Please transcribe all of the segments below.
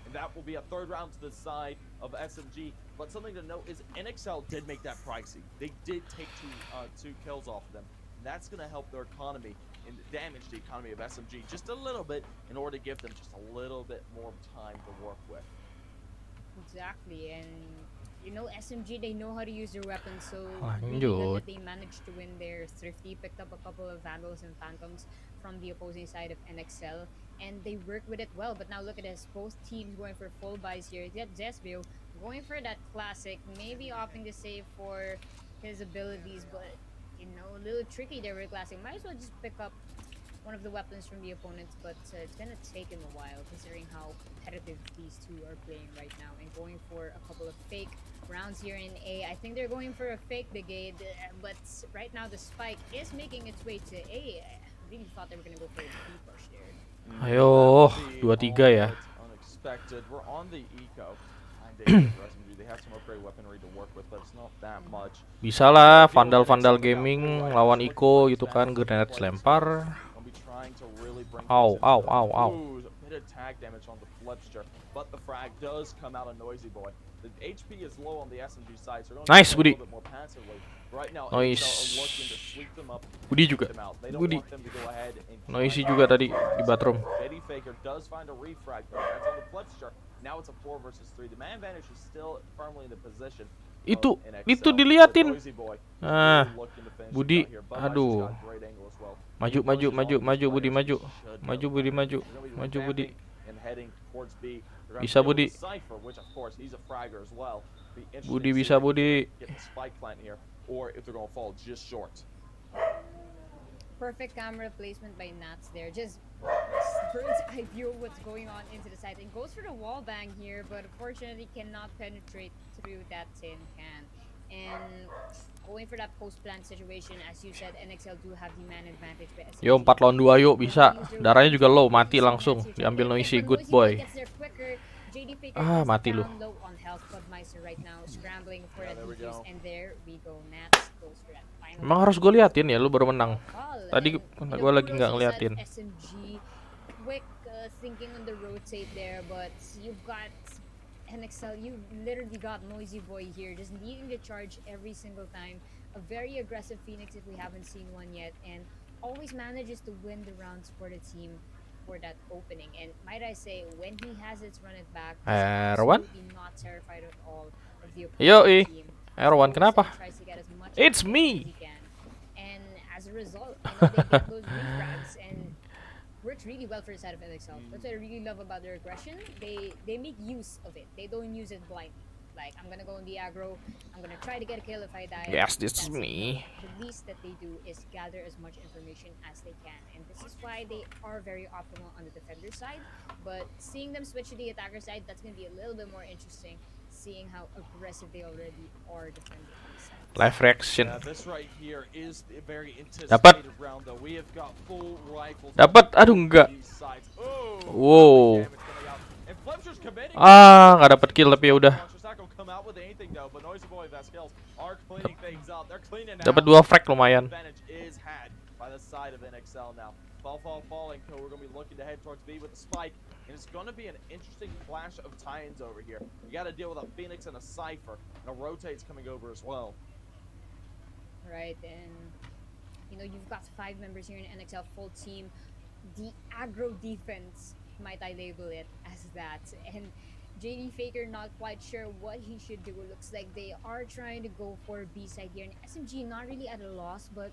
And that will be a third round to the side of SMG. But something to note is NXL did make that pricey. They did take two kills off of them. And that's going to help their economy and damage the economy of SMG just a little bit in order to give them just a little bit more time to work with. Exactly, and you know SMG, they know how to use their weapons, so really good that they managed to win there. Thrifty picked up a couple of Vandals and Phantoms from the opposing side of NXL, and they worked with it well. But now look at this, both teams going for full buys here. Yet Zesvio going for that classic, maybe opting to save for his abilities, but you know, a little tricky there with classic. Might as well just pick up one of the weapons from the opponents, but it's gonna take him a while considering how competitive these two are playing right now, and going for a couple of fake rounds here in A. I think they're going for a fake brigade, but right now the spike is making its way to A. I really thought they were gonna go for a B push there. Ayo, 2-3 ya. Unexpected. We're on the eco. They have some upgrade weaponry to work with, but it's not that much. Bisa lah, Vandal Gaming lawan Iko gitu kan, grenade lempar. Au. Bit of tag damage on the Fletcher, but the frag does come out of Noisy Boy. The HP is low on the SMG side, so nice, Budi. Right now, Nice. Budi juga. Budi. Noisy juga tadi di bathroom. Betty Faker does find a refrag, though. That's on the Fletcher. Now it's a 4 versus 3. The man advantage is still firmly in the position. Itu diliatin. Budi, aduh. Maju Budi, maju Budi. Bisa Budi. Budi bisa Budi. Perfect camera placement by Nats there. Just bird's eye view of what's going on into the side. And goes for the wall bang here, but unfortunately cannot penetrate through that tin can. And going for that post plant situation, as you said, NXL do have the man advantage. Yo 4 lawan 2 yuk, bisa. Darahnya juga low, mati langsung. Diambil Noisy, good boy. Mati lu. Emang harus gue liatin ya, lu baru menang. Tadi gue lagi nggak ngeliatin. SMG quick thinking on the rotate there, but you've got NXL, you literally got Noisy Boy here, just needing to charge every single time. A very aggressive Phoenix if we haven't seen one yet, and always manages to win the rounds for the team for that opening. And might I say, when he has it run it back, Erwan? not terrified at all of the Yoi, team. Erwan kenapa? It's me. And as a result, you know, they get those refrags and works really well for the side of NXL. That's what I really love about their aggression. They make use of it. They don't use it blindly. Like, I'm gonna go in the aggro, I'm gonna try to get a kill if I die. Yes, this is me. The least that they do is gather as much information as they can, and this is why they are very optimal on the defender side. But seeing them switch to the attacker side, that's gonna be a little bit more interesting, seeing how aggressive they already are defending on the side. Live reaction. Dapat, aduh enggak. Wow. Nggak dapat kill tapi ya udah. Dapat 2 frag lumayan. Falling, we're going to be looking to head towards B with the spike, and it's going to be an interesting clash of tie-ins over here. You got to deal with a Phoenix and a Cypher, and a rotate's coming over as well. Right, and you know, you've got 5 members here in NXL full team. The aggro defense, might I label it as that, and JD Faker not quite sure what he should do. It looks like they are trying to go for B side here, and SMG not really at a loss, but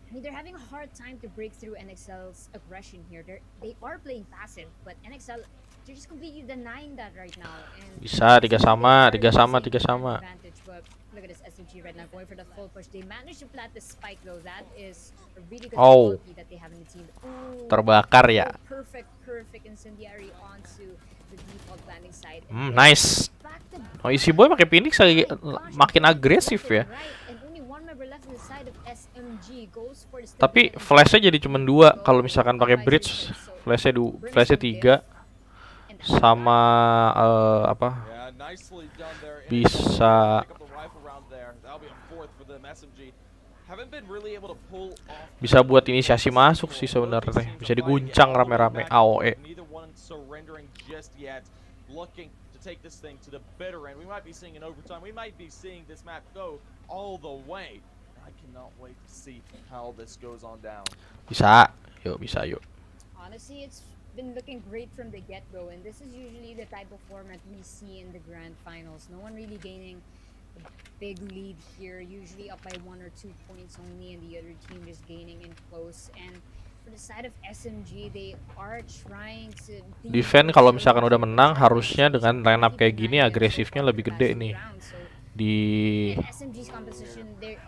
I mean, they're having a hard time to break through NXL's aggression here. They are playing passive, but NXL, they're just completely denying that right now. And bisa 3 sama. Advantage, but look at this SMG right now going for the full push. They managed to plant the spike though. That is a really good quality that they have in the team. Ooh, terbakar ya. Perfect incendiary onto the default landing side. Nice. Noisy Boy pakai Phoenix lagi makin agresif ya. Tapi flashnya jadi cuma 2 kalau misalkan pakai bridge. Flashnya 3 sama bisa buat inisiasi masuk sih sebenarnya. Bisa diguncang rame-rame AOE. surrendering just yet. Looking to take this thing to the bitter end. We might be seeing an overtime. We might be seeing this map go all the way. I cannot wait to see how this goes on down. Bisa. Yuk, bisa yuk. Honestly, it's been looking great from the get-go, and this is usually the type of format we see in the grand finals. No one really gaining a big lead here, usually up by 1 or 2 points only, and the other team just gaining in close. And for the side of SMG, they are trying to Defend kalau misalkan udah menang, harusnya dengan line up kayak gini agresifnya lebih gede nih. Di SMG's composition, it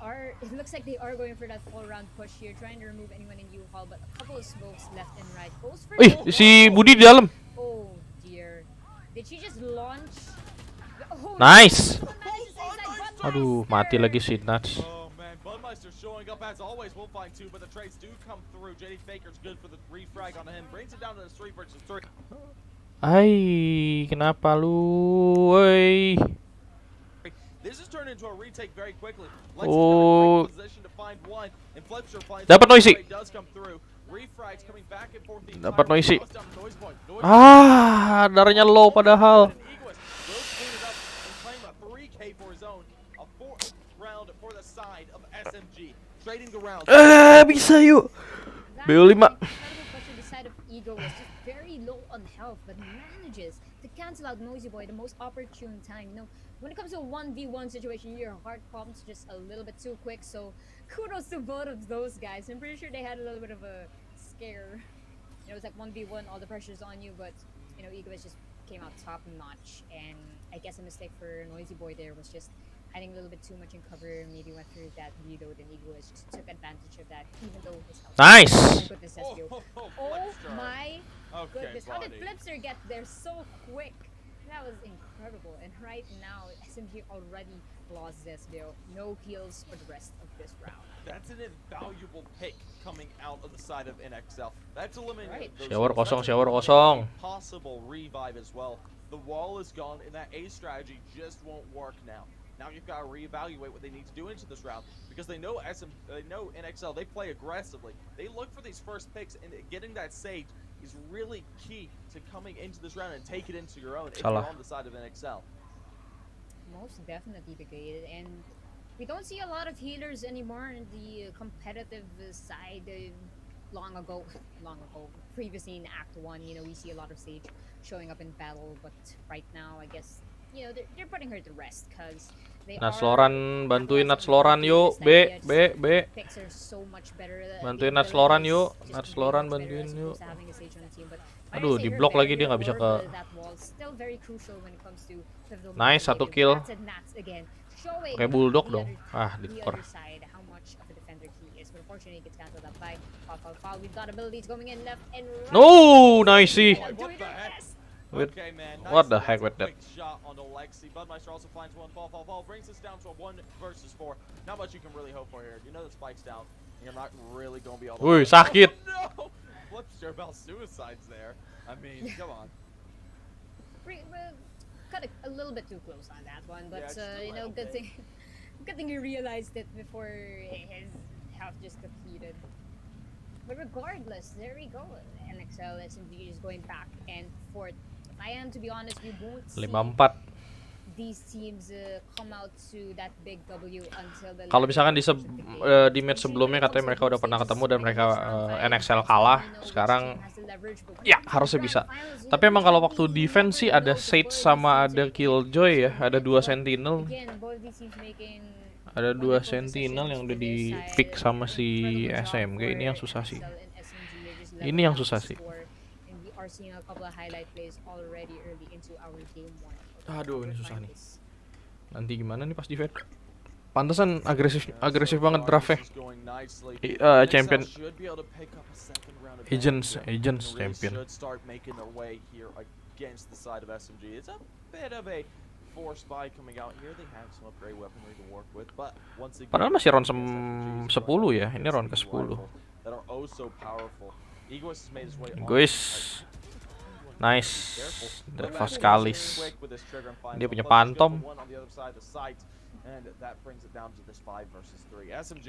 looks like they are going for that full round push here, trying to remove anyone in U-Haul, but a couple of smokes left and right. Goes for si Budi di dalam. Oh dear. Did she just launch? Oh, Nice. nice. Aduh, mati lagi si Nuts. Oh man, Budmeister showing up as always. We'll find two, but the trades do come through. JD Faker's good for the refrag on him. Brings it down to the 3 versus 3. Ai, kenapa lu? Woi. This is turned into a retake very quickly. Oh. Position to find one, and Flipster finds Dapat Noisy. does come through. Refrags coming back and forth. Dapat Noisy. Ah, darahnya low padahal. Bisa yuk. BO5. Ego was just very low on health, but manages to cancel out Noisy Boy at the most opportune time. You know, when it comes to a 1v1 situation, your heart pumps just a little bit too quick. So kudos to both of those guys. I'm pretty sure they had a little bit of a scare. You know, it's like 1v1, all the pressure's on you, but you know, Ego just came out top notch. And I guess a mistake for Noisy Boy there was just hiding a little bit too much in cover. Maybe went through that reload, and Ego just took advantage of that, even though his health. Nice. Oh my goodness, oh my goodness! How did Flipster get there so quick? That was incredible. And right now, SMG already lost this deal. No kills for the rest of this round. That's an invaluable pick coming out of the side of NXL. That's eliminated. Right. Shower kosong. Possible revive as well. The wall is gone, and that A strategy just won't work now. Now you've got to reevaluate what they need to do into this round, because they know NXL, they play aggressively. They look for these first picks, and getting that Sage is really key to coming into this round and take it into your own if you're on the side of NXL. Most definitely the case, and we don't see a lot of healers anymore in the competitive side. Long ago, previously in Act 1, you know, we see a lot of Sage showing up in battle, but right now, I guess, you know, they're putting her to rest because they Natsloran, bantuin Natsloran yuk. B. picks are so much better. Bantuin Natsloran yuk. Natsloran bantuin yuk. Aduh, di blok lagi dia nggak bisa ke. Nice, 1 kill. Kayak bulldog dong. Ah, di core. No, nice sih. Okay, man. Nice What the heck with that? Shot on Alexi. Budmeister also finds one. Fall. Brings us down to a 1 versus 4. Not much you can really hope for here. You know the spike's down. You're not really going to be able to... Wih, sakit. Oh, no! Flipster about suicides there. I mean, come on. Cut a little bit too close on that one, but Yeah, you know, good thing you realized it before his health just depleted. But regardless, there we go. NXL SMG is going back and forth. If I am to be honest, we won't see 5-4. these teams come out to that big W until the Kalau misalkan di match sebelumnya katanya mereka udah pernah ketemu dan mereka NXL kalah, sekarang ya harusnya bisa. Tapi emang kalau waktu defense sih ada Sage sama ada Killjoy ya, ada 2 Sentinel. Ada 2 Sentinel yang udah di pick sama si SMG. Ini yang susah sih. Aduh, ini susah nih. Nanti gimana nih pas defense? Pantesan agresif banget draftnya. Champion Agents champion. Padahal masih round 10 ya. Ini round ke-10. Egois. Nice. That fast Kalis. Dia punya Phantom. Phantom.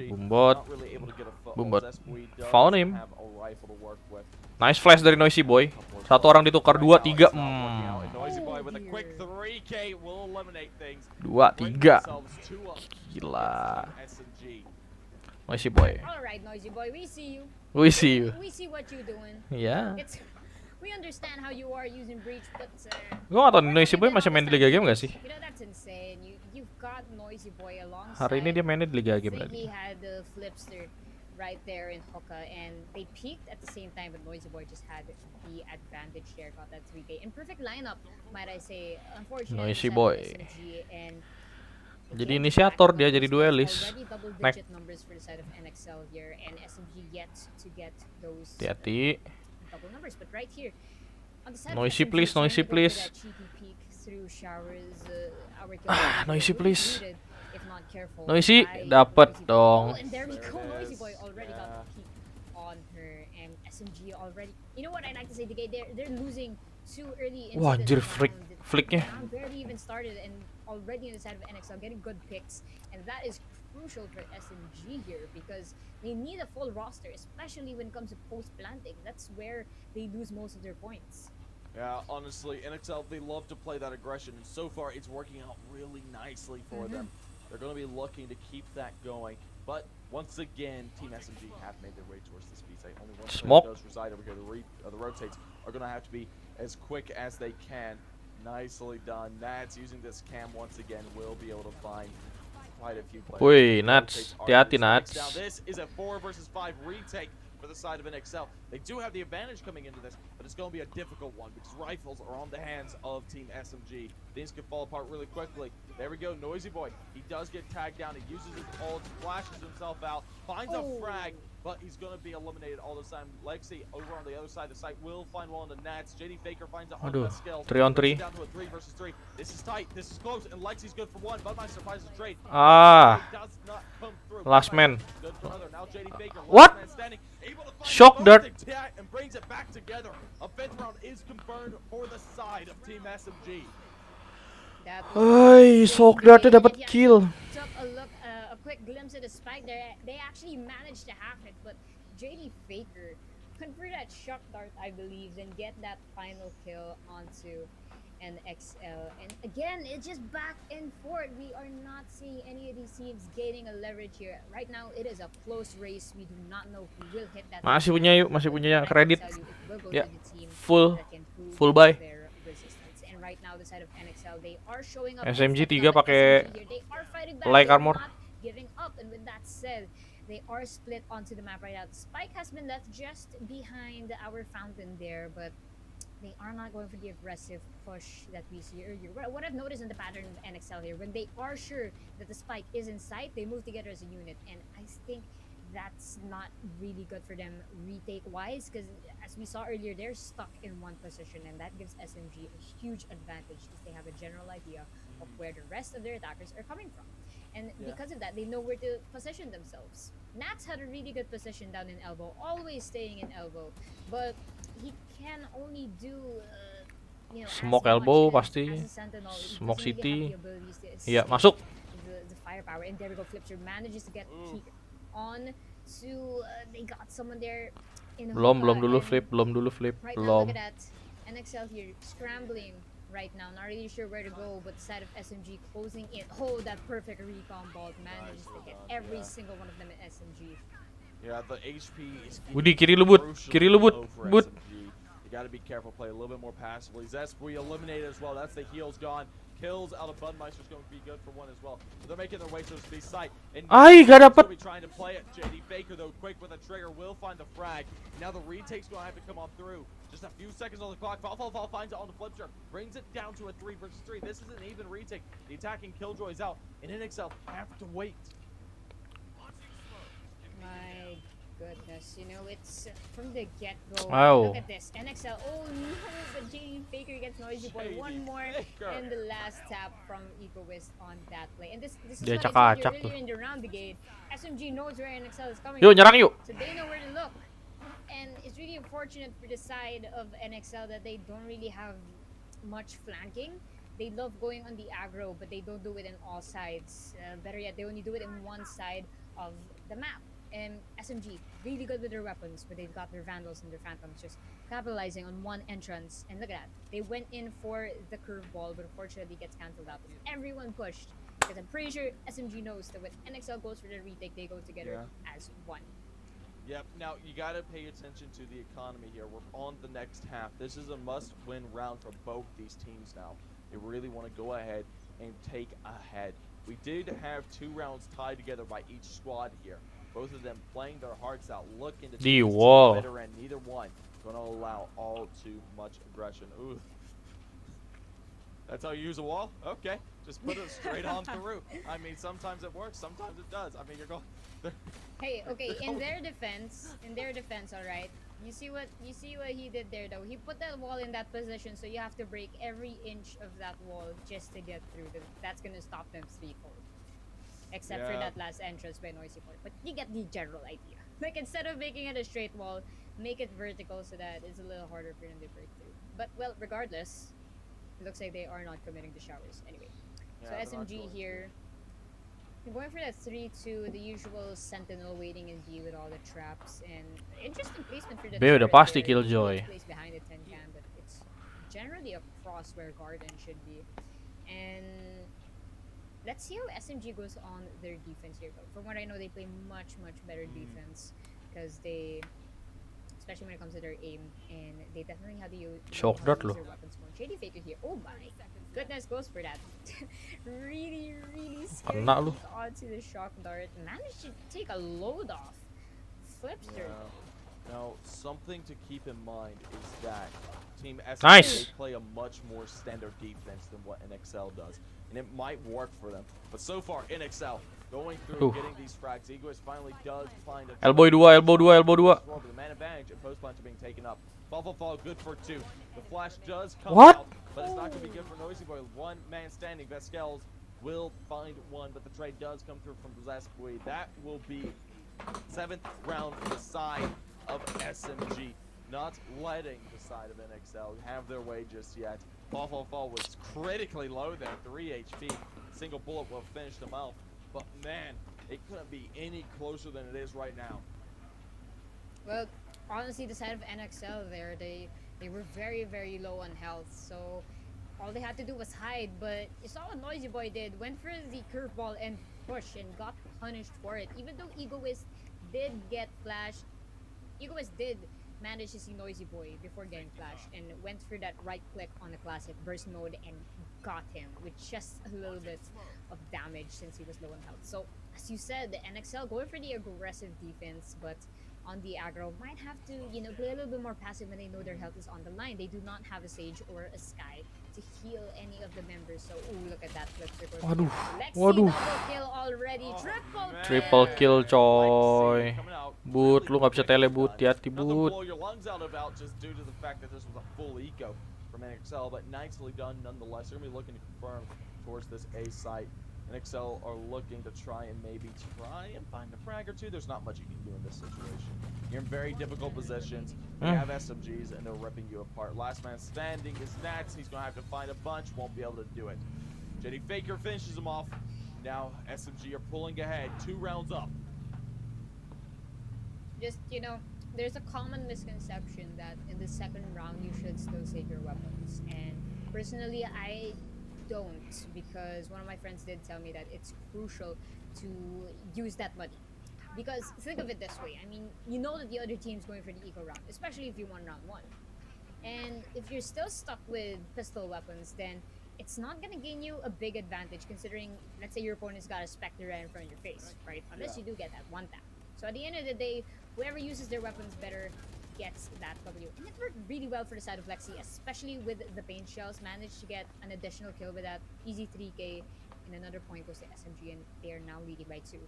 Bumbot. Bumbot. Found him. Nice flash dari Noisy Boy. Satu orang ditukar, 2, 3. 2, 3. Gila. Noisy Boy. Alright, Noisy Boy, we see you. We see you. We see what you're doing. Ya. We understand how you are using breach, but Gua gak tau Noisy Boy masih main di Ligagame gak sih? you know that's insane. You've got Noisy Boy alongside. Hari ini dia mainnya di Ligagame He tadi. had the flipster right there in Hoka, and they peaked at the same time, but Noisy Boy just had the advantage there, got that 3K. In perfect lineup, might I say. Unfortunately, Noisy Boy. SMG and Jadi inisiator dia, jadi duelis. already Next. double-digit numbers for the side of NXL here, and SMG yet to get those Hati-hati. double numbers. But right here, on the side Noisy of SMG, please, trying noisy to go for please. that cheeky peek through showers, our Noisy will be please. muted if not careful Noisy, by dapet Noisy Boy. dong. Oh, and there we go. Noisy Boy already got the peek on her, and SMG already. You know what I like to say? They're losing too early into Wah, this anjir, round. flicknya. The round barely even started, and already on the side of NXL getting good picks, and that is crucial for SMG here because they need a full roster, especially when it comes to post planting. That's where they lose most of their points. Yeah, honestly, NXL, they love to play that aggression, and so far it's working out really nicely for them. They're going to be looking to keep that going, but once again, Team SMG have made their way towards this B site. Only one Smoke. player does reside over here. The rotates are going to have to be as quick as they can. Nicely done. Nats using this cam once again will be able to find quite a few players. Wih, Nats. Hati-hati, Nats. Now this is a 4 versus 5 retake for the side of NXL. They do have the advantage coming into this, but it's going to be a difficult one because rifles are on the hands of Team SMG. Things could fall apart really quickly. There we go, Noisy Boy. He does get tagged down. He uses his ult, flashes himself out, finds a frag, but he's going to be eliminated all the time. Lexi over on the other side of the site will find one of the Nats. JD Faker finds a Aduh, skill. 3-on-3. Down to a 3 versus 3. This is tight. This is close, and Lexi's good for one. Budmeister finds a trade. Ah, Does not come through. last man. Good for another. Now JD Faker, What? last man standing, able to find Shock the dart. perfect hit and brings it back together. A 5th round is confirmed for the side of Team SMG. That Ay, shock dartnya dapat kill. took a look, a quick glimpse at the spike there. They actually managed to hack it, but JD Faker convert that shock dart, I believe, and get that final kill onto NXL. And again, it's just back and forth. We are not seeing any of these teams gaining a leverage here. Right now, it is a close race. We do not know who will hit that. Masih punya yuk, masih punya kredit. Ya, Yeah, full buy. And right now, the side of NXL, they are showing up. SMG Stepping 3 up at pakai SMG here. They are fighting back. light They're armor. not giving up. And with that said, they are split onto the map right now. Spike has been left just behind our fountain there, but they are not going for the aggressive push that we see earlier. What I've noticed in the pattern of NXL here, when they are sure that the spike is in sight, they move together as a unit, and I think that's not really good for them retake-wise, because as we saw earlier, they're stuck in one position, and that gives SMG a huge advantage because they have a general idea of where the rest of their attackers are coming from. And because of that, they know where to position themselves. Nats had a really good position down in elbow, always staying in elbow, but he can only do you know, Smoke as much elbow as pasti. a sentinel. He Smoke doesn't really city. have the abilities to Iya, escape masuk. the firepower. And there we go, Flipster manages to get peek on to they got someone there in Belum Hoka, dulu and flip, belum dulu flip, right now look belum. at that NXL here scrambling right now, not really sure where to go, but the side of SMG closing in. Oh, that perfect recon ball manages to get every single one of them in SMG. Yeah, the HP is Budi, kiri lu, Bud. Kiri lu, Bud. low for Bud. SMG. You gotta be careful, play a little bit more passively. Zespri eliminated as well. That's the heals gone. Kills out of Budmeister is going to be good for one as well. So they're making their way to the site. And Ay, gak dapet. be trying to play it. JD Baker though, quick with a trigger, will find the frag. Now the retake's going to have to come on through. Just a few seconds on the clock. Fall finds it on the flipster, brings it down to a 3 versus 3. This is an even retake. The attacking Killjoy is out, and NXL have to wait. My goodness, you know, it's from the get-go. Wow. Look at this, NXL. Oh no, but JD Faker gets Noisy Boy. JD One more, Faker. and the last tap from EcoWist on that play. And this is Dia what I said acak-acak earlier tuh. in the round, the gate. SMG knows where NXL is coming Yuk, from, nyerang yuk. so they know where to look. And it's really unfortunate for the side of NXL that they don't really have much flanking. They love going on the aggro, but they don't do it in all sides. Better yet, they only do it in one side of the map. And SMG, really good with their weapons, but they've got their Vandals and their Phantoms just capitalizing on one entrance. And look at that. They went in for the curveball, but unfortunately gets cancelled out. Everyone pushed, because I'm pretty sure SMG knows that when NXL goes for the retake, they go together as one. Yep, now you gotta pay attention to the economy here. We're on the next half. This is a must-win round for both these teams now. They really want to go ahead and take ahead. We did have 2 rounds tied together by each squad here. Both of them playing their hearts out, looking to The take wall. the bitter end. Neither one gonna allow all too much aggression. Ooh. That's how you use a wall? Okay. Just put it straight on through. I mean, sometimes it works, sometimes it does. I mean, you're going... Hey, okay, in their defense, all right. You see what he did there, though. He put that wall in that position, so you have to break every inch of that wall just to get through. That's gonna stop them threefold, except for that last entrance by Noisy Boy. But you get the general idea. Like, instead of making it a straight wall, make it vertical so that it's a little harder for them to break through. But well, regardless, it looks like they are not committing to showers anyway. So SMG here. Going for that 3-2, the usual sentinel waiting in B with all the traps, and interesting placement for the B udah turret pasti there. Killjoy. It's placed behind the 10 cam, but it's generally across where Garden should be. And let's see how SMG goes on their defense here. From what I know, they play much better defense, because they, especially when it comes to their aim, and they definitely have to use Shock dart loh. their weapons more. Shady Faker here. Oh my goodness, goes for that. really scary Kena lu. onto the shock dart. Managed to take a load off. Flips her. Now, something to keep in mind is that Team SMG Nice. play a much more standard defense than what NXL does. And it might work for them. But so far, NXL going through getting these frags. Egoist finally does find a Elbow 2, elbow 2, elbow 2. the man advantage and post punch are being taken up. Fall good for 2. The flash does come What? out, but it's not going to be good for Noisy Boy. One man standing. Vescales will find one, but the trade does come through from Zaspoy. That will be 7th round for the side of SMG. Not letting the side of NXL have their way just yet. Fall was critically low there, 3 HP. Single bullet will finish them off. But man, it couldn't be any closer than it is right now. Well, honestly, the side of NXL there, they were very low on health, so all they had to do was hide. But you saw what Noisy Boy did, went for the curveball and push and got punished for it. Even though Egoist did get flashed, Egoist did manage to see Noisy Boy before getting flashed and went for that right click on the classic burst mode and got him with just a little bit of damage since he was low on health. So as you said, the NXL going for the aggressive defense, but on the aggro might have to, you know, play a little bit more passive when they know their health is on the line. They do not have a Sage or a Sky to heal any of the members. So ooh, look at that flip circle. Waduh, Lexi waduh. double kill already. Triple kill coy. Coming out Boot, lu nggak bisa tele boot, hati-hati Nothing to boot. blow your lungs out about just due to the fact that this was a full eco from NXL, but nicely done nonetheless. They're going to be looking to confirm towards this A site. NXL are looking to try and find a frag or two. There's not much you can do in this situation. You're in very difficult positions. You have SMGs and they're ripping you apart. Last man standing is Nats. He's going to have to find a bunch. Won't be able to do it. JD Faker finishes him off. Now SMG are pulling ahead. 2 rounds up. Just, you know, there's a common misconception that in the second round you should still save your weapons. And personally, I don't, because one of my friends did tell me that it's crucial to use that money. Because think of it this way, I mean, you know that the other team's going for the eco round, especially if you won round 1. And if you're still stuck with pistol weapons, then it's not gonna gain you a big advantage, considering, let's say your opponent's got a Spectre right in front of your face, right? Unless you do get that one tap. So at the end of the day, whoever uses their weapons better gets that W. And it worked really well for the side of Lexi, especially with the paint shells. Managed to get an additional kill with that easy 3k, and another point goes to SMG, and they are now leading by 2.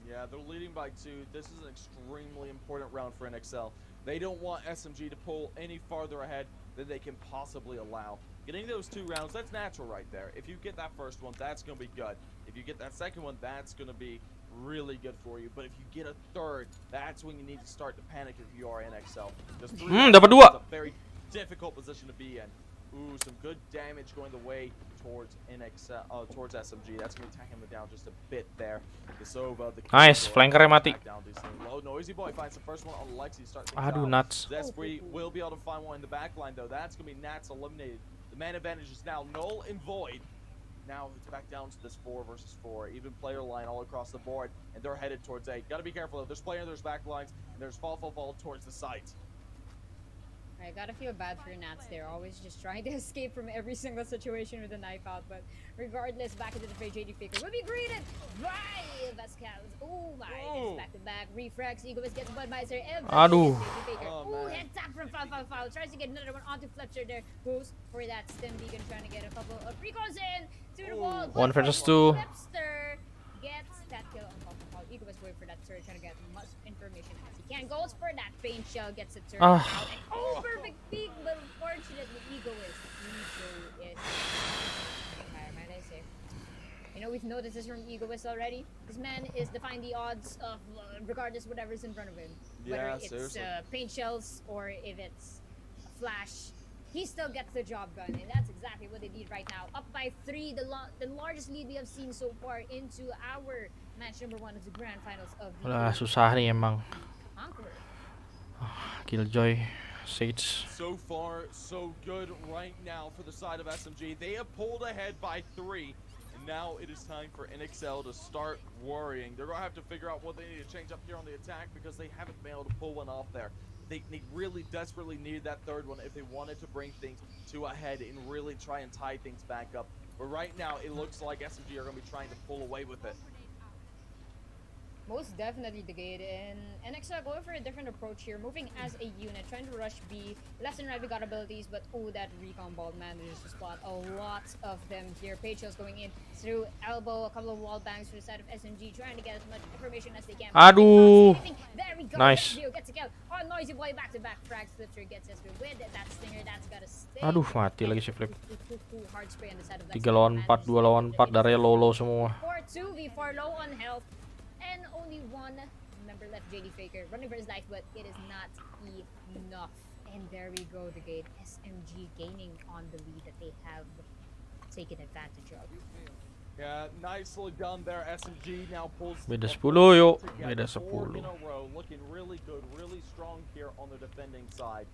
Yeah, they're leading by 2. This is an extremely important round for NXL. They don't want SMG to pull any farther ahead than they can possibly allow. Getting those 2 rounds, that's natural right there. If you get that first one, that's going to be good. If you get that second one, that's going to be really good for you. But if you get a third, that's when you need to start to panic if you are NXL. Just three dapat is 2. a very difficult position to be in. Ooh, some good damage going the way towards towards SMG. That's gonna be taking him down just a bit there. The Sova, the Nice, flanker mati. Low Noisy Boy finds the first one on Lexi. Aduh, nuts. Zespri will be able to find one in the back line though. That's gonna be Nats eliminated. The man advantage is now null and void. Now it's back down to this 4 versus 4, even player line all across the board, and they're headed towards A. Gotta be careful though. There's player, there's back lines, and there's fall towards the site. I gotta feel bad for Nats there, always just trying to escape from every single situation with a knife out, but regardless, back into the fray, JD Faker will be greeted by Vasquez. Oh my, it's back to back, refrax, Egoist gets Budmeister, Aduh. JD Faker. Ooh, head tap from Foul, tries to get another one onto Fletcher there, goes for that stem beacon, trying to get a couple of recalls in, to the wall, 1 versus 2. Flipster gets that kill on top of Foul. Egoist going for that surge, trying to get much information as he can, goes for that paint shell, gets it turned out, and perfect peek, but unfortunately, Ego is. Might I say? You know, we've noticed this from Egoist already. This man is defying the odds of regardless whatever's in front of him. Whether it's paint shells or if it's a flash, he still gets the job done, and that's exactly what they need right now. Up by 3, the largest lead we have seen so far into our match number 1 of the grand finals of the Susah nih emang. Conqueror. Killjoy, Sage. So far, so good right now for the side of SMG. They have pulled ahead by 3, and now it is time for NXL to start worrying. They're going to have to figure out what they need to change up here on the attack because they haven't been able to pull one off there. They really desperately needed that third one if they wanted to bring things to a head and really try and tie things back up. But right now, it looks like SMG are going to be trying to pull away with it. Most definitely the gate, and NXL going for a different approach here, moving as a unit, trying to rush B. Left and right we got abilities, but oh, that recon ball manages to spot a lot of them here. Pagels going in through elbow, a couple of wall bangs for the side of SMG, trying to get as much information as they can. Aduh. There we go. Nice. Gets a kill. Oh, Noisy Boy back-to-back frags. Flipster gets us with that stinger. That's gotta stay. Aduh, mati lagi si Flip. Hard spray on the side of 3 lawan 4, 2 lawan 4, darahnya low semua. 4-2v4 low on health. And only one member left, JD Faker, running for his life, but it is not enough. And there we go, the gate. SMG gaining on the lead that they have taken advantage of. Yeah, nicely done there. SMG now pulls Beda 10 yuk. Beda 4 10. in a row, looking really good, really strong here on the defending side.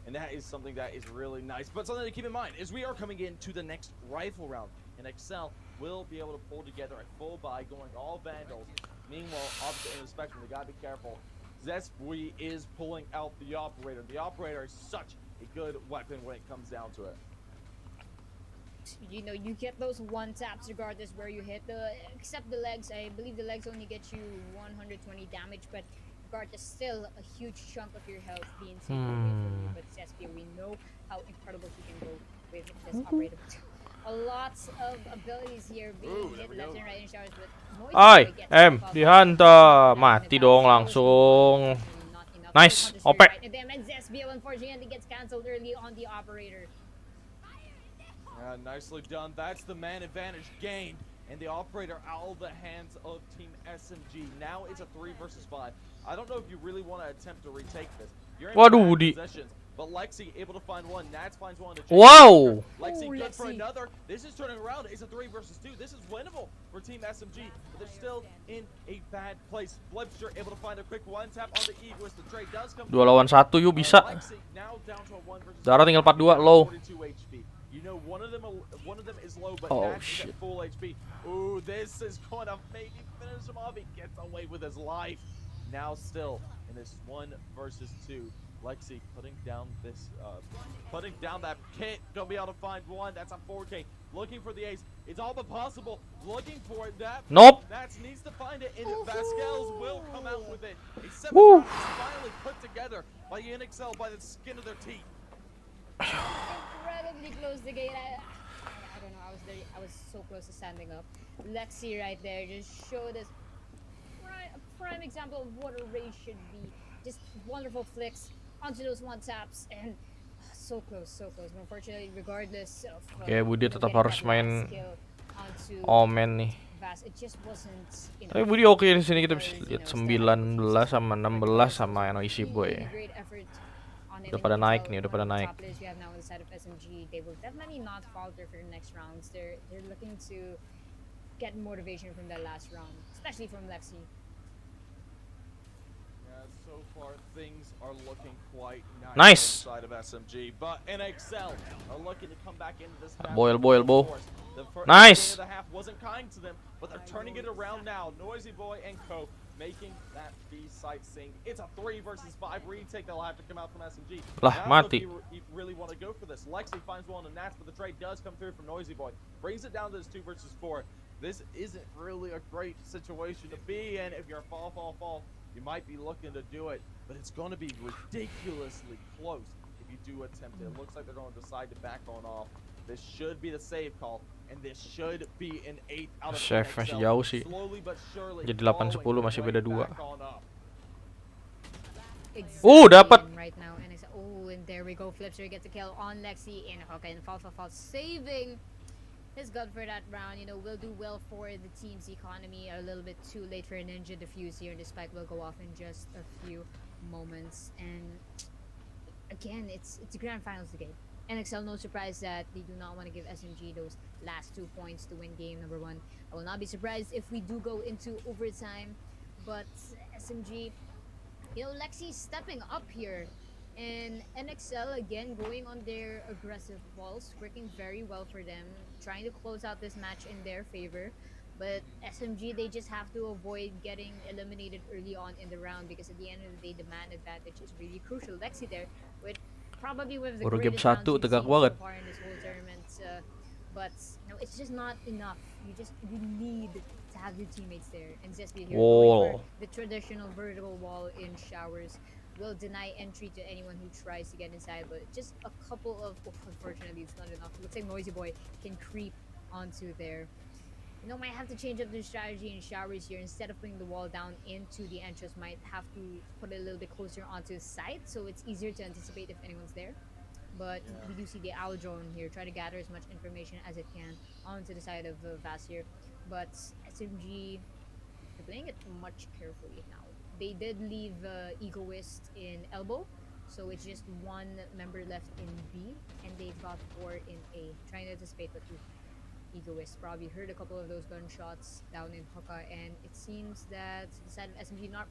And that is something that is really nice. But something to keep in mind is we are coming into the next rifle round. And NXL will be able to pull together a full buy going all Vandals. Meanwhile, opposite end of the spectrum, they gotta be careful. Zespri is pulling out the Operator. The Operator is such a good weapon when it comes down to it. You know, you get those one taps regardless where you hit, except the legs. I believe the legs only get you 120 damage, but regardless, still a huge chunk of your health being taken away from you. But Zespri, we know how incredible he can go with this Operator. A lot of abilities here being hit left and right in showers, but Ay, dihantam. Mati dong langsung. Nice, OP. Zespri unfortunately gets cancelled early on the Operator. Nicely done. That's the man advantage gained. And the Operator out of the hands of Team SMG. Now it's a 3 versus 5. I don't know if you really want to attempt to retake this. You're in bad positions. But Lexi able to find one. Nats finds one. Wow! Lexi good for another. This is turning around. It's a 3 versus 2. This is winnable for Team SMG. But they're still in a bad place. Flipster able to find a quick one tap on the Egoist. The trade does come. 2 lawan 1 yuk bisa. Lexi now down to a 1 versus 2. Darah tinggal 42 low. 42 HP. You know, one of them is low, but Nats is at full HP. Ooh, this is going to maybe finish him off. He gets away with his life. Now still in this 1 versus 2. Lexi putting down that kit. Don't be able to find one. That's a 4K. Looking for the ace. It's all but possible. Looking for it. Nope. Nats needs to find it, and Vasquez will come out with it. A 7 round is finally put together by NXL by the skin of their teeth. Incredibly close the gate. I don't know. I was so close to standing up. Lexi right there just showed us a prime example of what a race should be. Just wonderful flicks onto those one taps and so close. But unfortunately, regardless of Budi tetap harus main onto Omen nih. Vast. It just wasn't Tapi enough. Budi oke di sini kita bisa Because, lihat still having 19 defenses sama from 16 so sama NOC boy. really great effort on Udah enemy pada naik control. nih, udah One pada of the naik. top players we have now on the side of SMG, they will definitely not falter for the next rounds. They're looking to get motivation from that last round, especially from Lexi. So far, things are looking quite Nice. on the side of SMG, but NXL are looking to come back into this battle. Boil, bow. The Nice. the half wasn't kind to them, but they're turning it around now. Noisy Boy and Co making that B site sing. It's a 3 versus 5 retake that'll have to come out from SMG. Lah, Now, mati. if you really want to go for this, Lexi finds one on Nats, but the trade does come through from Noisy Boy. Brings it down to this 2 versus 4. This isn't really a great situation to be in if you're a fall. You might be looking to do it, but it's going to be ridiculously close if you do attempt it. It looks like they're going to decide to back on off. This should be the save call, and this should be an 8 out of Chef masih jauh sih. Jadi 8-10 masih beda 2. Exactly. Dapat. And right now, NXL. Oh, and there we go. Flipster gets a kill on Lexi and Hoka and fall, saving his gun for that round. You know, will do well for the team's economy. A little bit too late for a Ninja defuse here, and the spike will go off in just a few moments. And again, it's the grand finals again. NXL, no surprise that they do not want to give SMG those last 2 points to win game number 1. I will not be surprised if we do go into overtime, but SMG, you know, Lexi stepping up here. And NXL again going on their aggressive balls, working very well for them, trying to close out this match in their favor. But SMG, they just have to avoid getting eliminated early on in the round, because at the end of the day, the man advantage is really crucial. Lexi there with probably one of the greatest rounds we've seen so far in this whole tournament. But no, it's just not enough. You need to have your teammates there. And Zesby here going for the traditional vertical wall in showers. Will deny entry to anyone who tries to get inside, but just a couple of unfortunately it's not enough. Looks like Noisy Boy can creep onto there. You know, might have to change up their strategy in showers here. Instead of putting the wall down into the entrance, might have to put it a little bit closer onto the site, so it's easier to anticipate if anyone's there. But we do see the owl drone here try to gather as much information as it can onto the side of Vast here. But SMG, they're playing it much carefully now. They did leave Egoist in elbow, so it's just 1 member left in B, and they've got 4 in A. Trying to anticipate what Egoist probably heard a couple of those gunshots down in Hoka, and it seems that the side of SMG not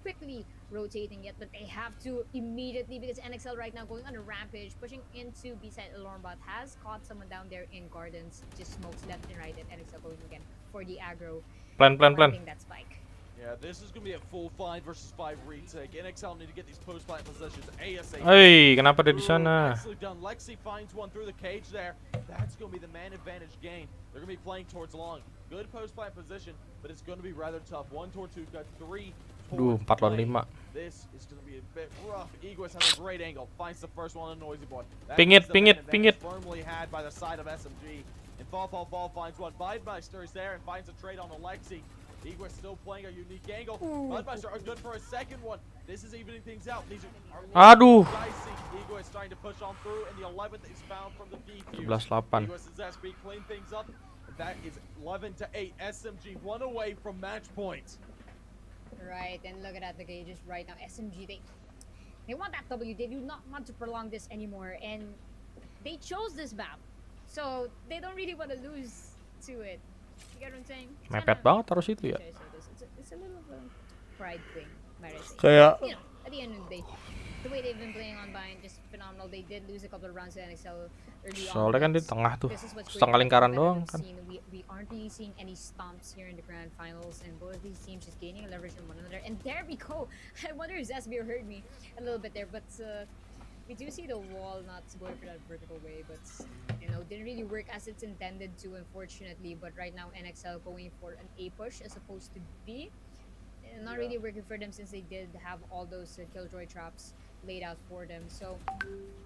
quickly rotating yet, but they have to immediately, because NXL right now going on a rampage, pushing into B-side. Alarmbot has caught someone down there in Gardens, just smokes left and right, and NXL going again for the aggro. Plan. That spike. Yeah, this is going to be a full 5 versus 5 retake. NXL need to get these post-plant positions ASAP. Hey, kenapa dia di sana? Nicely done. Lexi finds one through the cage there. That's going to be the man advantage gain. They're going to be playing towards long. Good post-plant position, but it's going to be rather tough. 1 toward 2, got 3 Duh, 4 lawan 5. This is going to be a bit rough. Egoist has a great angle. Finds the first one on Noisy Boy. Ping it. Firmly had by the side of SMG. And Fall finds one. Budmeister is there and finds a trade on the Lexi. Egoist still playing a unique angle. Budmeister are good for a second one. This is evening things out. These are dicey. Egoist trying to push on through, and the 11th is found from the defuse. 11-8. Egoist and SB clean things up. That is 11-8. SMG 1 away from match point. Right, and look at the gauges right now. SMG, they want that W. They do not want to prolong this anymore, and they chose this map, so they don't really want to lose to it. You get what I'm saying? Mepet banget harus itu ya. It's a little of a pride thing, might I say. Kayak, you know, at the end of the day, the way they've been playing on Bind, just phenomenal. They did lose a couple of rounds to NXL early on. Soalnya kan di tengah tuh, setengah lingkaran doang kan. We aren't really seeing any stomps here in the grand finals, and both of these teams just gaining leverage on one another. And there we go. I wonder if Zasbir heard me a little bit there, but we do see the wall not going for that vertical way, but you know, didn't really work as it's intended to, unfortunately. But right now NXL going for an A push as opposed to B. Not really working for them, since they did have all those killjoy traps laid out for them. So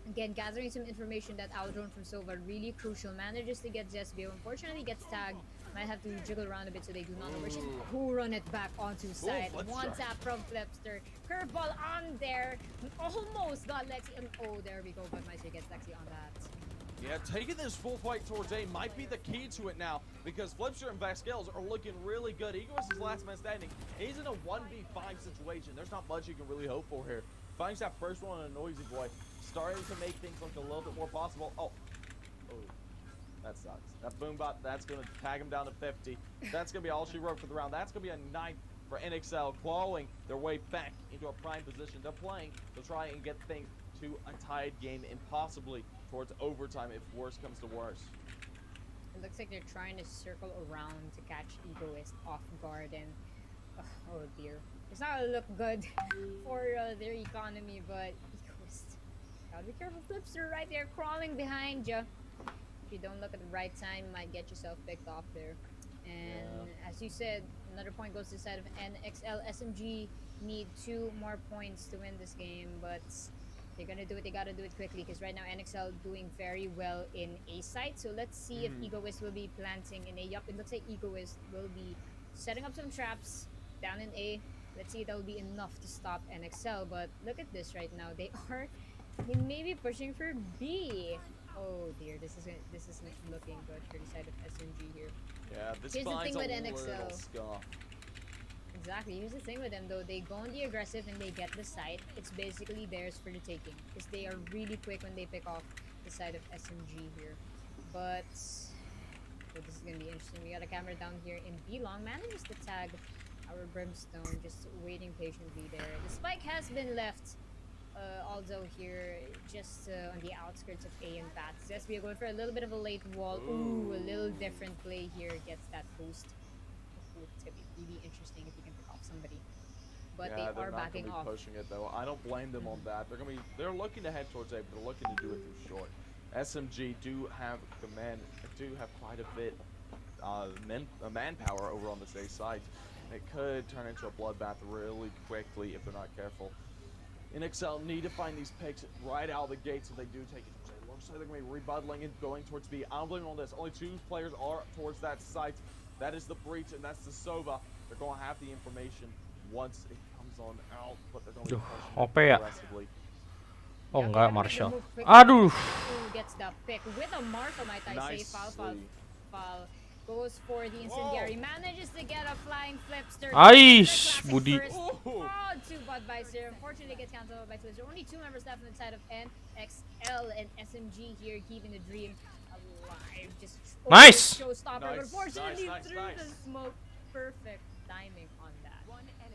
again, gathering some information. That outdrone from Silva really crucial. Manages to get Zesbio. Unfortunately gets tagged. Might have to jiggle around a bit so they do not know where she's. Who run it back onto side. One tap from Flipster. Curveball on there. Almost got Lexi. Oh, there we go. But Meister gets Lexi on that. Yeah, taking this full fight towards A might be the key to it now, because Flipster and Vasquez are looking really good. Egoist is last man standing. He's in a 1v5 situation. There's not much you can really hope for here. Finds that first one on a Noisy Boy, starting to make things look a little bit more possible. Oh, that sucks. That Boombot, that's going to tag him down to 50. That's going to be all she wrote for the round. That's going to be a 9 for NXL, clawing their way back into a prime position. They're playing to try and get things to a tied game and possibly towards overtime if worse comes to worse. It looks like they're trying to circle around to catch Egoist off guard, and oh dear, it's not gonna look good for their economy. But Egoist, gotta be careful. Flipster right there crawling behind you. If you don't look at the right time, you might get yourself picked off there. And as you said, another point goes to the side of NXL. SMG need 2 more points to win this game, but they're gonna do it. They gotta do it quickly, because right now NXL doing very well in A site. So let's see if Egoist will be planting in A. Yup, it looks like Egoist will be setting up some traps down in A. Let's see if that will be enough to stop NXL. But look at this right now. They may be pushing for B. Oh dear, this isn't looking good for the side of SMG here. Yeah, this Here's the finds thing a with little NXL. scuff. Exactly. Here's the thing with them though. They go on the aggressive and they get the site. It's basically theirs for the taking, because they are really quick when they pick off the side of SMG here. But this is gonna be interesting. We got a camera down here in B long. Manages to tag our Brimstone, just waiting patiently there. The spike has been left. Although here, just on the outskirts of A and Bats. SB going for a little bit of a late wall. Ooh, a little different play here. Gets that boost. Ooh, it's gonna be really interesting if you can pick off somebody. But Yeah, they are backing they're not off. gonna be pushing it though. I don't blame them on that. They're looking to head towards A, but they're looking to do it through short. SMG do have command, do have quite a bit manpower over on this A side. It could turn into a bloodbath really quickly if they're not careful. NXL need to find these picks right out of the gates if they do take it. It looks like they're going to be rebuttling and going towards B. I don't blame them on this. Only 2 players are towards that site. That is the breach, and that's the Sova. They're going to have the information once it comes on out, but they're going to be OP pushing ya. aggressively. Oh enggak, Marshall. Quickly. Aduh. Ooh, gets the pick with a Marshall, might I say. Foul. Goes for the incendiary. Manages to get a flying flipster. Aish, Budi. Oh, 2 bot bites there. Unfortunately, gets cancelled by flipster. Only 2 members left on the side of NXL and SMG here, keeping the dream alive. Just Nice. showstopper, but Nice, unfortunately nice, through nice. the smoke. Perfect timing on that.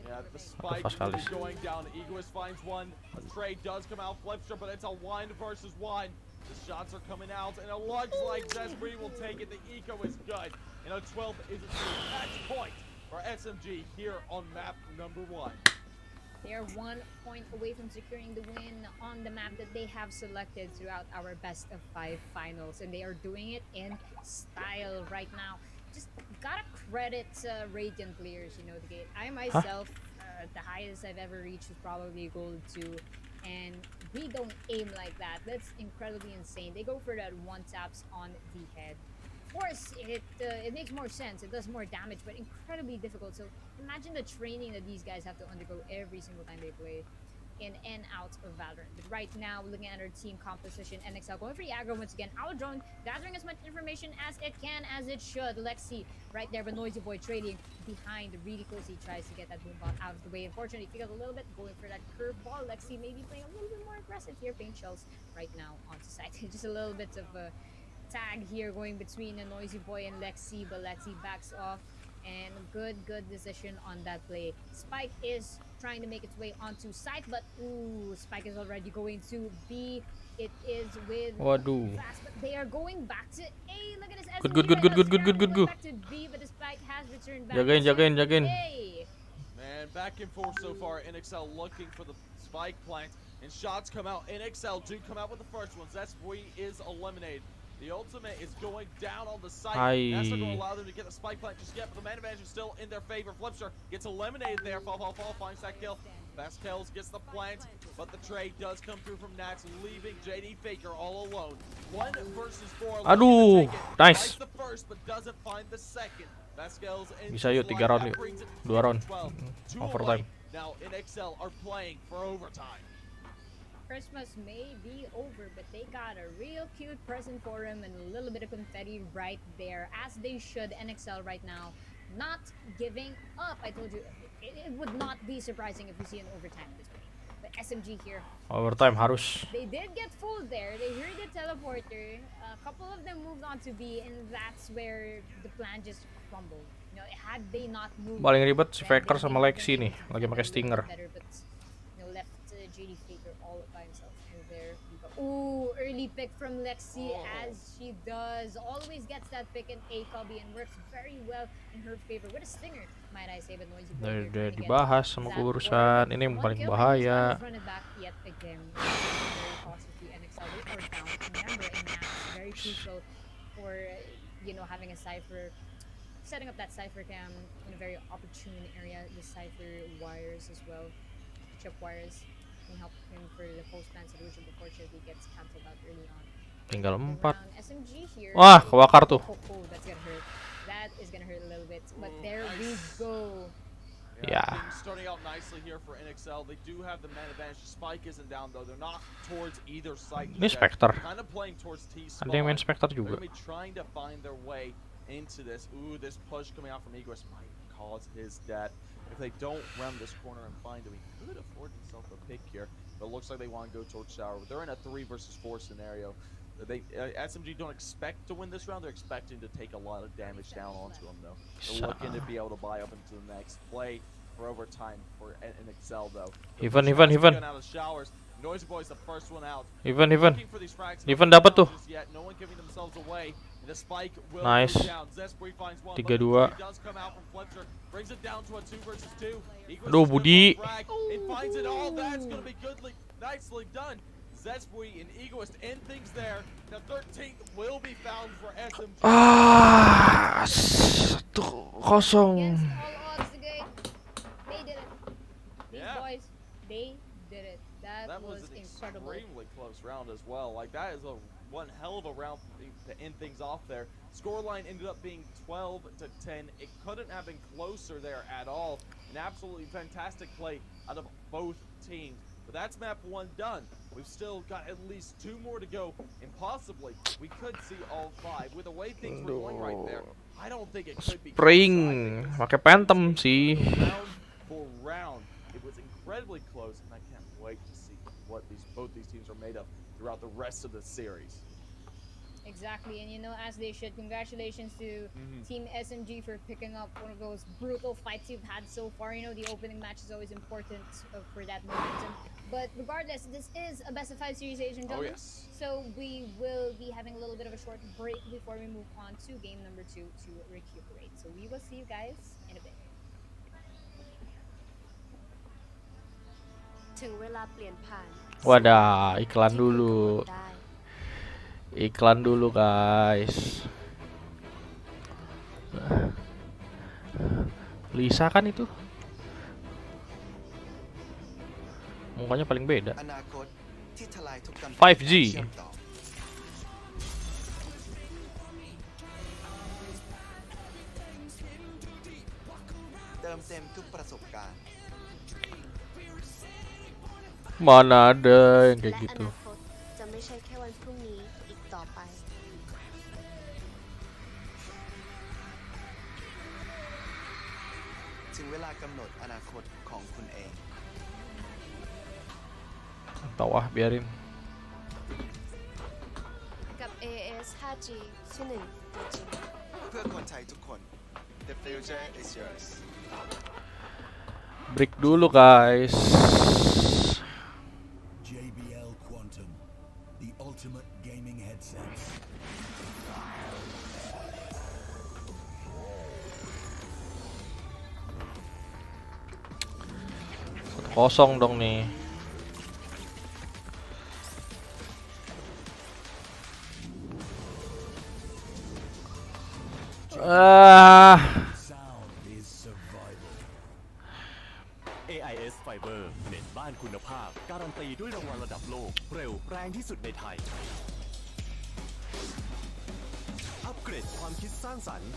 Yeah, the spike is going down. Egoist finds one. A trade does come out, Flipster, but it's a 1 versus 1. The shots are coming out, and it looks like Zesbury will take it. The eco is good. And a 12 is a match point for SMG here on map number 1. They are 1 point away from securing the win on the map that they have selected throughout our best of 5 finals, and they are doing it in style right now. Just gotta credit Radiant players, you know, the game. I myself, the highest I've ever reached was probably gold 2, and we don't aim like that. That's incredibly insane. They go for that 1 taps on the head. Of course, it makes more sense. It does more damage, but incredibly difficult. So imagine the training that these guys have to undergo every single time they play in and out of Valorant. But right now, looking at our team composition, NXL going for the aggro once again. Our drone gathering as much information as it can, as it should. Lexi right there, but Noisy Boy trading behind really close. He tries to get that boombot out of the way. Unfortunately, pick up a little bit, going for that curveball. Lexi maybe playing a little bit more aggressive here. Paint shells right now onto site. Just a little bit of a tag here going between a Noisy Boy and Lexi, but Lexi backs off. And good decision on that play. Spike is trying to make its way onto site, but ooh, Spike is already going to B. It is with Waduh. fast, but they are going back to A. Look at this. Good. Back to B, but the Spike has returned back. Jagain. A. Man, back and forth so far. NXL looking for the spike plant, and shots come out. NXL do come out with the first one. Zesbury is eliminated. The ultimate is going down on the site. That's not going to allow them to get the spike plant just yet, but the man advantage is still in their favor. Flipster gets eliminated there. Fall, finds that kill. Vasquez gets the plant, but the trade does come through from Nats, leaving JD Faker all alone. 1 versus 4. Aduh, nice. Finds the first, but doesn't find the second. Vasquez Bisa yuk 3 round yuk. 2 round. Overtime. Now NXL are playing for overtime. Christmas may be over, but they got a real cute present for him and a little bit of confetti right there, as they should. NXL right now not giving up. I told you, it would not be surprising if we see an overtime this way. But SMG here. Overtime harus. They did get fooled there. They heard the teleporter. A couple of them moved on to B, and that's where the plan just crumbled. You know, had they not moved, Paling ribet si Faker sama Lexi nih, lagi pakai Stinger. better, but, you know, left JD Faker all by himself. And there we go. Ooh, early pick from Lexi, as she does. Always gets that pick in A copy and works very well in her favor with a stinger, might I say, but Noisy Boy Udah dibahas sama urusan ini yang paling bahaya. run it back yet again. Very positive NXL. They are down. Remember, and that's very crucial for having a cipher, setting up that cipher cam in a very opportune area. The cipher wires as well, chip wires, can help him for the post-plan solution before he gets cancelled out early on. Tinggal 4. SMG here. Wah, kebakar tuh. That's gonna hurt. That is gonna hurt a little bit. But there we go. Yeah. Things starting out nicely here for NXL. They do have the man advantage. Spike isn't down though. They're not towards either side. Ini Spectre. Kind of playing towards T spawn. Ada yang main Spectre They're juga. gonna be trying to find their way into this. Ooh, this push coming out from Egress might cause his death. If they don't round this corner and find him, he could afford himself a pick here. But it looks like they want to go towards Shower. They're in a 3 versus 4 scenario. SMG don't expect to win this round. They're expecting to take a lot of damage down onto them though. They're looking to be able to buy up into the next play for overtime for NXL though. Even. Out of showers. Noisy Boy's the first one out. Even. Looking for these frags. Even dapat tuh. Yet. No one giving themselves away. And the spike will Nice. move down. Zespri finds one. 3-2. He does come out from Fletcher. Brings it down to a 2 versus 2. Aduh, Budi. It finds it all. That's going to be nicely done. Zespri and Egoist end things there. The 13th will be found for SMG. 1-0. Against all odds today, they did it. These boys, they did it. That was an incredible. Extremely close round as well. Like that is one hell of a round to end things off there. Scoreline ended up being 12-10. It couldn't have been closer there at all. An absolutely fantastic play out of both teams. But that's map 1 done. We've still got at least 2 more to go, and possibly we could see all 5. With the way things were going right there, I don't think it could be. Spring, pakai Phantom sih. Round for round, it was incredibly close, and I can't wait to see what both these teams are made of throughout the rest of the series. Exactly, and as they should. Congratulations to Team SMG for picking up one of those brutal fights you've had so far. The opening match is always important for that momentum. But regardless, this is a best of 5 series, ladies and gentlemen. Oh, yes. So we will be having a little bit of a short break before we move on to game number 2 to recuperate. So we will see you guys in a bit. ถึงเวลาเปลี่ยนผ่าน Wadah, iklan dulu guys. Lisa kan itu mukanya paling beda. อนาคตที่ทลายทุกกำแพง 5G เชื่อมต่อเติมเต็มทุกประสบการณ์ Mana ada yang kayak และ gitu. อนาคตจะไม่ใช่แค่วันพรุ่งนี้อีกต่อไป ถึงเวลากำหนดอนาคตของคุณเอง Tahu ah, biarin. กับ AS 5G ชื่อหนึ่งตัวจริง เพื่อคนไทยทุกคน The future is yours Break dulu guys. JBL Quantum, the ultimate gaming headset. Kosong dong nih. Sound is survival. AIS Fiber เน็ตบ้านคุณภาพการันตีด้วยรางวัลระดับโลกเร็วแรงที่สุดในไทยอัปเกรดความคิดสร้างสรรค์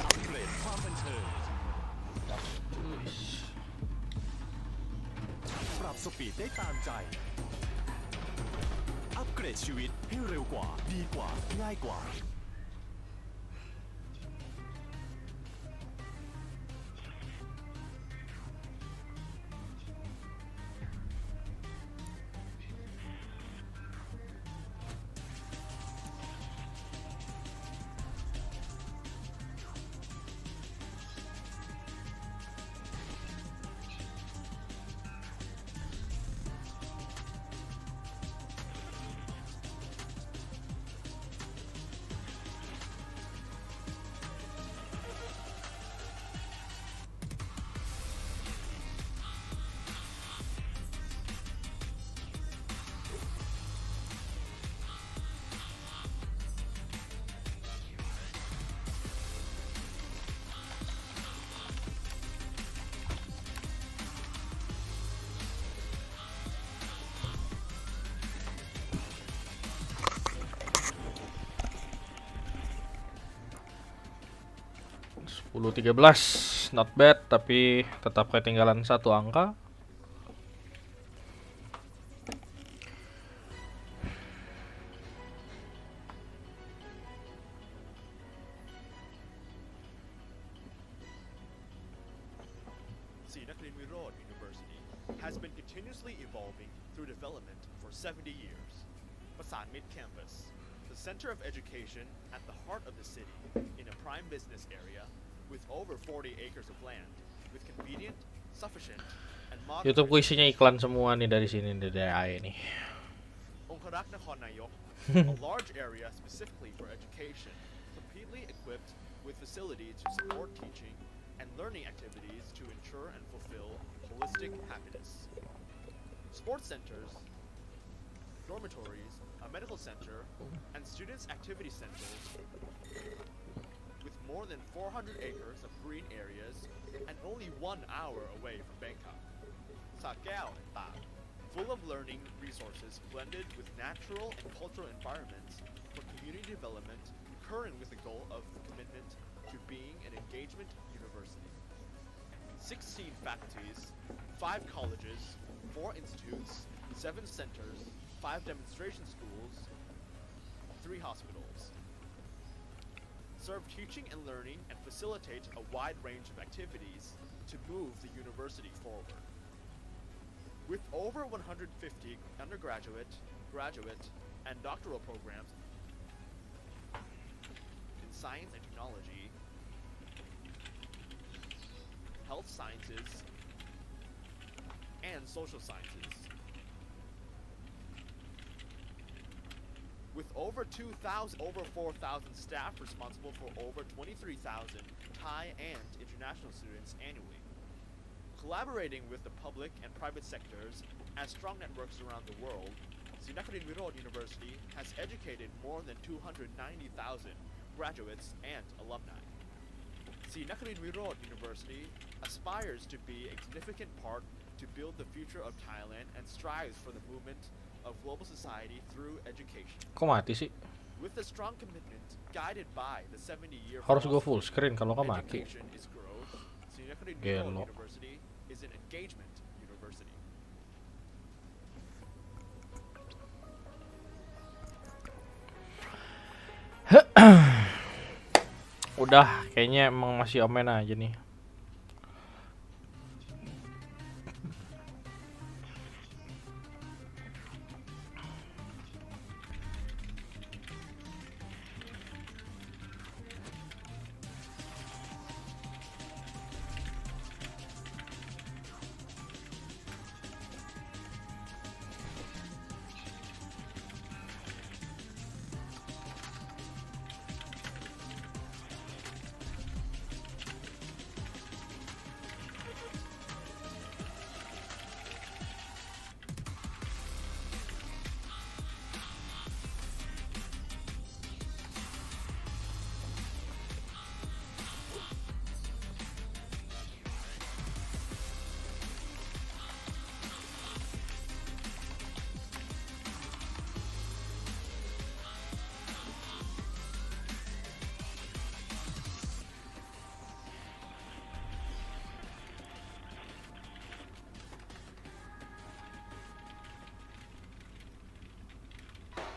อัปเกรดความบันเทิง สปีดได้ตามใจ อัปเกรดชีวิตให้เร็วกว่าดีกว่าง่ายกว่า 10-13, not bad, tapi tetap ketinggalan 1 angka. Nakarin Wirod University has been continuously evolving through development for 70 years. Pasan Mid Campus, the center of education at the heart of the city, in a prime business area with over 40 acres of land, with convenient, sufficient, and modern. YouTube ku isinya iklan semua nih dari sini dari AI nih. Ongkarak Nakhon Nayok, a large area specifically for education, completely equipped with facilities to support teaching and learning activities to ensure and fulfill holistic happiness. Sports centers, dormitories, a medical center, and students' activity centers with more than 400 acres of green areas and only 1 hour away from Bangkok. Sakao and Ta, full of learning resources blended with natural and cultural environments for community development, concurrent with the goal of commitment to being an engagement university. 16 faculties, 5 colleges, 4 institutes, 7 centers, 5 demonstration schools, 3 hospitals. Serve teaching and learning and facilitate a wide range of activities to move the university forward. With over 150 undergraduate, graduate, and doctoral programs in science and technology, health sciences, and social sciences. With over 4,000 staff responsible for over 23,000 Thai and international students annually. Collaborating with the public and private sectors and strong networks around the world, Nakarin Wirod University has educated more than 290,000 graduates and alumni. Nakarin Wirod University aspires to be a significant part to build the future of Thailand and strives for the movement of global society through education. Kok mati sih? With a strong commitment guided by the 70-year Harus gue full screen kalau nggak mati. education is growth. Nakarin Gelo. Wirod University is an engagement university. Udah, kayaknya emang masih omen aja nih.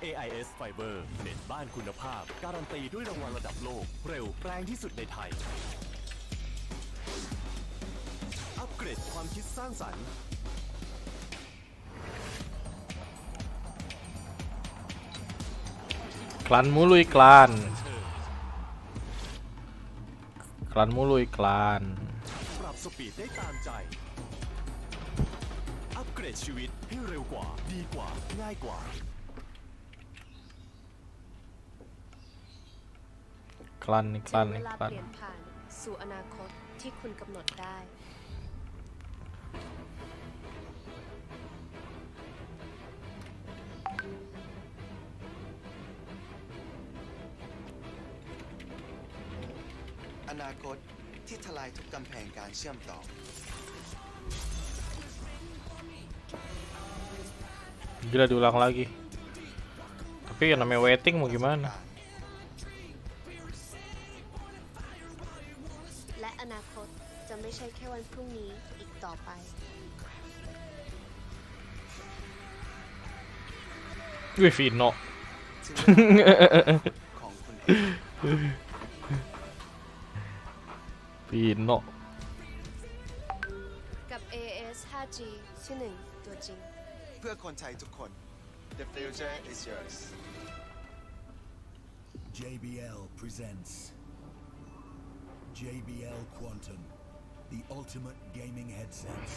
AIS Fiber เน็ตบ้านคุณภาพการันตีด้วยรางวัลระดับโลกเร็วแรงที่สุดในไทยอัปเกรดความคิดสร้างสรรค์Klan mulu iklan. Klan mulu iklan. ปรับสปีดได้ตามใจอัปเกรดชีวิตให้เร็วกว่าดีกว่าง่ายกว่า Klan ถึง iklan เวลา iklan. เปลี่ยนผ่านสู่อนาคตที่คุณกำหนดได้ อนาคตที่ทลายทุกกำแพงการเชื่อมต่อ Gila diulang lagi. Tapi yang namanya waiting mau gimana? และอนาคตจะไม่ใช่แค่วันพรุ่งนี้อีกต่อไป Wih Vino. ถึงเวลาของคุณเอง Vino. กับ AS 5G ที่หนึ่งตัวจริง เพื่อคนไทยทุกคน The future is yours JBL presents JBL Quantum, the ultimate gaming headsets.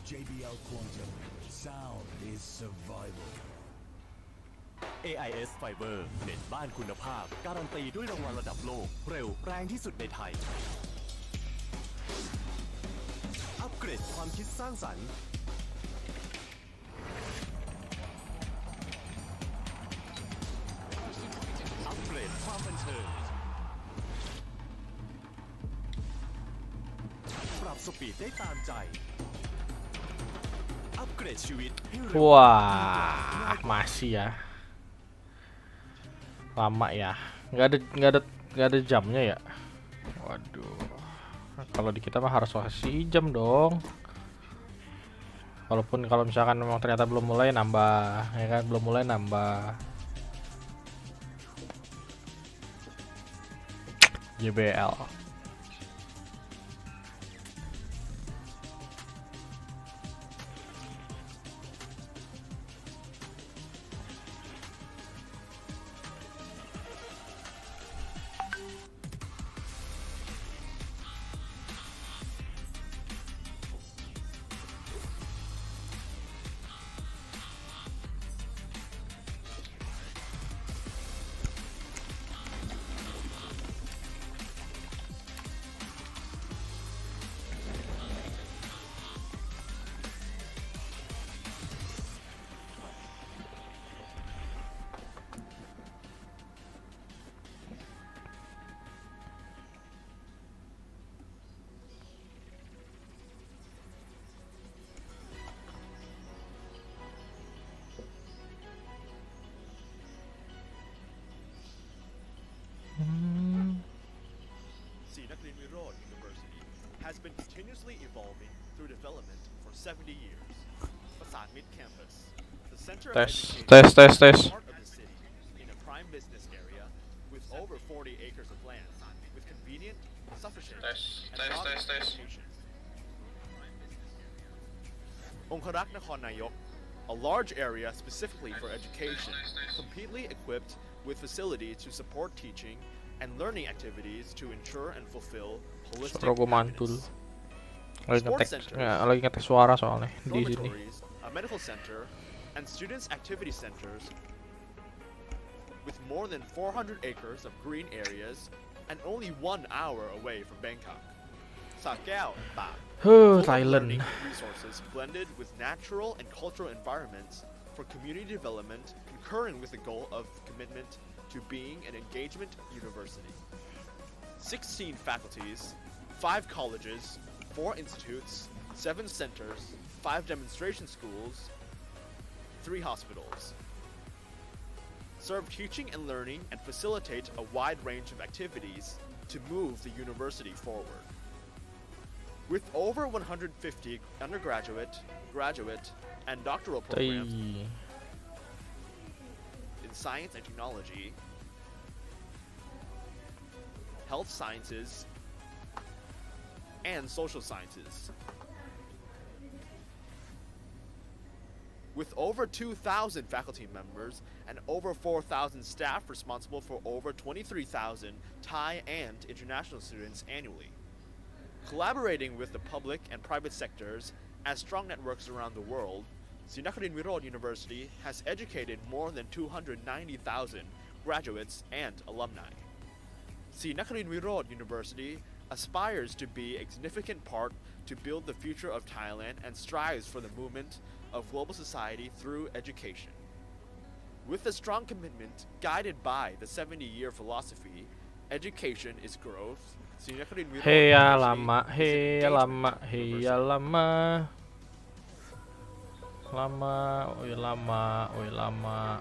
JBL Quantum, sound is survival. AIS Fiber เน็ตบ้านคุณภาพการันตีด้วยรางวัลระดับโลกเร็วแรงที่สุดในไทยอัปเกรดความคิดสร้างสรรค์อัปเกรดความบันเทิงปรับสปีดได้ตามใจอัปเกรดชีวิตให้เร็ว Wah, masih ya. Lama ya. Nggak ada jamnya ya. Waduh. Kalau di kita mah harus kasih jam dong. Walaupun kalau misalkan memang ternyata belum mulai nambah, ya kan belum mulai nambah. JBL. University has been continuously evolving through development for 70 years. Facade Mid-Campus, the center of education Test. in the heart of the city, in a prime business area with over 40 acres of land, with convenient, sufficient, and modern education. Conqueror Nakhon Nayok, a large area specifically for education, completely equipped with facilities to support teaching and learning activities to ensure and fulfill holistic Suara gua mantul. Sports centers, Lagi ngetek suara soalnya di sini. dormitories, a medical center, and students' activity centers with more than 400 acres of green areas and only 1 hour away from Bangkok. Sakao and Ba. Full of Thailand. learning resources blended with natural and cultural environments for community development, concurrent with the goal of commitment to being an engagement university. 16 faculties, 5 colleges, 4 institutes, 7 centers, 5 demonstration schools, 3 hospitals, serve teaching and learning, and facilitate a wide range of activities to move the university forward. With over 150 undergraduate, graduate, and doctoral programs in science and technology, health sciences, and social sciences. With over 2,000 faculty members and over 4,000 staff responsible for over 23,000 Thai and international students annually. Collaborating with the public and private sectors as strong networks around the world, Srinakarin Wirod University has educated more than 290,000 graduates and alumni. Srinakarin Wirod University aspires to be a significant part to build the future of Thailand and strives for the movement of global society through education. With a strong commitment guided by the 70-year philosophy, education is growth. Srinakarin Wirod Heya University is an lama, engagement heya university. lama. Lama, oi lama, oi lama.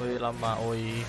Oi lama, oi.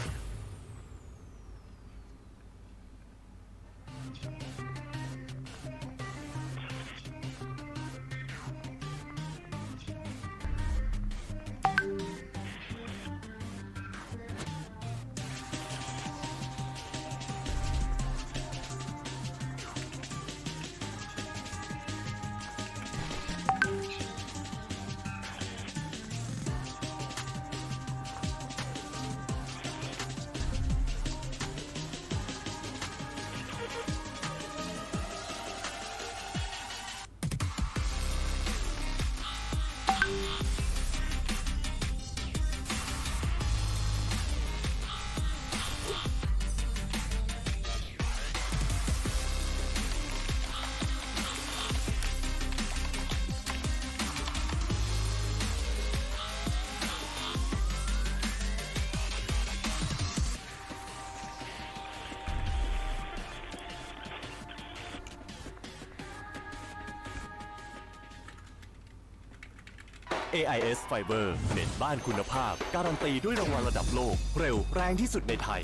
AIS Fiber เน็ตบ้านคุณภาพการันตีด้วยรางวัลระดับโลกเร็วแรงที่สุดในไทย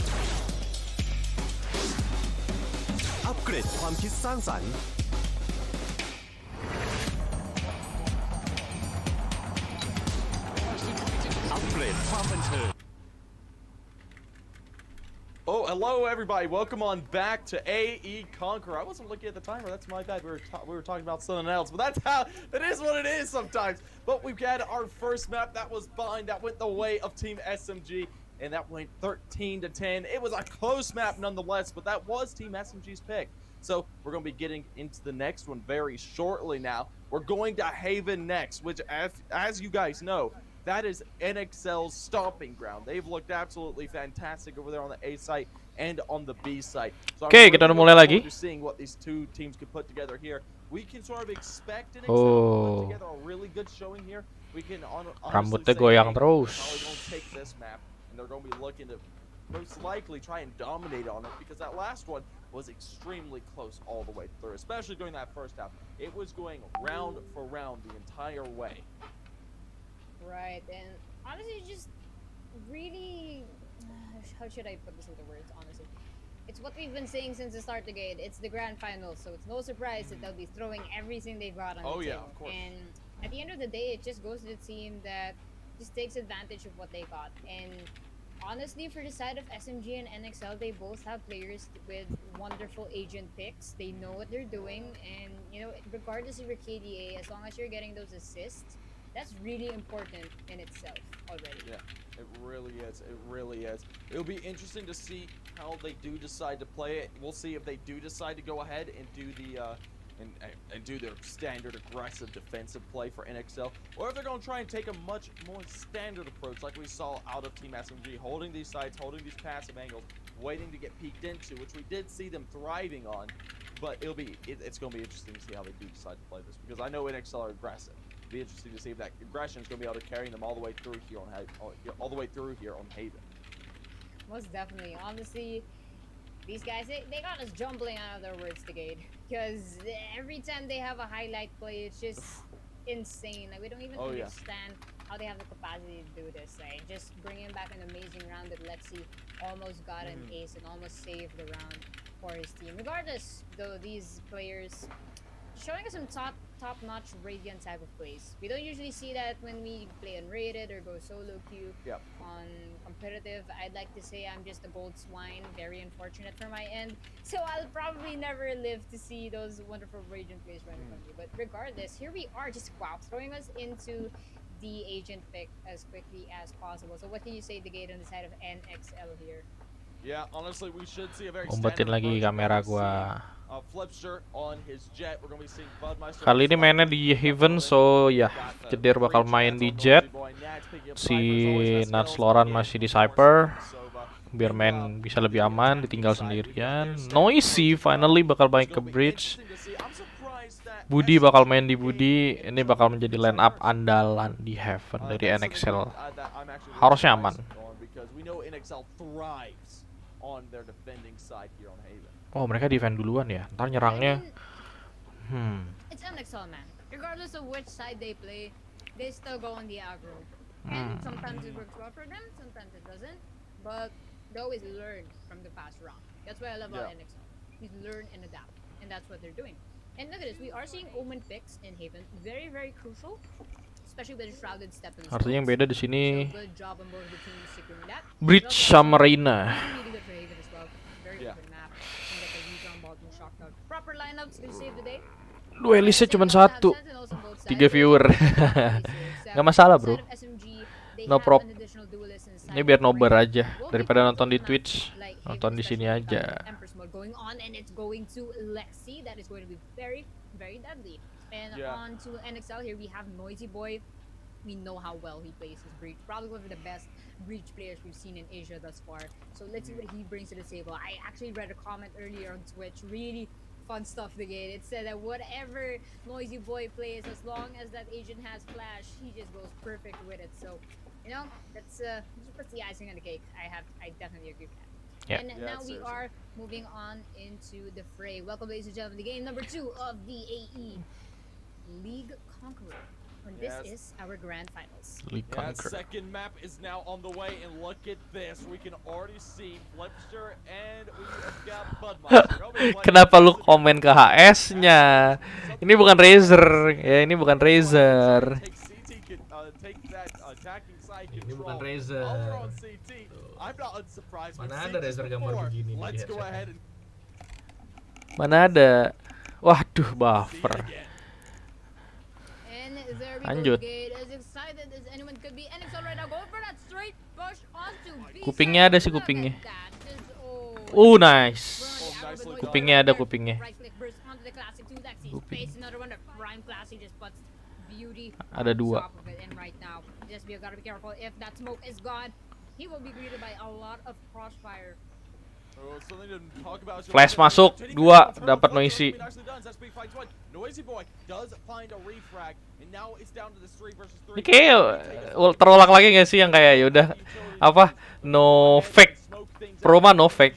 อัปเกรดความคิดสร้างสรรค์อัปเกรดความบันเทิง Oh, hello everybody. Welcome on back to AE Conqueror. I wasn't looking at the timer. That's my bad. We were talking about something else, but that is what it is sometimes. But we've got our first map that was bind that went the way of Team SMG, and that went 13-10. It was a close map nonetheless, but that was Team SMG's pick. So we're going to be getting into the next one very shortly now. We're going to Haven next, which as you guys know, that is NXL's stomping ground. They've looked absolutely fantastic over there on the A site and on the B site. So Oke, kita udah mulai lagi. to seeing what these two teams could put together here. We can sort of expect NXL to Oh. put together a really good showing here. We can Rambutnya honestly say goyang they're terus. probably going to take this map and they're going to be looking to most likely try and dominate on it, because that last one was extremely close all the way through, especially during that first half. It was going round for round the entire way. Right, and honestly, just really, how should I put this into words, honestly? It's what we've been saying since the start of the game. It's the grand final, so it's no surprise that they'll be throwing everything they've got on the table. Of course. And at the end of the day, it just goes to the team that just takes advantage of what they got. And honestly, for the side of SMG and NXL, they both have players with wonderful agent picks. They know what they're doing, and you know, regardless of your KDA, as long as you're getting those assists, that's really important in itself already. Yeah, it really is. It really is. It'll be interesting to see how they do decide to play it. We'll see if they do decide to go ahead and do the and do their standard aggressive defensive play for NXL, or if they're going to try and take a much more standard approach like we saw out of Team SMG, holding these sides, holding these passive angles, waiting to get peeked into, which we did see them thriving on. But it's going to be interesting to see how they do decide to play this, because I know NXL are aggressive. It'll be interesting to see if that aggression is going to be able to carry them all the way through here on Haven. Most definitely. Honestly, these guys, they got us jumbling out of their words, the gate. Because every time they have a highlight play, it's just insane. Like we don't even Oh, yeah. understand how they have the capacity to do this. Like just bringing back an amazing round that Lexi almost got an ace and almost saved the round for his team. Regardless, though, these players showing us some top-notch Radiant type of plays. We don't usually see that when we play unrated or go solo queue. Yep. On competitive, I'd like to say I'm just a gold swine. Very unfortunate for my end. So I'll probably never live to see those wonderful Radiant plays running from me. But regardless, here we are, just wow, throwing us into the agent pick as quickly as possible. So what can you say, the gate on the side of NXL here? Yeah, honestly, we should see a very Umpetin standard lagi approach. kamera We're gonna gua. see, Flipster on his jet. We're gonna be seeing Budmeister Kali ini on mainnya di Heaven, so ya Jedir bakal main di Jet. Si Nats Loran masih di Cyper. Biar main bisa lebih aman, ditinggal sendirian. Noisy finally bakal main ke Bridge. Budi bakal main di Budi. Ini bakal menjadi line up andalan di Heaven dari NXL. Harusnya aman. Oh, mereka defend duluan ya. Ntar nyerangnya. It's NXL, man. Regardless of which side they play, they still go on the aggro. And sometimes it works well for them, sometimes it doesn't. But they always learn from the past round. That's what I love about NXL. We learn and adapt, and that's what they're doing. And look at this, we are seeing Omen picks in Haven. Very, very crucial, especially with Shrouded Step in the Artinya yang beda di sini so good job on both the teams securing that. Bridge sama Reina. Really good for Haven as well. Very open map. And get the recon ball from Shockdog. Proper lineups to save the day. Duelisnya cuma satu. 3 viewer. Nggak masalah, bro. No prop. Ini biar nobar aja daripada nonton di Twitch. Nonton di sini aja. Going on, and it's going to Lexi. That is going to be very, very deadly. And on to NXL here, we have Noisy Boy. We know how well he plays his Breach. Probably one of the best Breach players we've seen in Asia thus far. So let's see what he brings to the table. I actually read a comment earlier on Twitch. Really fun stuff, the gate. It said that whatever Noisy Boy plays, as long as that agent has flash, he just goes perfect with it. So, you know, that's the icing on the cake. I definitely agree with that. Yeah. And now we are moving on into the fray. Welcome, ladies and gentlemen, to game number 2 of the AE League Conqueror. And this is our grand finals. League Conqueror. Second map is now on the way, and look at this. We can already see Flipster and we have got Budmeister. Kenapa lu komen ke HS-nya? Ini bukan Razer. Ya, ini bukan Razer. Ini bukan Razer. Mana ada Razer gambar begini di headset? Mana ada? Waduh, buffer. Lanjut. Kupingnya ada sih, kupingnya. Nice. Kupingnya ada, kupingnya. Kuping. Ada 2. Flash masuk, 2 dapat Noisy. Ini kayak terulang lagi nggak sih yang kayak yaudah apa no fake, Proma no fake.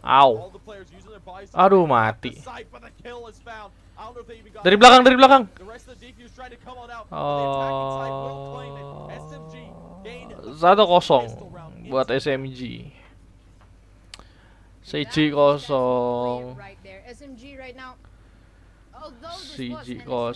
Aw. Aduh, mati. Dari belakang. Oh. 1-0 buat SMG. CG 0. CG 0.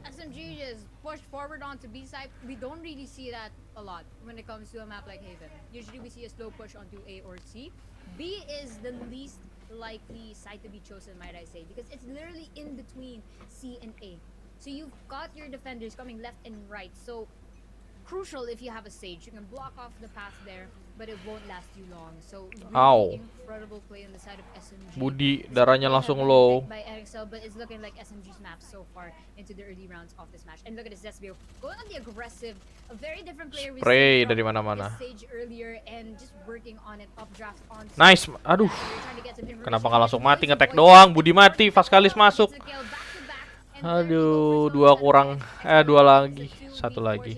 SMG just pushed forward onto B side. We don't really see that a lot when it comes to a map like Haven. Usually we see a slow push onto A or C. B is the least likely side to be chosen, might I say, because it's literally in between C and A. So you've got your defenders coming left and right. So crucial if you have a Sage. You can block off the path there, but it won't last you long. So really incredible play on the side of SMG. Budi darahnya langsung low. By NXL, but it's looking like SMG's map so far into the early rounds of this match. And look at this Zesbio going on the aggressive, a very different player. Spray dari mana-mana. Sage earlier and just working on an updraft on. Nice. Aduh. Kenapa nggak langsung mati, nge-tag doang? Budi mati, Vaskalis masuk. Aduh, 2 kurang. 2 lagi. 1 lagi.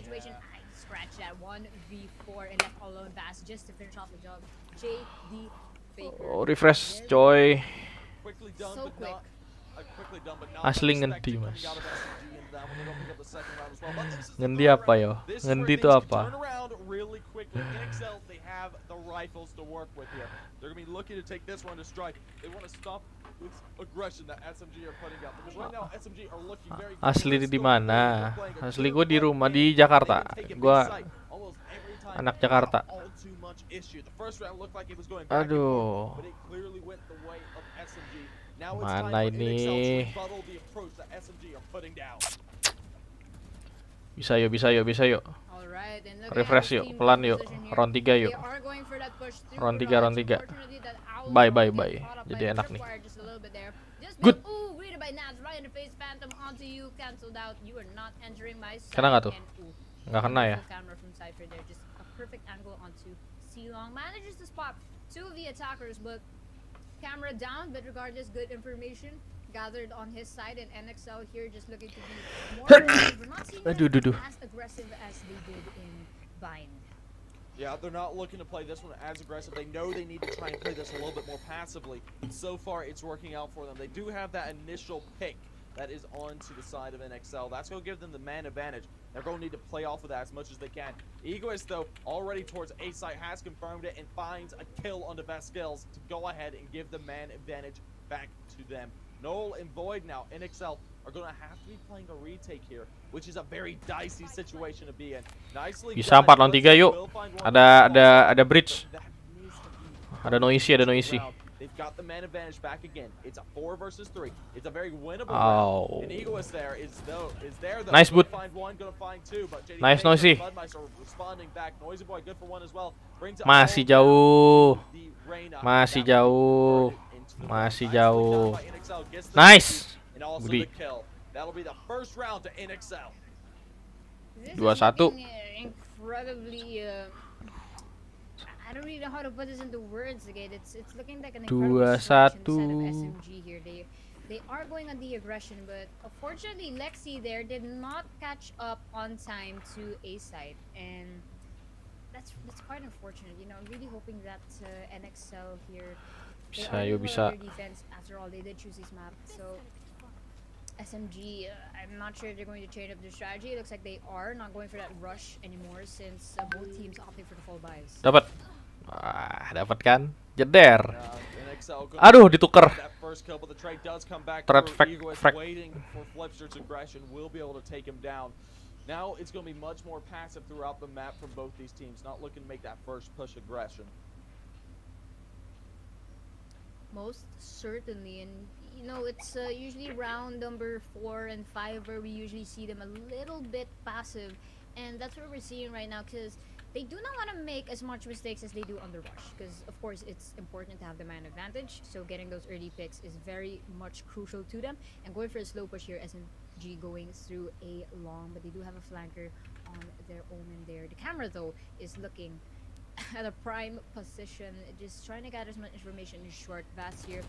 faker. Oh, refresh coy. Quickly done, So but quick. not quickly done, but not Asli unexpected ngendi, coming Mas. out of SMG into that one. They don't pick up the second round as well. But this is the Ngendi third apa round. yo? This is where Ngendi things itu can apa? turn around really quickly. NXL, they have the rifles to work with here. They're gonna be looking to take this one to strike. They want to stop this aggression that SMG are putting out because right now SMG are looking very good. Asli They're di still mana? playing a Asli good gue di run rumah game. di They've Jakarta. been taking big Gua sight almost every time anak without Jakarta. all too much issue. The first round looked like it was going back and forth, Aduh. but it clearly went the way of SMG. Now it's Mana time for NXL to ini? rebuttal the approach that SMG are putting down. Bisa yuk, bisa yuk, bisa yuk. Alright, and look Refresh at yuk, this team pelan yuk. composition here. Round 3 yuk. They are going for that push through Round 3, garage. round 3. Unfortunately, that owl Bye, will bye, get bye. caught up Jadi by enak nih. tripwire just a little bit there. Just Good. Ooh, greeted by Nats right in the face. Phantom onto you, cancelled out. You are not entering my side. Kena nggak tuh? And, ooh, Nggak kena ya? beautiful camera from Cypher there. Just a perfect angle onto C-Long. Manages to spot two of the attackers, but camera down. But regardless, good information gathered on his side, and NXL here just looking to be more aggressive. We're not seeing Aduh, them duh, duh. as aggressive as they did in Bind. Yeah, they're not looking to play this one as aggressive. They know they need to try and play this a little bit more passively. So far, it's working out for them. They do have that initial pick that is onto the side of NXL. That's going to give them the man advantage. They're going to need to play off of that as much as they can. Egoist, though, already towards A site has confirmed it and finds a kill on the best skills to go ahead and give the man advantage back to them. Null and Void now, NXL, are going to have to be playing a retake here, which is a very dicey situation to be in. Nicely Bisa 4 done. lawan 3 yuk. Ada bridge. That needs to be Ada noisy, ada noisy. They've got the man advantage back again. It's a 4 versus 3. It's a very winnable Oh. round. And Egoist there is there though. Nice Gonna boot. find one, gonna find two, but JD Nice, Noisy. Mudmice are responding back. Noisy Boy good for one as well. Brings it Masih all down jauh. to the Reyna. Masih That one jauh. converted into the Masih nicely done jauh. by NXL. Gets the Nice. defeat and also Budi. the kill. That'll be the first round to NXL. This is 2-1. looking, incredibly. I don't really know how to put this into words again. It's looking like an incredible 2-1. stretch inside of SMG here. They are going on the aggression, but unfortunately Lexi there did not catch up on time to A side, and that's quite unfortunate. You know, I'm really hoping that NXL here. They Bisa are yuk, able bisa. on their defense. After all, they did choose this map, so. SMG, I'm not sure if they're going to change up their strategy. It looks like they are not going for that rush anymore since both teams opting for the full buys. Dapat. Dapat kan? Jeder. NXL gonna Aduh, ditukar. that first kill, but the trade does come back Threat through. Egoist frack. waiting for Flipster's aggression will be able to take him down. Now it's going to be much more passive throughout the map from both these teams, not looking to make that first push aggression. Most certainly, and you know it's usually round number 4 and 5 where we usually see them a little bit passive, and that's what we're seeing right now because they do not want to make as much mistakes as they do on the rush, because of course it's important to have the man advantage, so getting those early picks is very much crucial to them, and going for a slow push here, SMG going through a long, but they do have a flanker on their omen there. The camera though is looking at a prime position, just trying to gather as much information in short. Vast here,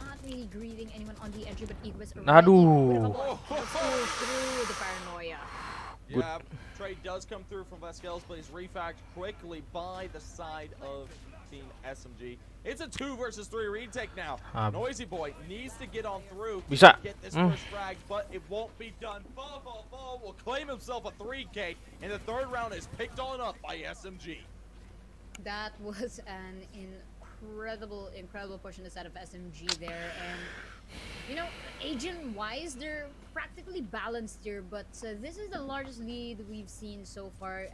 not really greeting anyone on the entry, but Equus Aduh. through the paranoia. Yeah, trade does come through from Vasquez, but he's refact quickly by the side of Team SMG. It's a 2 versus 3 retake now. Noisy Boy needs to get on through Bisa. to get this first frag, but it won't be done. Fall will claim himself a 3K, and the third round is picked on up by SMG. That was an incredible push on the side of SMG there, and you know, agent-wise, they're practically balanced here, but this is the largest lead we've seen so far.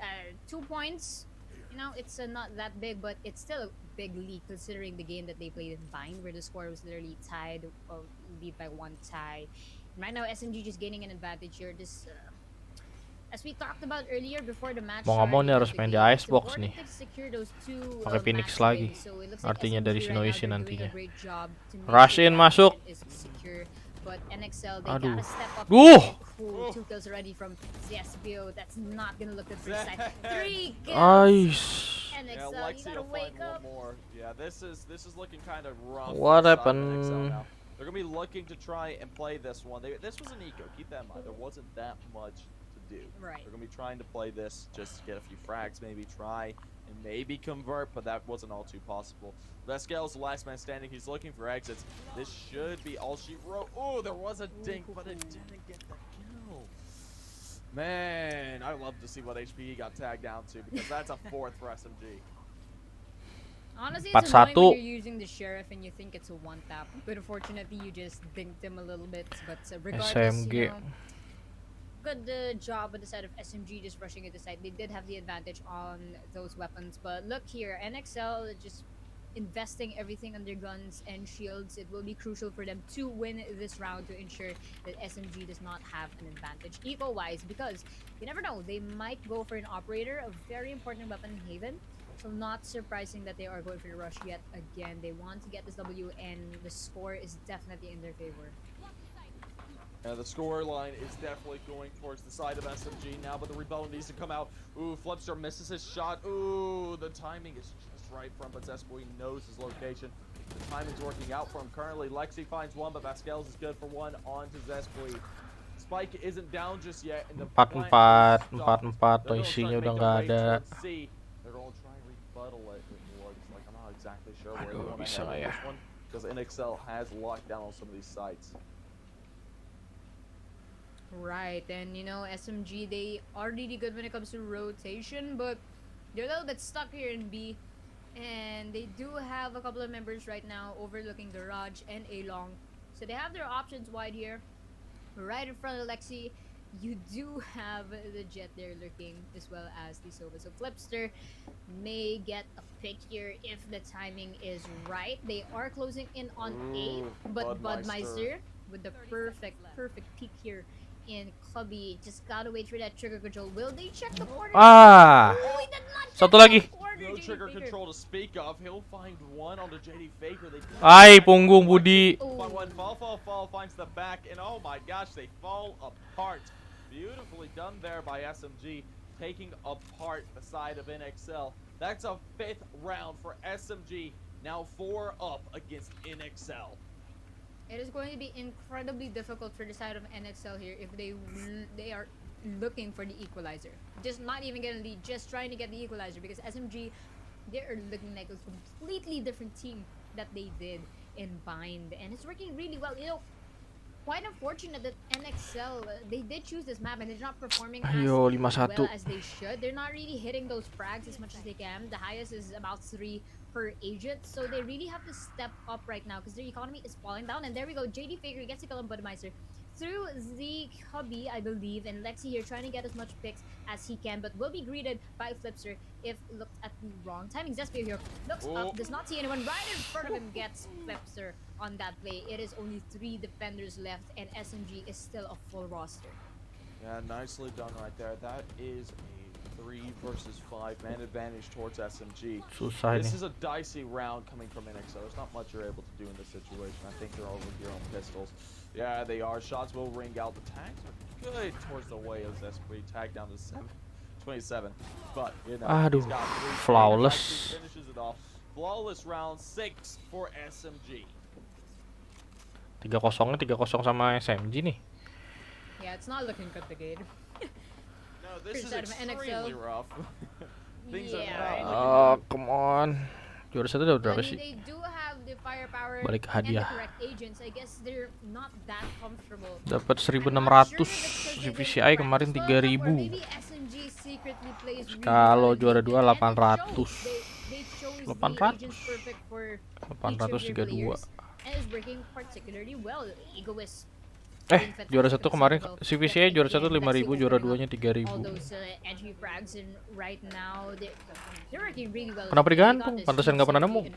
2 points, you know, it's not that big, but it's still a big lead considering the game that they played in Bind, where the score was literally tied, lead by 1 tie. And right now, SMG just gaining an advantage here. This, as we talked about earlier before the match, Mau nggak mau nih harus main di Icebox nih. Pakai Phoenix lagi. Artinya dari Sinoisi nantinya. Rush in masuk. But NXL, they Aduh. gotta step up. Duh. Cool. 2 kills already from ZSBO. That's not gonna look good for side. 3 kills. Nice. Yeah, NXL, you Lexi gotta will wake find up. one more. Yeah, this is looking kind of rough. What for the side of happened? NXL now. They're gonna be looking to try and play this one. This was an eco. Keep that in mind. There wasn't that much to do. Right. They're gonna be trying to play this, just get a few frags, maybe try and maybe convert, but that wasn't all too possible. Vasquez, the last man standing. He's looking for exits. This should be all she wrote. Oh, there was a dink, but it didn't get the kill. Man, I love to see what HPE got tagged down to, because that's a fourth for SMG. Honestly, it's annoying when you're using the sheriff and you think it's a one tap, but unfortunately you just dinked him a little bit. But regardless, SMG. you know, good job on the side of SMG just rushing at the side. They did have the advantage on those weapons, but look here, NXL just investing everything on their guns and shields. It will be crucial for them to win this round to ensure that SMG does not have an advantage eco-wise, because you never know, they might go for an operator, a very important weapon in Haven. So not surprising that they are going for the rush yet again. They want to get this W, and the score is definitely in their favor. The score line is definitely going towards the side of SMG now, but the rebuttal needs to come out. Ooh, Flipster misses his shot. Ooh, the timing is just right from, but Zespoy knows his location. The timing's working out for him currently. Lexi finds one, but Vasquez is good for one on to Zespoy. Spike isn't down just yet. 4-4 tuh isinya udah nggak ada. They're gonna try and rebuttal it. Like, I'm not exactly sure where they want to head this one, because NXL has locked down on some of these sites. Right, and you know, SMG, they are really good when it comes to rotation, but they're a little bit stuck here in B, and they do have a couple of members right now overlooking Garage and A-Long, so they have their options wide here. Right in front of Lexi, you do have the Jet there lurking, as well as the Sova. So Flipster may get a pick here if the timing is right. They are closing in on A, but Budmeister with the perfect peek here in Clubby. Just gotta wait for that trigger control. Will they check the corner? Ah, oh, he did not check satu the lagi. corner, No JD trigger Faker. control to speak of. He'll find one on the JD Faker. Ay, punggung Budi. Find one. Fall finds the back, and oh my gosh, they fall apart. Beautifully done there by SMG, taking apart the side of NXL. That's a 5th round for SMG. Now 4 up against NXL. It is going to be incredibly difficult for the side of NXL here if they are looking for the equalizer. Just not even getting the lead, just trying to get the equalizer, because SMG, they are looking like a completely different team that they did in Bind, and it's working really well. You know, quite unfortunate that NXL, they did choose this map and they're not performing as well as they should. They're not really hitting those frags as much as they can. The highest is about 3 per agent, so they really have to step up right now because their economy is falling down. And there we go, JD Faker gets a kill on Budmeister through the hubby, I believe, and Lexi here trying to get as much picks as he can, but will be greeted by Flipster if looked at the wrong timing. Zespio here looks up, does not see anyone right in front of him, gets Flipster on that play. It is only 3 defenders left, and SMG is still a full roster. Yeah, nicely done right there. That is a 3 versus 5 man advantage towards SMG. This is a dicey round coming from NXL. There's not much you're able to do in this situation. I think they're over here on pistols. Yeah, they are. Shots will ring out. The tags are good towards the way of Zespri. Tag down to 27. But, you know, he's got 3 flawless. Finishes it off. Flawless round 6 for SMG. 3-0 nya 3-0 sama SMG nih. Yeah, it's not looking good, the game. No, this is extremely rough. Things are not Oh, come on. Juara 1 udah berapa sih? They do have the firepower Balik and the hadiah. correct agents. I guess they're not that comfortable. Dapat 1.600, CVCI kemarin 3.000. Kalau juara 2 800. 832. Juara 1 kemarin CVCI juara 1 5.000, juara 2-nya 3.000. Kenapa digantung? Pantesan nggak pernah nemu.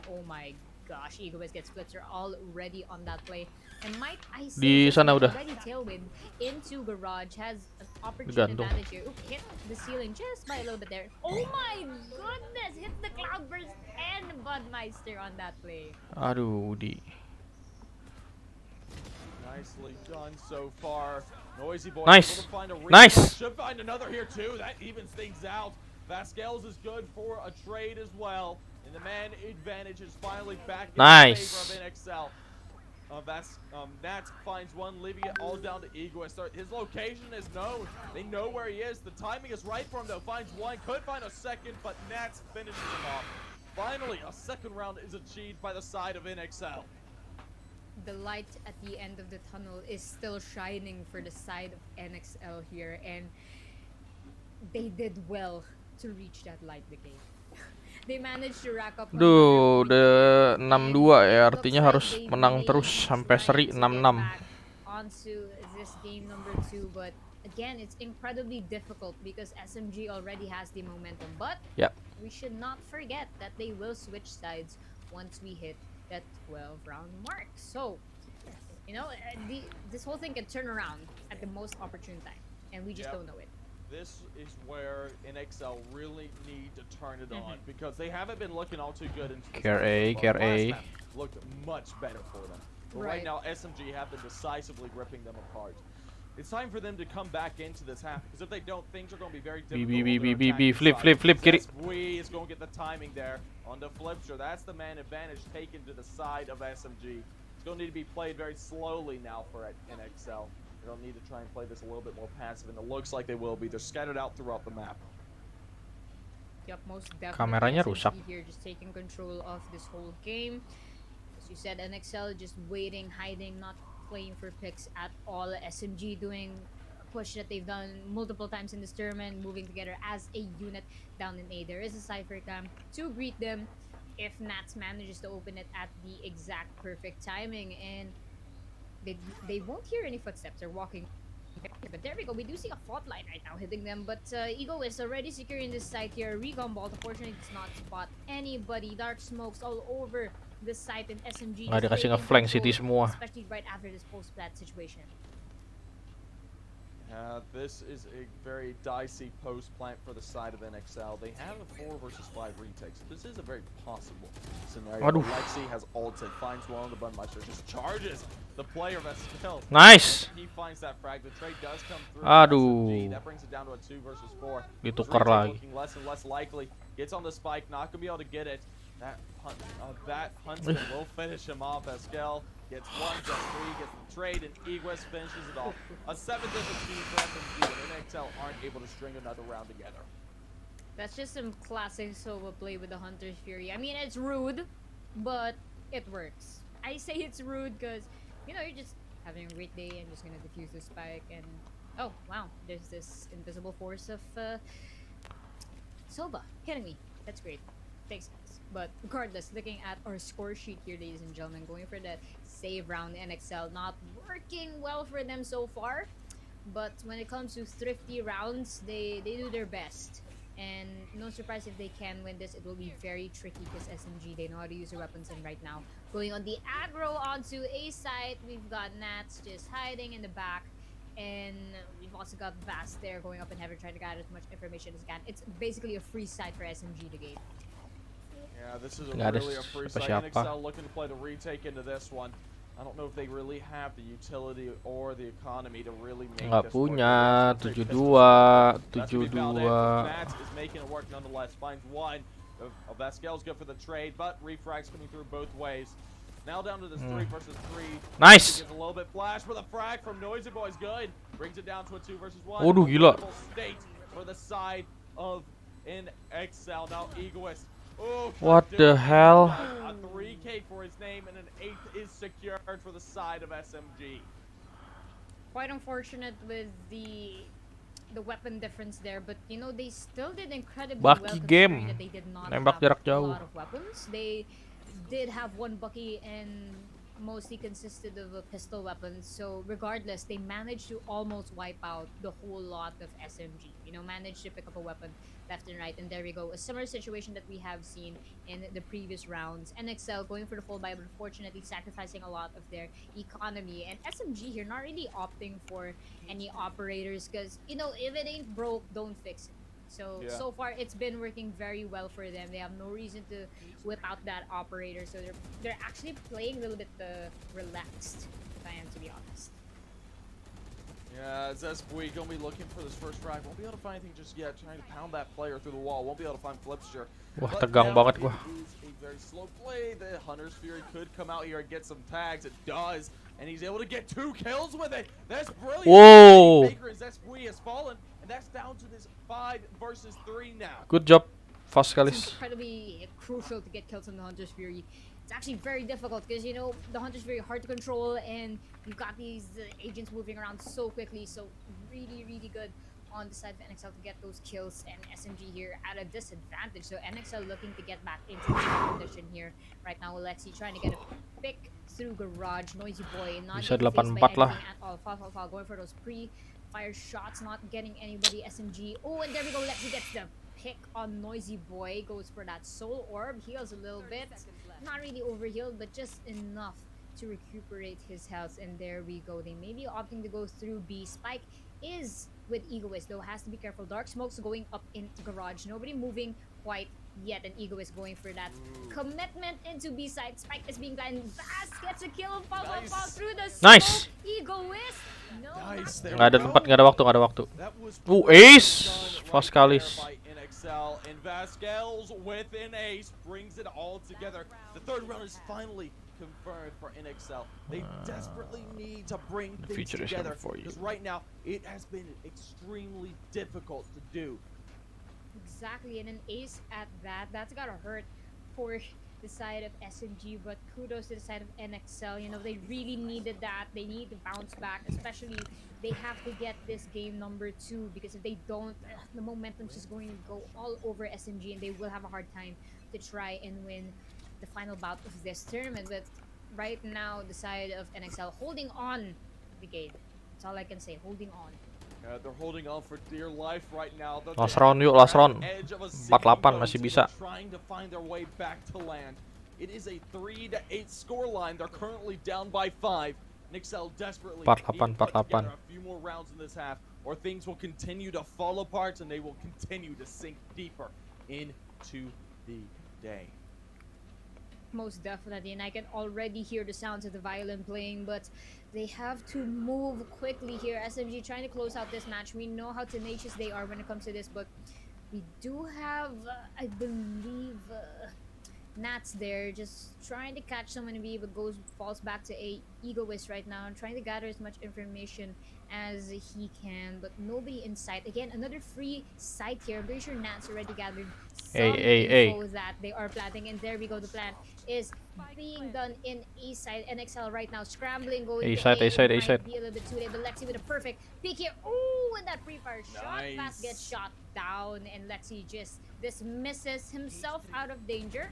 Di sana udah digantung. Aduh, Udi. Nicely done so far. Noisy boy Nice. able to find a Nice. Should find another here too. That evens things out. Vasquez is good for a trade as well. And the man advantage is finally back in Nice. favor of NXL. Nats finds one, leaving it all down to Egoist. His location is known. They know where he is. The timing is right for him, though. Finds one, could find a second, but Nats finishes him off. Finally, a second round is achieved by the side of NXL. The light at the end of the tunnel is still shining for the side of NXL here, and they did well to reach that light decay. They managed to rack up. Duh, udah 6-2 ya, artinya harus menang terus sampai seri 6-6. Onto this game number 2, but again, it's incredibly difficult because SMG already has the momentum. But we should not forget that they will switch sides once we hit that 12-round mark. So, you know, this whole thing can turn around at the most opportune time, and we just don't know it. This is where NXL really need to turn it on because they haven't been looking all too good. Care A. Looked much better for them. But right now, SMG have been decisively ripping them apart. It's time for them to come back into this half because if they don't, things are going to be very difficult. B, flip, kiri. We is going to get the timing there on the flipster. That's the man advantage taken to the side of SMG. It's going to need to be played very slowly now for NXL. They don't need to try and play this a little bit more passive, and it looks like they will be. They're scattered out throughout the map. Yep, most definitely. Kameranya rusak. Here, just taking control of this whole game. As you said, NXL just waiting, hiding, not playing for picks at all. SMG doing a push that they've done multiple times in this tournament, moving together as a unit down in A. There is a Cypher cam to greet them if Nats manages to open it at the exact perfect timing, and they won't hear any footsteps. They're walking. But there we go. We do see a fault line right now hitting them. But Ego is already securing this site here. Recon Ball, unfortunately, does not spot anybody. Dark smokes all over the site, and SMG Nggak dikasih nge-flank city semua. especially right after this post-plat situation. This is a very dicey post-plant for the side of NXL. They have a 4 versus 5 retake, so this is a very possible scenario. Aduh. Lexi has ulted, finds one on the Bunmeister, just charges the player of SMG. Nice. He finds that frag. The trade does come through. Aduh. SMG. That brings it down to a 2 versus 4. Ditukar Retake lagi. looking less and less likely. Gets on the spike, not gonna be able to get it. That Huntsman will finish him off. Eskel gets 1, gets 3, gets the trade, and Egress finishes it off. A 7th defeat for SMG, and NXL aren't able to string another round together. That's just some classic solo play with the Hunter's Fury. I mean, it's rude, but it works. I say it's rude because, you know, you're just having a great day and just gonna defuse the spike, and oh wow, there's this invisible force of Soba hitting me. That's great. Thanks, guys. But regardless, looking at our score sheet here, ladies and gentlemen, going for that save round, NXL not working well for them so far. But when it comes to thrifty rounds, they do their best. And no surprise if they can win this, it will be very tricky because SMG, they know how to use their weapons. And right now, going on the aggro onto A side, we've got Nats just hiding in the back. And we've also got Vast there going up in heaven, trying to gather as much information as can. It's basically a free side for SMG to gain. Yeah, this is really a free side. NXL looking to play the retake into this one. I don't know if they really have the utility or the economy to really make Nggak this punya. work. 7-2. Nats is making it work nonetheless. Finds one. Vasquel's good for the trade, but refrags coming through both ways. Now down to this 3 versus 3. Nice. Gets a little bit flash for the frag from Noisy Boy's good. Brings it down to a 2 versus 1. Waduh, gila. State for the side of NXL. Now Egoist. Oh, What the hell? A 3K for his name, and an 8th is secured for the side of SMG. Quite unfortunate with the weapon difference there, but you know they still did incredibly well Bucky considering game. that they did not Nembak have jarak a jauh. lot of weapons. They did have one Bucky and mostly consisted of a pistol weapons. So regardless, they managed to almost wipe out the whole lot of SMG. You know, managed to pick up a weapon left and right, and there we go. A similar situation that we have seen in the previous rounds. NXL going for the full buy, but unfortunately sacrificing a lot of their economy. And SMG here not really opting for any operators because, you know, if it ain't broke, don't fix it. So far it's been working very well for them. They have no reason to whip out that operator, so they're actually playing a little bit relaxed, if I am to be honest. Yeah, Zespui gonna be looking for this first frag. Won't be able to find anything just yet. Trying to pound that player through the wall. Won't be able to find Flipster. Wah, But tegang now banget it gua. is a very slow play. The Hunter's Fury could come out here and get some tags. It does. And he's able to get 2 kills with it. That's brilliant. Whoa. Baker and Zespui has fallen. And that's down to this 5 versus 3 now. Good job, fast sekali. It's incredibly crucial to get kills on the Hunter's Fury. It's actually very difficult because, you know, the Hunter's Fury hard to control and you've got these agents moving around so quickly. So really, really good on the side of NXL to get those kills, and SMG here at a disadvantage. So NXL looking to get back into the position here. Right now, Alexi trying to get a pick through garage. Noisy Boy not Bisa getting faced 8-4 by lah. anything at all. Fall, going for those pre-fire shots, not getting anybody. SMG. Oh, and there we go. Lexi gets the pick on Noisy Boy. Goes for that soul orb. Heals a little bit. Not really overhealed, but just enough to recuperate his health. And there we go. They may be opting to go through B. Spike is with Egoist, though. Has to be careful. Dark Smoke's going up into garage. Nobody moving quite yet, and Egoist going for that commitment into B side. Spike is being blind. Vast gets a kill. Fall through the smoke. Nice. Egoist. No. Nice. There Nggak ada we tempat, go. nggak ada waktu, nggak ada waktu. That was Ace! done Fast right there sekali. by NXL, and Vasquez with an ace brings it all together. The third round is finally confirmed for NXL. They desperately need to bring The things future is together coming for you. because right now it has been extremely difficult to do. Exactly, and an ace at that. That's gotta hurt for the side of SMG, but kudos to the side of NXL. You know, they really needed that. They need to bounce back, especially they have to get this game number 2, because if they don't, the momentum's just going to go all over SMG, and they will have a hard time to try and win the final bout of this tournament. But right now, the side of NXL holding on the game. That's all I can say, holding on. They're holding on for dear life right now. They're Last at round yuk, the last round. edge of a 4-8 sinking masih boat. bisa. They're trying to find their way back to land. It is a 3-8 scoreline. They're currently down by 5. NXL desperately 4-8, need to put 4-8. together a few more rounds in this half, or things will continue to fall apart and they will continue to sink deeper into the day. Most definitely, and I can already hear the sounds of the violin playing, but they have to move quickly here. SMG trying to close out this match. We know how tenacious they are when it comes to this, but we do have, I believe, Nats there, just trying to catch someone in B, but falls back to a Egoist right now, and trying to gather as much information as he can, but nobody in sight. Again, another free site here. I'm pretty sure Nats already gathered some info that they are planting, and there we go. The plant is being done in A side. NXL right now scrambling, going A to side, A side, A might side. be a little bit too late, but Lexi with a perfect peek here. Ooh, and that pre-fire shot Nice. fast gets shot down, and Lexi just dismisses himself out of danger.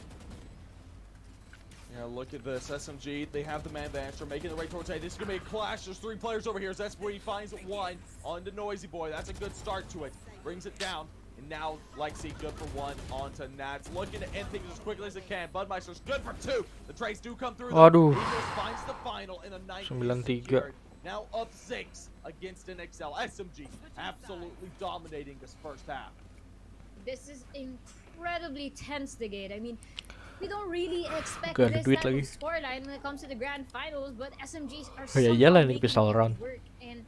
Yeah, look at this. SMG, they have the man advantage. They're making their way towards A. This is going to be a clash. There's 3 players over here. Zespui finds 1 on the Noisy Boy. That's a good start to it. Brings it down. And now Lexi good for 1 onto Nats. Looking to end things as quickly as it can. Budmeister's good for 2. The trades do come through. Waduh. Eagles finds the final in a 9. 9-3. Now up 6 against NXL. SMG absolutely dominating this first half. This is incredibly tense, the gate. I mean, we don't really expect Gak ada this duit type lagi. of scoreline when it comes to the grand finals, but SMGs are Oh ya, somehow iyalah ini making pistol it round. work. And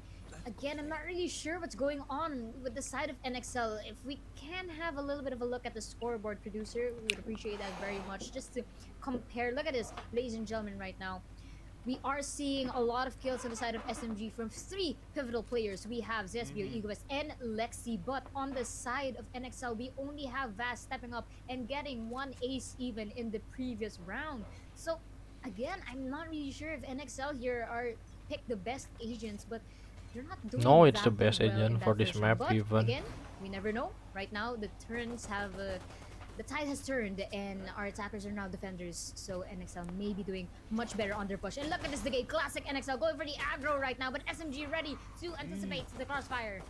again, I'm not really sure what's going on with the side of NXL. If we can have a little bit of a look at the scoreboard, producer, we would appreciate that very much. Just to compare, look at this, ladies and gentlemen, right now. We are seeing a lot of kills on the side of SMG from 3 pivotal players. We have Zespio, Egoist, and Lexi. But on the side of NXL, we only have Vast stepping up and getting 1 ace even in the previous round. So, again, I'm not really sure if NXL here are pick the best agents, but they're not doing No, it's that the best well in agent that for this version. map But even. again, we never know. Right now, the turns have... the tide has turned and our attackers are now defenders, so NXL may be doing much better on their push. And look at this, the game, classic NXL going for the aggro right now, but SMG ready to anticipate the crossfire.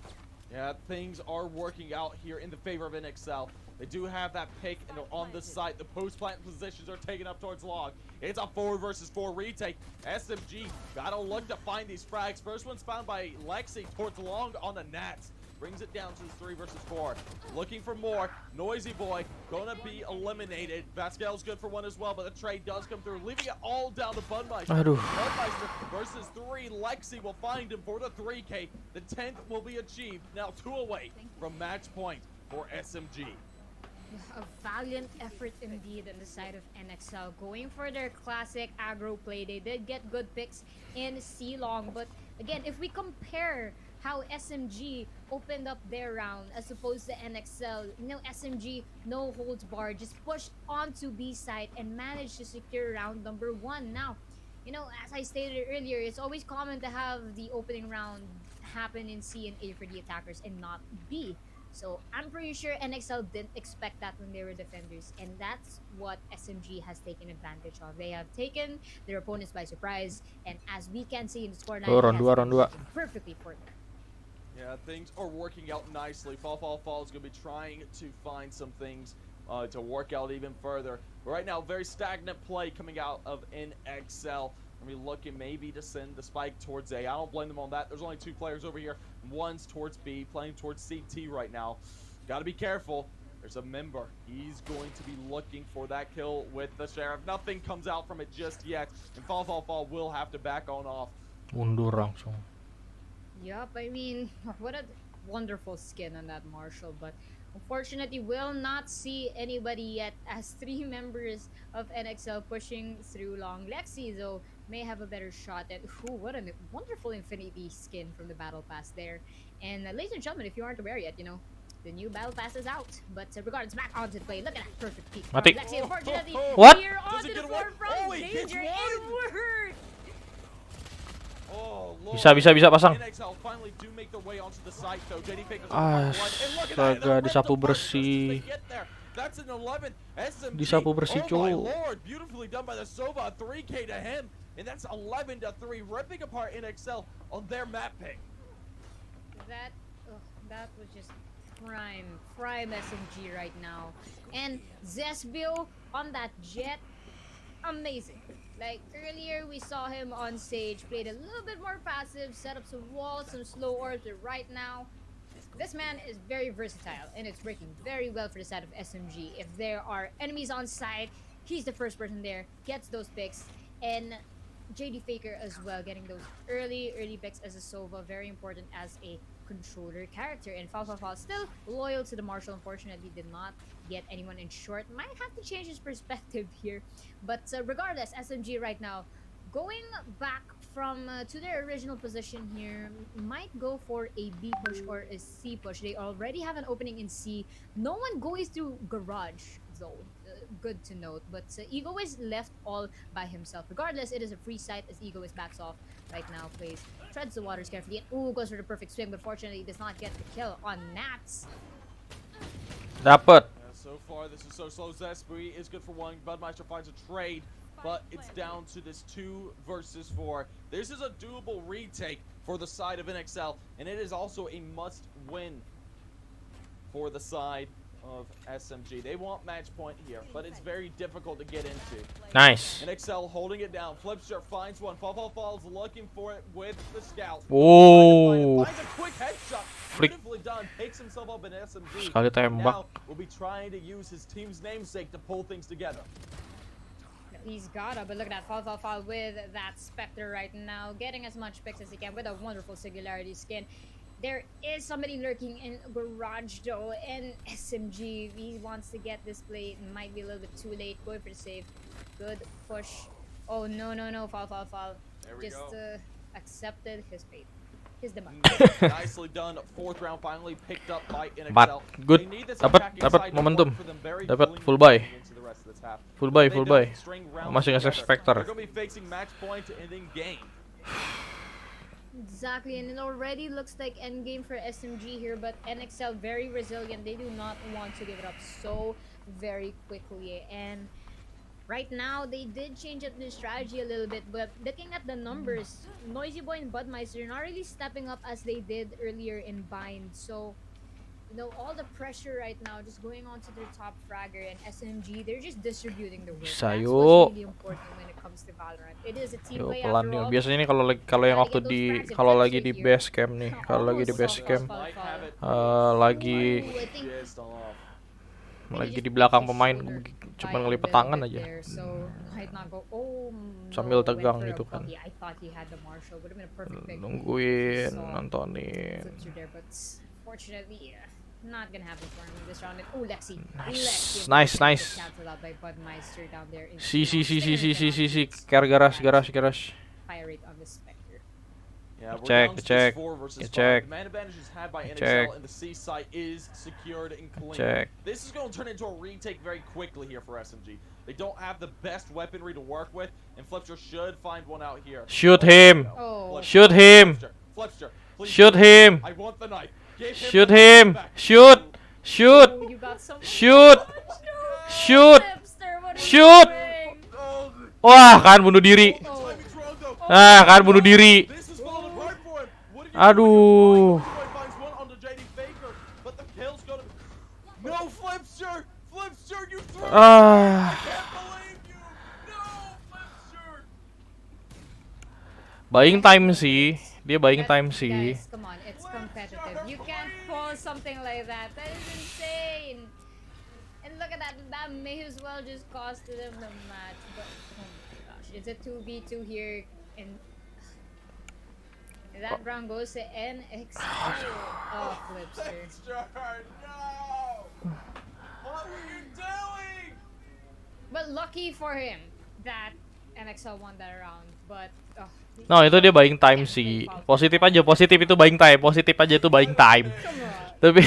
Yeah, things are working out here in the favor of NXL. They do have that pick, and they're on the site. The post-plant positions are taken up towards Log. It's a 4 versus 4 retake. SMG gotta look to find these frags. First one's found by Lexi towards Long on the Nats. brings it down to 3 versus 4. Looking for more. Noisy Boy gonna be eliminated. Vasquel's good for 1 as well, but the trade does come through, leaving it all down to Budmeister. Aduh. Budmeister versus 3. Lexi will find him for the 3K. The 10th will be achieved. Now 2 away from match point for SMG. A valiant effort indeed on the side of NXL, going for their classic aggro play. They did get good picks in C-Long, but again, if we compare how SMG opened up their round as opposed to NXL, you know, SMG, no holds barred, just pushed onto B side and managed to secure round number 1. Now, you know, as I stated earlier, it's always common to have the opening round happen in C and A for the attackers and not B. So I'm pretty sure NXL didn't expect that when they were defenders, and that's what SMG has taken advantage of. They have taken their opponents by surprise, and as we can see in the scoreline, round 2. Perfectly for them. Yeah, things are working out nicely. Fall is going to be trying to find some things to work out even further. But right now, very stagnant play coming out of NXL. I mean, looking maybe to send the spike towards A. I don't blame them on that. There's only 2 players over here. One's towards B, playing towards CT right now. Got to be careful. There's a member. He's going to be looking for that kill with the Sheriff. Nothing comes out from it just yet. And Fall will have to back on off. Mundur langsung. Yup, I mean, what a wonderful skin on that Marshall, but unfortunately will not see anybody yet as 3 members of NXL pushing through long. Lexi, though, may have a better shot at, what a wonderful Infinity skin from the Battle Pass there. And ladies and gentlemen, if you aren't aware yet, you know, the new Battle Pass is out. But regardless, back onto the play. Look at that perfect peek from Mati. Lexi. Unfortunately, What? here onto the forefront, danger inward. Oh, Lord. Bisa pasang. NXL finally do make their way onto the site though. JD Pickles Astaga, disapu bersih. That's an 11 SMG. Disapu bersih, Oh my cuy. lord, beautifully done by the Sova. 3K to him, and that's 11 to 3, ripping apart NXL on their map pick. That was just prime SMG right now. And Zesbio on that jet, amazing. Like earlier, we saw him on stage, played a little bit more passive, set up some walls, some slow orbs, but right now, this man is very versatile, and it's working very well for the side of SMG. If there are enemies on site, he's the first person there, gets those picks, and JD Faker as well, getting those early picks as a Sova, very important as a controller character. And Fall still loyal to the Marshall, unfortunately did not get anyone in short. Might have to change his perspective here, but regardless, SMG right now going back from to their original position here, might go for a B push or a C push. They already have an opening in C. No one goes through garage though. Good to note, but Ego is left all by himself. Regardless, it is a free site as Ego is backs off right now, plays, treads the waters carefully, and goes for the perfect swing, but fortunately does not get the kill on Nats. Dapat. So far, this is so slow. Zespri is good for 1. Budmeister finds a trade, but it's down to this 2 versus 4. This is a doable retake for the side of NXL, and it is also a must-win for the side of SMG. They want match point here, but it's very difficult to get into. Nice. NXL holding it down. Flipster finds one. Falls looking for it with the scout. Oh. Finds a quick headshot. Flick. Beautifully done. Takes himself up in SMG. Sekali tembak. Now will be trying to use his team's namesake to pull things together. He's gotta, but look at that Fall with that Spectre right now, getting as much picks as he can with a wonderful Singularity skin. There is somebody lurking in garage though, and SMG, he wants to get this play. It might be a little bit too late. Going for the save. Good push. Oh no, Fall. There we Just go. accepted his fate. His demise. Nicely done. 4th round finally picked up by NXL. But good. They need this Dapat attacking side to momentum. work for them very Dapat cleanly full buy. into the rest of this half. Full buy, They full don't buy. string rounds Masih nge-save together. Spectre. They're going to be facing match point and then game. Exactly, and it already looks like endgame for SMG here, but NXL very resilient. They do not want to give it up so very quickly, and right now they did change up their strategy a little bit, but looking at the numbers, Noisy Boy and Budmeister not really stepping up as they did earlier in Bind, so you know, all the pressure right now just going on to their top fragger and SMG. They're just distributing the work. Bisa, That's yuk. what's really important when it comes to Valorant. It is a team Yuk play pelan after yuk. all. Biasanya nih kalau yang waktu di lagi di base camp nih, kalau lagi di base camp, lagi di belakang pemain cuma ngelipet tangan aja sambil tegang gitu kan, nungguin nontonin. Not gonna happen for him in this round. Oh, Lexi. Nice. Si. Garage. Fire rate on the Spectre. Yeah, we're Check, down to check, 4 versus check. 5. The man advantage is had by Check. NXL, and the C site is secured and clean. Check. This is going to turn into a retake very quickly here for SMG. They don't have the best weaponry to work with, and Flipster should find one out here. Shoot him. Oh. Shoot him. Flipster, please Shoot do it. him. I want the knife. Give Shoot the him. knife back. Shoot. Oh, you got some. Shoot. Shoot. Flipster, what are you Shoot. doing? Oh, Wah, kan bunuh diri. Oh. timing's wrong, though. Ah, kan bunuh diri. This is falling apart for him. What are you Aduh. doing? Finds one onto JD Faker, but the kill's gonna. No, Flipster! Flipster, you threw it! Ah. I can't believe you! No, Flipster! Buying time sih. Dia buying time sih. Guys, come on, it's competitive. You can't pull something like that. That is insane. And look at that. That may as well just cost them the match. But oh my gosh, it's a 2v2 here, and that round goes to NXL. Oh, Flipster. Flipster, no! What were you doing? But lucky for him that NXL won that round. But No, itu dia buying time sih. Positif itu buying time. Positif aja itu buying time. come on. Tapi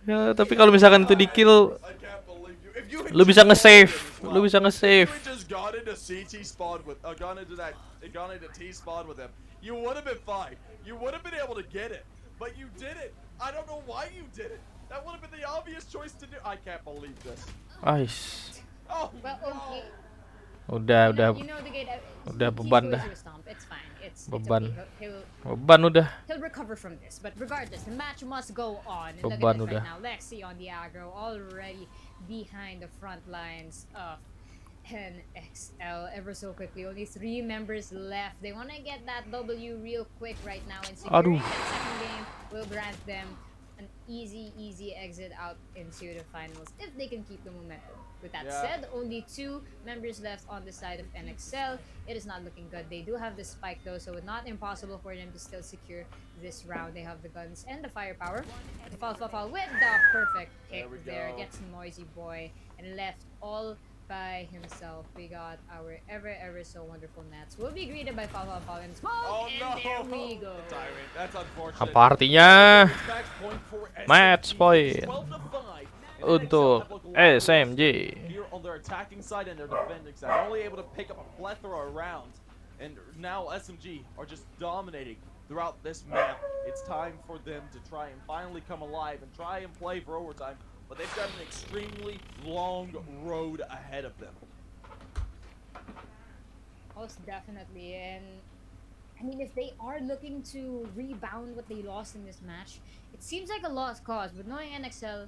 ya, tapi kalau misalkan itu di kill, I can't believe you. If you had lu bisa just nge-save. gone Lu bisa as well, nge-save. if you had just gone into CT spawn with, gone into T spawn with him, you would have been fine. You would have been able to get it, but you didn't. I don't know why you did it. That would have been the obvious choice to do. I can't believe this. Ais. Oh Well, okay. Udah You know the gate. udah He's beban going dah. to a stomp. It's fine. It's Beban. okay. Beban udah. He'll recover from this. But regardless, the match must go on. And look Beban at this udah. right now. Lexi on the aggro, already behind the front lines of NXL ever so quickly. Only 3 members left. They want to get that W real quick right now, and securing Aduh. that second game will grant them an easy exit out into the finals if they can keep the momentum. With that Yeah. said, only 2 members left on the side of NXL. It is not looking good. They do have the spike though, so it's not impossible for them to still secure this round. They have the guns and the firepower. Fall with the perfect pick There we there. go. Gets Noisy Boy and left all by himself. We got our ever so wonderful Nats. Will be greeted by Fall and Smoke, Oh and no! there we go. The timing. That's unfortunate. Apa artinya? Match point for Match SMG. point 12-5. untuk SMG. Here on their attacking side and their defending side, only able to pick up a plethora of rounds, and now SMG are just dominating throughout this map. It's time for them to try and finally come alive and try and play for overtime, but they've got an extremely long road ahead of them. Most definitely, and I mean, if they are looking to rebound what they lost in this match, it seems like a lost cause. But knowing NXL,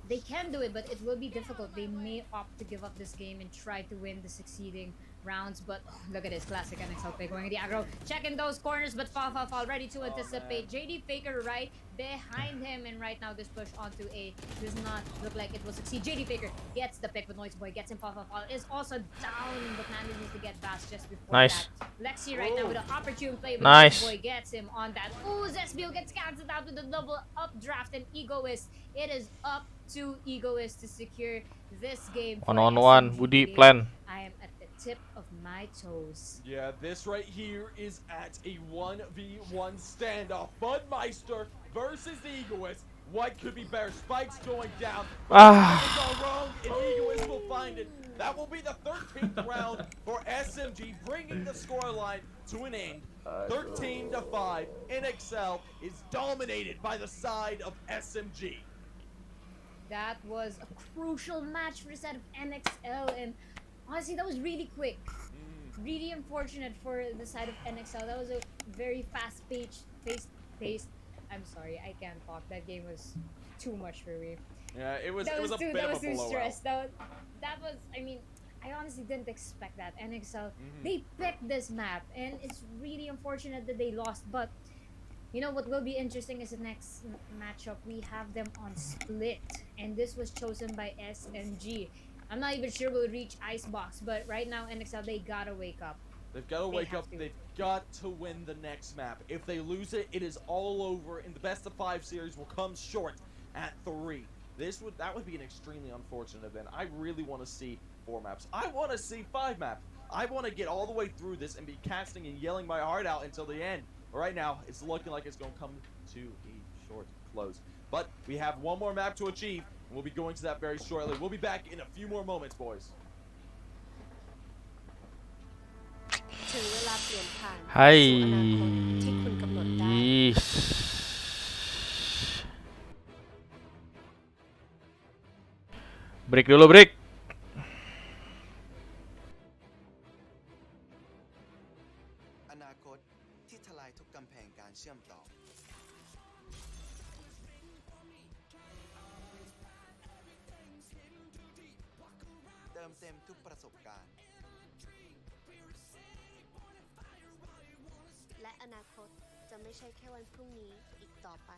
they can do it, but it will be difficult. They may opt to give up this game and try to win the succeeding rounds. But look at this classic NXL pick going to the aggro, checking those corners, but Fall ready to anticipate. JD Faker right behind him, and right now this push onto A does not look like it will succeed. JD Faker gets the pick, but Noisy Boy gets him. Fall is also down, but manages to get fast just before Nice. that. Lexi right now with an opportune play, but Nice. Noisy Boy gets him on that. Ooh, Zesbiel gets cancelled out with the double updraft, and Egoist. It is up to Egoist to secure this game. for One-on-one, SMG. Budi plan. I am at the tip of my toes. Yeah, this right here is at a 1v1 standoff. Budmeister versus Egoist. What could be better? Spikes going down. Ah. It's all wrong, and Egoist will find it. That will be the 13th round for SMG, bringing the scoreline to an end. 13-5. NXL is dominated by the side of SMG. That was a crucial match for the side of NXL, and honestly, that was really quick. Really unfortunate for the side of NXL. That was a very fast-paced I'm sorry, I can't talk. That game was too much for me. Yeah, it was That a was too. bit That of was a too blowout. stressed. That was. I mean, I honestly didn't expect that. NXL, Mm-hmm. they picked this map, and it's really unfortunate that they lost. But you know what will be interesting is the next matchup. We have them on split, and this was chosen by SMG. I'm not even sure we'll reach Icebox, but right now NXL, they gotta wake up. They've got to They wake have up. to. They've got to win the next map. If they lose it, it is all over, and the best of 5 series will come short at 3. That would be an extremely unfortunate event. I really want to see 4 maps. I want to see 5 maps. I want to get all the way through this and be casting and yelling my heart out until the end. But right now, it's looking like it's going to come to a short close. But we have one more map to achieve, and we'll be going to that very shortly. We'll be back in a few more moments, boys. ถึงเวลาเปลี่ยนผ่าน ให้ สู่อนาคตที่คุณกำหนดได้ break dulu break อนาคตที่ทลายทุกกำแพงการเชื่อมต่อ เติมเต็มทุกประสบการณ์ และอนาคตจะไม่ใช่แค่วันพรุ่งนี้อีกต่อไป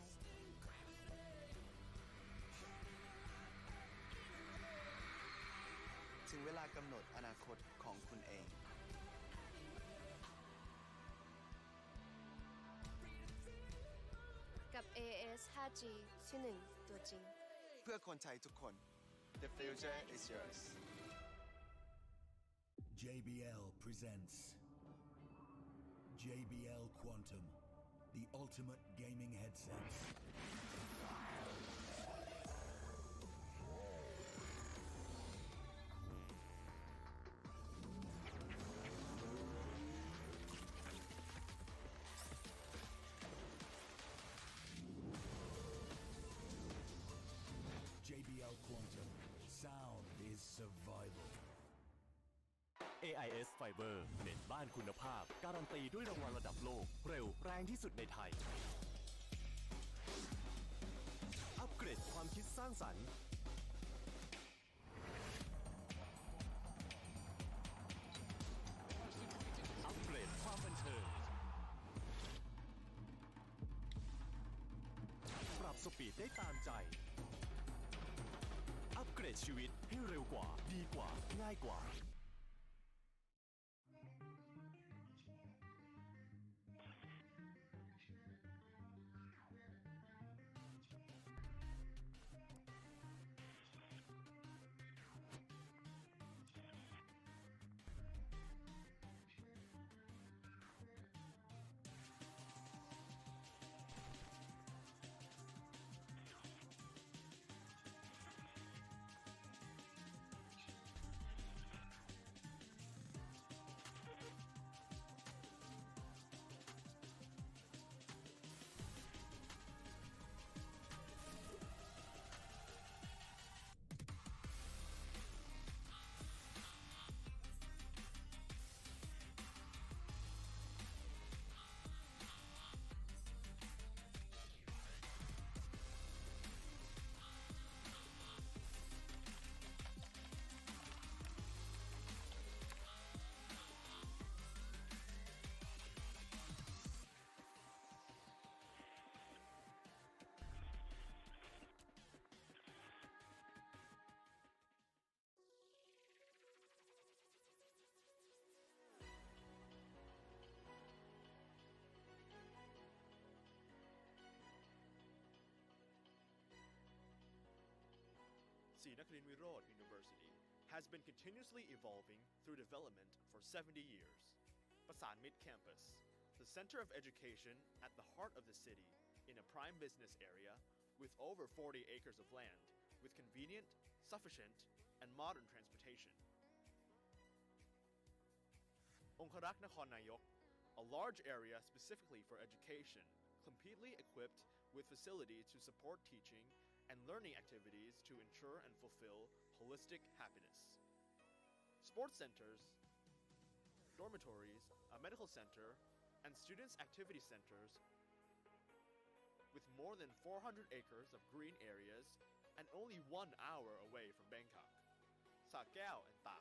ถึงเวลากำหนดอนาคตของคุณเอง กับ AS 5G ที่หนึ่งตัวจริง เพื่อคนไทยทุกคน The future is yours JBL presents JBL Quantum, the ultimate gaming headsets. JBL Quantum, sound is survival. AIS Fiber เน็ตบ้านคุณภาพการันตีด้วยรางวัลระดับโลกเร็วแรงที่สุดในไทยอัปเกรดความคิดสร้างสรรค์อัปเกรดความบันเทิงปรับสปีดได้ตามใจอัปเกรดชีวิตให้เร็วกว่าดีกว่าง่ายกว่าNakarin Wirod University has been continuously evolving through development for 70 years. Pasan Mid Campus, the center of education at the heart of the city in a prime business area with over 40 acres of land with convenient, sufficient, and modern transportation. Onkarak Nakhon Nayok, a large area specifically for education, completely equipped with facilities to support teaching and learning activities to ensure and fulfill holistic happiness. Sports centers, dormitories, a medical center, and students' activity centers with more than 400 acres of green areas and only 1 hour away from Bangkok. Sa Kaeo and Ta,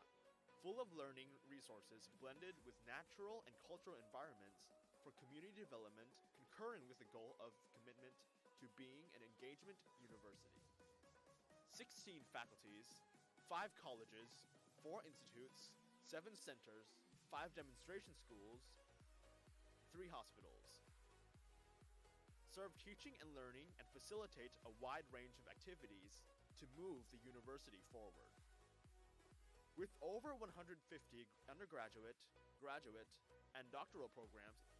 full of learning resources blended with natural and cultural environments for community development, concurrent with the goal of commitment to being an engagement university. 16 faculties, 5 colleges, 4 institutes, 7 centers, 5 demonstration schools, 3 hospitals. Serve teaching and learning and facilitate a wide range of activities to move the university forward. With over 150 undergraduate, graduate, and doctoral programs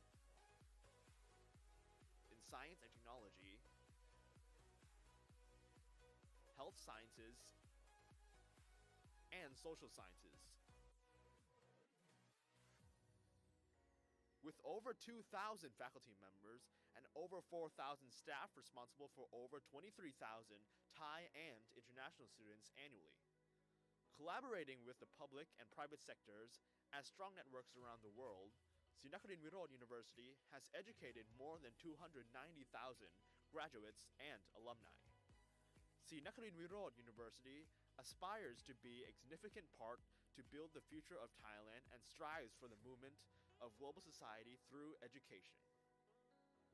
in science and technology, health sciences, and social sciences. With over 2,000 faculty members and over 4,000 staff responsible for over 23,000 Thai and international students annually. Collaborating with the public and private sectors as strong networks around the world, Srinakharin Virod University has educated more than 290,000 graduates and alumni. Srinakharin Virod University aspires to be a significant part to build the future of Thailand and strives for the movement of global society through education.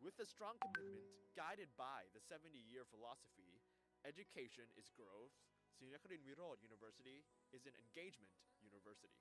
With a strong commitment guided by the 70-year philosophy, education is growth, Srinakharin Virod University is an engagement university.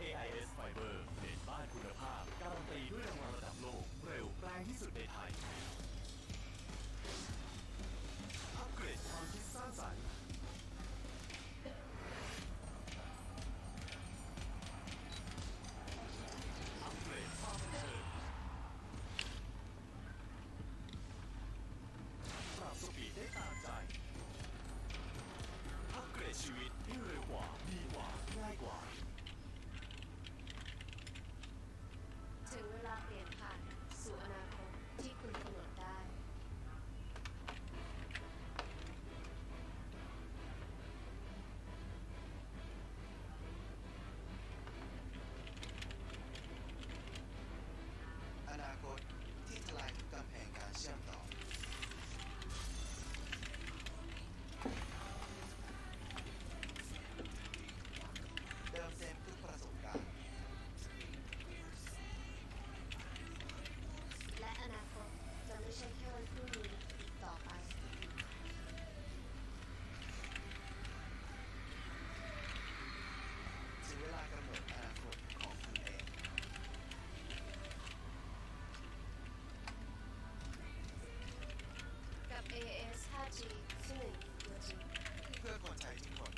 AIS Fiber เน็ตบ้านคุณภาพการันตีด้วยรางวัลระดับโลกเร็วแรงที่สุดในไทยอัปเกรดความคิดสร้างสรรค์อัปเกรดความบันเทิงปรับสปีดได้ตามใจอัปเกรดชีวิตให้เร็วกว่าดีกว่าง่ายกว่าถึงเวลาเปลี่ยนผ่านสู่อนาคตที่คุณกำหนดได้อนาคตที่ทลายทุกกำแพงการเชื่อมต่อเติมเต็มทุกประสบการณ์และอนาคตจะไม่ใช่แค่วันพรุ่งนี้อีกต่อไปถึงเวลากำหนดอนาคตของคุณเองกับ AS 5G ที่หนึ่งตัวจริงเพื่อคนไทยทุกคน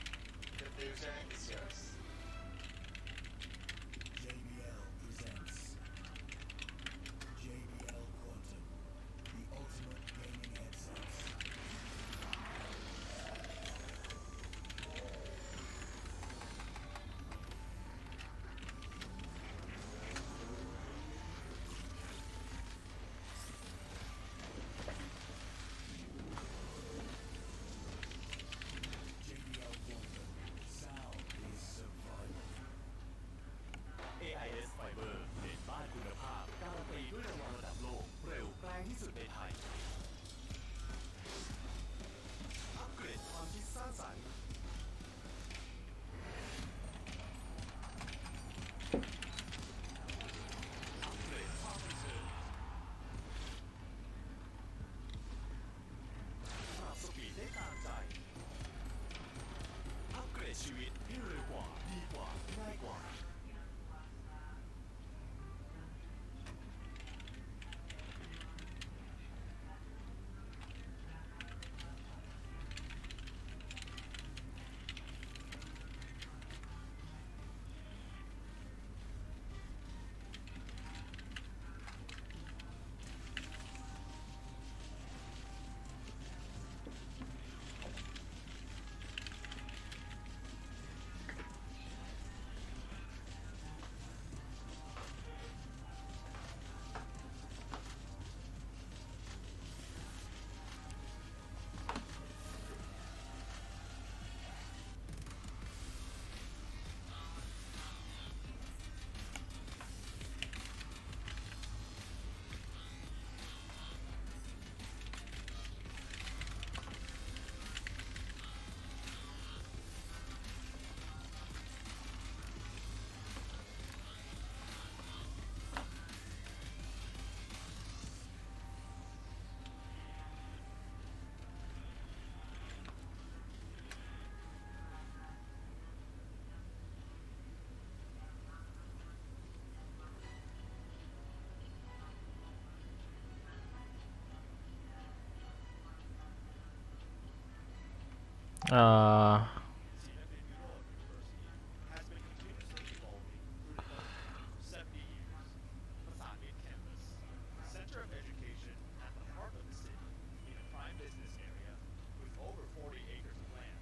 The future is yours JBL presents JBL Quantum, the ultimate gaming headsets. JBL Quantum, sound is survival. AIS Fiber เน็ตบ้านคุณภาพการันตีด้วยรางวัลระดับโลกเร็วแรงที่สุดในไทย Eh, has been continuously evolving through development for 70 years. Masangit campus, the center of education at the heart of the city, in a prime business area with over 40 acres of land,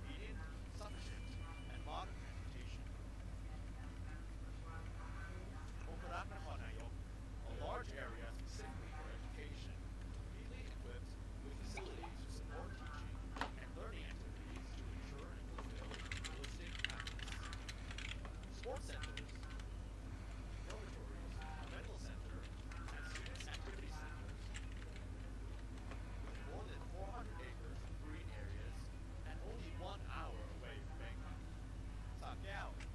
convenient, sufficient, and modern transportation. Conqueror Nayok, a large area specifically for education, completely equipped with facilities to support teaching and learning activities to ensure and fulfill realistic practice. Sports centers, dormitories, a medical center, and students' activity centers, with more than 400 acres of green areas and only 1 hour away from Bangkok. Sakyao is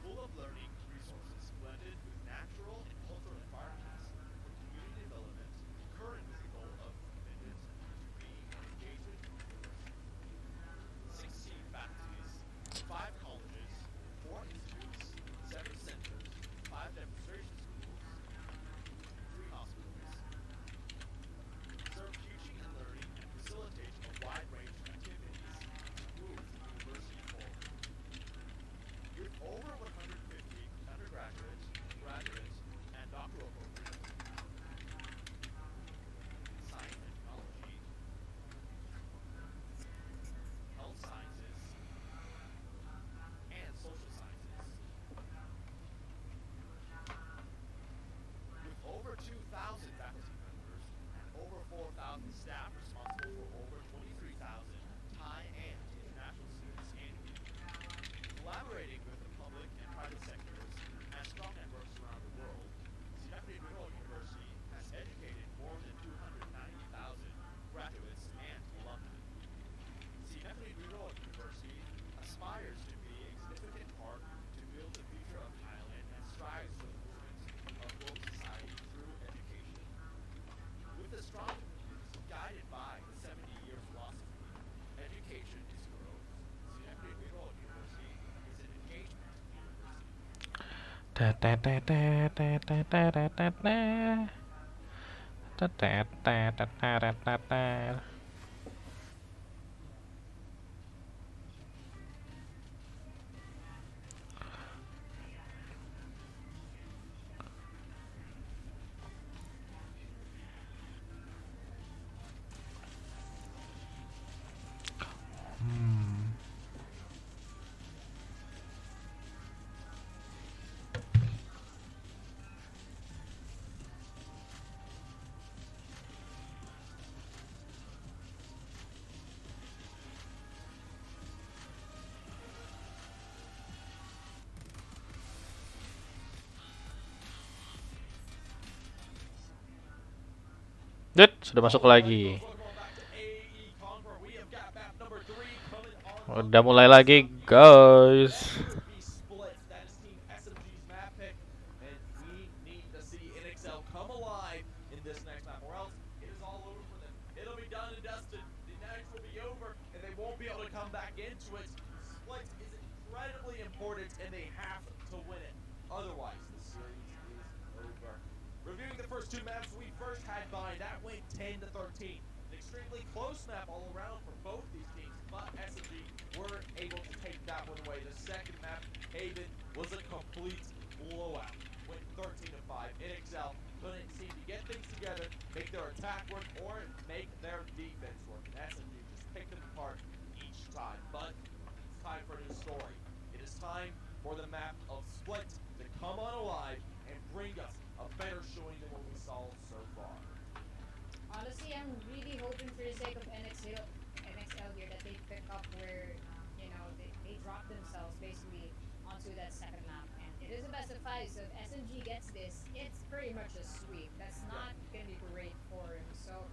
full of learning resources blended with natural and cultural environments for community development, current with the goal of commitment to being an engagement university. 16 faculties, 5 colleges, 4 institutes, 7 centers, 5 demonstration schools, 3 hospitals. Serve teaching and learning and facilitate a wide range of activities to move the university forward. With over 150 undergraduate, graduate, and doctoral programs, science and technology, health sciences, and social sciences. With over 2,000 faculty members and over 4,000 staff responsible for over 23,000 Thai and international students annually. Collaborating with the public and private sectors and strong networks around the world, Sihanoukville University has educated more than 290,000 graduates and alumni. Sihanoukville University aspires to be a significant part to build the future of Thailand and strives for the movement of global society through education. With the strong commitment guided by the 70-year philosophy, education is growth. Sihanoukville University is an engagement university. ta ta ta ta ta ta ta ta ta ta. Ta ta ta ta ta ta ta ta. Dit, sudah masuk lagi. Welcome back to AE Conqueror. We have got map number 3 coming on. Udah mulai lagi, guys. Be split. That is Team SMG's map pick, and we need to see NXL come alive in this next map, or else it is all over for them. It'll be done and dusted. The match will be over, and they won't be able to come back into it. Split is incredibly important, and they have to win it. Otherwise, the series is over. Reviewing the first 2 maps, we first had Bind. That went 10-13. An extremely close map all around for both these teams, but SMG were able to take that one away. The second map, Haven, was a complete blowout. Went 13-5. NXL couldn't seem to get things together, make their attack work, or make their defense work. And SMG just picked them apart each time. But it's time for a new story. It is time for the map of Split to come on alive and bring us a better showing than what we saw so far. Honestly, I'm really hoping for the sake of NXL here that they pick up where, you know, they drop themselves basically onto that second map. And it is a best of 5, so if SMG gets this, it's pretty much a sweep. That's not going to be great for him. So,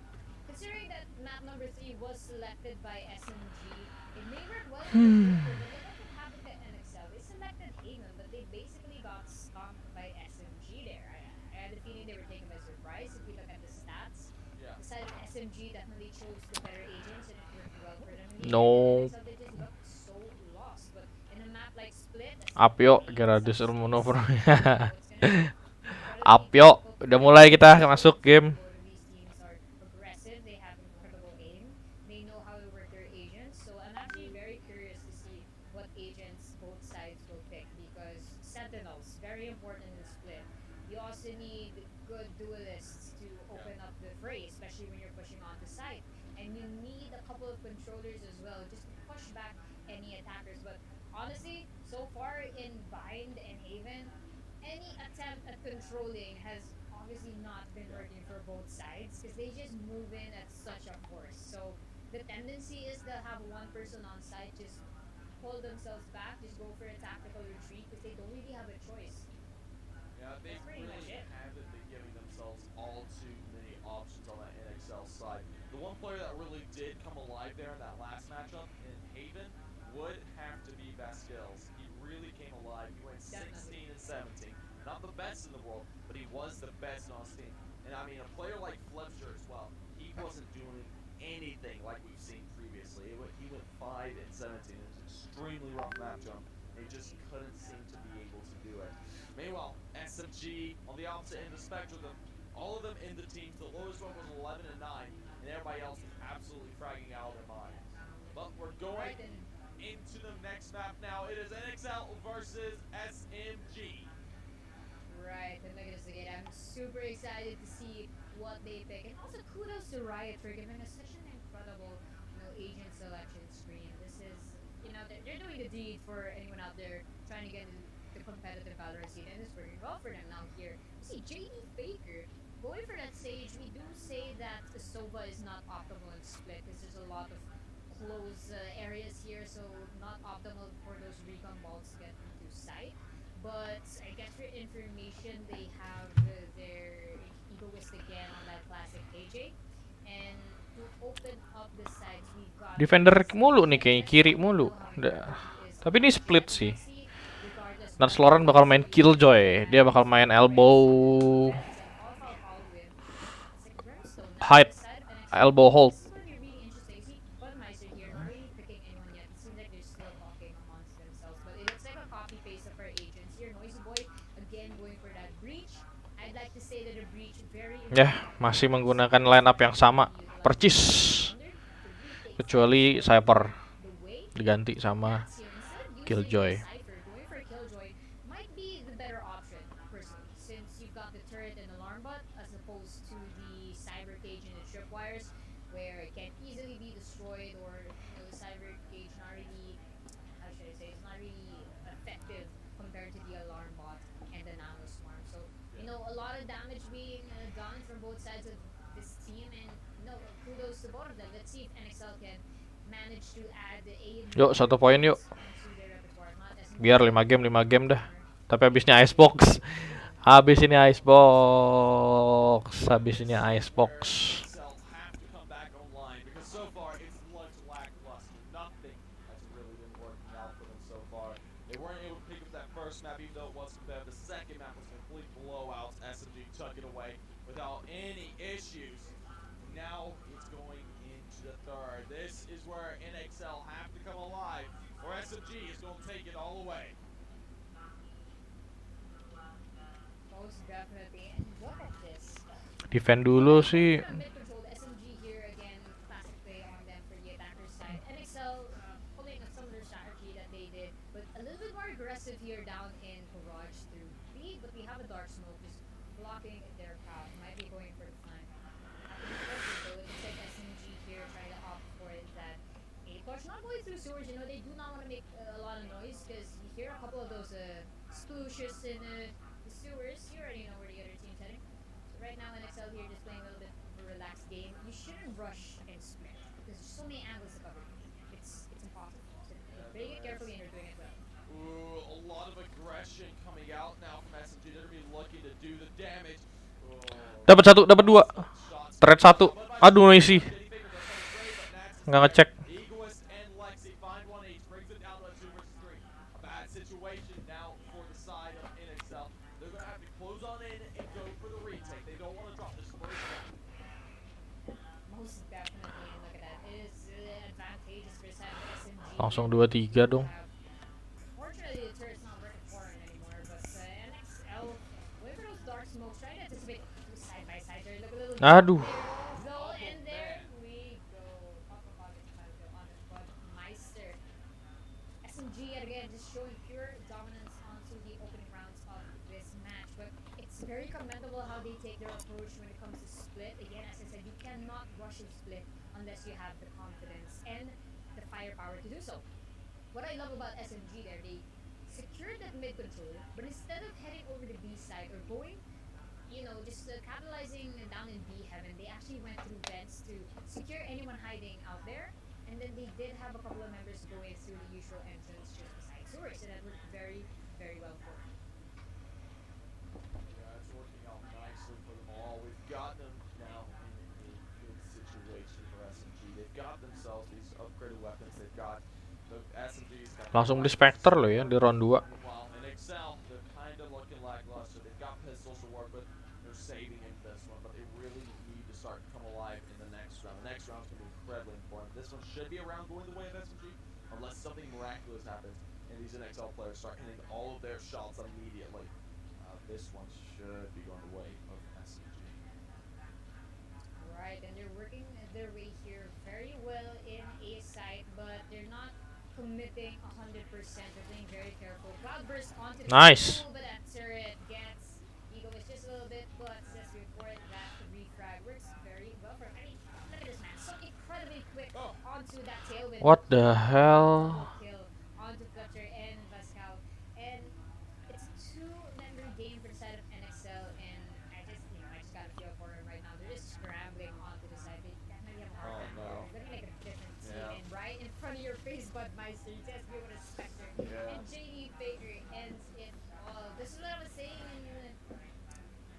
considering that map number 3 was selected by SMG, it may work well for them, but look at what happened to NXL. They selected Haven, but they basically got stomped by SMG there. I had a feeling they were taken by surprise if we look at the stats. Yeah. The side of SMG definitely chose the better agents and it worked well for them. No. So they just looked so lost. But in a map like Split, Apyo, kira disuruh maneuver. Apyo, udah mulai kita masuk game. both of these teams are aggressive. They have incredible aim. They know how to work their agents. So I'm very important in split. You also need good duelists to open up the fray, especially when you're pushing onto site. And you need a couple of controllers as well, just to push back any attackers. But honestly, so far in Bind and Haven, any attempt at controlling has obviously not been working for both sides because they just move in at such a force. So the tendency is they'll have one person on site just pull themselves back, just go for a tactical retreat because they don't really have a choice. Yeah, they That's pretty much really it. haven't been giving themselves all too many options on that NXL side. The one player that really did come alive there in that last matchup in Haven would have to be Vasquez. He really came alive. He went 16 and 17. Not the best in the world, but he was the best on his team. And I mean, a player like Flebster as well, he wasn't doing anything like we've seen previously. He went 5 and 17. It was an extremely rough matchup. They just couldn't seem to be able to do it. Meanwhile, SMG on the opposite end of the spectrum, all of them in the teams, the lowest one was 11 and 9, and everybody else was absolutely fragging out of their minds. But we're going into the next map now. It is NXL versus SMG. Right, and look at this again. I'm super excited to see what they pick. And also kudos to Riot for giving us such an incredible, agent selection screen. This is, they're doing the deed for anyone out there trying to get into the competitive Valorant scene, and it's working well for them now here. You see JD Faker going for that Sage. We do say that the Sova is not optimal in split because there's a lot of close areas here, so not optimal for those recon balls to get into sight. But I guess for information, they have their egoist again on that classic KJ. And to open up the sides, we've got Defender mulu nih kayaknya, kiri mulu. Tapi ini split sih. Dan Sloran bakal main Killjoy. Dia bakal main elbow height, elbow hold. Ya, masih menggunakan line up yang sama, percis. Kecuali Cypher diganti sama Killjoy. Yuk, 1 poin yuk. Biar 5 game dah. Tapi habisnya Icebox. Habis ini Icebox. Now it's going into the third. This is where NXL have to come alive, or SMG is going to take it all away. Most definitely. And look at this. Defend dulu sih. SMG here again, classic play on them for the attacker side. NXL pulling a similar strategy that they did, but a little bit more aggressive here down in Garage through B, but we have a dark smoke just blocking their path. Might be going for the flank. So it looks like SMG here trying to opt for that A-push. Not going through sewers, they do not want to make a lot of noise because you hear a couple of those splooshes in the sewers. You already know where the other team's heading. So right now NXL here just playing a little bit of a relaxed game. You shouldn't rush and sprint because there's so many angles to cover. It's impossible. So play it carefully and you're doing it well. Ooh, a lot of aggression coming out now from SMG. They're going to be looking to do the damage. Dapat 1, dapat 2. Thread 1. Aduh, noisy. Nggak ngecek. Langsung 2-3 dong. Aduh. SMG again just showing pure dominance onto the opening rounds of this very commendable how they take their approach when it comes to split. Again, as I said, you cannot rush a split unless you have the confidence and the firepower to do so. What I love about SMG there, they secured that mid control, but instead of heading over the B side or going, just capitalizing down in B heaven, they actually went through vents to secure anyone hiding out there. And then they did have a couple of members going through the usual entrance just beside sewers, so that worked very, very well for them. Yeah, it's working out nicely for them all. We've got them now in a good situation for SMG. They've got themselves these upgraded weapons. They've got the SMGs. Langsung di Spectre loh ya di round 2. Meanwhile, NXL, they're kind of looking lackluster. They've got pistols to work with. They're saving in this one, but they really need to start to come alive in the next round. The next round's going to be incredibly important. This one should be a round going the way of SMG, unless something miraculous happens and these NXL players start hitting all of their shots immediately. This one should be going the way of SMG. Right, and they're working their way here very well in A side, but they're not committing 100%. They're playing very careful. Cloudburst onto the Nice. but that turret gets Eagle is just a little bit, but says before it that refrag works very well for him. I mean, look at this man, so incredibly quick onto that tailwind. What the hell? Kill onto Fletcher and Pascal, and it's a two-member game for the side of NXL, and I just got a feel for him right now. They're just scrambling onto the side. They definitely have a hard time. no. They're looking like a different team, Yeah. and right in front of your face, Budmeister, you just be with a Spectre, Yeah. and JD Faker ends it all. This is what I was saying in,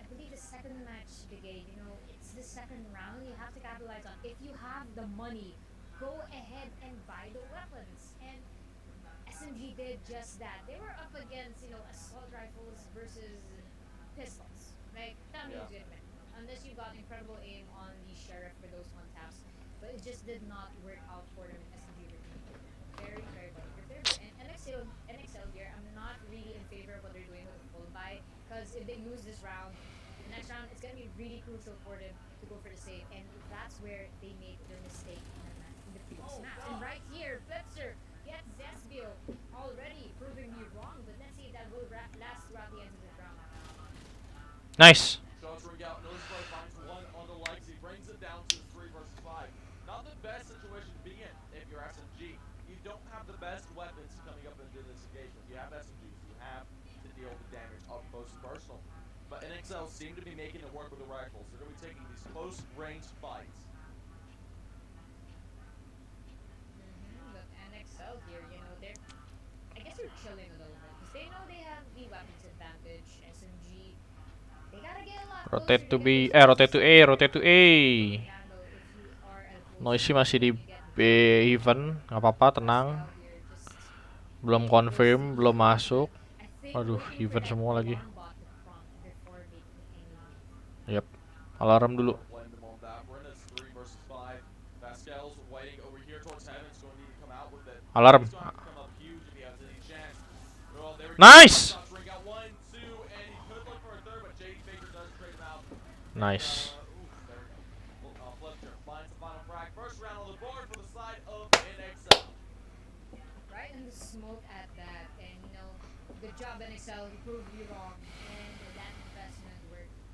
I believe, the second match, Brigade. It's the second round. You have to capitalize on. If you have the money, go ahead and buy the weapons. And SMG did just that. They were up against, assault rifles versus pistols. Like, that means Yeah. good win. Unless you got incredible aim on the Sheriff for those one taps. But it just did not work out for them in SMG. Very, very well. And NXL here, I'm not really in favor of what they're doing with the full buy. Because if they lose this round, the next round, it's going to be really crucial for them to go for the save. And that's where they made their mistake in the previous match. And right here, Flipster gets Zespio already proving me wrong. But let's see if that will last throughout the end of the round. Nice. Shots ring out. Noseplay finds one on the legs. He brings it down to 3 versus 5. Not the best situation to be in if you're SMG. You don't have the best weapons coming up into this engagement. You have SMGs. You have to deal with the damage up close and personal. But NXL seem to be making it work with the rifles. They're going to be taking these close-range fights. But NXL here, I guess they're chilling a little bit. Because they know they have the weapons advantage. SMG, they gotta get a lot Rotate to closer B, get rotate to A, rotate to A. handle if you are at full Noisy speed. masih di You get B even, nggak apa-apa, tenang. Pascal here just Belum confirm, belum masuk. I think Aduh, waiting even for that semua lagi. alarm bot to prompt before making any move. Yep. Alarm dulu. Blame them on that. We're in a 3 versus 5. Pascal's waiting over here towards heaven. He's going to need to come out with it. Alarm. He's going to have to come up huge if he has any chance. Well, there we go. Nice! Shots ring out 1, 2, and he could look for a third, but JD Baker does trade him out. Nice. There we go. Fletcher finds the final frag. First round on the board for the side of NXL. Right in the smoke at that, and good job NXL, you proved me wrong, and that investment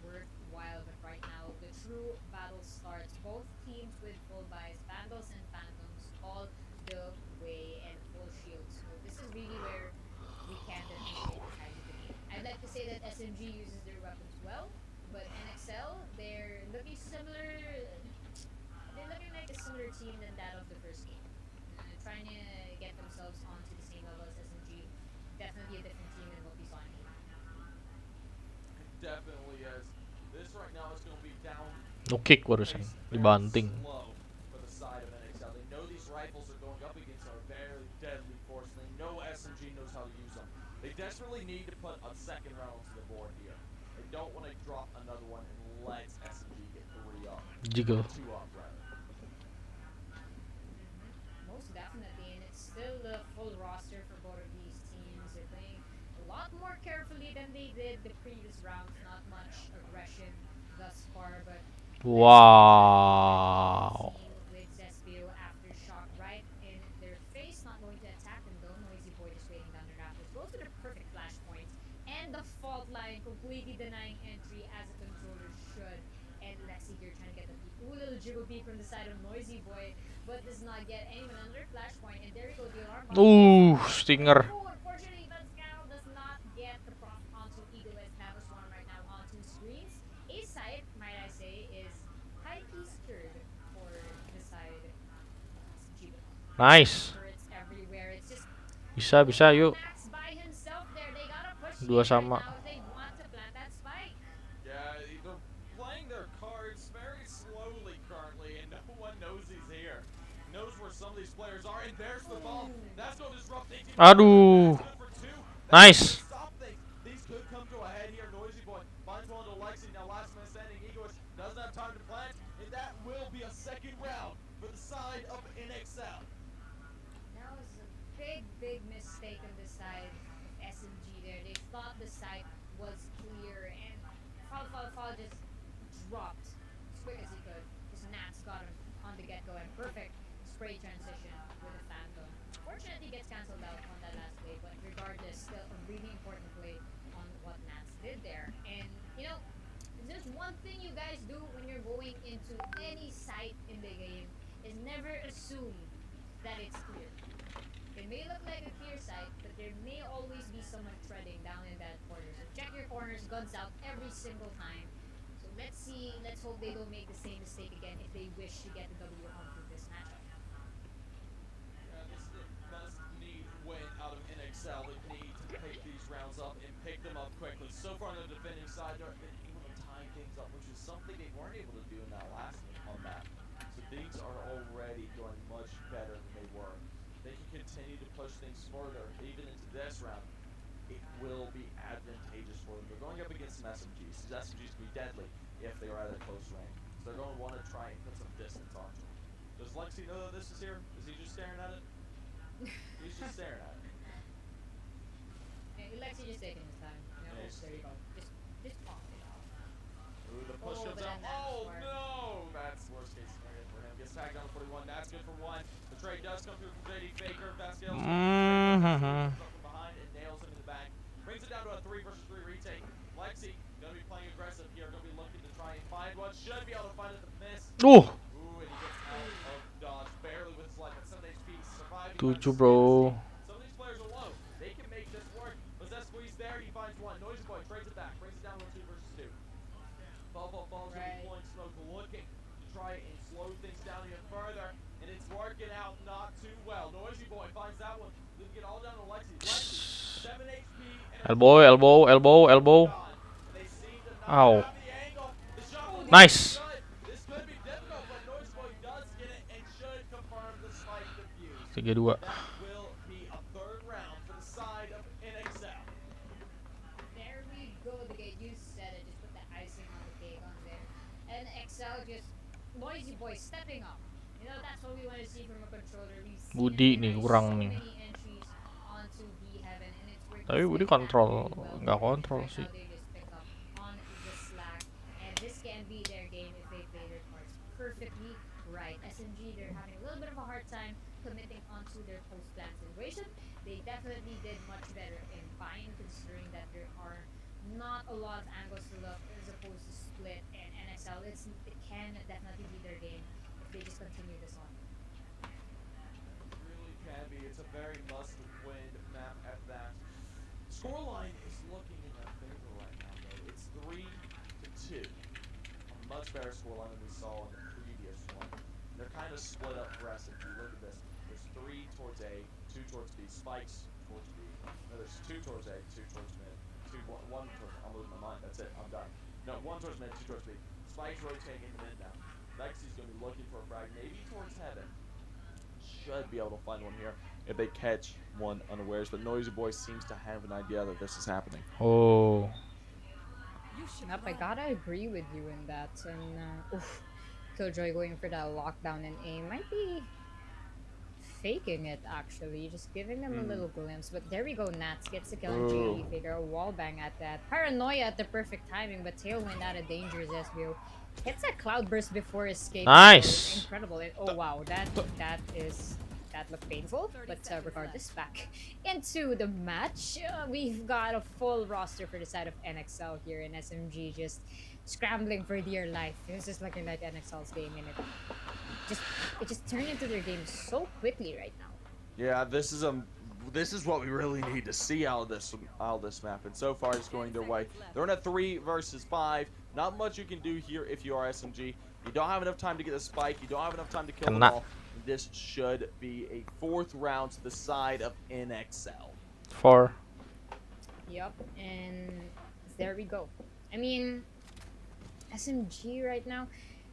worthwhile. But right now, the true battle starts. Both teams with full buys, Vandals and Phantoms, all the way, and full shields. So this is really where we can differentiate the side of the game. I'd like to say that SMG uses their weapons well, but NXL, they're looking similar. They're looking like a similar team than that of the first game. Trying to get themselves onto the same level as SMG. Definitely a different team than what we saw in game. Definitely is. This right now is going to be down. No kick barusan, dibanting. Slow for the side of NXL. They know these rifles are going up against a very deadly force. They know SMG knows how to use them. They desperately need to put a second round onto the board here. They don't want to drop another one and let SMG get 3 up. Jiggle. 2 up, rather. Most definitely, and it's still a full roster for both of these teams. They're playing a lot more carefully than they did the previous rounds. Not much aggression thus far, but Wow. with Zespio aftershock right in their face, not going to attack them though. Noisy Boy just waiting down the rafters. Goes to the perfect flash points, and the fault line completely denying entry here trying to get the peek. Ooh, little jiggle peek from the side of Noisy Boy, but does not get anyone another flashpoint. And there we go, the alarm button. Stinger. Oh, unfortunately, Pascal does not get the proc onto Eagle as Navis One right now onto screens. A side, might I say, is high-key stirred for the side. Nice. Turrets everywhere. It's just Bisa yuk. Max by himself there. They gotta push Dua right sama. now if they want to plant that spike. Yeah, they're playing their cards very slowly currently, and no one knows he's here. Knows where some of these players are, and there's the bomb. That's going to disrupt. Aduh. That's good for two. Nice. Stop things. These could come to a head here. Noisy Boy finds one to Lexi. Now last man standing. Egoist doesn't have time to plant, and that will be a second round for the side of NXL. That was a big mistake on the side of SMG there. They thought the site was clear, and Fall just dropped as quick as he could. Because Nats got him on the get-go, and perfect spray transition with the Phantom. Fortunately, gets cancelled out on that last play, but regardless, still a really important play on what Nats did there. And, you know, if there's one thing you guys do when you're going into any site in the game, is never assume that it's clear. It may look like a clear site, but there may always be someone treading down in that corner. So check your corners, guns out every single time. So let's see, let's hope they don't make the same mistake again if they wish to get the W onto this matchup. Yeah, this must need win out of NXL. They need to pick these rounds up and pick them up quickly. So far on the defending side, they're able to tie things up, which is something they weren't able to do in that last on map. So things are already going much better than they were. They can continue to push things further, even into this round. It will be advantageous for them. They're going up against some SMGs. These SMGs can be deadly if they are at a close range. So they're going to want to try and put some distance onto them. Does Lexi know that this is here? Is he just staring at it? He's just staring at it. Yeah, Lexi just taking his time. You know, Nice. there you go. Just pop it off. Ooh, the push Oh, comes but out. then that's Oh smart. no! That's worst case scenario for him. Gets tagged down to 41. That's good for one. The trade does come through from JD Faker. Vasquez from behind and nails him in the back. Brings it down to a 3 versus 3 retake. Lexi gonna be playing aggressive here. Gonna be looking to try and find one. Should be able to find it to miss. Ooh, and he gets out of dodge barely with his life at 7 HP. Surviving. 7 bro. Some of these players are low. They can make this work. But that squeeze there, he finds one. Noisy Boy trades it back. Brings it down to a 2 versus 2. Falls Right. deploying smoke, looking to try and slow things down even further. And it's working out not too well. Noisy Boy finds that one. They get all down to Lexi. Lexi, 7 HP. And Elbow. they seem to not Ow. have the angle. The shot will Nice. be good. This could be difficult, but Noisy Boy does get it and should confirm the spike defuse. 3-2. That will be a third round for the side of NXL. There we go, the gate. You said it. Just put the icing on the cake on there. And XL just Noisy Boy stepping up. You know, that's what we want to see from a controller. We've seen Budi it nih try kurang so nih. many entries onto B-Heaven, and it's working Tapi Budi spectacularly kontrol, well. nggak kontrol Right sih. now they just pick up on the slack, and this can be their game if they play their cards perfectly right. SMG, they're having a little bit of a hard time committing onto their post-plan situation. They definitely did much better in buying, considering that there are not a lot of angles to look as opposed to split and NXL. It can definitely be their game if they just continue this on. It really can be. It's a very must-win map at that. Scoreline is looking in their favor right now, though. It's 3-2. A much better scoreline than we saw in the previous one. They're kind of split up for SMG. Look at this. There's 3 towards A, 2 towards B, spikes towards B. No, there's 2 towards A, 2 towards mid. 1 towards, I'm losing my mind. That's it. I'm done. No, 1 towards mid, 2 towards B. Spikes rotating into mid now. Lexi's going to be looking for a frag, maybe towards heaven. Should be able to find one here if they catch one unawares, but Noisy Boy seems to have an idea that this is happening. Oh. Yep, I gotta agree with you in that. And Killjoy going for that lockdown and aim might be faking it actually, just giving them a little glimpse. But there we go, Nats gets the kill on JD Faker, a wall bang at that. Paranoia at the perfect timing, but Tailwind out of dangerous SBO. Hits a cloud burst before escape. Nice. Incredible. Oh wow, that is That looked painful, but regardless, back into the match. We've got a full roster for the side of NXL here, and SMG just scrambling for dear life. This is looking like NXL's game, and it just turned into their game so quickly right now. Yeah, this is what we really need to see out of this map, and so far it's going their way. They're in a 3 versus 5. Not much you can do here if you are SMG. You don't have enough time to get a spike. You don't have enough time to kill them all. This should be a 4th round to the side of NXL. 4. Yep, and there we go. I mean, SMG right now,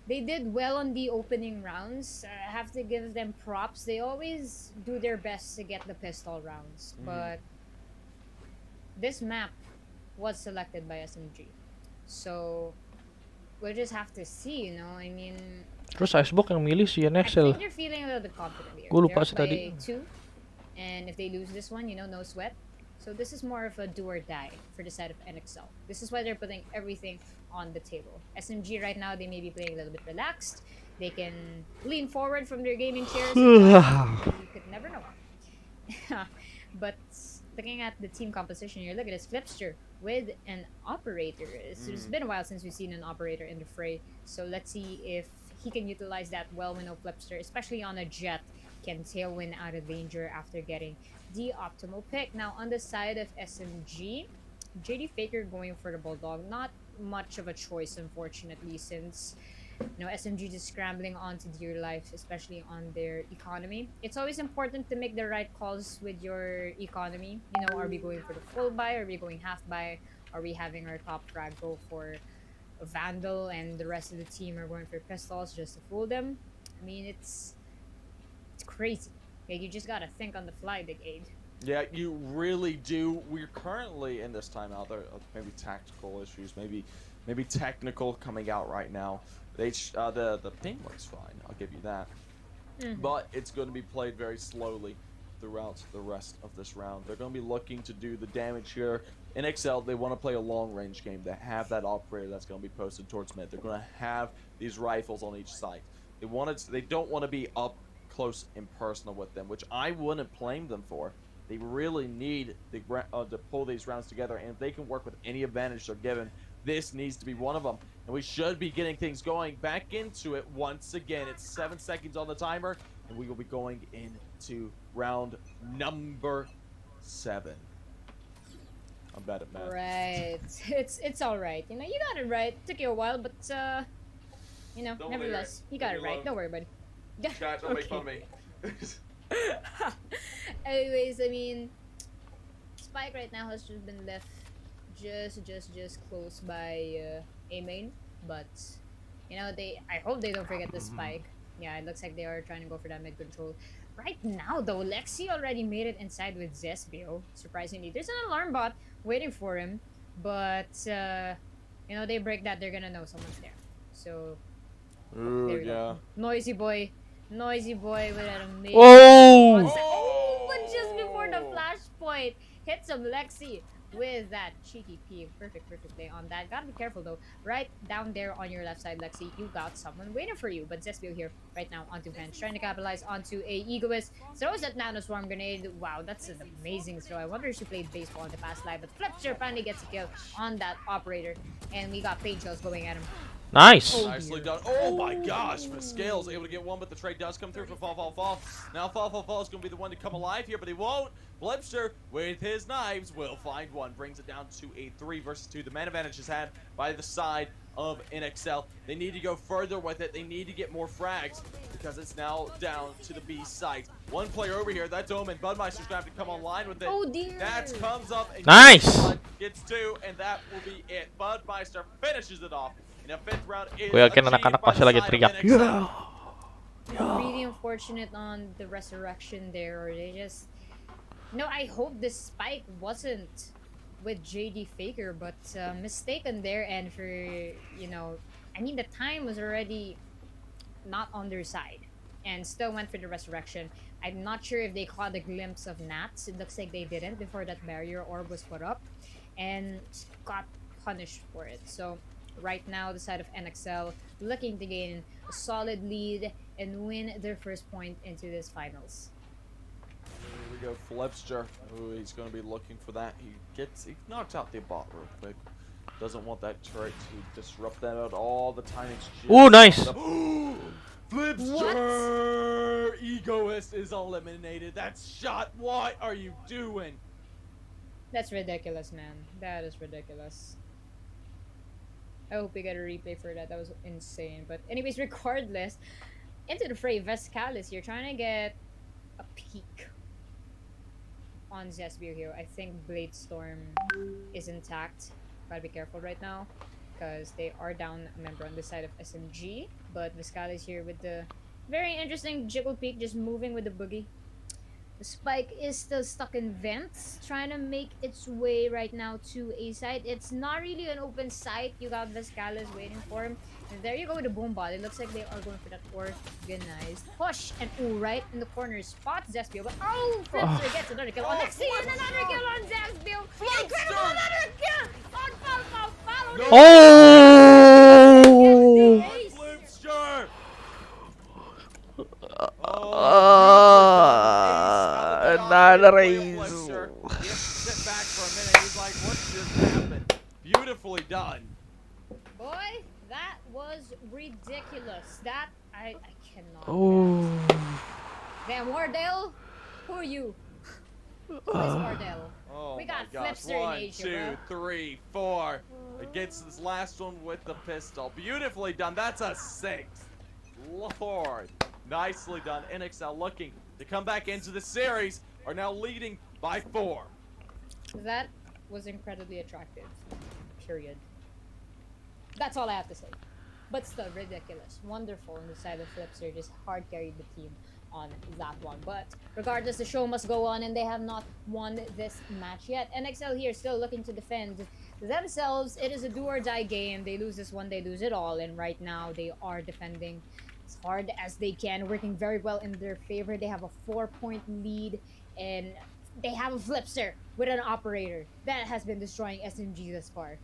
they did well on the opening rounds. I have to give them props. They always do their best to get the pistol rounds, but this map was selected by SMG. So we'll just have to see, you know. I mean, Terus Icebox yang milih si I NXL. think they're feeling a little bit confident here. Gue lupa They're sih up tadi. by 2, and if they lose this one, you know, no sweat. So this is more of a do or die for the side of NXL. This is why they're putting everything on the table. SMG right now, they may be playing a little bit relaxed. They can lean forward from their gaming chairs. You could never know. But looking at the team composition here, look at this Flipster with an operator. It's been a while since we've seen an operator in the fray. So let's see if he can utilize that well. We know Flipster, especially on a jet, can tailwind out of danger after getting the optimal pick. Now on the side of SMG, JD Faker going for the Bulldog. Not much of a choice, unfortunately, since you know SMG just scrambling onto dear life, especially on their economy. It's always important to make the right calls with your economy. You know, are we going for the full buy? Are we going half buy? Are we having our top frag go for a Vandal and the rest of the team are going for pistols just to fool them? I mean, it's crazy. Yeah, you just gotta think on the fly, Big Aid. Yeah, you really do. We're currently in this timeout. There maybe tactical issues, maybe technical coming out right now. The ping looks fine. I'll give you that. But it's going to be played very slowly throughout the rest of this round. They're going to be looking to do the damage here. In NXL, they want to play a long-range game. They have that operator that's going to be posted towards mid. They're going to have these rifles on each side. They don't want to be up close and personal with them, which I wouldn't blame them for. They really need to pull these rounds together, and if they can work with any advantage they're given, this needs to be one of them. And we should be getting things going back into it once again. It's 7 seconds on the timer, and we will be going into round number 7. I'm bad at math. Right. It's all right. You know, you got it right. Took you a while, but you know, nevertheless, you got it right. Don't worry, buddy. Chat, don't make fun of me. Anyways, I mean, Spike right now has just been left just close by A main, but you know, I hope they don't forget the Spike. Yeah, it looks like they are trying to go for that mid control. Right now though, Lexi already made it inside with Zespio. Surprisingly, there's an alarm bot waiting for him, but you know, they break that, they're gonna know someone's there. So there we go. Noisy boy with an amazing but just before the flashpoint, hit some Lexi with that cheeky peek. Perfect play on that. Gotta be careful though. Right down there on your left side, Lexi, you got someone waiting for you. But Zespio here right now onto bench, trying to capitalize onto a Egoist. Throws that nano swarm grenade. Wow, that's an amazing throw. I wonder if she played baseball in the past life, but Flipster finally gets a kill on that operator, and we got paint shells going at him. Nice. Oh, Nicely done. Oh my gosh, Scales able to get one, but the trade does come through for Fall. Now Fall is going to be the one to come alive here, but he won't. Blipster, with his knives, will find one. Brings it down to a 3 versus 2. The man advantage is had by the side of NXL. They need to go further with it. They need to get more frags because it's now down to the B site. One player over here, that's Omen. Budmeister's going to have to come online with it. Oh dear. That comes up and Nice. gets 2, and that will be it. Budmeister finishes it off. In a 5th round is Gue yakin anak-anak pasti lagi teriak. Really unfortunate on the resurrection there, or they just... No, I hope this spike wasn't with JD Faker, but mistaken there, and for, you know, I mean, the time was already not on their side, and still went for the resurrection. I'm not sure if they caught a glimpse of Nats. It looks like they didn't before that barrier orb was put up, and got punished for it. So right now, the side of NXL looking to gain a solid lead and win their first point into this finals. go Flipster. Ooh, he's going to be looking for that. He knocks out the bot real quick. Doesn't want that turret to disrupt that at all. The timing's just Ooh, nice. Flipster! Egoist is eliminated. That's shot. What are you doing? That's ridiculous, man. That is ridiculous. I hope we get a replay for that. That was insane. But anyways, regardless, into the fray, Vescalis here trying to get a peek on Zesbio here. I think Blade Storm is intact. Gotta be careful right now because they are down a member on the side of SMG. But Vescalis here with the very interesting jiggle peek, just moving with the boogie. The spike is still stuck in vents, trying to make its way right now to A site. It's not really an open site. You got Vescalis waiting for him. And there you go with the boom bot. It looks like they are going for that organized push. And ooh, right in the corner spot Zespio. But oh, Flipster gets another kill on NXL and another kill on Zespio. Incredible, another kill on follow. Oh! Flipster! Another raise. Flipster. He has to sit back for a minute. He's like, what just happened? Beautifully done. Boy, that was ridiculous. That I cannot. Oh. Damn, Wardell, who are you? Who is Wardell? Oh We got my gosh. Flipster in 1, Asia, 2, 3, 4. Against this last one with the pistol. Beautifully done. That's a 6. Lord. Nicely done. NXL looking to come back into the series. Are now leading by 4. That was incredibly attractive. Period. That's all I have to say. But still ridiculous. Wonderful on the side of Flipster. Just hard carried the team on that one. But regardless, the show must go on and they have not won this match yet. NXL here still looking to defend themselves. It is a do or die game. They lose this one, they lose it all. And right now they are defending as hard as they can, working very well in their favor. They have a 4-point lead and they have a Flipster with an operator that has been destroying SMG thus far.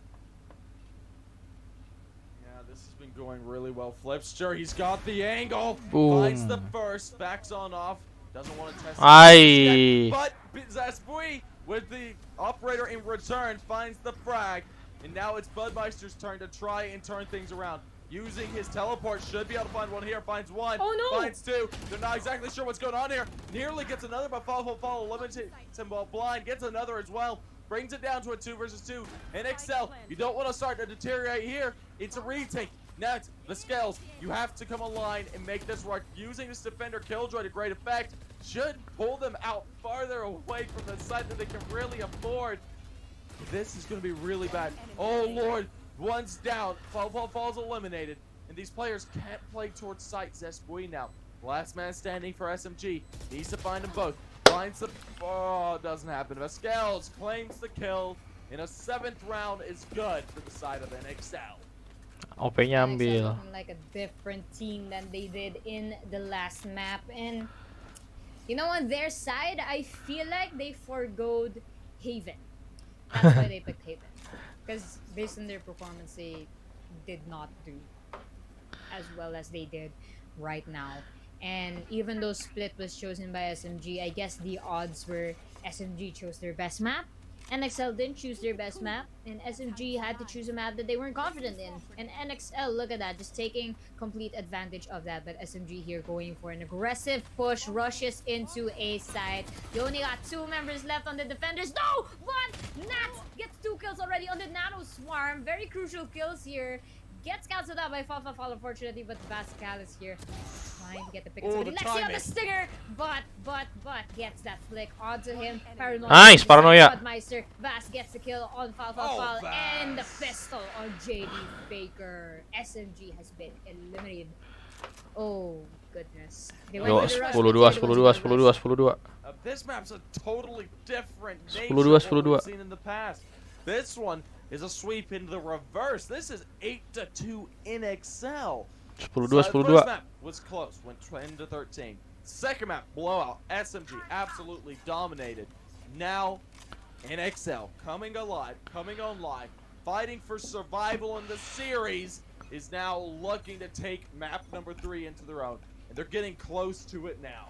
This has been going really well. Flipster, he's got the angle. Boom. Finds the first, backs on off. Doesn't want to test Aye. but Zespui with the operator in return finds the frag. And now it's Budmeister's turn to try and turn things around. Using his teleport, should be able to find one here. Finds one. Oh no! Finds 2. They're not exactly sure what's going on here. Nearly gets another, but follow. Limited him while blind. Gets another as well. Brings it down to a 2 versus 2. NXL, you don't want to start to deteriorate here. It's a retake. Next, the scales. You have to come online and make this work. Using this defender killjoy to great effect should pull them out farther away from the side that they can really afford. This is going to be really bad. Oh, Lord. One's down. Falls eliminated. And these players can't play towards sight. Zespui now. Last man standing for SMG. Needs to find them both. Finds the... Oh, doesn't happen. Vasquez claims the kill. In a 7th round is good for the side of NXL. OP-nya ambil. Looking like a different team than they did in the last map. And, you know, on their side, I feel like they forgoed Haven. That's why they picked Haven. Because based on their performance, they did not do as well as they did right now. And even though Split was chosen by SMG, I guess the odds were SMG chose their best map. NXL didn't choose their best map, and SMG had to choose a map that they weren't confident in. And NXL, look at that, just taking complete advantage of that. But SMG here going for an aggressive push, rushes into A side. You only got 2 members left on the defenders. No! But Nat gets 2 kills already on the Nano Swarm. Very crucial kills here. Gets cancelled out by Fall, unfortunately, but Vascalis here trying to get the pick. Oh, Lexi on the stinger, but gets that flick onto him. Paranoia. Nice, Paranoia. Budmeister. Vas gets the kill on Fall, and the pistol on JD Faker. SMG has been eliminated. Oh, goodness. They went Yo, with the rush 10-2, 10-2, 10-2. This map's a totally different 10-2, nature of what 10-2. we've seen in the past. This one is a sweep into the reverse. This is 8-2 NXL. 10-2, So the 10-2. first map was close, went 10-13. Second map, blowout. SMG absolutely dominated. Now, NXL coming alive, coming online, fighting for survival in the series, is now looking to take map number 3 into their own. And they're getting close to it now.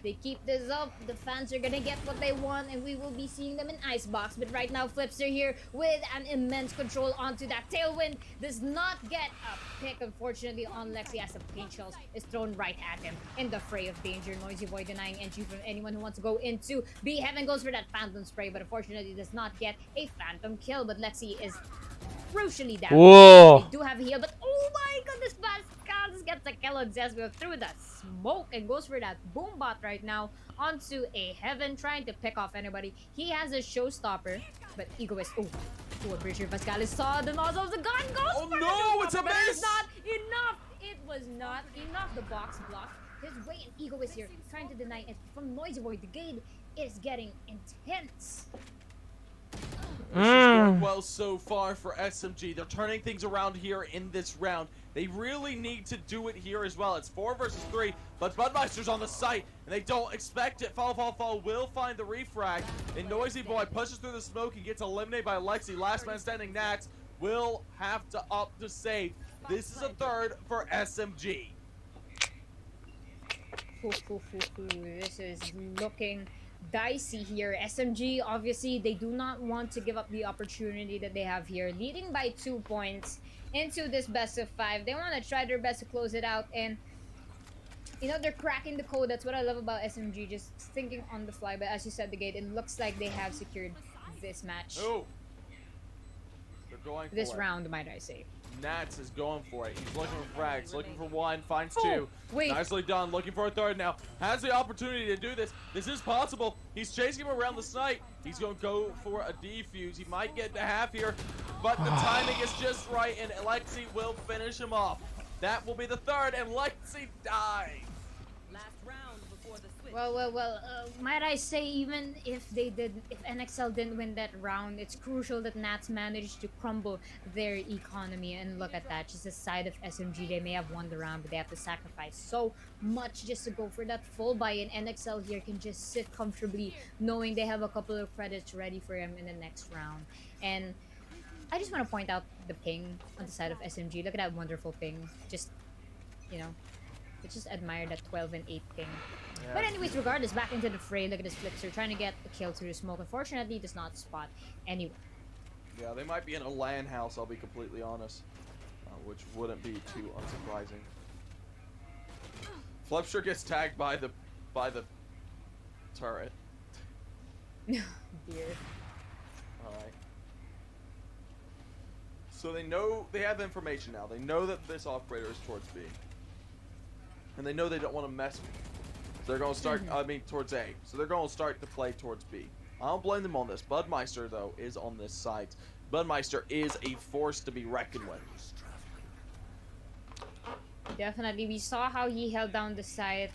they keep this up, the fans are gonna get what they want, and we will be seeing them in Icebox. But right now, Flipster here with an immense control onto that tailwind. Does not get a pick, unfortunately, on Lexi, as the paint shells is thrown right at him in the fray of danger. Noisy Boy denying entry from anyone who wants to go into B. Heaven goes for that Phantom spray, but unfortunately does not get a Phantom kill. But Lexi is crucially damaged. Whoa. They do have a heal, but oh my goodness, Pascal just gets a kill on Zesville through the smoke and goes for that boom bot right now onto a Heaven, trying to pick off anybody. He has a showstopper, but Egoist, oh, I'm pretty sure Pascal saw the nozzle of the gun goes. Oh no, it's a but miss! it's not enough. It was not enough. The box blocked his way, and Egoist here trying to deny it from Noisy Boy. The game is getting intense. This is going well so far for SMG. They're turning things around here in this round. They really need to do it here as well. It's 4 versus 3, but Budmeister's on the site, and they don't expect it. Fall will find the refrag, and Noisy Boy pushes through the smoke and gets eliminated by Lexi. Last man standing, Nats, will have to up to save. This is a third for SMG. This is looking dicey here. SMG, obviously, they do not want to give up the opportunity that they have here, leading by 2 points into this best of 5. They want to try their best to close it out, and you know, they're cracking the code. That's what I love about SMG, just thinking on the fly. But as you said, the gate, it looks like they have secured this match. Oh, they're going for this it. round, might I say. Nats is going for it. He's looking for frags, looking for one, finds Oh, 2. wait. Nicely done, looking for a third now. Has the opportunity to do this. This is possible. He's chasing him around the site. He's going to go for a defuse. He might get the half here, but the timing is just right, and Lexi will finish him off. That will be the third, and Lexi dies. Well, might I say, even if NXL didn't win that round, it's crucial that Nats managed to crumble their economy. And look at that, just the side of SMG, they may have won the round, but they have to sacrifice so much just to go for that full buy-in. NXL here can just sit comfortably, knowing they have a couple of credits ready for him in the next round. And I just want to point out the ping on the side of SMG. Look at that wonderful ping. Just, you know, I just admire that 12 and 8 ping. Yeah. But anyways, regardless, back into the fray. Look at this Flipster trying to get a kill through the smoke. Unfortunately, does not spot anyone. Yeah, they might be in a LAN house, I'll be completely honest, which wouldn't be too unsurprising. Flipster gets tagged by the turret. Dear. Alright. So they know, they have information now. They know that this operator is towards B. And they know they don't want to mess with it. So they're going to start, towards A. So they're going to start to play towards B. I don't blame them on this. Budmeister, though, is on this side. Budmeister is a force to be reckoned with. Definitely. We saw how he held down the side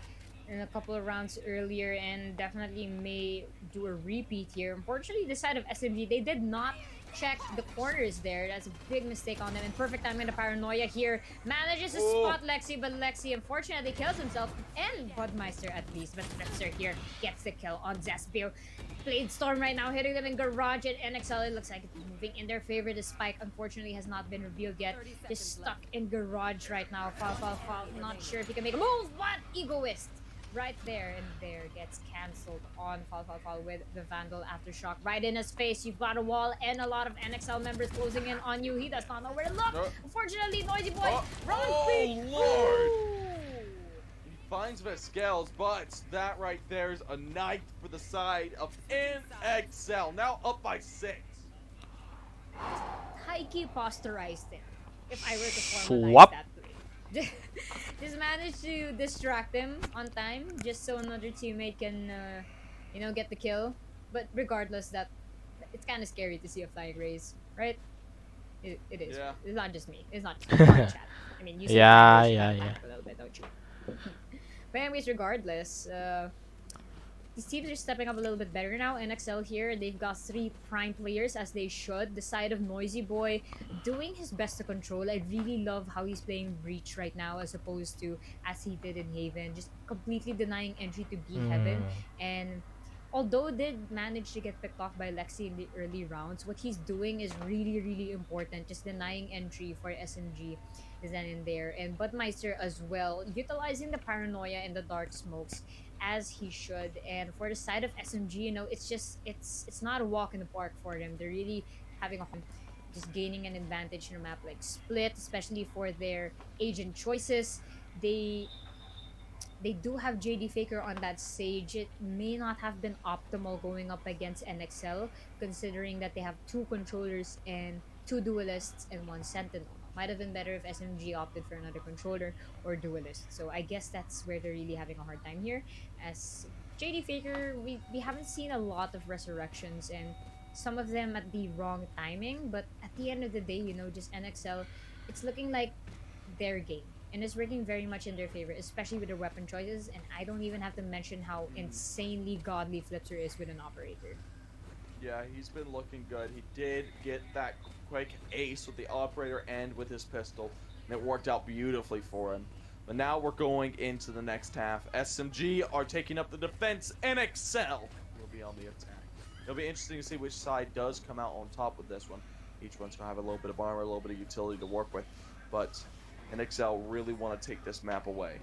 in a couple of rounds earlier, and definitely may do a repeat here. Unfortunately, the side of SMG, they did not check the corners there. That's a big mistake on them. And perfect timing, the Paranoia here manages to spot Lexi, but Lexi unfortunately kills himself, and Budmeister at least. But Flipster here gets the kill on Zespio. Blade Storm right now hitting them in Garage, and NXL, it looks like it's moving in their favor. The spike unfortunately has not been revealed yet. Just stuck in Garage right now. Fall. Not sure if he can make a move, but Egoist right there, and there gets cancelled on Fall with the Vandal Aftershock right in his face. You've got a wall and a lot of NXL members closing in on you. He does not know where to look. Unfortunately, Noisy Boy, Lord! He finds Vescales, but that right there is a knife for the side of NXL. Now up by 6. High-key posterized him, if I were to Swap. formalize that play. Just managed to distract him on time, just so another teammate can, you know, get the kill. But regardless, that it's kind of scary to see a flying raise, right? It is. Yeah. It's not just me. It's not just me. Chat. I mean, you see Yeah. a little bit, don't you? But anyways, regardless, these teams are stepping up a little bit better now. NXL here, they've got 3 prime players, as they should. The side of Noisy Boy doing his best to control. I really love how he's playing Breach right now, as opposed to as he did in Haven, just completely denying entry to B Heaven. And although did manage to get picked off by Lexi in the early rounds, what he's doing is really, really important. Just denying entry for SMG is then in there. And Budmeister as well, utilizing the paranoia and the dark smokes as he should. And for the side of SMG, it's not a walk in the park for them. They're really having a just gaining an advantage in a map like Split, especially for their agent choices. They do have JD Faker on that stage. It may not have been optimal going up against NXL, considering that they have 2 controllers and 2 duelists and 1 sentinel. Might have been better if SMG opted for another controller or duelist. So I guess that's where they're really having a hard time here. As JD Faker, we haven't seen a lot of resurrections, and some of them at the wrong timing. But at the end of the day, just NXL, it's looking like their game. And it's working very much in their favor, especially with their weapon choices. And I don't even have to mention how insanely godly Flipster is with an operator. Yeah, he's been looking good. He did get that quick ace with the operator and with his pistol, and it worked out beautifully for him. But now we're going into the next half. SMG are taking up the defense. NXL will be on the attack. It'll be interesting to see which side does come out on top with this one. Each one's going to have a little bit of armor, a little bit of utility to work with. But NXL really want to take this map away.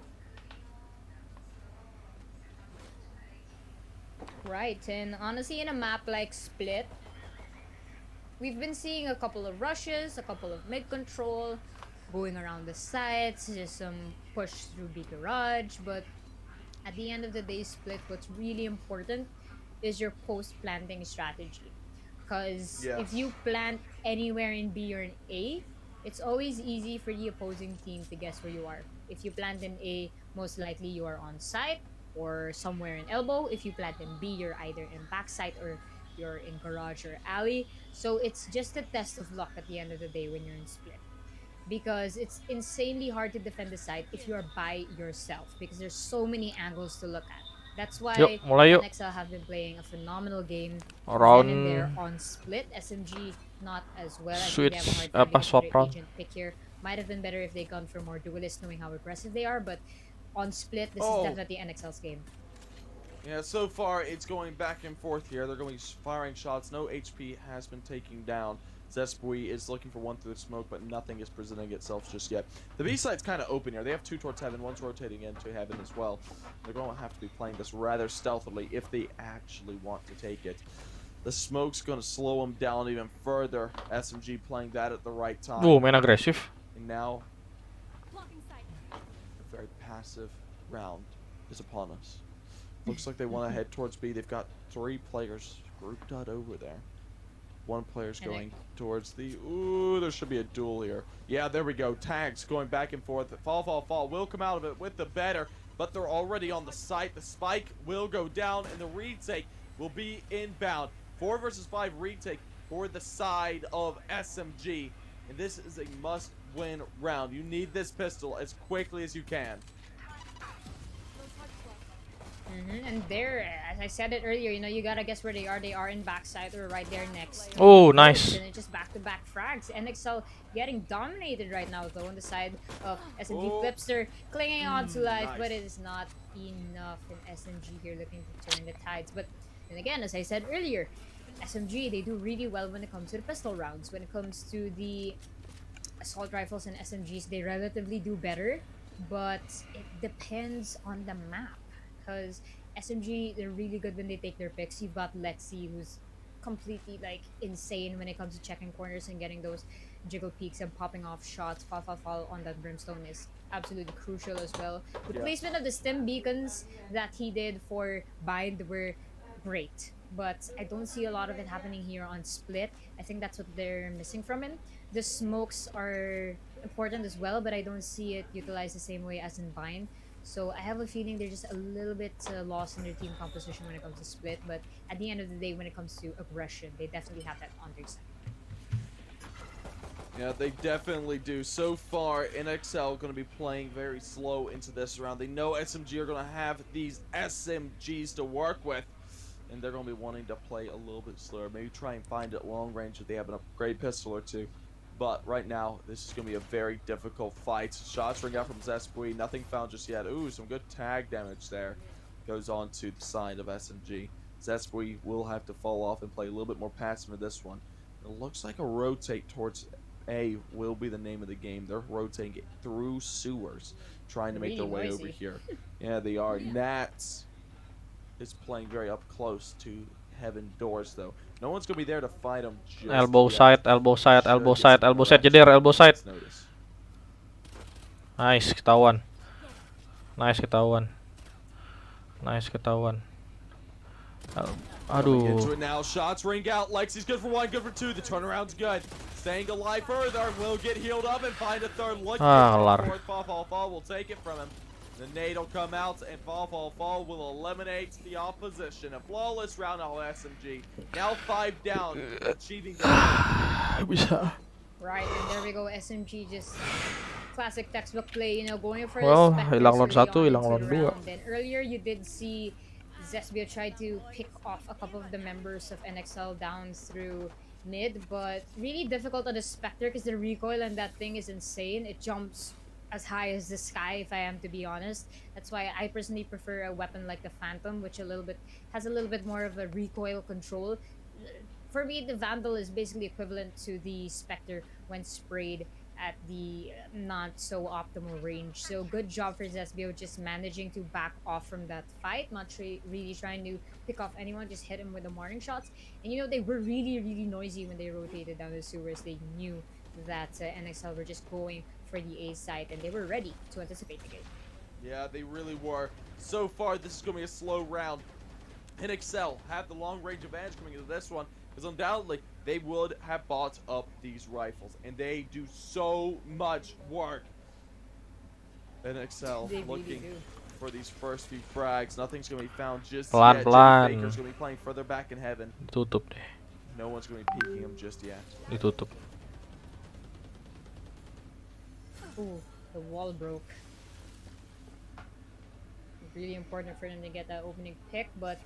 Right, and honestly, in a map like Split, we've been seeing a couple of rushes, a couple of mid-control, going around the sites, just some push through B garage, but at the end of the day, Split, what's really important is your post-planting strategy. Because if you plant anywhere in B or in A, it's always easy for the opposing team to guess where you are. If you plant in A, most likely you are on site or somewhere in elbow. If you plant in B, you're either in backside or you're in garage or alley. So it's just a test of luck at the end of the day when you're in Split. Because it's insanely hard to defend the site if you're by yourself, because there's so many angles to look at. That's why NXL have been playing a phenomenal game. Around in there on Split. SMG not as well. Switch swap round. Agent pick here. Might have been better if they gone for more duelists, knowing how aggressive they are, but on Split, this is definitely NXL's game. Yeah, so far it's going back and forth here. They're going firing shots. No HP has been taken down. Zespui is looking for one through the smoke, but nothing is presenting itself just yet. The B side's kind of open here. They have 2 towards heaven, one's rotating into heaven as well. They're going to have to be playing this rather stealthily if they actually want to take it. The smoke's going to slow them down even further. SMG playing that at the right time. Oh, main agresif. And now, a very passive round is upon us. Looks like they want to head towards B. They've got 3 players grouped out over there. 1 player's going towards the... Ooh, there should be a duel here. Yeah, there we go. Tags going back and forth. Fall will come out of it with the better, but they're already on the site. The spike will go down, and the retake will be inbound. 4 versus 5 retake for the side of SMG. And this is a must-win round. You need this pistol as quickly as you can. And there, as I said it earlier, you gotta guess where they are. They are in backside or right there next. Oh, nice. And it's just back-to-back frags. NXL getting dominated right now, though, on the side of SMG. Flipster clinging on to life, but it is not enough in SMG here, looking to turn the tides. But then again, as I said earlier, SMG, they do really well when it comes to the pistol rounds. When it comes to the assault rifles and SMGs, they relatively do better, but it depends on the map. Because SMG, they're really good when they take their picks. You've got Lexi, who's completely insane when it comes to checking corners and getting those jiggle peaks and popping off shots. Fall on that brimstone is absolutely crucial as well. The placement of the stim beacons that he did for Bind were great, but I don't see a lot of it happening here on Split. I think that's what they're missing from him. The smokes are important as well, but I don't see it utilized the same way as in Bind. So I have a feeling they're just a little bit lost in their team composition when it comes to Split, but at the end of the day, when it comes to aggression, they definitely have that on their side. Yeah, they definitely do. So far, NXL going to be playing very slow into this round. They know SMG are going to have these SMGs to work with, and they're going to be wanting to play a little bit slower. Maybe try and find it long range if they have an upgrade pistol or 2. But right now, this is going to be a very difficult fight. Shots ring out from Zespui. Nothing found just yet. Ooh, some good tag damage there. Goes on to the side of SMG. Zespri will have to fall off and play a little bit more passive in this one. It looks like a rotate towards A will be the name of the game. They're rotating through sewers, trying to make their way over here. Yeah, they are. Nats is playing very up close to Heaven doors, though. No one's going to be there to fight him. Elbow side, elbow side, elbow side, elbow side. Jeder, elbow side. Nice, ketahuan. Nice, ketahuan. Nice, ketahuan. Coming into Aduh. it now. Shots ring out. Lexi's good for one, good for two. The turnaround's good. Staying alive further. Will get healed up and find a third. Looking for the fourth. Fall will take it from him. The nade will come out and Fall will eliminate the opposition. A flawless round on SMG. Now 5 down, achieving the Right, and there we go. SMG just classic textbook play, you know, going for Well, the specters hilang lawan early satu, on hilang into lawan the dua. round. Then earlier you did see Zespio try to pick off a couple of the members of NXL down through mid, but really difficult on the Spectre because the recoil on that thing is insane. It jumps as high as the sky, if I am to be honest. That's why I personally prefer a weapon like the Phantom, which has a little bit more of a recoil control. For me, the Vandal is basically equivalent to the Spectre when sprayed at the not so optimal range. So good job for Zespio just managing to back off from that fight, not really trying to pick off anyone, just hit him with the morning shots. And you know, they were really noisy when they rotated down the sewers. They knew that NXL were just going for the A side, and they were ready to anticipate the game. Yeah, they really were. So far, this is going to be a slow round. NXL have the long range advantage coming into this one, because undoubtedly they would have bought up these rifles, and they do so much work. NXL looking for these first few frags. Nothing's going to be found just yet. Pelan-pelan. Baker's going to be playing further back in Heaven. Ditutup deh. No one's going to be peeking him just yet. Ditutup. Ooh, the wall broke. Really important for them to get that opening pick, but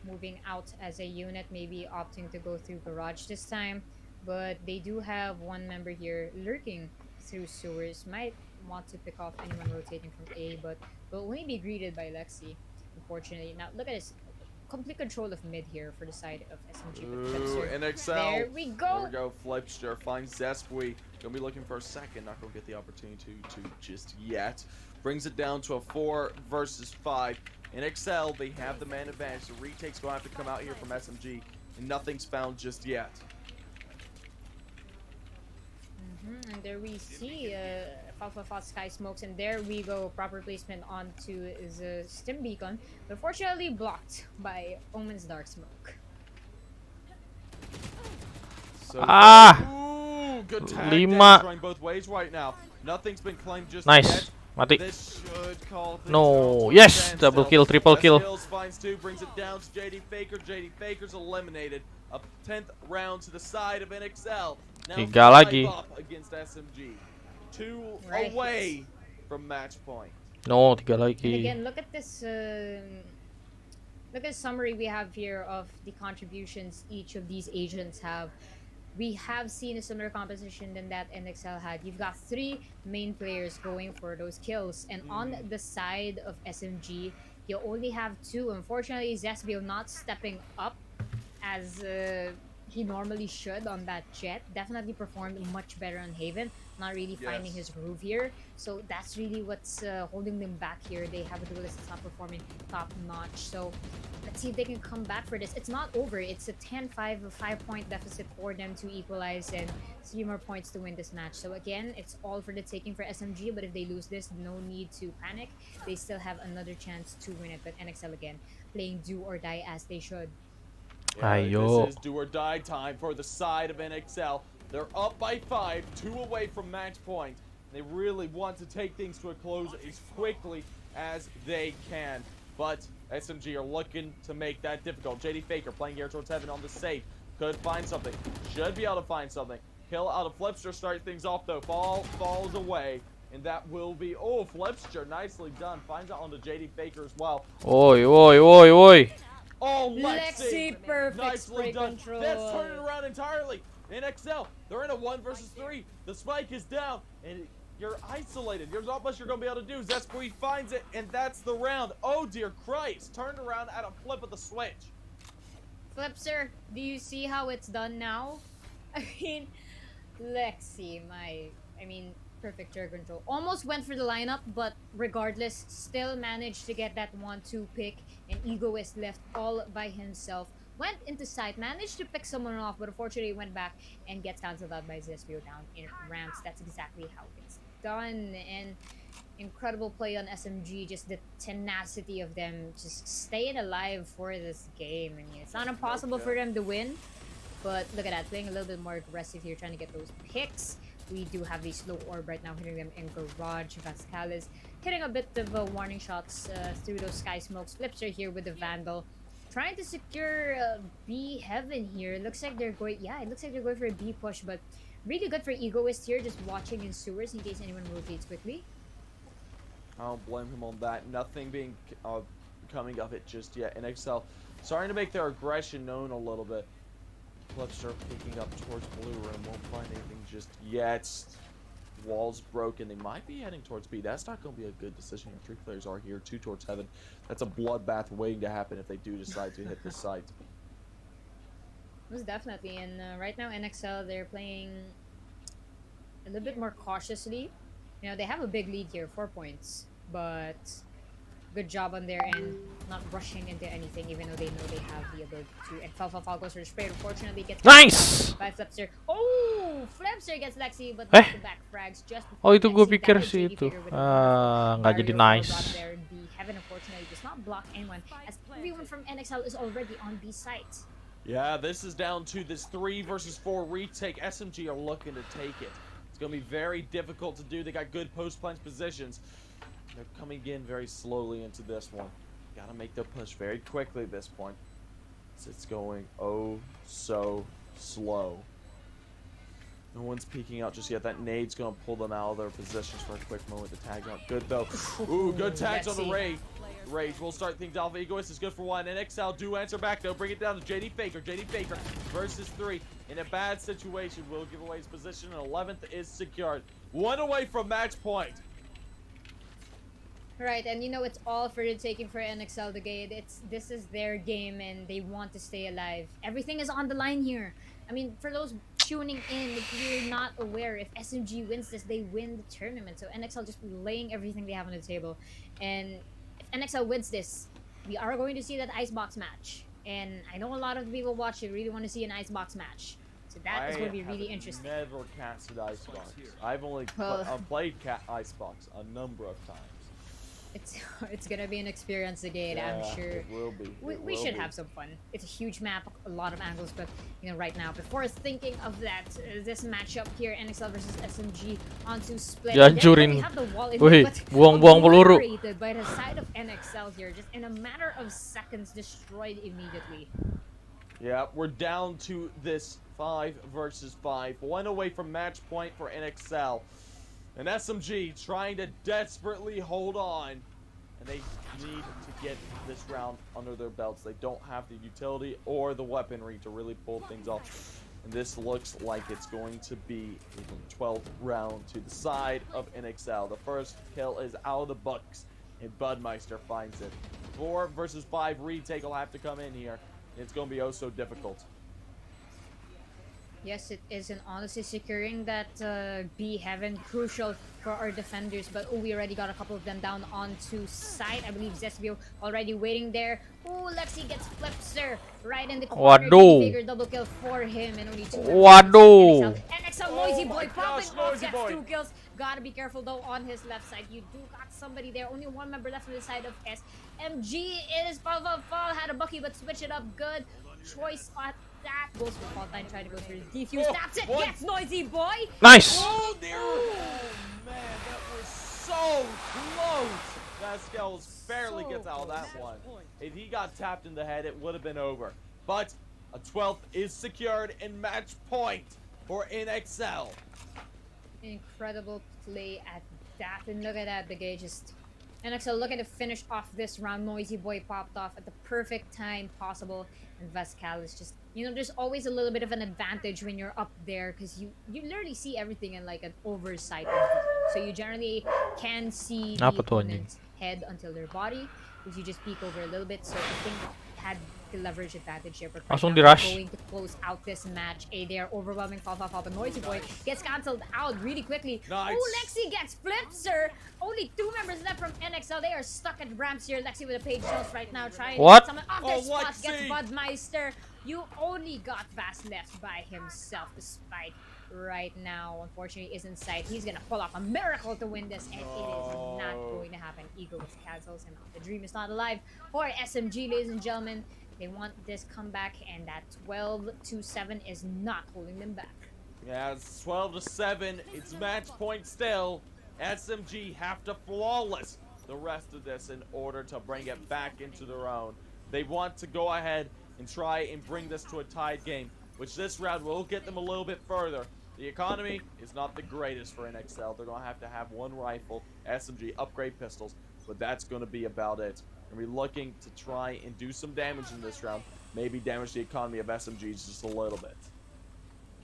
moving out as a unit, maybe opting to go through garage this time. But they do have one member here lurking through sewers. Might want to pick off anyone rotating from A, but will only be greeted by Lexi, unfortunately. Now look at this. Complete control of mid here for the side of SMG. Ooh, NXL. There we go. There we go. Flipster finds Zespui. Gonna be looking for a second. Not gonna get the opportunity to just yet. Brings it down to a 4 versus 5. NXL, they have the man advantage. The retake's gonna have to come out here from SMG, and nothing's found just yet. And there we see Falfa Sky Smokes, and there we go. Proper placement onto the stim beacon, but fortunately blocked by Omen's Dark Smoke. So ooh, good tag 5. throwing both ways right now. Nothing's been claimed just Nice. yet. Mati. This should call things No. off. Yes, double kill, triple kill. Skills finds 2, brings it down to JD Faker. JD Faker's eliminated. A 10th round to the side of NXL. Now 3 5 lagi. up against SMG. 2 Right. away from match point. No, 3 And lagi. again, look at this. Look at the summary we have here of the contributions each of these agents have. We have seen a similar composition than that NXL had. You've got 3 main players going for those kills, and on the side of SMG, you only have 2. Unfortunately, Zespio not stepping up as he normally should on that jet. Definitely performed much better on Haven. Not really finding his groove here. So that's really what's holding them back here. They have a duelist that's not performing top notch. So let's see if they can come back for this. It's not over. It's a 10-5, a 5-point deficit for them to equalize and 3 more points to win this match. So again, it's all for the taking for SMG, but if they lose this, no need to panic. They still have another chance to win it. But NXL again, playing do or die as they should. Yeah, Ayo. this is do or die time for the side of NXL. They're up by 5, 2 away from match point. They really want to take things to a close as quickly as they can. But SMG are looking to make that difficult. JD Faker playing here towards Heaven on the safe. Could find something. Should be able to find something. Kill out of Flipster, start things off though. Falls away. And that will be, oh, Flipster, nicely done. Finds out onto JD Faker as well. Oi, oi, oi, oi. Oh, Lexi, perfect nicely spray done. control. That's turning around entirely. NXL, they're in a 1 versus 3. The spike is down, and you're isolated. There's not much you're going to be able to do. Zespui finds it, and that's the round. Oh, dear Christ. Turned around at a flip of the switch. Flipster, do you see how it's done now? I mean, Lexi, perfect air control. Almost went for the lineup, but regardless, still managed to get that 1-2 pick, and Egoist left all by himself. Went into sight, managed to pick someone off, but unfortunately went back and gets cancelled out by Zespio down in ramps. That's exactly how it's done, and incredible play on SMG, just the tenacity of them just staying alive for this game. And it's not impossible for them to win, but look at that, playing a little bit more aggressive here, trying to get those picks. We do have the slow orb right now hitting them in garage. Vascalis hitting a bit of warning shots through those sky smokes. Flipster here with the Vandal, trying to secure B heaven here. Looks like they're going, it looks like they're going for a B push, but really good for Egoist here, just watching in sewers in case anyone rotates quickly. I don't blame him on that. Nothing being coming of it just yet. NXL starting to make their aggression known a little bit. Flipster picking up towards blue room. Won't find anything just yet. Walls broken. They might be heading towards B. That's not going to be a good decision. 3 players are here. 2 towards heaven. That's a bloodbath waiting to happen if they do decide to hit the site. Most definitely. And right now, NXL, they're playing a little bit more cautiously. You know, they have a big lead here, 4 points. But good job on their end, not rushing into anything, even though they know they have the ability to. And Fall goes for the spray. Unfortunately, gets Nice! by Flipster. Oh, Flipster gets Lexi, but back-to-back frags just before Oh, itu gue Lexi pikir dies. sih 80 itu. figure with a Nggak jadi Mario nice. Kart there. The Heaven, unfortunately, does not block anyone, as everyone from NXL is already on B site. Yeah, this is down to this 3 versus 4 retake. SMG are looking to take it. It's going to be very difficult to do. They got good post-punch positions. They're coming in very slowly into this one. Got to make their push very quickly at this point. It's going oh so slow. No one's peeking out just yet. That nade's going to pull them out of their positions for a quick moment. The tag out good though. Ooh, good tags on the Rage. Rage will start things off. Egoist is good for 1. NXL do answer back though. Bring it down to JD Faker. JD Faker versus 3. In a bad situation, will give away his position. And 11th is secured. 1 away from match point. Right, and you know it's all for the taking for NXL the gate. This is their game and they want to stay alive. Everything is on the line here. I mean, for those tuning in, if you're not aware, if SMG wins this, they win the tournament. So NXL just laying everything they have on the table. And if NXL wins this, we are going to see that icebox match. And I know a lot of the people watching really want to see an icebox match. So that is going to be really interesting. I've never casted Icebox. I've only played Icebox a number of times. It's gonna be an experience again, Yeah, I'm sure. it will be. We should have some fun. It's a huge map, a lot of angles, but you know, right now, before thinking of that, this matchup here, NXL versus SMG onto split. Dihancurin. We have the wall in Wih, but buang-buang peluru. obliterated by the side of NXL here, just in a matter of seconds, destroyed immediately. Yeah, we're down to this 5 versus 5. 1 away from match point for NXL. And SMG trying to desperately hold on. And they need to get this round under their belts. They don't have the utility or the weaponry to really pull things off. And this looks like it's going to be the 12th round to the side of NXL. The first kill is out of the books, and Budmeister finds it. 4 versus 5 retake will have to come in here. It's going to be oh so difficult. Yes, it is, and honestly securing that B heaven crucial for our defenders, but we already got a couple of them down onto site. I believe Zespio already waiting there. Lexi gets Flipster right in the corner. Figure double kill for him, and only 2. Waduh. NXL Noisy Boy popping off, Noisy gets Boy. 2 kills. Gotta be careful though on his left side. You do got somebody there. Only 1 member left on the side of SMG. It is Fall had a Bucky, but switch it up good. Choice at that. Goes for Faultine, trying to go for the defuse. That's it. Gets Noisy Boy. Nice. Oh, dear. Oh, man, that was so close. Pascal barely gets out of that one. If he got tapped in the head, it would have been over. But a 12th is secured in match point for NXL. Incredible play at that. And look at that, the gauge just... NXL looking to finish off this round. Noisy Boy popped off at the perfect time possible. And Vascal is just... You know, there's always a little bit of an advantage when you're up there because you literally see everything in like an oversight. So you generally can see the opponent's head until their body. If you just peek over a little bit. So I think had the leverage advantage here. But Langsung right now, di-rush. they're going to close out this match. They are overwhelming Fall, but Noisy Boy gets cancelled out really quickly. Nice. Oh, Lexi gets flipped, sir. Only 2 members left from NXL. They are stuck at ramps here. Lexi with a page shells right now, trying What? to get someone off this spot. Gets Budmeister. You only got Vast left by himself. The Spike right now, unfortunately, is in sight. He's gonna pull off a miracle to win this, and it is not going to happen. Eagle cancels him out. The dream is not alive for SMG, ladies and gentlemen. They want this comeback, and that 12-7 is not holding them back. Yeah, it's 12-7. It's match point still. SMG have to flawless the rest of this in order to bring it back into their own. They want to go ahead and try and bring this to a tied game, which this round will get them a little bit further. The economy is not the greatest for NXL. They're going to have one rifle, SMG, upgrade pistols, but that's going to be about it. And we're looking to try and do some damage in this round, maybe damage the economy of SMGs just a little bit.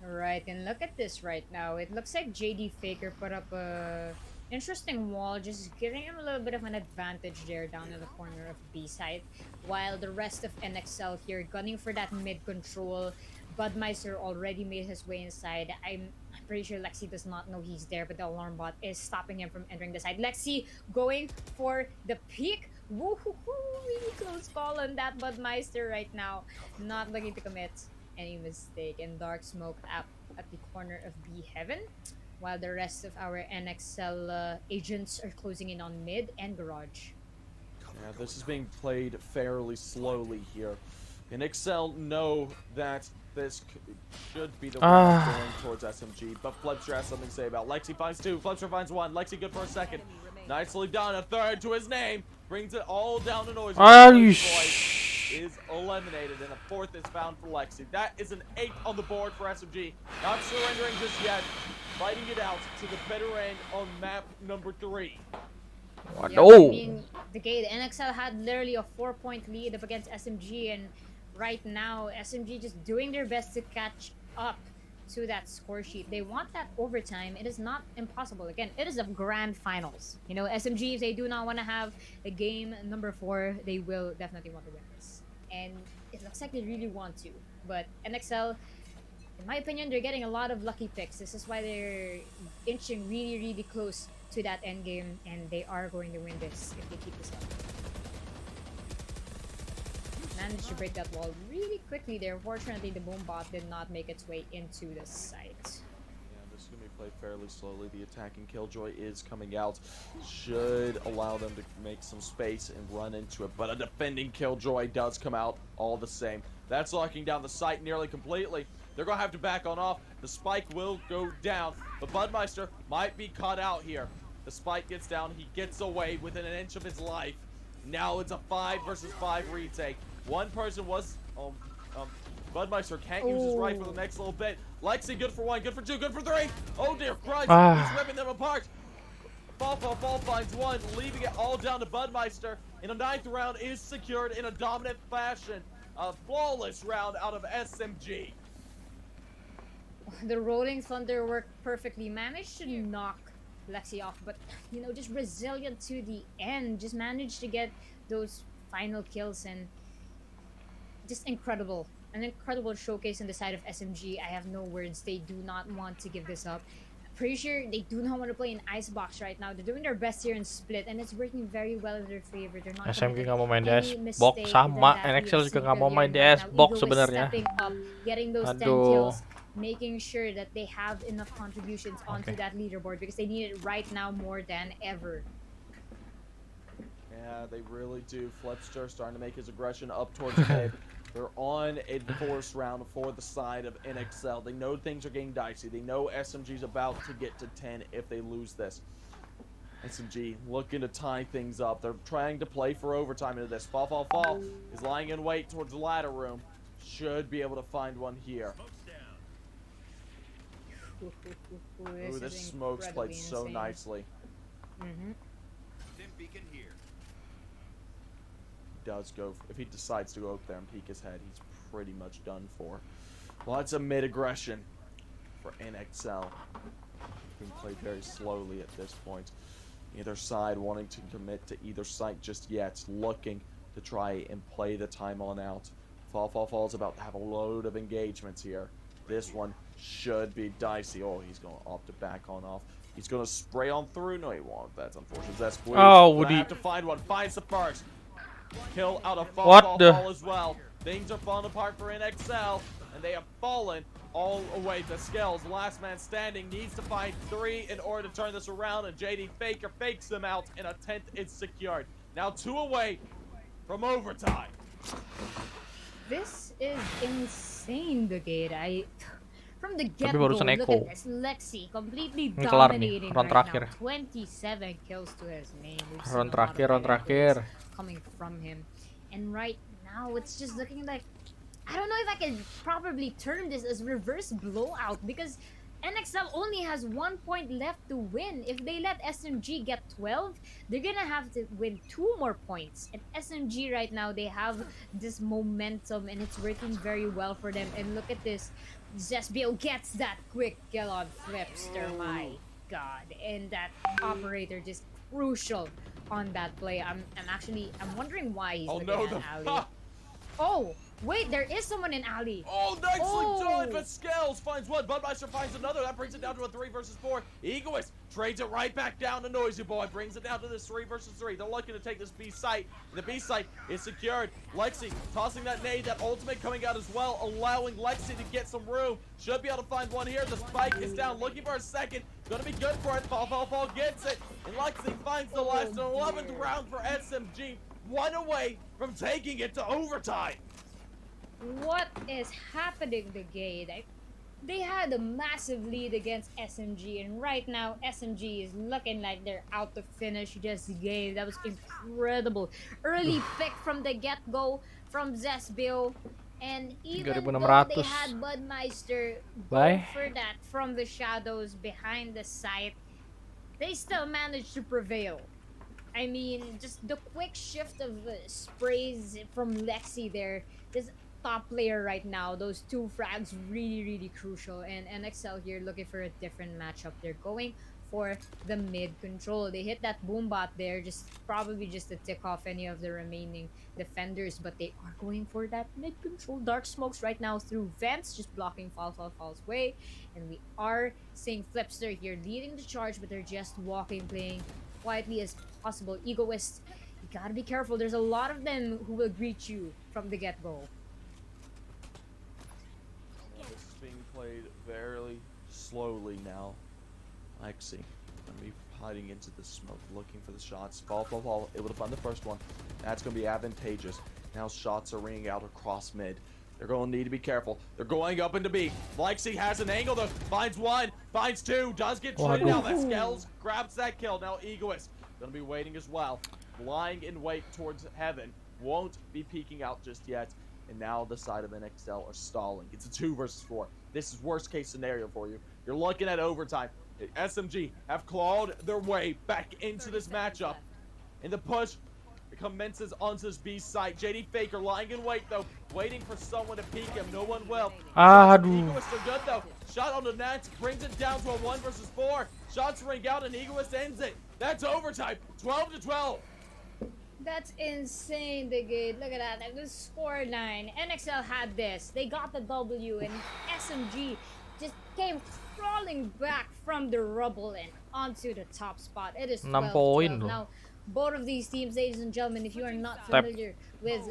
Right, and look at this right now. It looks like JD Faker put up a interesting wall, just giving him a little bit of an advantage there down in the corner of B side, while the rest of NXL here gunning for that mid control. Budmeister already made his way inside. I'm pretty sure Lexi does not know he's there, but the alarm bot is stopping him from entering the side. Lexi going for the peak. Woohoo! Really close call on that Budmeister right now. Not looking to commit any mistake. And Dark Smoke up at the corner of B Heaven, while the rest of our NXL agents are closing in on mid and garage. Yeah, this is being played fairly slowly here. NXL know that this should be the one going towards SMG, but Flipster has something to say about Lexi finds 2, Flipster finds 1, Lexi good for a second. Nicely done, a third to his name, brings it all down to Noisy. Is eliminated, and a 4th is found for Lexi. That is an 8th on the board for SMG. Not surrendering just yet, fighting it out to the better end on map number 3. Yeah, I mean, the NXL had literally a 4-point lead up against SMG, and right now SMG just doing their best to catch up to that score sheet. They want that overtime. It is not impossible. Again, it is a grand finals. You know, SMG, if they do not want to have a game number 4, they will definitely want to win this. And it looks like they really want to. But NXL, in my opinion, they're getting a lot of lucky picks. This is why they're inching really, really close to that end game, and they are going to win this if they keep this up. Managed to break that wall really quickly there. Unfortunately, the boom bot did not make its way into the site. Yeah, this is going to be played fairly slowly. The attacking Killjoy is coming out. Should allow them to make some space and run into it, but a defending Killjoy does come out all the same. That's locking down the site nearly completely. They're going to have to back on off. The spike will go down, but Budmeister might be caught out here. The spike gets down. He gets away within an inch of his life. Now it's a 5 versus 5 retake. One person was, Budmeister can't use his rifle the next little bit. Lexi, good for 1, good for 2, good for 3. Oh dear Christ, he's ripping them apart. Fall finds 1, leaving it all down to Budmeister. And a 9th round is secured in a dominant fashion. A flawless round out of SMG. The Rolling Thunder worked perfectly. Managed to knock Lexi off, but, you know, just resilient to the end. Just managed to get those final kills, and just incredible. An incredible showcase on the side of SMG. I have no words. They do not want to give this up. Pretty sure they do not want to play in Icebox right now. They're doing their best here in Split, and it's working very well in their favor. They're not SMG nggak mau main di Icebox sama, NXL juga nggak mau main di Icebox sebenarnya. Getting those 10 kills, making sure that they have enough contributions onto that leaderboard, because they need it right now more than ever. Yeah, they really do. Flipster starting to make his aggression up towards the mid. They're on a force round for the side of NXL. They know things are getting dicey. They know SMG's about to get to 10 if they lose this. SMG looking to tie things up. They're trying to play for overtime into this. Fall is lying in wait towards the ladder room. Should be able to find one here. Ooh, this smoke's played so nicely. Does go, if he decides to go up there and peek his head, he's pretty much done for. Lots of mid aggression for NXL. Being played very slowly at this point. Either side wanting to commit to either site just yet, looking to try and play the time on out. Fall's about to have a load of engagements here. This one should be dicey. Oh, he's going to opt to back on off. He's going to spray on through. No, he won't. That's unfortunate. That's blue. Oh, would I he? have to find one. Finds the first. Kill out of What Fall the? as well. Things are falling apart for NXL, and they have fallen all away. The Scales, last man standing, needs to find 3 in order to turn this around, and JD Faker fakes them out, and a 10th is secured. Now 2 away from overtime. This is insane, the gate. From the get-go, barusan look Echo. at this. Lexi completely Ini kelar nih, dominating round right terakhir. now. 27 kills to his name. We've seen Round a lot of terakhir, round good terakhir. plays coming from him. And right now, it's just looking like... I don't know if I can properly term this as reverse blowout, because NXL only has 1 point left to win. If they let SMG get 12, they're gonna have to win 2 more points. And SMG right now, they have this momentum, and it's working very well for them. And look at this. Zesbio gets that quick kill on Flipster, my god. And that operator just crucial on that play. I'm wondering why he's looking at alley. Oh, wait, there is someone in alley. Oh, nicely done, but Scales finds one. Budmeister finds another. That brings it down to a 3 versus 4. Egoist trades it right back down to Noisy Boy. Brings it down to this 3 versus 3. They're looking to take this B site. The B site is secured. Lexi tossing that nade, that ultimate coming out as well, allowing Lexi to get some room. Should be able to find one here. The spike is down, looking for a second. Gonna be good for it. Fall gets it. And Lexi finds the last 11th round for SMG. 1 away from taking it to overtime. What is happening, the gate? They had a massive lead against SMG, and right now SMG is looking like they're out to finish this game. That was incredible. Early pick from the get-go from Zesbio, and even though they had Budmeister go for that from the shadows behind the site, they still managed to prevail. I mean, just the quick shift of sprays from Lexi there. This top player right now, those 2 frags really crucial, and NXL here looking for a different matchup. They're going for the mid control. They hit that boom bot there, probably just to tick off any of the remaining defenders, but they are going for that mid control. Dark smokes right now through vents, just blocking Fall's way, and we are seeing Flipster here leading the charge, but they're just walking, playing quietly as possible. Egoist, you gotta be careful. There's a lot of them who will greet you from the get-go. This is being played very slowly now. Lexi gonna be hiding into the smoke, looking for the shots. Fall able to find the first one. That's gonna be advantageous. Now shots are ringing out across mid. They're going to need to be careful. They're going up into B. Lexi has an angle though. Finds 1, finds 2, does get traded out. That Scales grabs that kill. Now Egoist gonna be waiting as well. Lying in wait towards heaven. Won't be peeking out just yet. And now the side of NXL are stalling. It's a 2 versus 4. This is worst case scenario for you. You're looking at overtime. SMG have clawed their way back into this matchup. And the push commences onto this B site. JD Faker lying in wait though, waiting for someone to peek him. No one will. Egoist are good though. Shot on the net, brings it down to a 1 versus 4. Shots ring out and Egoist ends it. That's overtime. 12-12. That's insane, the gate. Look at that. It was score 9. NXL had this. They got the W, and SMG just came crawling back from the rubble and onto the top spot. It is 12-12. Now, both of these teams, ladies and gentlemen, if you are not familiar with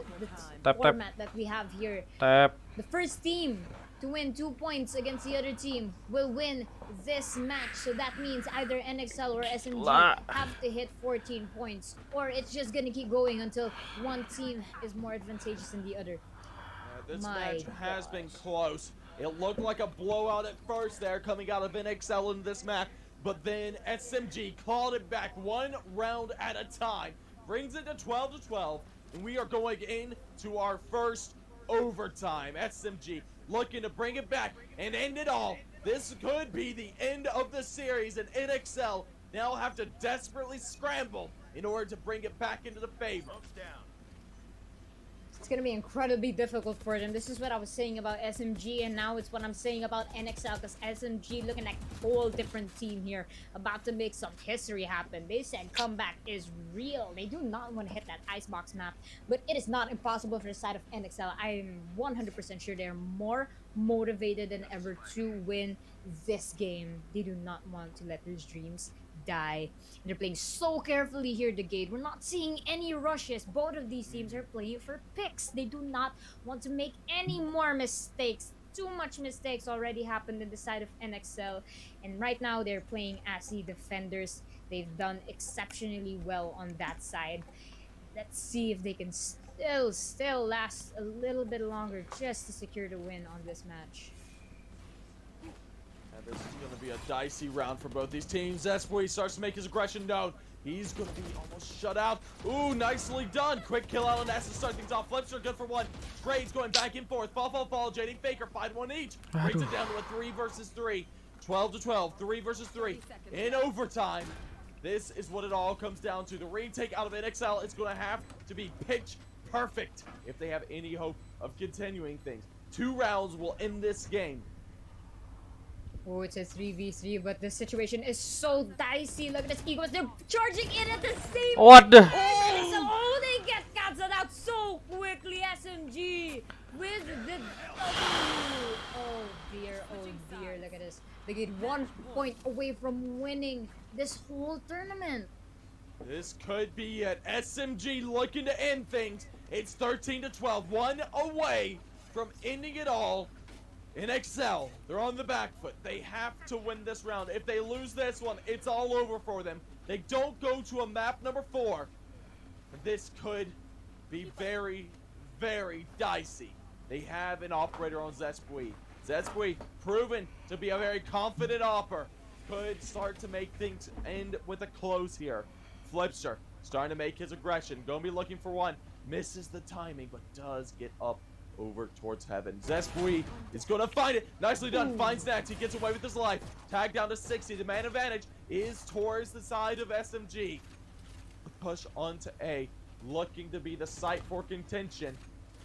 the format that we have here, the first team to win 2 points against the other team will win this match. So that means either NXL or SMG have to hit 14 points, or it's just gonna keep going until one team is more advantageous than the other. This match has been close. It looked like a blowout at first there coming out of NXL in this match, but then SMG clawed it back 1 round at a time, brings it to 12-12, and we are going into our first overtime. SMG looking to bring it back and end it all. This could be the end of the series, and NXL now have to desperately scramble in order to bring it back into the favor. It's gonna be incredibly difficult for them. This is what I was saying about SMG, and now it's what I'm saying about NXL, because SMG looking like a whole different team here, about to make some history happen. They said comeback is real. They do not want to hit that icebox map, but it is not impossible for the side of NXL. I'm 100% sure they're more motivated than ever to win this game. They do not want to let those dreams die. They're playing so carefully here at the gate. We're not seeing any rushes. Both of these teams are playing for picks. They do not want to make any more mistakes. Too much mistakes already happened in the side of NXL, and right now they're playing as the defenders. They've done exceptionally well on that side. Let's see if they can still last a little bit longer just to secure the win on this match. And this is going to be a dicey round for both these teams. That's where he starts to make his aggression known. He's going to be almost shut out. Ooh, nicely done. Quick kill out on S to start things off. Flips are good for one. Trades going back and forth. Fall. JD Faker, 5-1 each. Brings it down to a 3 versus 3. 12-12, 3 versus 3. In overtime. This is what it all comes down to. The retake out of NXL is going to have to be pitch perfect if they have any hope of continuing things. 2 rounds will end this game. Oh, it's a 3v3, but the situation is so dicey. Look at this Eagles. They're charging in at the same time. What the? Oh, they get cancelled out so quickly. SMG with the Oh dear. Look at this. They get 1 point away from winning this whole tournament. This could be it. SMG looking to end things. It's 13-12. 1 away from ending it all. NXL, they're on the back foot. They have to win this round. If they lose this one, it's all over for them. They don't go to a map number 4. This could be very, very dicey. They have an operator on Zespui. Zespui, proven to be a very confident opper, could start to make things end with a close here. Flipster, starting to make his aggression. Gonna be looking for one. Misses the timing, but does get up over towards heaven. Zespui is gonna find it. Nicely done. Finds next. He gets away with his life. Tag down to 60. The man advantage is towards the side of SMG. Push onto A. Looking to be the site for contention.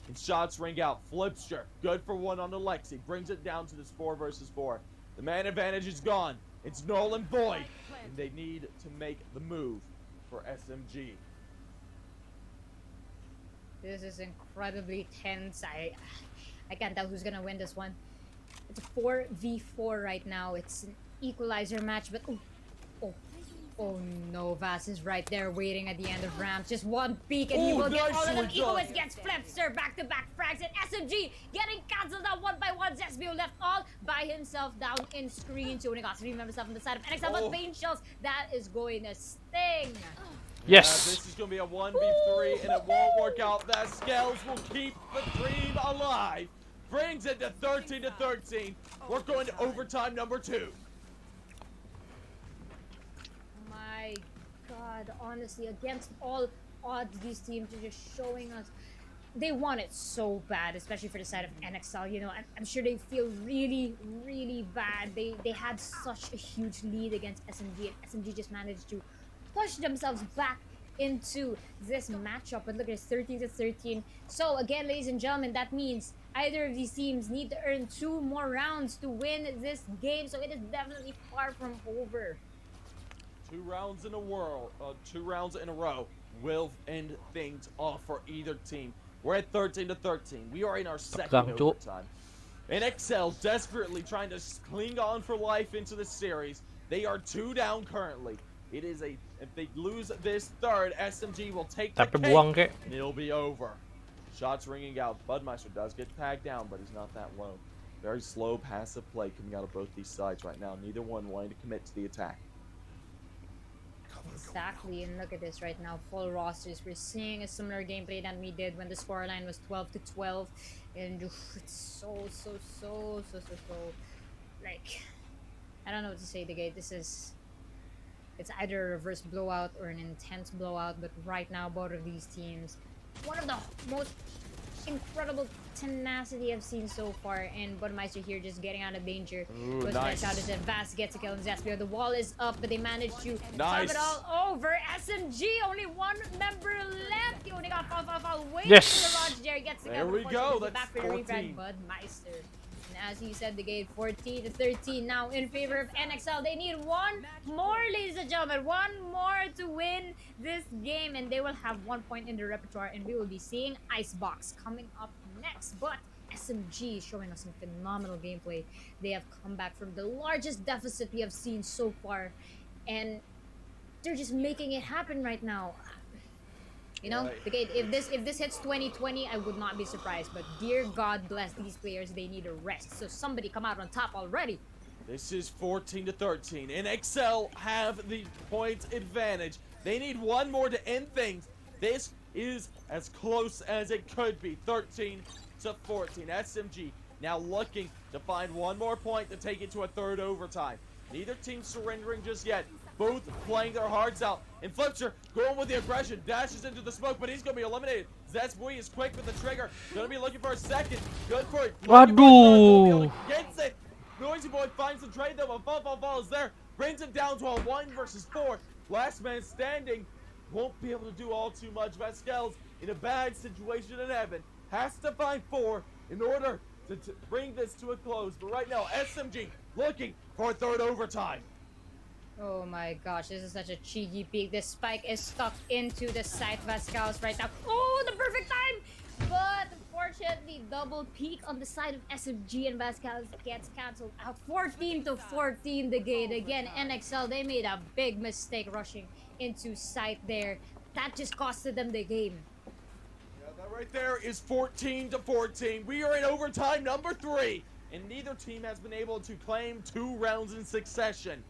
And shots ring out. Flipster. Good for one on the Lexi. Brings it down to this 4 versus 4. The man advantage is gone. It's null and void. And they need to make the move for SMG. This is incredibly tense. I can't tell who's gonna win this one. It's a 4v4 right now. It's an equalizer match, but oh no, Vas is right there waiting at the end of ramps. Just one peek and he will get all of them. Egoist gets Flipster, back-to-back frags, and SMG getting cancelled out 1 by 1. Zespio left all by himself down in screen. So when he got 3 members up on the side of NXL, but Pain Shells, that is going to sting. Yes. This is going to be a 1v3, and it won't work out. That Scales will keep the dream alive. Brings it to 13-13. We're going to overtime number 2. My God, honestly, against all odds, these teams are just showing us they want it so bad, especially for the side of NXL. You know, I'm sure they feel really, really bad. They had such a huge lead against SMG, and SMG just managed to push themselves back into this matchup. But look at this, 13-13. So again, ladies and gentlemen, that means either of these teams need to earn 2 more rounds to win this game. So it is definitely far from over. 2 rounds in a row will end things off for either team. We're at 13-13. We are in our second overtime. NXL desperately trying to cling on for life into the series. They are 2 down currently. It is a, if they lose this third, SMG will take the cake, and it'll be over. Shots ringing out. Budmeister does get tagged down, but he's not that low. Very slow passive play coming out of both these sides right now. Neither one wanting to commit to the attack. Exactly, and look at this right now. Full rosters. We're seeing a similar gameplay than we did when the scoreline was 12-12, and it's so like, I don't know what to say. The game. It's either a reverse blowout or an intense blowout, but right now both of these teams, one of the most incredible tenacity I've seen so far, and Budmeister here just getting out of danger. Ooh, Was nice. out as Vast gets a kill on Zespio. The wall is up, but they managed to Nice. top it all over. SMG, only one member left. He only got fall. Wait Yes. for the launch there. Gets the There kill. we go. Unfortunately, That's back for the refrag, 14. Budmeister. And as you said, the game 14 to 13 now in favor of NXL. They need one more, ladies and gentlemen, one more to win this game, and they will have 1 point in the repertoire, and we will be seeing Icebox coming up next. But SMG is showing us some phenomenal gameplay. They have come back from the largest deficit we have seen so far, and they're just making it happen right now. You know, Right. okay, if this hits 2020, I would not be surprised. But dear God bless these players, they need a rest. So somebody come out on top already. This is 14 to 13. NXL have the point advantage. They need one more to end things. This is as close as it could be. 13 to 14. SMG now looking to find one more point to take it to a third overtime. Neither team surrendering just yet. Both playing their hearts out. And Flipster going with the aggression. Dashes into the smoke, but he's going to be eliminated. Zespui is quick with the trigger. Going to be looking for a second. Good for it. Waduh. Gets it. Noisy Boy finds the trade though. Fall is there. Brings him down to a 1 versus 4. Last man standing. Won't be able to do all too much. Vasquez in a bad situation in heaven. Has to find 4 in order to bring this to a close. But right now, SMG looking for a third overtime. Oh my gosh, this is such a cheeky peek. This spike is stuck into the site Vasquez right now. Oh, the perfect time! But unfortunately, double peek on the side of SMG, and Vasquez gets cancelled out. 14 to 14 the game. Again, NXL, they made a big mistake rushing into site there. That just costed them the game. Yeah, that right there is 14 to 14. We are in overtime number 3, and neither team has been able to claim 2 rounds in succession.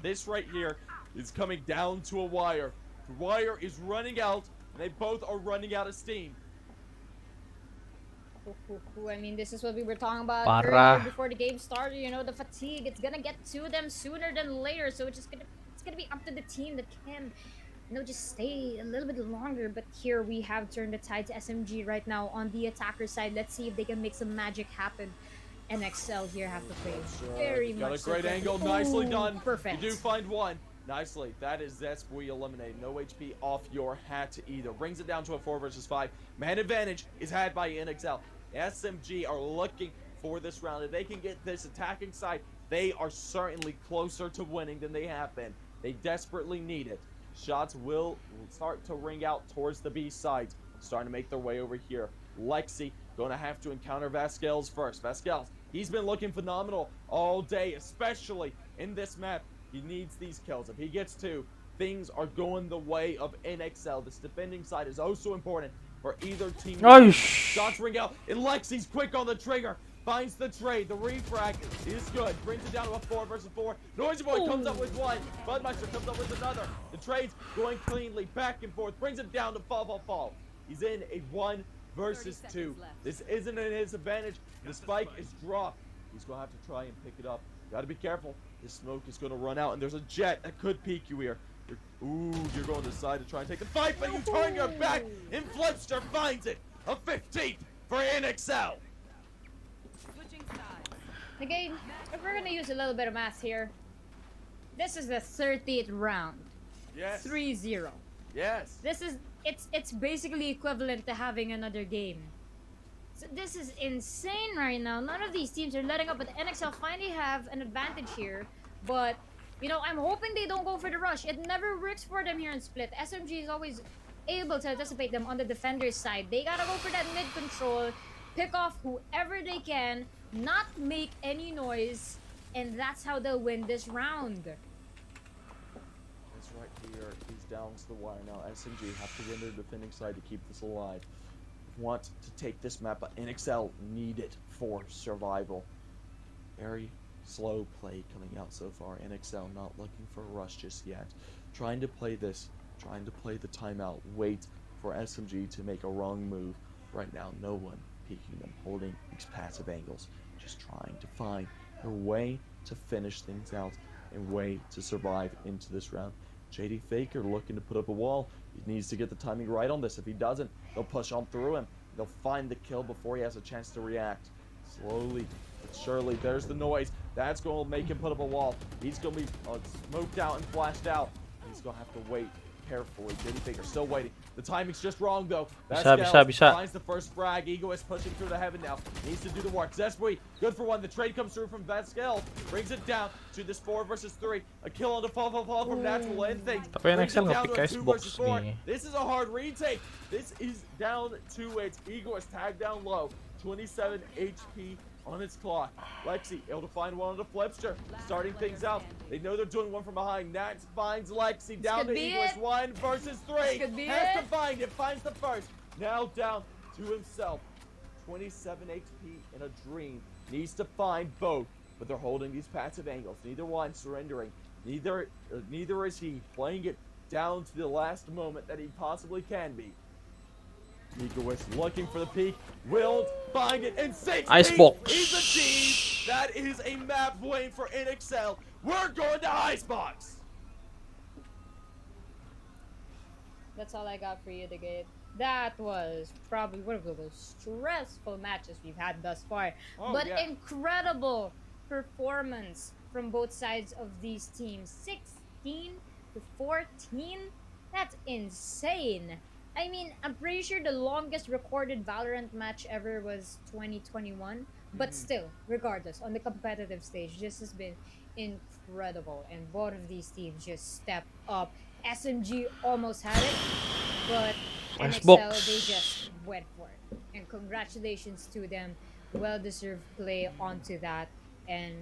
This right here is coming down to a wire. The wire is running out, and they both are running out of steam. I mean, this is what we were talking about Parah. earlier before the game started. You know, the fatigue, it's gonna get to them sooner than later. So it's gonna be up to the team that can, you know, just stay a little bit longer. But here we have turned the tide to SMG right now on the attacker side. Let's see if they can make some magic happen. NXL here have to play very Got much. a great so angle, careful. nicely Ooh, done. Perfect. You do find 1. Nicely. That is Zespui eliminated. No HP off your hat either. Brings it down to a 4 versus 5. Man advantage is had by NXL. SMG are looking for this round. If they can get this attacking side, they are certainly closer to winning than they have been. They desperately need it. Shots will start to ring out towards the B sides. Starting to make their way over here. Lexi going to have to encounter Vasquez first. Vasquez, he's been looking phenomenal all day, especially in this map. He needs these kills. If he gets 2, things are going the way of NXL. This defending side is also important for either team. Shots ring out, and Lexi's quick on the trigger. Finds the trade. The refrag is good. Brings it down to a 4 versus 4. Noisy Boy comes up with 1. Budmeister comes up with another. The trade's going cleanly back and forth. Brings it down to fall. He's in a 1 versus 2. This isn't in his advantage. The spike is dropped. He's going to have to try and pick it up. Got to be careful. This smoke is going to run out, and there's a jet that could peek you here. You're going to decide to try and take the fight, but you turn your back, and Flipster finds it. A 15th for NXL. Again, if we're gonna use a little bit of math here, this is the 30th round. Yes. 3-0. Yes. This is it's basically equivalent to having another game. So this is insane right now. None of these teams are letting up, but the NXL finally have an advantage here. But you know, I'm hoping they don't go for the rush. It never works for them here in Split. SMG is always able to anticipate them on the defender's side. They gotta go for that mid control, pick off whoever they can, not make any noise, and that's how they'll win this round. That's right here. He's down to the wire now. SMG have to win their defending side to keep this alive. Want to take this map, but NXL need it for survival. Very slow play coming out so far. NXL not looking for a rush just yet. Trying to play this, trying to play the timeout, wait for SMG to make a wrong move. Right now, no one peeking them, holding these passive angles, just trying to find a way to finish things out, a way to survive into this round. JD Faker looking to put up a wall. He needs to get the timing right on this. If he doesn't, they'll push on through him. They'll find the kill before he has a chance to react. Slowly but surely, there's the noise. That's going to make him put up a wall. He's going to be smoked out and flashed out. He's going to have to wait carefully. Diddy Faker still waiting. The timing's just wrong though. Bisa. Finds the first frag. Egoist pushing through the heaven now. Needs to do the work. Zespri, good for one. The trade comes through from Vasquez. Brings it down to this 4 versus 3. A kill on the fall from Natural and things. Tapi NXL nge-pick Icebox nih. This is a hard retake. This is down to its Egoist tagged down low. 27 HP on its clock. Lexi able to find one on the flipster, starting things out. They know they're doing one from behind. Nats finds Lexi down to Egoist. 1 versus 3. Has to find it. Finds the first. Now down to himself. 27 HP in a dream. Needs to find both, but they're holding these passive angles. Neither one surrendering. Neither is he playing it down to the last moment that he possibly can be. Egoist looking for the peak, will find it in 6. Icebox. He's a team. That is a map win for NXL. We're going to Icebox. That's all I got for you, The Gate. That was probably one of the most stressful matches we've had thus far. But incredible performance from both sides of these teams. 16 to 14? That's insane. I mean, I'm pretty sure the longest recorded Valorant match ever was 2021. But still, regardless, on the competitive stage, this has been incredible. And both of these teams just stepped up. SMG almost had it, but NXL, they just went for it. And congratulations to them. Well-deserved play onto that. And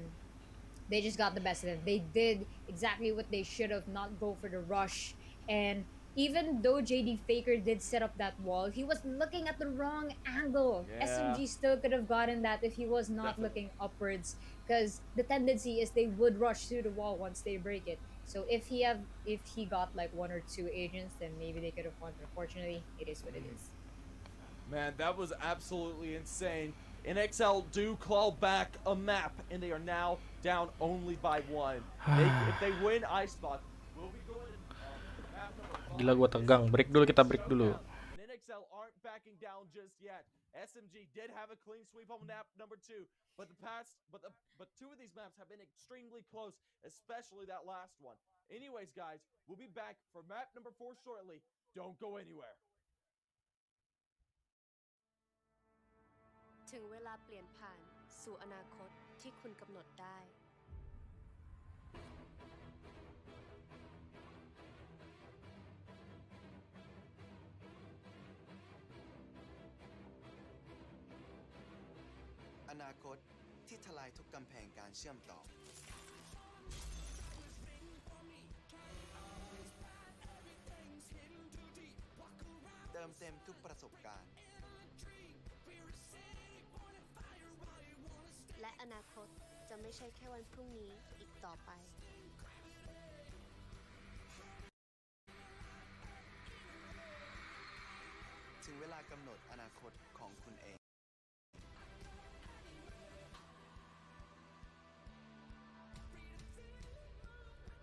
they just got the best of them. They did exactly what they should have, not go for the rush. And even though JD Faker did set up that wall, he was looking at the wrong angle. SMG still could have gotten that if he was not looking upwards, because the tendency is they would rush through the wall once they break it. So if he got like 1 or 2 agents, then maybe they could have won. But unfortunately, it is what it is. Man, that was absolutely insane. NXL do claw back a map, and they are now down only by 1. If they win Icebox, we'll be going map number 5. Gila gua tegang. Break dulu, kita break dulu. NXL aren't backing down just yet. SMG did have a clean sweep on map number 2, but 2 of these maps have been extremely close, especially that last one. Anyways, guys, we'll be back for map number 4 shortly. Don't go anywhere. ถึงเวลาเปลี่ยนผ่านสู่อนาคตที่คุณกำหนดได้ อนาคตที่ทลายทุกกำแพงการเชื่อมต่อเติมเต็มทุกประสบการณ์ และอนาคตจะไม่ใช่แค่วันพรุ่งนี้อีกต่อไป ถึงเวลากำหนดอนาคตของคุณเอง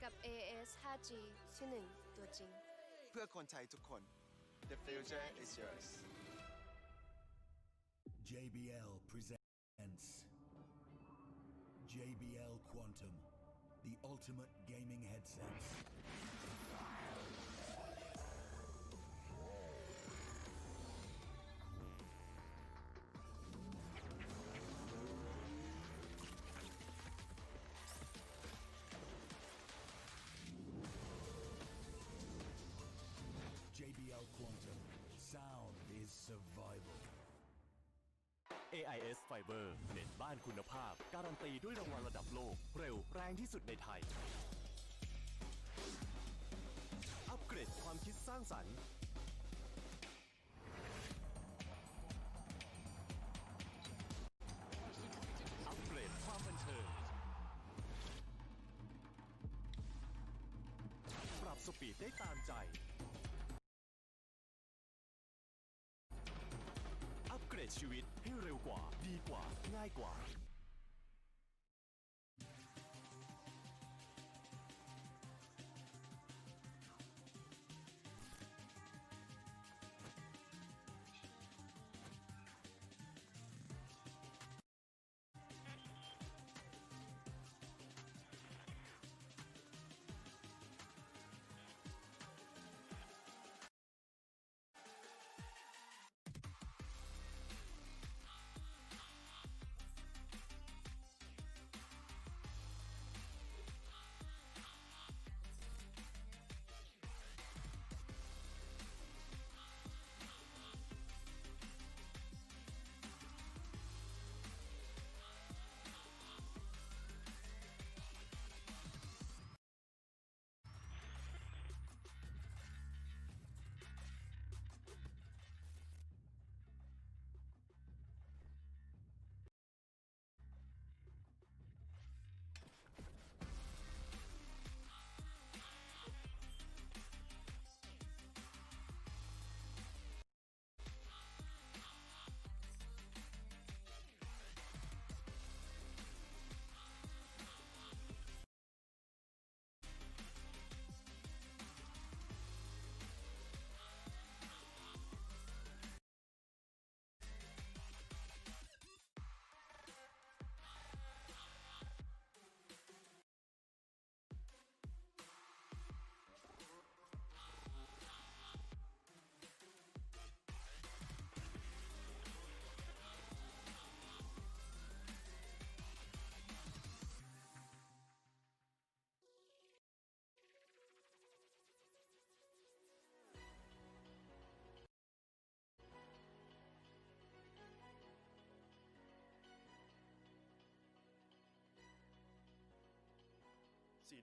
กับ AS 5G ที่ 1 ตัวจริง เพื่อคนไทยทุกคน The future is yours JBL presents JBL Quantum, the ultimate gaming headsets. JBL Quantum, sound is survival. AIS Fiber เน้นบ้านคุณภาพการันตีด้วยรางวัลระดับโลกเร็วแรงที่สุดในไทยอัปเกรดความคิดสร้างสรรค์อัปเกรดความบันเทิงปรับสปีดได้ตามใจอัปเกรดชีวิตให้เร็วกว่าดีกว่าง่ายกว่า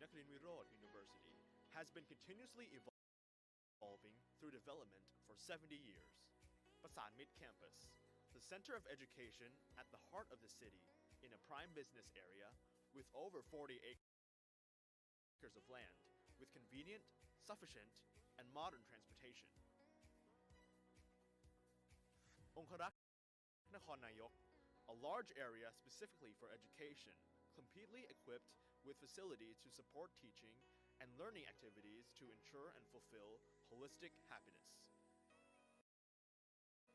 Nakarin Wirod University has been continuously evolving through development for 70 years. Pasan Mid Campus, the center of education at the heart of the city in a prime business area with over 40 acres of land with convenient, sufficient, and modern transportation. Onkarak Nakhon Nayok, a large area specifically for education, completely equipped with facilities to support teaching and learning activities to ensure and fulfill holistic happiness.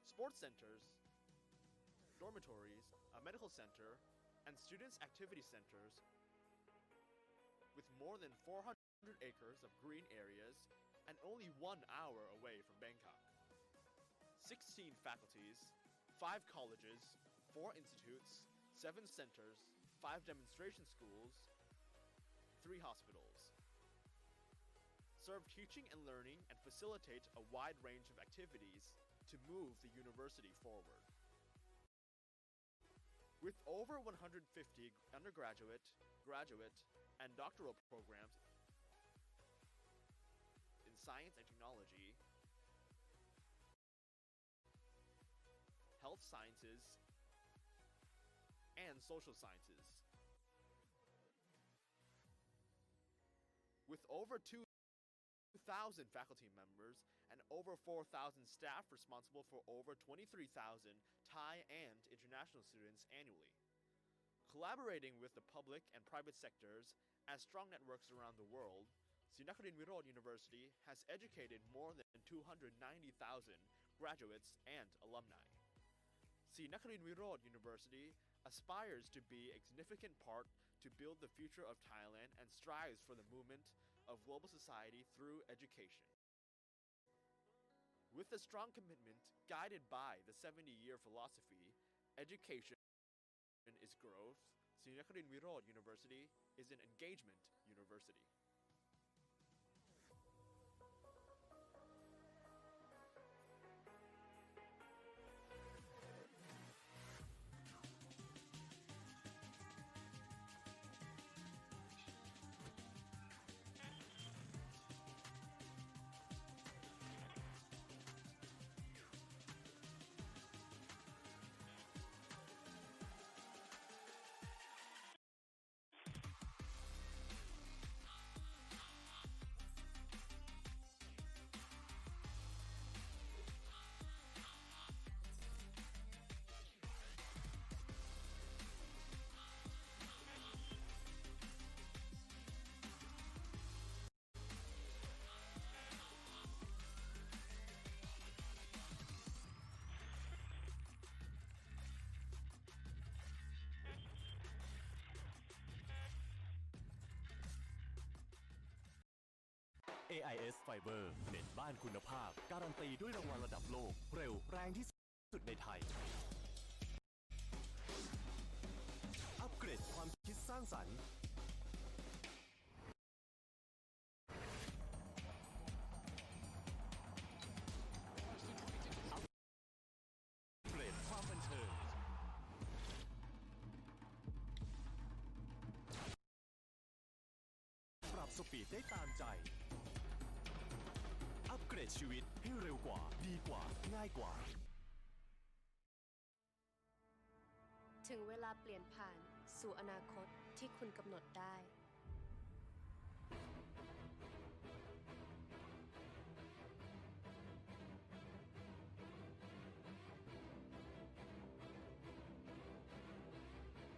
Sports centers, dormitories, a medical center, and students' activity centers with more than 400 acres of green areas and only 1 hour away from Bangkok. 16 faculties, 5 colleges, 4 institutes, 7 centers, 5 demonstration schools, 3 hospitals. Serve teaching and learning and facilitate a wide range of activities to move the university forward. With over 150 undergraduate, graduate, and doctoral programs in science and technology, health sciences, and social sciences. With over 2,000 faculty members and over 4,000 staff responsible for over 23,000 Thai and international students annually. Collaborating with the public and private sectors as strong networks around the world, Nakarin Wirod University has educated more than 290,000 graduates and alumni. Nakarin Wirod University aspires to be a significant part to build the future of Thailand and strives for the movement of global society through education. With a strong commitment guided by the 70-year philosophy, education is growth, Nakarin Wirod University is an engagement university. AIS Fiber เน็ตบ้านคุณภาพการันตีด้วยรางวัลระดับโลกเร็วแรงที่สุดในไทยอัปเกรดความคิดสร้างสรรค์อัปเกรดความบันเทิงปรับสปีดได้ตามใจอัปเกรดชีวิตให้เร็วกว่าดีกว่าง่ายกว่าถึงเวลาเปลี่ยนผ่านสู่อนาคตที่คุณกำหนดได้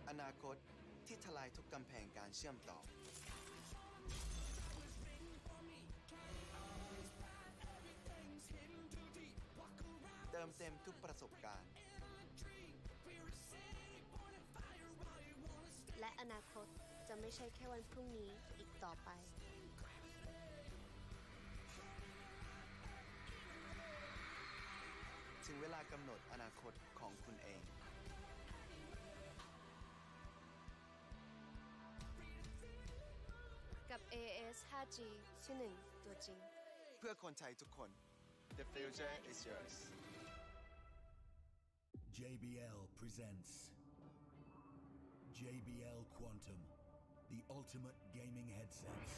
อนาคตที่ทลายทุกกำแพงการเชื่อมต่อเติมเต็มทุกประสบการณ์และอนาคตจะไม่ใช่แค่วันพรุ่งนี้อีกต่อไปถึงเวลากำหนดอนาคตของคุณเองกับ AIS 5G ที่หนึ่งตัวจริงเพื่อคนไทยทุกคน The future is yours JBL presents JBL Quantum, the ultimate gaming headsets.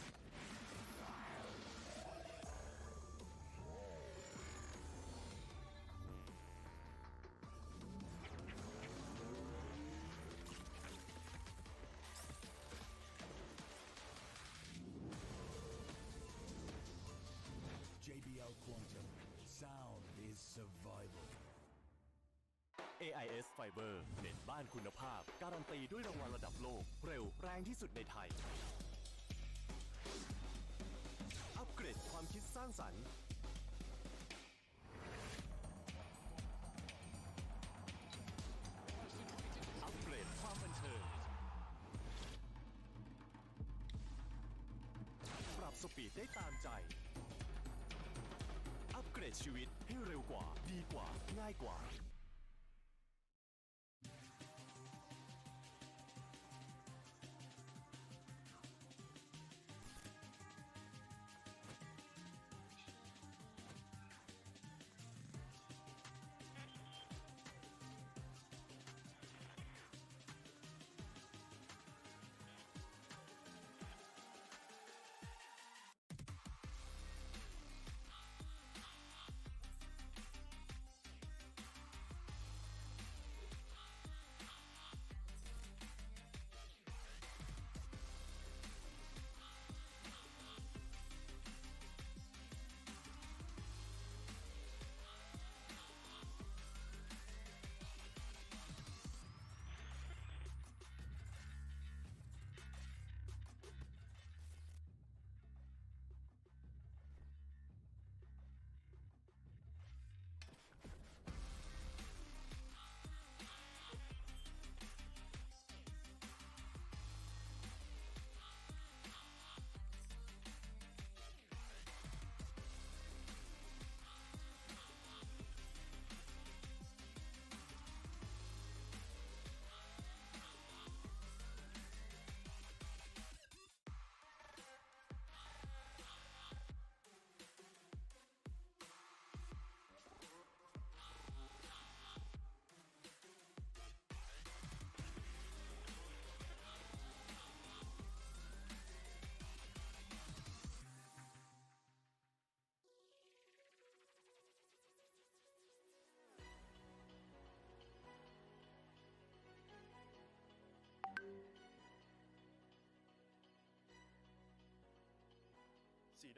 JBL Quantum. Sound is survival. AIS Fiber เน็ตบ้านคุณภาพการันตีด้วยรางวัลระดับโลกเร็วแรงที่สุดในไทยอัปเกรดความคิดสร้างสรรค์อัปเกรดความบันเทิงปรับสปีดได้ตามใจอัปเกรดชีวิตให้เร็วกว่าดีกว่าง่ายกว่า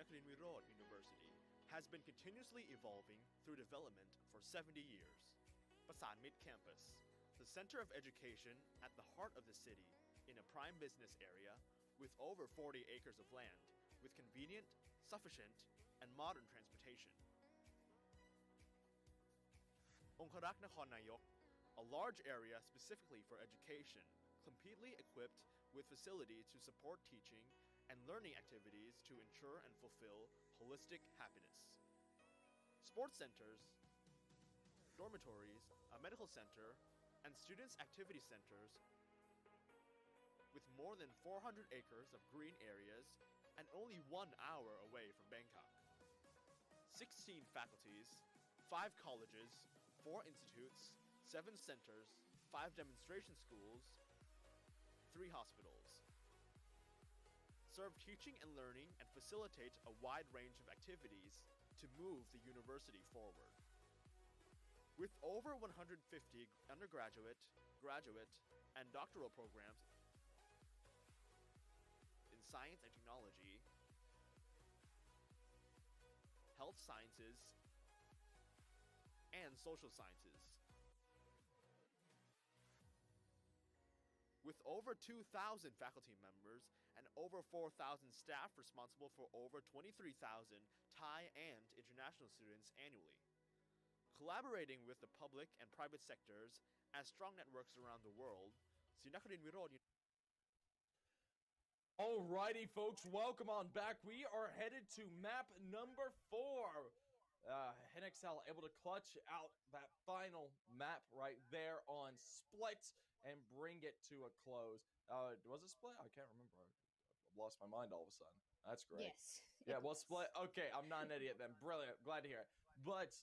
Nakarin Wirod University has been continuously evolving through development for 70 years. Pasan Mid Campus, the center of education at the heart of the city in a prime business area with over 40 acres of land with convenient, sufficient, and modern transportation. Conqueror Nakhon Nayok, a large area specifically for education, completely equipped with facilities to support teaching and learning activities to ensure and fulfill holistic happiness. Sports centers, dormitories, a medical center, and students' activity centers with more than 400 acres of green areas and only 1 hour away from Bangkok. 16 faculties, 5 colleges, 4 institutes, 7 centers, 5 demonstration schools, 3 hospitals. Serve teaching and learning and facilitate a wide range of activities to move the university forward. With over 150 undergraduate, graduate, and doctoral programs in science and technology, health sciences, and social sciences. With over 2,000 faculty members and over 4,000 staff responsible for over 23,000 Thai and international students annually. Collaborating with the public and private sectors as strong networks around the world, Nakarin Wirod. Alrighty, folks, welcome on back. We are headed to map number 4. NXL able to clutch out that final map right there on Split and bring it to a close. Was it Split? I can't remember. I've lost my mind all of a sudden. That's great. Yes. Yeah, well, Split. Okay, I'm not an idiot then. Brilliant. Glad to hear it. But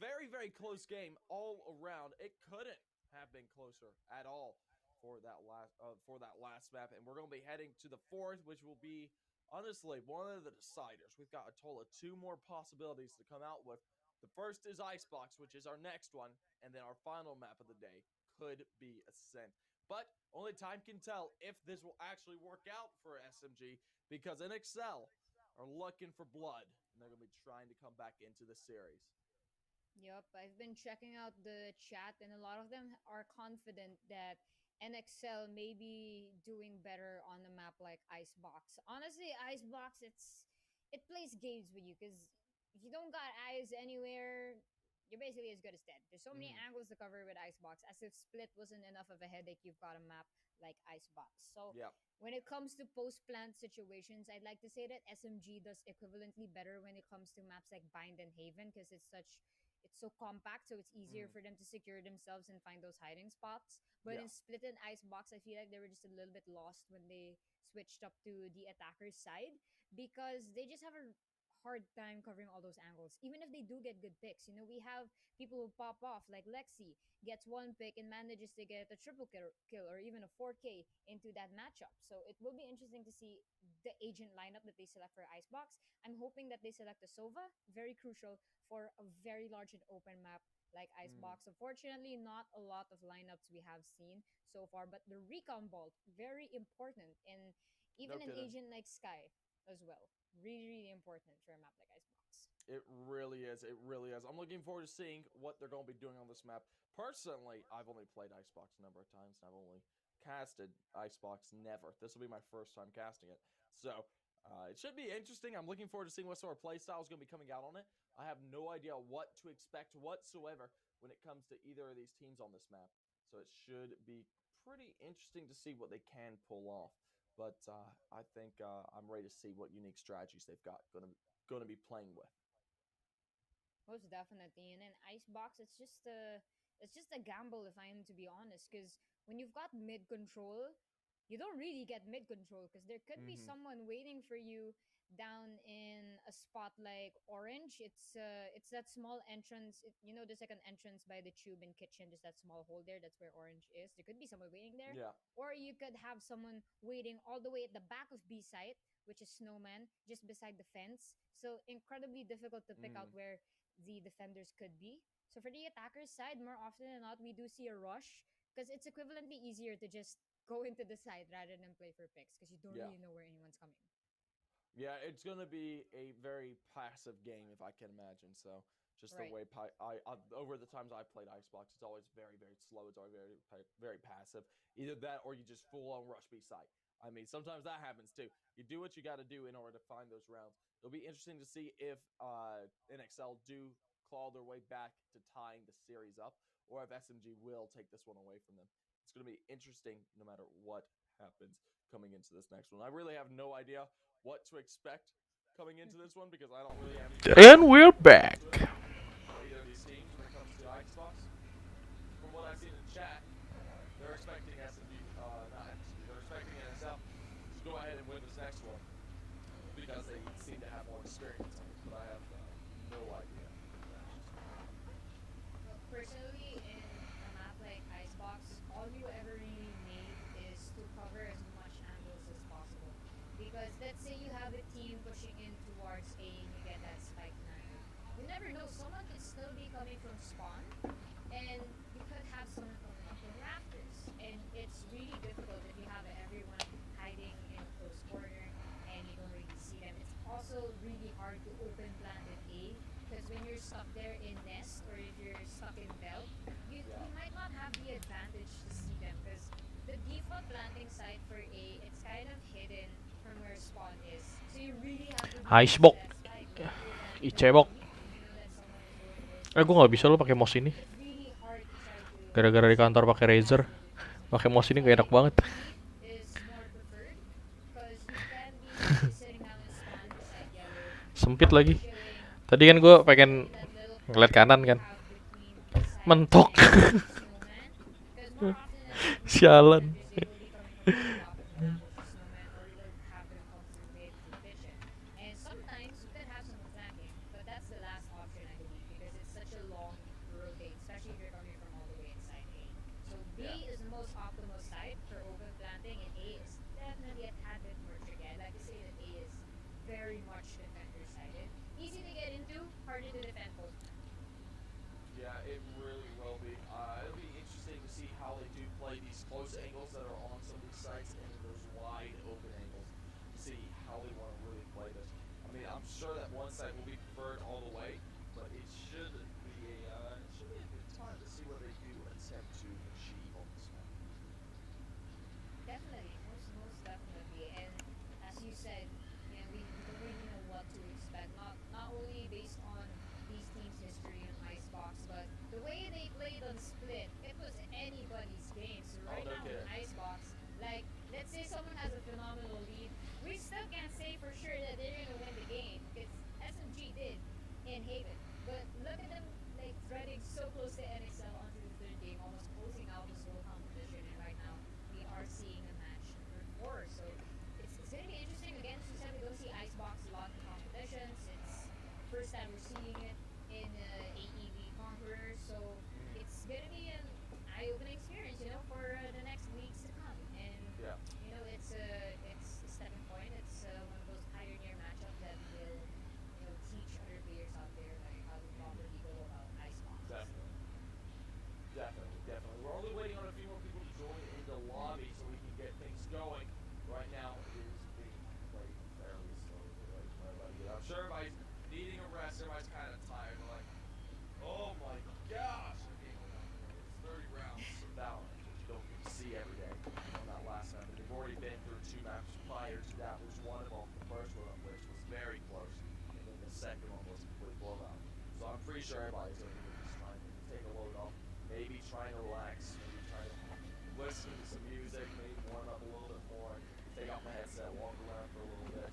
very, very close game all around. It couldn't have been closer at all for that last map, and we're going to be heading to the fourth, which will be honestly one of the deciders. We've got a total of 2 more possibilities to come out with. The first is Icebox, which is our next one, and then our final map of the day could be Ascent. But only time can tell if this will actually work out for SMG, because NXL are looking for blood, and they're going to be trying to come back into the series. Yep, I've been checking out the chat, and a lot of them are confident that NXL may be doing better on a map like Icebox. Honestly, Icebox, it plays games with you, because if you don't got eyes anywhere, you're basically as good as dead. There's so many angles to cover with Icebox. As if Split wasn't enough of a headache, you've got a map like Icebox. So Yeah. when it comes to post-plant situations, I'd like to say that SMG does equivalently better when it comes to maps like Bind and Haven, because it's so compact, so it's easier for them to secure themselves and find those hiding spots. But in Split and Icebox, I feel like they were just a little bit lost when they switched up to the attacker's side, because they just have a hard time covering all those angles. Even if they do get good picks, we have people who pop off, like Lexi gets 1 pick and manages to get a triple kill or even a 4K into that matchup. So it will be interesting to see the agent lineup that they select for Icebox. I'm hoping that they select a Sova, very crucial for a very large and open map like Icebox. Unfortunately, not a lot of lineups we have seen so far, but the Recon Bolt, very important, and even an agent like Sky as well. Really, really important for a map like Icebox. It really is. It really is. I'm looking forward to seeing what they're going to be doing on this map. Personally, I've only played Icebox a number of times, and I've only casted Icebox never. This will be my first time casting it. So it should be interesting. I'm looking forward to seeing what sort of playstyle is going to be coming out on it. I have no idea what to expect whatsoever when it comes to either of these teams on this map. So it should be pretty interesting to see what they can pull off. But I think I'm ready to see what unique strategies they've got going to be playing with. Most definitely. And then Icebox, it's just a gamble, if I am to be honest, because when you've got mid control, you don't really get mid control, because there could be someone waiting for you down in a spot like Orange. It's that small entrance. There's like an entrance by the tube and kitchen. There's that small hole there. That's where Orange is. There could be someone waiting there. Yeah. Or you could have someone waiting all the way at the back of B site, which is Snowman, just beside the fence. So incredibly difficult to pick out where the defenders could be. So for the attacker's side, more often than not, we do see a rush, because it's equivalently easier to just go into the side rather than play for picks, because you don't really know where anyone's coming. Yeah, it's going to be a very passive game, if I can imagine. So just the way I over the times I've played Icebox, it's always very, very slow. It's always very, very passive. Either that or you just full on rush B site. I mean, sometimes that happens too. You do what you got to do in order to find those rounds. It'll be interesting to see if NXL do claw their way back to tying the series up, or if SMG will take this one away from them. It's going to be interesting no matter what happens coming into this next one. I really have no idea what to expect coming into this one, because I don't really have any. And we're back. Either of these teams when it comes to Xbox. From what I've seen in chat, they're expecting SMG, not SMG, they're expecting NXL to go ahead and win this next one, because they seem to have more experience on it, but I have no idea. Personally, in a map like Icebox, all you ever really need is to cover as much angles as possible. Because let's say you have a team pushing in towards A and you get that spike 9. You never know, someone could still be coming from spawn, and you could have someone coming up from rafters. And it's really difficult if you have everyone hiding in a close corner and you don't really see them. It's also really hard to open plant in A, because when you're stuck there in Nest, or if you're stuck in Belt, you might not have the advantage to see them, because the default planting site for A, it's kind of hidden from where spawn is. So you really have to Icebox. Icebox. Gue nggak bisa lo pakai mouse ini. Gara-gara di kantor pakai Razer, pakai mouse ini gak enak banget. Sempit lagi. Tadi kan gue pengen ngeliat kanan kan, mentok. Sialan. It really will be. It'll be interesting to see how they do play these close angles that are on some of these sites and then those wide open angles. See how they want to really play this. I mean, I'm sure that one side will be preferred all the way, but it should be a good time to see what they do attempt to achieve on this one. Definitely, most definitely. And as you said, you know, we don't really know what to expect. Not only based on these teams' history on Icebox, but the way they played on Split, it was anybody's game. So right no now kidding. on Icebox, like let's say someone has a phenomenal lead, we still can't say for sure that they're gonna win the game because SMG did in Haven. But look at them like threading so close to NXL onto the third game, almost closing out this whole competition. And right now we are seeing a match number 4. So it's gonna be interesting. Again, as you said, we don't see Icebox a lot in competitions. It's first time we're seeing it in AEV Conqueror. So it's gonna be an eye-opening experience, you know, for the next weeks to come. And Yeah. you know, it's a stepping point. It's one of those pioneer matchups that will, you know, teach other players out there like how to properly go about Icebox. Definitely. Definitely. We're only waiting on a few more people to join in the lobby so we can get things going. Right now, it is being played fairly slowly. Right? For everybody. I'm sure everybody's needing a rest. Everybody's kind of tired. They're like, oh my gosh, the game went on. It's 30 rounds of Valorant, which you don't get to see every day. On that last map, but they've already been through 2 maps prior to that. There's one of them, the first one, which was very close, and then the second one was a complete blowout. So I'm pretty sure everybody's going to be just trying to take a load off, maybe trying to relax, maybe trying to listen to some music, maybe warm up a little bit more, take off my headset, walk around for a little bit,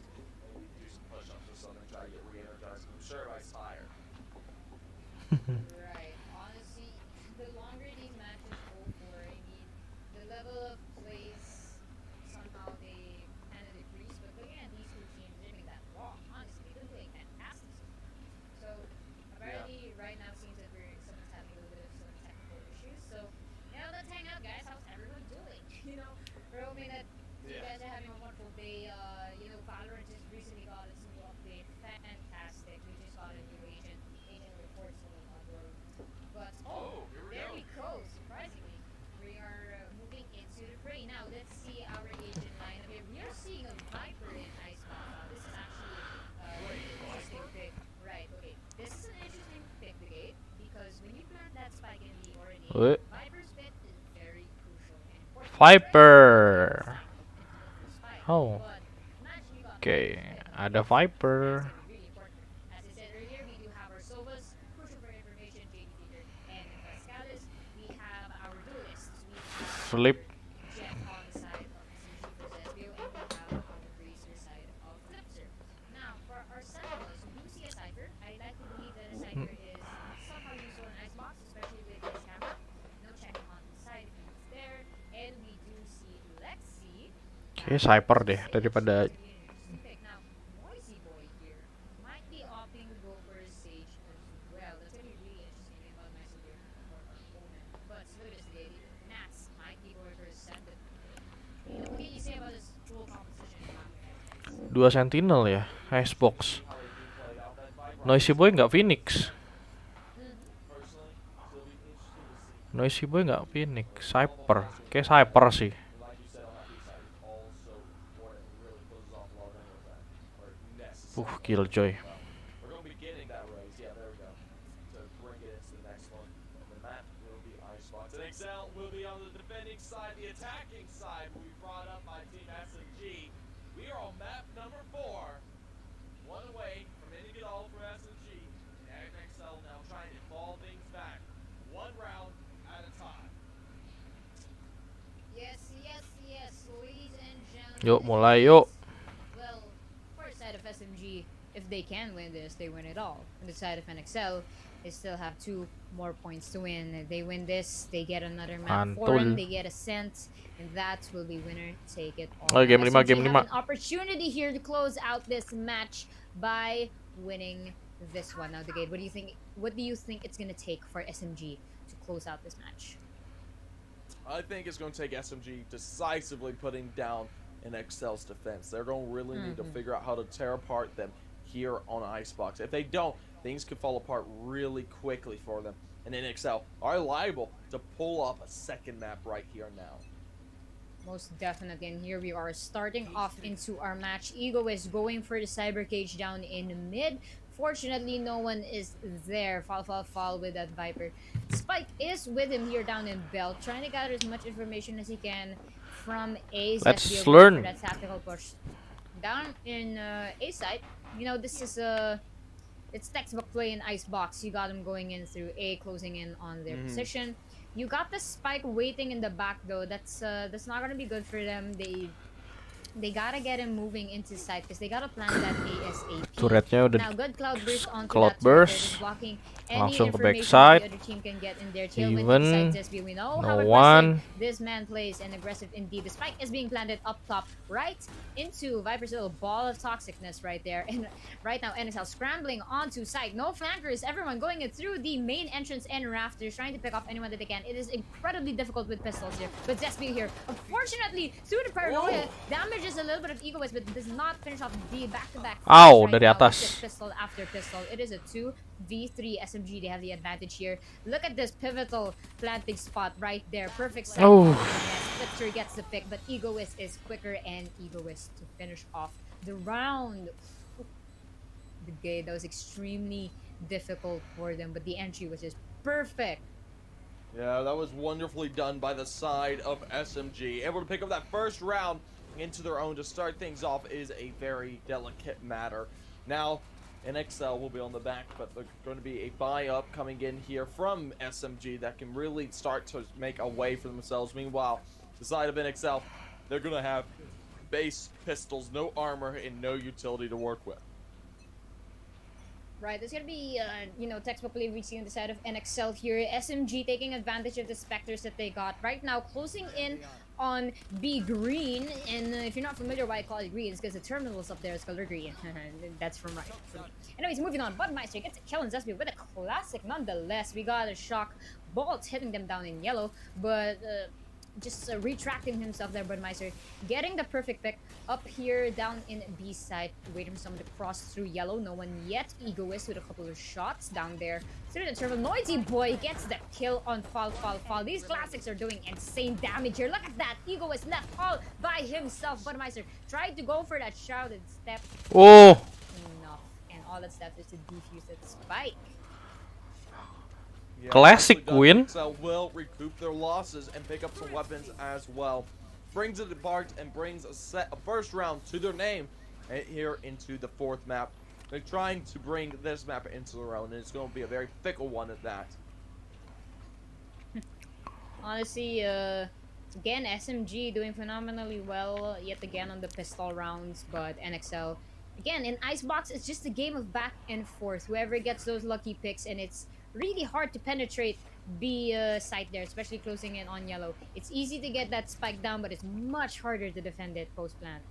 maybe do some push-ups or something, try to get re-energized. I'm sure everybody's tired. Right. Honestly, the longer these matches go for, I mean, the level of plays somehow they kind of decrease. But again, these two teams didn't make that wrong. Honestly, they've been playing fantastic. So apparently, right now seems that someone's having a little bit of some technical issues. So now let's hang out, guys. How's everyone doing? You know, we're hoping that you guys are having a wonderful day. You know, Valorant just recently got its new update. Fantastic. We just got a new agent reports on board. But there we go. Surprisingly, we are moving into the fray now. Let's see our agent lineup here. We are seeing a Viper in Icebox. This is actually an interesting pick. Right. Okay. This is an interesting pick to get because when you plant that spike in the already, Viper's pit is very crucial. And important. Viper. Oh. But imagine you got Oke, ada Viper. really important. As I said earlier, we do have our Sovas, crucial for information, JD Feeder, and Pascalis. We have our duelists. We have Flip. Jet on the side of SMG versus SBO, and we have on the Bracer side of Flipster. Now, for our Sentinels, we do see a Cypher. I like to believe that a Cypher is somehow useful in Icebox, especially with his camera. No checking on the side if he's there. And we do see Lexi. Oke, Cyper deh daripada Now, Noisy Boy here might be opting to go for a Sage as well. That's gonna be really interesting about Noisy here for our opponent. But look at this lady. Nats might be going for a Sendit. What can you say about this dual composition? 2 Sentinel ya, Icebox. Noisy Boy nggak Phoenix. Noisy Boy nggak Phoenix, Cyper. Kayak Cyper sih. Like you said, on that B side is also important. It really closes off a lot of angles that are necessary. Killjoy. We're going to be getting that raise. Yeah, there we go. To bring it into the next one. The map will be Icebox. And NXL will be on the defending side. The attacking side will be brought up by Team SMG. We are on map number 4. One away from ending it all for SMG. And NXL now trying to fall things back. One round at a time. Yes, ladies and gentlemen. Yuk, mulai yuk. Well, for the side of SMG, if they can win this, they win it all. On the side of NXL, they still have 2 more points to win. If they win this, they get another map Mantul. foreign, they get a cent, and that will be winner take it all. Oh, game Now, 5, SMG game have 5. an opportunity here to close out this match by winning this one. Now, the gate. What do you think it's gonna take for SMG to close out this match? I think it's going to take SMG decisively putting down NXL's defense. They're going to really need to figure out how to tear apart them here on Icebox. If they don't, things could fall apart really quickly for them. and NXL are liable to pull off a second map right here now. Most definitely, and here we are starting off into our match. Ego is going for the cyber cage down in mid. Fortunately, no one is there. Fall with that Viper. Spike is with him here down in Belt, trying to gather as much information as he can from A's. Let's learn. For that tactical push down in A side. You know, this is it's textbook play in Icebox. You got them going in through A, closing in on their position. You got the Spike waiting in the back though. That's not gonna be good for them. They gotta get him moving into side because they gotta plan that ASAP. Turretnya udah Now, good cloud burst onto cloud that turret. burst. Just blocking any Langsung ke information backside. the other team can get in their tailwind Even, inside this. We know how no aggressive one. this man plays, and aggressive indeed. The Spike is being planted up top, right into Viper's little ball of toxicness right there. And right now, NXL scrambling onto site. No flankers. Everyone going in through the main entrance and rafters, trying to pick off anyone that they can. It is incredibly difficult with pistols here. But Zesby here, unfortunately, through the paranoia, damages a little bit of ego, but does not finish off the back-to-back. Ow, right dari now. atas. It's pistol after pistol. It is a 2v3 SMG. They have the advantage here. Look at this pivotal planting spot right there. Perfect side. Oh. Flipster gets the pick, but Egoist is quicker, and Egoist to finish off the round. The game that was extremely difficult for them, but the entry was just perfect. Yeah, that was wonderfully done by the side of SMG. Able to pick up that first round into their own to start things off is a very delicate matter. Now, NXL will be on the back, but there's going to be a buy-up coming in here from SMG that can really start to make a way for themselves. Meanwhile, the side of NXL, they're going to have base pistols, no armor, and no utility to work with. Right, there's gonna be, you know, textbook play we see on the side of NXL here. SMG taking advantage of the Spectres that they got. Right now, closing in on B green. And if you're not familiar why I call it green, it's because the terminals up there is color green. That's from right. Anyways, moving on. Budmeister gets a kill on Zesby with a classic nonetheless. We got a shock bolt hitting them down in yellow, but just retracting himself there, Budmeister getting the perfect pick up here down in B side, waiting for someone to cross through yellow. No one yet. Egoist with a couple of shots down there through the turtle. Noisy Boy gets the kill on Fall. These classics are doing insane damage here. Look at that. Egoist left all by himself. Budmeister tried to go for that shrouded step. Oh, Enough, and all that's left is to defuse that Spike. Yeah, Classic nicely done. win. NXL will recoup their losses and pick up some weapons as well. Brings it apart and brings a first round to their name here into the fourth map. They're trying to bring this map into their own, and it's going to be a very fickle one at that. Honestly, again, SMG doing phenomenally well yet again on the pistol rounds, but NXL, again, in Icebox, it's just a game of back and forth. Whoever gets those lucky picks, and it's really hard to penetrate B site there, especially closing in on yellow. It's easy to get that spike down, but it's much harder to defend it post-plant.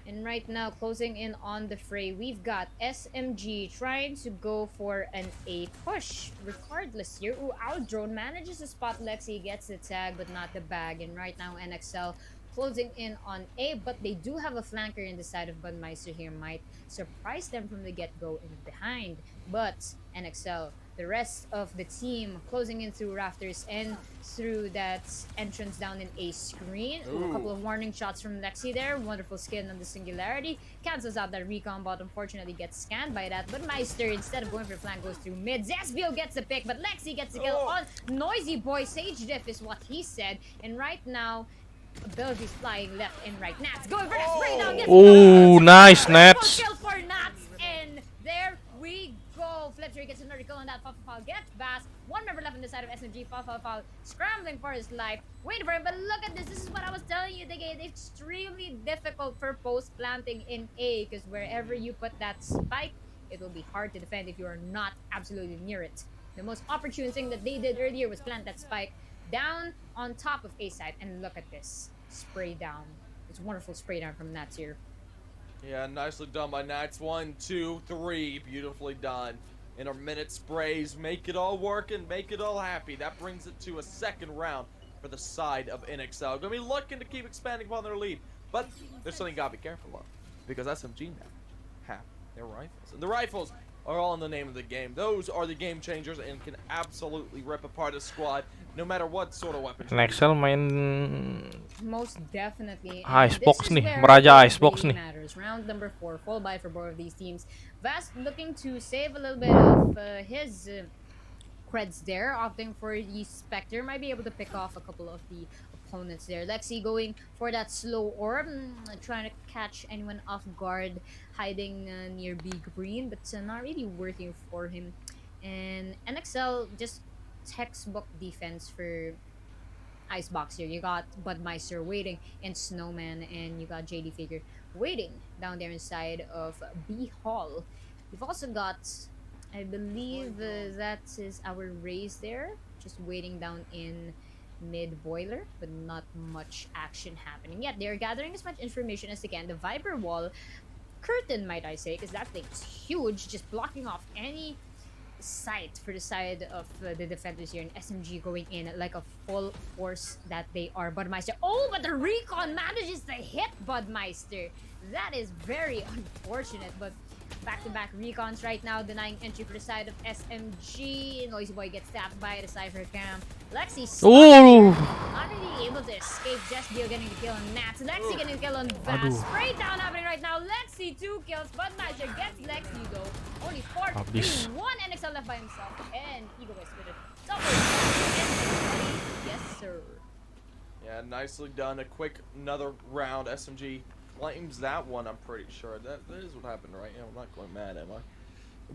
And right now, closing in on the fray, we've got SMG trying to go for an A push. Regardless here, ooh, our drone manages to spot Lexi, gets the tag, but not the bag. And right now, NXL closing in on A, but they do have a flanker in the side of Budmeister here. Might surprise them from the get-go in behind. But NXL, the rest of the team closing in through rafters and through that entrance down in A screen. Ooh, a couple of warning shots from Lexi there. Wonderful skin on the Singularity. Cancels out that recon, but unfortunately gets scanned by that. But Meister, instead of going for flank, goes through mid. Zesbio gets the pick, but Lexi gets the kill on Noisy Boy. Sage diff is what he said. And right now, abilities flying left and right. Nats going for that spray down. oh, nice Nats. Kill for Nats, and there we go. Flipster gets another kill on that. Fall gets Bass. One member left on the side of SMG. Fall scrambling for his life, waiting for him. But look at this. This is what I was telling you. The game is extremely difficult for post planting in A, because wherever you put that spike, it will be hard to defend if you are not absolutely near it. The most opportune thing that they did earlier was plant that spike down on top of A side, and look at this spray down. It's wonderful spray down from Nats here. Yeah, nicely done by Nats. 1, 2, 3, beautifully done. Intermittent sprays, make it all work and make it all happy. That brings it to a second round for the side of NXL. Gonna be looking to keep expanding upon their lead, but there's something you gotta be careful of, because SMG now have their rifles. And the rifles are all in the name of the game. Those are the game changers and can absolutely rip apart a squad, no matter what sort of weapons. NXL main Most definitely. Icebox This is nih, where Meraja it Icebox really nih. matters. Round number 4, full buy for both of these teams. Vast looking to save a little bit of his creds there, opting for the Spectre. Might be able to pick off a couple of the opponents there. Lexi going for that slow orb, trying to catch anyone off guard, hiding near B green, but not really working for him. And NXL just textbook defense for Icebox here. You got Budmeister waiting in Snowman, and you got JD Figure waiting down there inside of B Hall. We've also got, I believe that is our Raze there, just waiting down in mid boiler, but not much action happening yet. They're gathering as much information as they can. The Viper wall curtain, might I say, because that thing's huge, just blocking off any sight for the side of the defenders here, and SMG going in like a full force that they are. Budmeister, oh, but the recon manages to hit Budmeister. That is very unfortunate, but back-to-back recons right now, denying entry for the side of SMG. Noisy Boy gets tapped by the Cypher Cam. Lexi not really able to escape. Just getting the kill on Nats. Lexi getting the kill on Vast. Spray down happening right now. Lexi 2 kills. Budmeister gets Lexi though. Only 4 3. 1 NXL left by himself. And Egoist with a double. Yes, sir. Yeah, nicely done. A quick another round. SMG claims that one. I'm pretty sure that is what happened, right? Yeah, I'm not going mad, am I?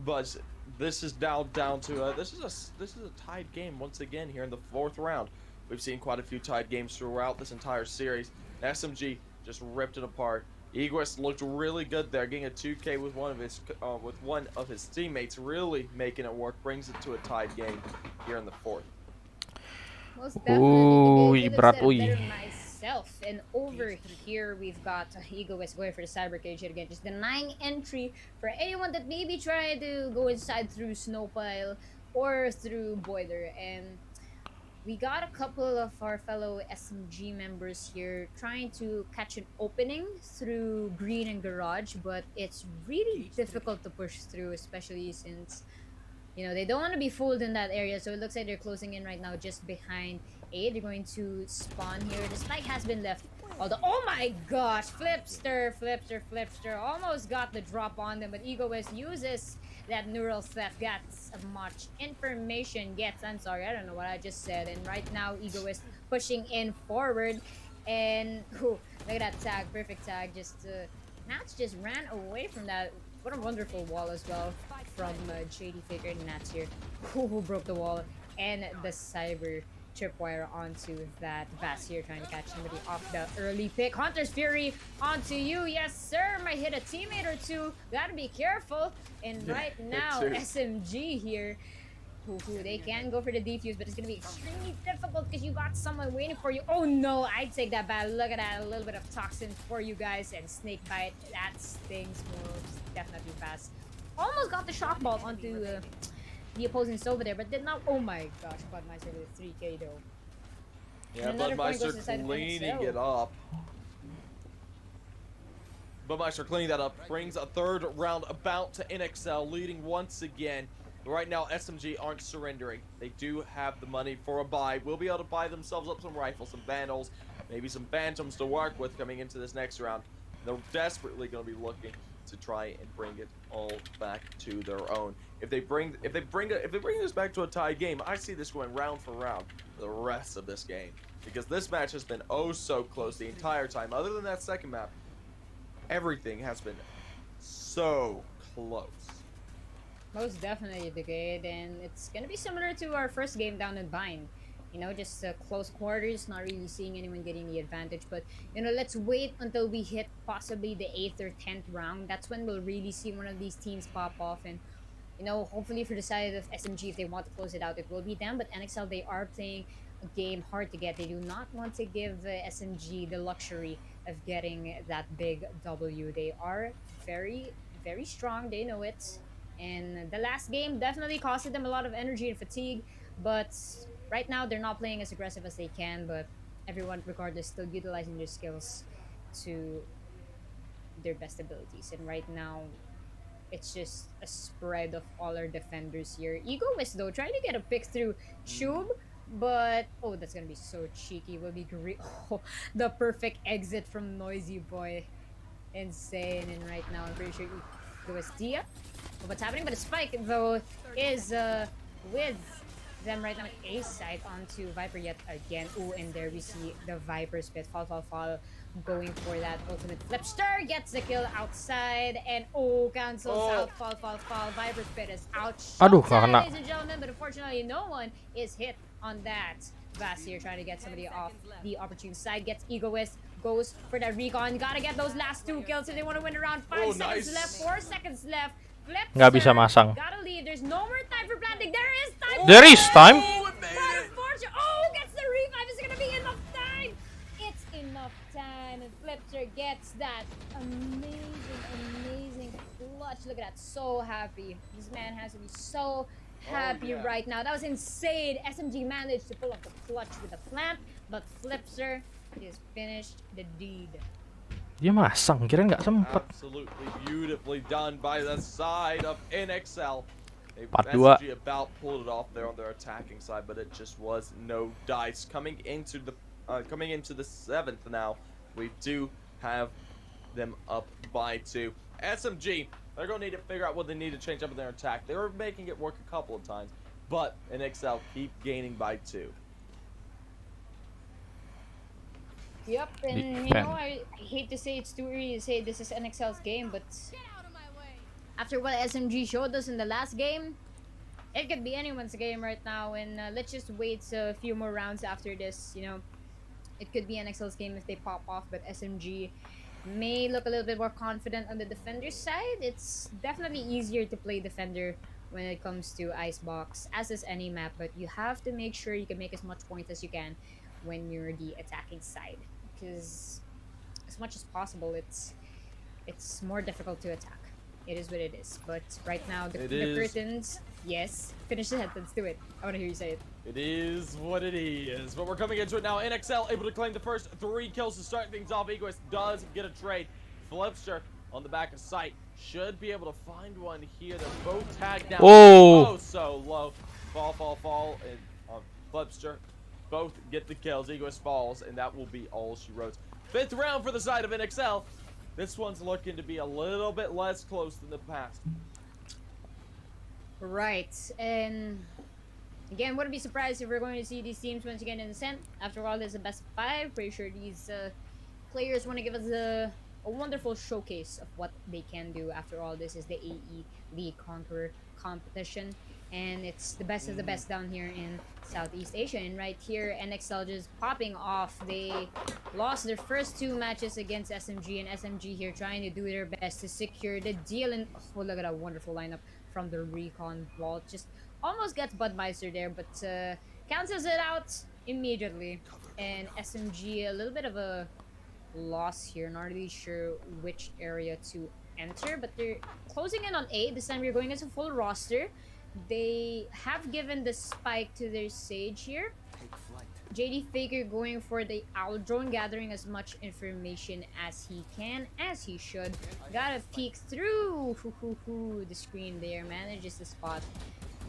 But this is now down to this is a tied game once again here in the 4th round. We've seen quite a few tied games throughout this entire series. SMG just ripped it apart. Egoist looked really good there, getting a 2K with one of his teammates, really making it work. Brings it to a tied game here in the 4th. Most definitely. Better myself. And over here we've got Egoist going for the Cyber Cage again, just denying entry for anyone that maybe tried to go inside through Snowpile or through Boiler. And we got a couple of our fellow SMG members here trying to catch an opening through Green and Garage, but it's really difficult to push through, especially since, you know, they don't want to be fooled in that area. So it looks like they're closing in right now just behind A. They're going to spawn here. The spike has been left. Although, oh my gosh, Flipster almost got the drop on them, but Egoist uses that neural theft, gets as much information, I'm sorry, I don't know what I just said. And right now, Egoist pushing in forward, and look at that tag, perfect tag. Just Nats just ran away from that. What a wonderful wall as well from JD Faker and Nats here, who broke the wall, and the Cyber tripwire onto that Vast here, trying to catch somebody off the early pick. Hunter's Fury onto you. Yes, sir. Might hit a teammate or two. Gotta be careful. And right now, SMG here, they can go for the defuse, but it's gonna be extremely difficult because you got someone waiting for you. Oh no, I'd take that back. Look at that, a little bit of toxin for you guys, and snake bite. That stings most definitely fast. Almost got the shock ball onto the opposing over there, but did not. Oh my gosh, Budmeister with 3K though. Yeah, Budmeister cleaning it up. Budmeister cleaning that up brings a 3rd round about to NXL, leading once again. Right now, SMG aren't surrendering. They do have the money for a buy. Will be able to buy themselves up some rifles, some vandals, maybe some phantoms to work with coming into this next round. They're desperately going to be looking to try and bring it all back to their own. If they bring this back to a tie game, I see this going round for round for the rest of this game, because this match has been oh so close the entire time. Other than that second map, everything has been so close. Most definitely the good, and it's gonna be similar to our first game down in Bind. You know, just close quarters, not really seeing anyone getting the advantage. But, you know, let's wait until we hit possibly the 8th or 10th round. That's when we'll really see one of these teams pop off. And, you know, hopefully for the side of SMG, if they want to close it out, it will be them. But NXL, they are playing a game hard to get. They do not want to give SMG the luxury of getting that big W. They are very, very strong. They know it. And the last game definitely costed them a lot of energy and fatigue. But right now, they're not playing as aggressive as they can, but everyone, regardless, still utilizing their skills to their best abilities. And right now, it's just a spread of all our defenders here. Egoist though, trying to get a pick through Shub, but oh, that's gonna be so cheeky. Will be great. Oh, the perfect exit from Noisy Boy, insane. And right now, I'm pretty sure Egoist Dia. What's happening? But the spike though is with them right now. A side onto Viper yet again. Ooh, and there we see the Viper spit. Fall. Going for that ultimate flipster, gets the kill outside, and cancels out. Fall. Viper spit is out. Aduh, Shot, kena. ladies and gentlemen, but unfortunately, no one is hit on that. Vass here trying to get somebody off the opportune side, gets Egoist, goes for that recon. Gotta get those last 2 kills if they want to win around. 5 seconds nice. left, 4 seconds left. Nggak bisa masang. Gotta leave. There's no more time for planting. There is time. There is time. But unfortunately, gets the revive. Is it gonna be enough time? It's enough time, and Flipster gets that amazing clutch. Look at that. So happy. This man has to be so happy right now. That was insane. SMG managed to pull off the clutch with a plant, but Flipster is finished the deed. Dia masang, kira nggak sempet. Absolutely beautifully done by the side of NXL. 4-2. SMG about pulled it off there on their attacking side, but it just was no dice. Coming into the 7th now, we do have them up by 2. SMG, they're gonna need to figure out what they need to change up in their attack. They were making it work a couple of times, but NXL keep gaining by 2. Yep, and you know, I hate to say it's too early to say this is NXL's game, but after what SMG showed us in the last game, it could be anyone's game right now, and let's just wait a few more rounds after this, you know. It could be NXL's game if they pop off, but SMG may look a little bit more confident on the defender's side. It's definitely easier to play defender when it comes to Icebox, as is any map, but you have to make sure you can make as much points as you can when you're the attacking side, because as much as possible it's more difficult to attack. It is what it is, but right now the curtains, yes, finish the sentence, do it. I want to hear you say it. It is what it is, but we're coming into it now. NXL able to claim the first 3 kills to start things off. Egoist does get a trade. Flipster on the back of sight should be able to find one here. They're both tagged down. Oh, so low. Fall, and Flipster both get the kills. Egoist falls, and that will be all she wrote. 5th round for the side of NXL. This one's looking to be a little bit less close than the past. Right, and again, wouldn't be surprised if we're going to see these teams once again in the Ascent. After all, there's a best of 5. Pretty sure these players want to give us a wonderful showcase of what they can do. After all, this is the AE League Conqueror competition, and it's the best of the best down here in Southeast Asia. And right here, NXL just popping off. They lost their first 2 matches against SMG, and SMG here trying to do their best to secure the deal. And oh, look at that wonderful lineup from the Recon vault. Just almost gets Budmeister there, but cancels it out immediately. And SMG, a little bit of a loss here. Not really sure which area to enter, but they're closing in on A. This time we're going into full roster. They have given the spike to their Sage here. JD Faker going for the Owl Drone, gathering as much information as he can, as he should. Got a peek through the screen there. Manages to spot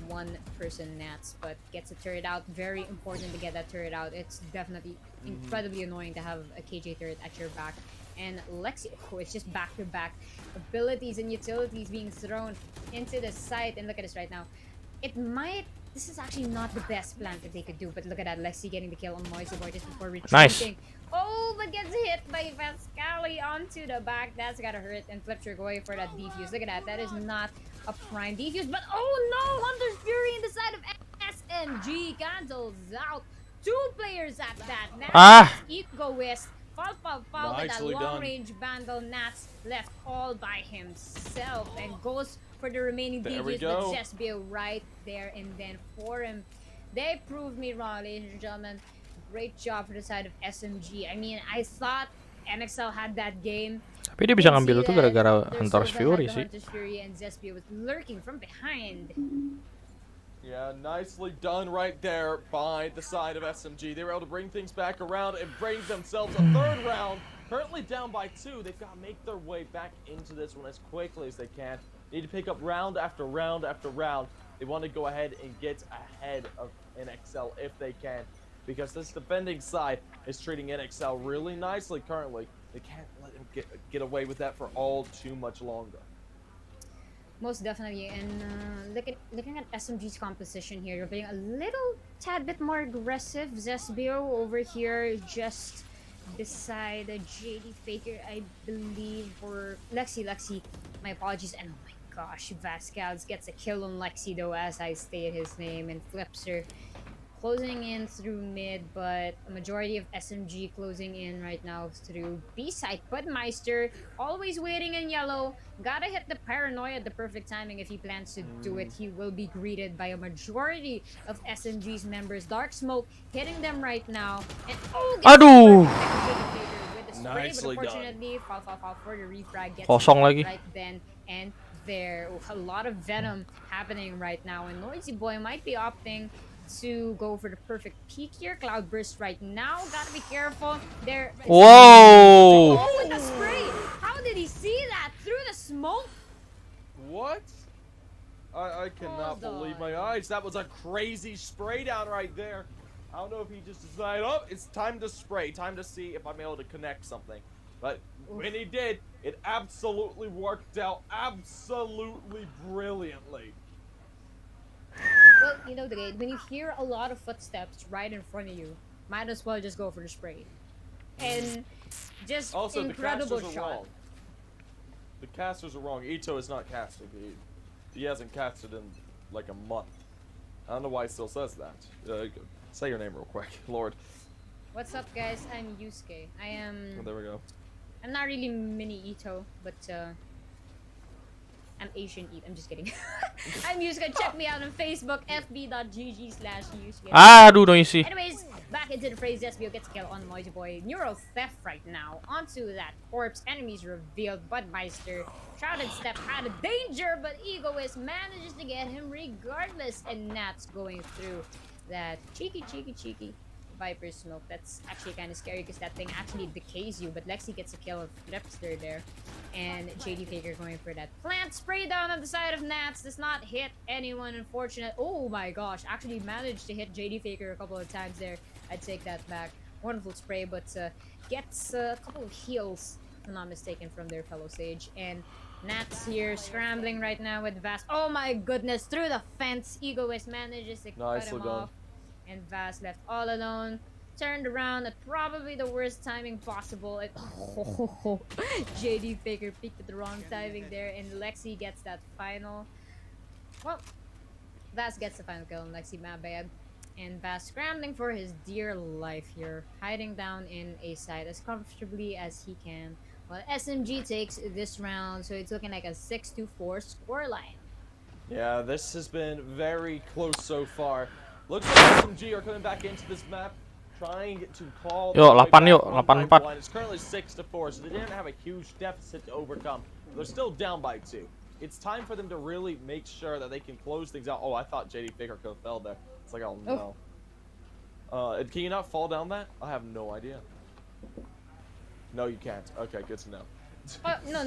1 person Nats, but gets a turret out. Very important to get that turret out. It's definitely incredibly annoying to have a KJ turret at your back. And Lexi, it's just back-to-back abilities and utilities being thrown into the site. And look at this right now. This is actually not the best plan that they could do, but look at that. Lexi getting the kill on Noisy Boy just before retreating. Nice. Oh, but gets hit by Pascali onto the back. That's gotta hurt. And Flipster going for that defuse. Look at that. That is not a prime defuse, but oh no! Hunter's Fury in the side of SMG cancels out 2 players at that. Now Egoist. Fall, with that long-range vandal. Nats left all by himself and goes for the remaining defuse with Zespio right there. And then for him, they proved me wrong, ladies and gentlemen. Great job for the side of SMG. I mean, I thought NXL had that game. Tapi dia bisa ngambil itu gara-gara Hunter's Fury sih. Hunter's Fury and Zespio was lurking from behind. Yeah, nicely done right there by the side of SMG. They were able to bring things back around and bring themselves a 3rd round Currently down by 2. They've got to make their way back into this one as quickly as they can. Need to pick up round after round after round. They want to go ahead and get ahead of NXL if they can, because this defending side is treating NXL really nicely currently. They can't let them get away with that for all too much longer. Most definitely, and looking at SMG's composition here, you're being a little tad bit more aggressive. Zesbio over here just beside JD Faker, I believe, or Lexi. My apologies, and oh my gosh, Vasquez gets a kill on Lexi though, as I state his name, and flips her. Closing in through mid, but a majority of SMG closing in right now through B side. Budmeister always waiting in yellow. Gotta hit the paranoia at the perfect timing if he plans to do it. He will be greeted by a majority of SMG's members. Dark Smoke hitting them right now. And Aduh. With the spray, Nicely but unfortunately, fall for the refrag gets Kosong lagi. right then and there. A lot of venom happening right now, and Noisy Boy might be opting to go for the perfect peek here. Cloudburst right now. Gotta be careful. There. Whoa! Oh, with the spray! How did he see that through the smoke? What? I cannot believe my eyes. That was a crazy spray down right there. I don't know if he just decided, oh, it's time to spray. Time to see if I'm able to connect something. But when he did, it absolutely worked out absolutely brilliantly. Well, you know, when you hear a lot of footsteps right in front of you, might as well just go for the spray. And just also, incredible the casters shot. are wrong. The casters are wrong. Ito is not casting. He hasn't casted in like a month. I don't know why he still says that. Say your name real quick, Lord. What's up, guys? I'm Yusuke. I am. Oh, there we go. I'm not really mini Ito, but I'm Asian Eat. I'm just kidding. I'm Yusuke. Check me out on Facebook, fb.gg/Yusuke. Aduh, noisy. Anyways, back into the phrase. Zesbio gets a kill on Noisy Boy. Neuro theft right now. Onto that corpse. Enemies revealed. Budmeister. Shrouded Step had a danger, but Egoist manages to get him regardless. And Nat's going through that cheeky Viper smoke. That's actually kind of scary because that thing actually decays you. But Lexi gets a kill of Flipster there. And JD Faker going for that plant spray down on the side of Nats. Does not hit anyone, unfortunate. Oh my gosh, actually managed to hit JD Faker a couple of times there. I'd take that back. Wonderful spray, but gets a couple of heals, if I'm not mistaken, from their fellow Sage. And Nats here scrambling right now with Vast. Oh my goodness, through the fence. Egoist manages to cut him off. And Vast left all alone. Turned around at probably the worst timing possible. And JD Faker peeked at the wrong timing there. And Lexi gets that final. Well, Vast gets the final kill on Lexi, my bad. And Vast scrambling for his dear life here. Hiding down in a side as comfortably as he can. While SMG takes this round. So it's looking like a 6-4 scoreline. Yeah, this has been very close so far. Looks like SMG are coming back into this map, trying to call. Yuk, 8 yuk, 8-4. It's currently 6-4, so they didn't have a huge deficit to overcome. They're still down by 2. It's time for them to really make sure that they can close things out. Oh, I thought JD Faker could have fell there. It's like, oh no. Can you not fall down that? I have no idea. No, you can't. Okay, good to know. No.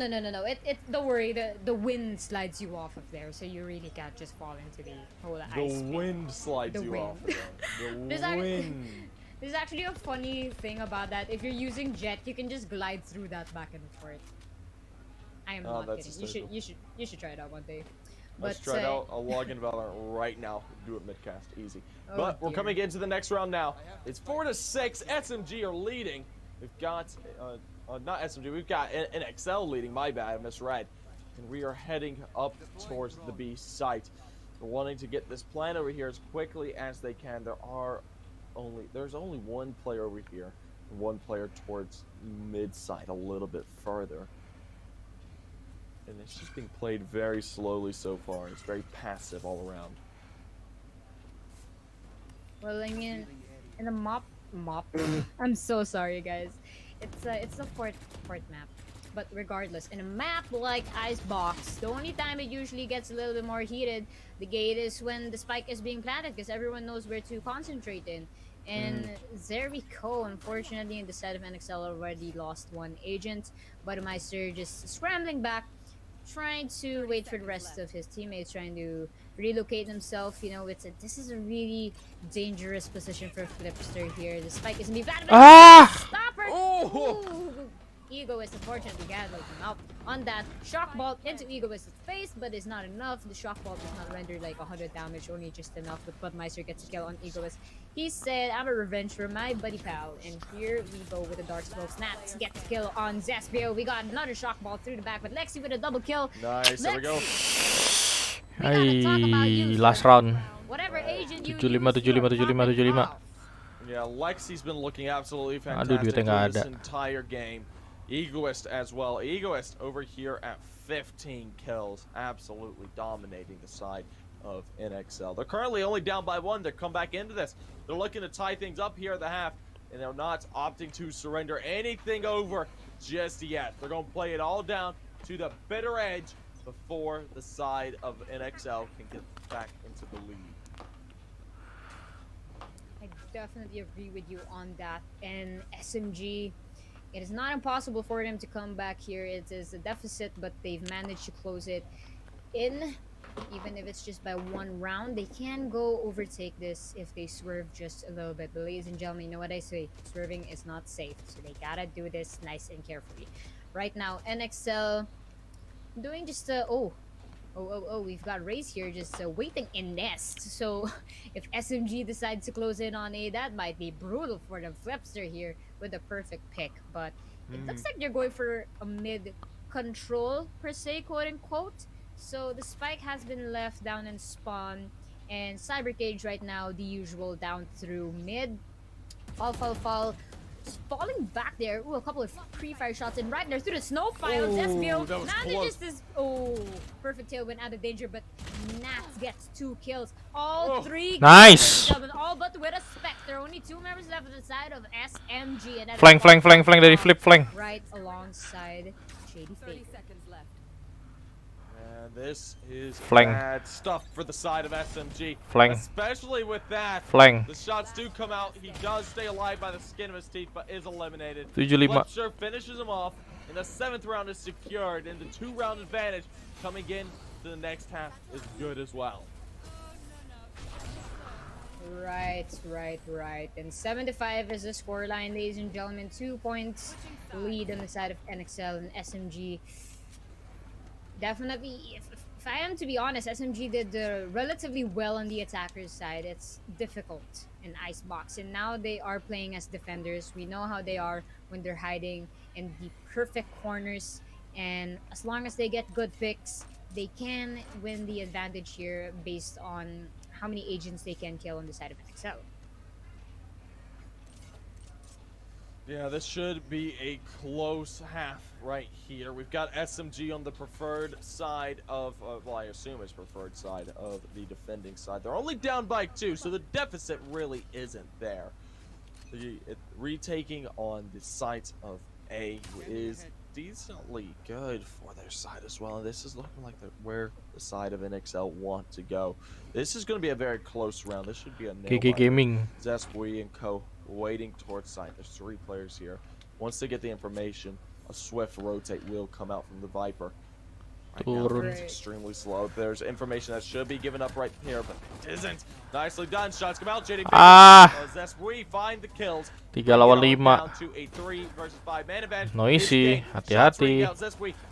Don't worry. The wind slides you off of there, so you really can't just fall into the whole ice. The wind slides you off of there. The wind. There's actually a funny thing about that. If you're using jet, you can just glide through that back and forth. I am not kidding. You should try it out one day. Let's try it out. I'll log in Valorant right now. Do it midcast, easy. But we're coming into the next round now. It's 4-6. SMG are leading. We've got not SMG. We've got NXL leading. My bad, I misread. And we are heading up towards the B site. We're wanting to get this plan over here as quickly as they can. There's only one player over here, and one player towards mid site, a little bit further. And it's just being played very slowly so far. It's very passive all around. Well, I mean, in the mop. I'm so sorry, guys. It's a fort map. But regardless, in a map like Icebox, the only time it usually gets a little bit more heated, the gate is when the spike is being planted, because everyone knows where to concentrate in. And there we go. Unfortunately, in the side of NXL already lost one agent, but Meister just scrambling back, trying to wait for the rest of his teammates, trying to relocate himself. You know, this is a really dangerous position for Flipster here. The spike is gonna be bad, but stopper. Ooh. Egoist unfortunately gathered him out on that shock bolt into Egoist's face, but it's not enough. The shock bolt does not render like 100 damage, only just enough. But Budmeister gets a kill on Egoist. He said, "I'm a revenge for my buddy pal." And here we go with the dark smoke. Snaps gets a kill on Zespio. We got another shock bolt through the back, but Lexi with a double kill. Nice, there we go. Hey, last round. Whatever agent you 75. Yeah, Lexi's been looking absolutely Aduh, fantastic duitnya nggak this ada. entire game. Egoist as well. Egoist over here at 15 kills, absolutely dominating the side of NXL. They're currently only down by 1. They come back into this. They're looking to tie things up here at the half, and they're not opting to surrender anything over just yet. They're going to play it all down to the bitter edge before the side of NXL can get back into the lead. I definitely agree with you on that. And SMG, it is not impossible for them to come back here. It is a deficit, but they've managed to close it in. Even if it's just by 1 round, they can go overtake this if they swerve just a little bit. But ladies and gentlemen, you know what I say? Swerving is not safe, so they gotta do this nice and carefully. Right now, NXL doing just we've got Raze here just waiting in nest. So if SMG decides to close in on A, that might be brutal for the Flipster here with a perfect pick. But it looks like they're going for a mid control per se, quote unquote. So the spike has been left down in spawn, and Cyber Cage right now the usual down through mid. Fall. Falling back there. Ooh, a couple of pre-fire shots and right there through the snow piles. SBO manages this. Oh, perfect tailwind out of danger, but Nats gets 2 kills. All 3 Nice. kills, all but with a Spectre. Only 2 members left on the side of SMG. And Flank dari flip flank. Right alongside Shady Fate. And this is Flank. bad stuff for the side of SMG. Flank. Especially with that. Flank. The shots do come out. He does stay alive by the skin of his teeth, but is eliminated. 75. Flipster finishes him off, and the 7th round is secured, and the 2-round advantage coming in to the next half is good as well. Right. And 75 is the scoreline, ladies and gentlemen. 2 points lead on the side of NXL and SMG. Definitely, if I am to be honest, SMG did relatively well on the attacker's side. It's difficult in Icebox, and now they are playing as defenders. We know how they are when they're hiding in the perfect corners, and as long as they get good picks, they can win the advantage here based on how many agents they can kill on the side of NXL. Yeah, this should be a close half right here. We've got SMG on the preferred side of, well, I assume it's preferred side of the defending side. They're only down by 2, so the deficit really isn't there. Retaking on the sides of A is decently good for their side as well. This is looking like where the side of NXL want to go. This is going to be a very close round. This should be a GG Gaming. Zespui and co waiting towards site. There's 3 players here. Once they get the information, a swift rotate will come out from the Viper. Right now, it's extremely slow. There's information that should be given up right here, but it isn't. Nicely done. Shots come out. JD Zespui find the kills. 3 lawan 5. Down to a 3 versus 5 man advantage. Noisy, hati-hati.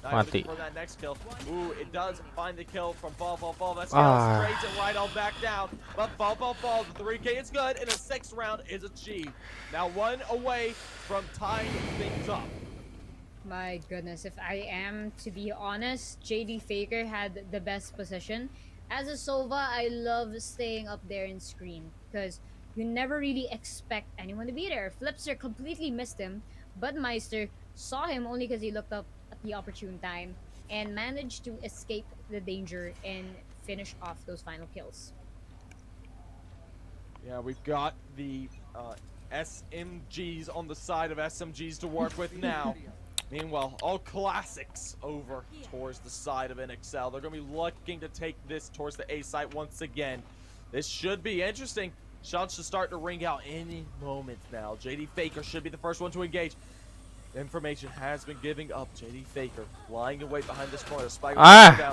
Mati. For that next kill. Ooh, it does find the kill from Fall. That straight it right on back down. But Fall. The 3K is good, and a 6th round is achieved. Now 1 away from tying things up. My goodness, if I am to be honest, JD Faker had the best position. As a Sova, I love staying up there in screen because you never really expect anyone to be there. Flipster completely missed him, but Meister saw him only because he looked up at the opportune time and managed to escape the danger and finish off those final kills. Yeah, we've got the SMGs on the side of SMGs to work with now. Meanwhile, all classics over towards the side of NXL. They're going to be looking to take this towards the A site once again. This should be interesting. Shots should start to ring out any moment now. JD Faker should be the first one to engage. Information has been giving up. JD Faker lying in wait behind this corner. Spike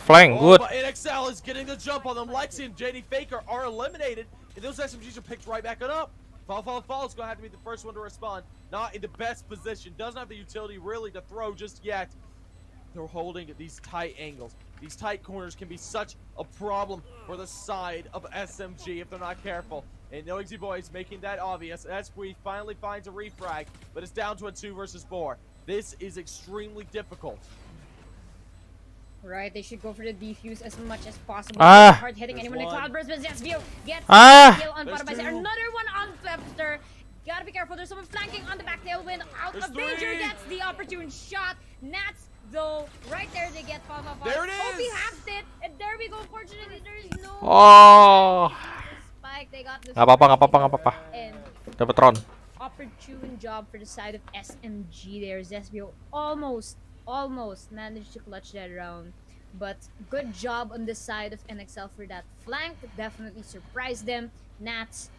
flying, good. But NXL is getting the jump on them. Lexi and JD Faker are eliminated, and those SMGs are picked right back up. Fall is going to have to be the first one to respond. Not in the best position. Doesn't have the utility really to throw just yet. They're holding these tight angles. These tight corners can be such a problem for the side of SMG if they're not careful. And Noisy Boys making that obvious. SP finally finds a refrag, but it's down to a 2 versus 4. This is extremely difficult. Right, they should go for the defuse as much as possible. Ah! Hard hitting anyone in cloud burst, but Zesvio gets kill on bottom by side. Another one on Flipster. Gotta be careful, there's someone flanking on the back tailwind. Out of danger, gets the opportune shot. Nats though, right there they get fall. There it is! Hope he hacked it, and there we go. Fortunately, there is no spike. They got the Nggak apa-apa. and Dapat Ron. opportune job for the side of SMG there. Zesvio almost managed to clutch that round, but good job on the side of NXL for that flank. Definitely surprised them. Nats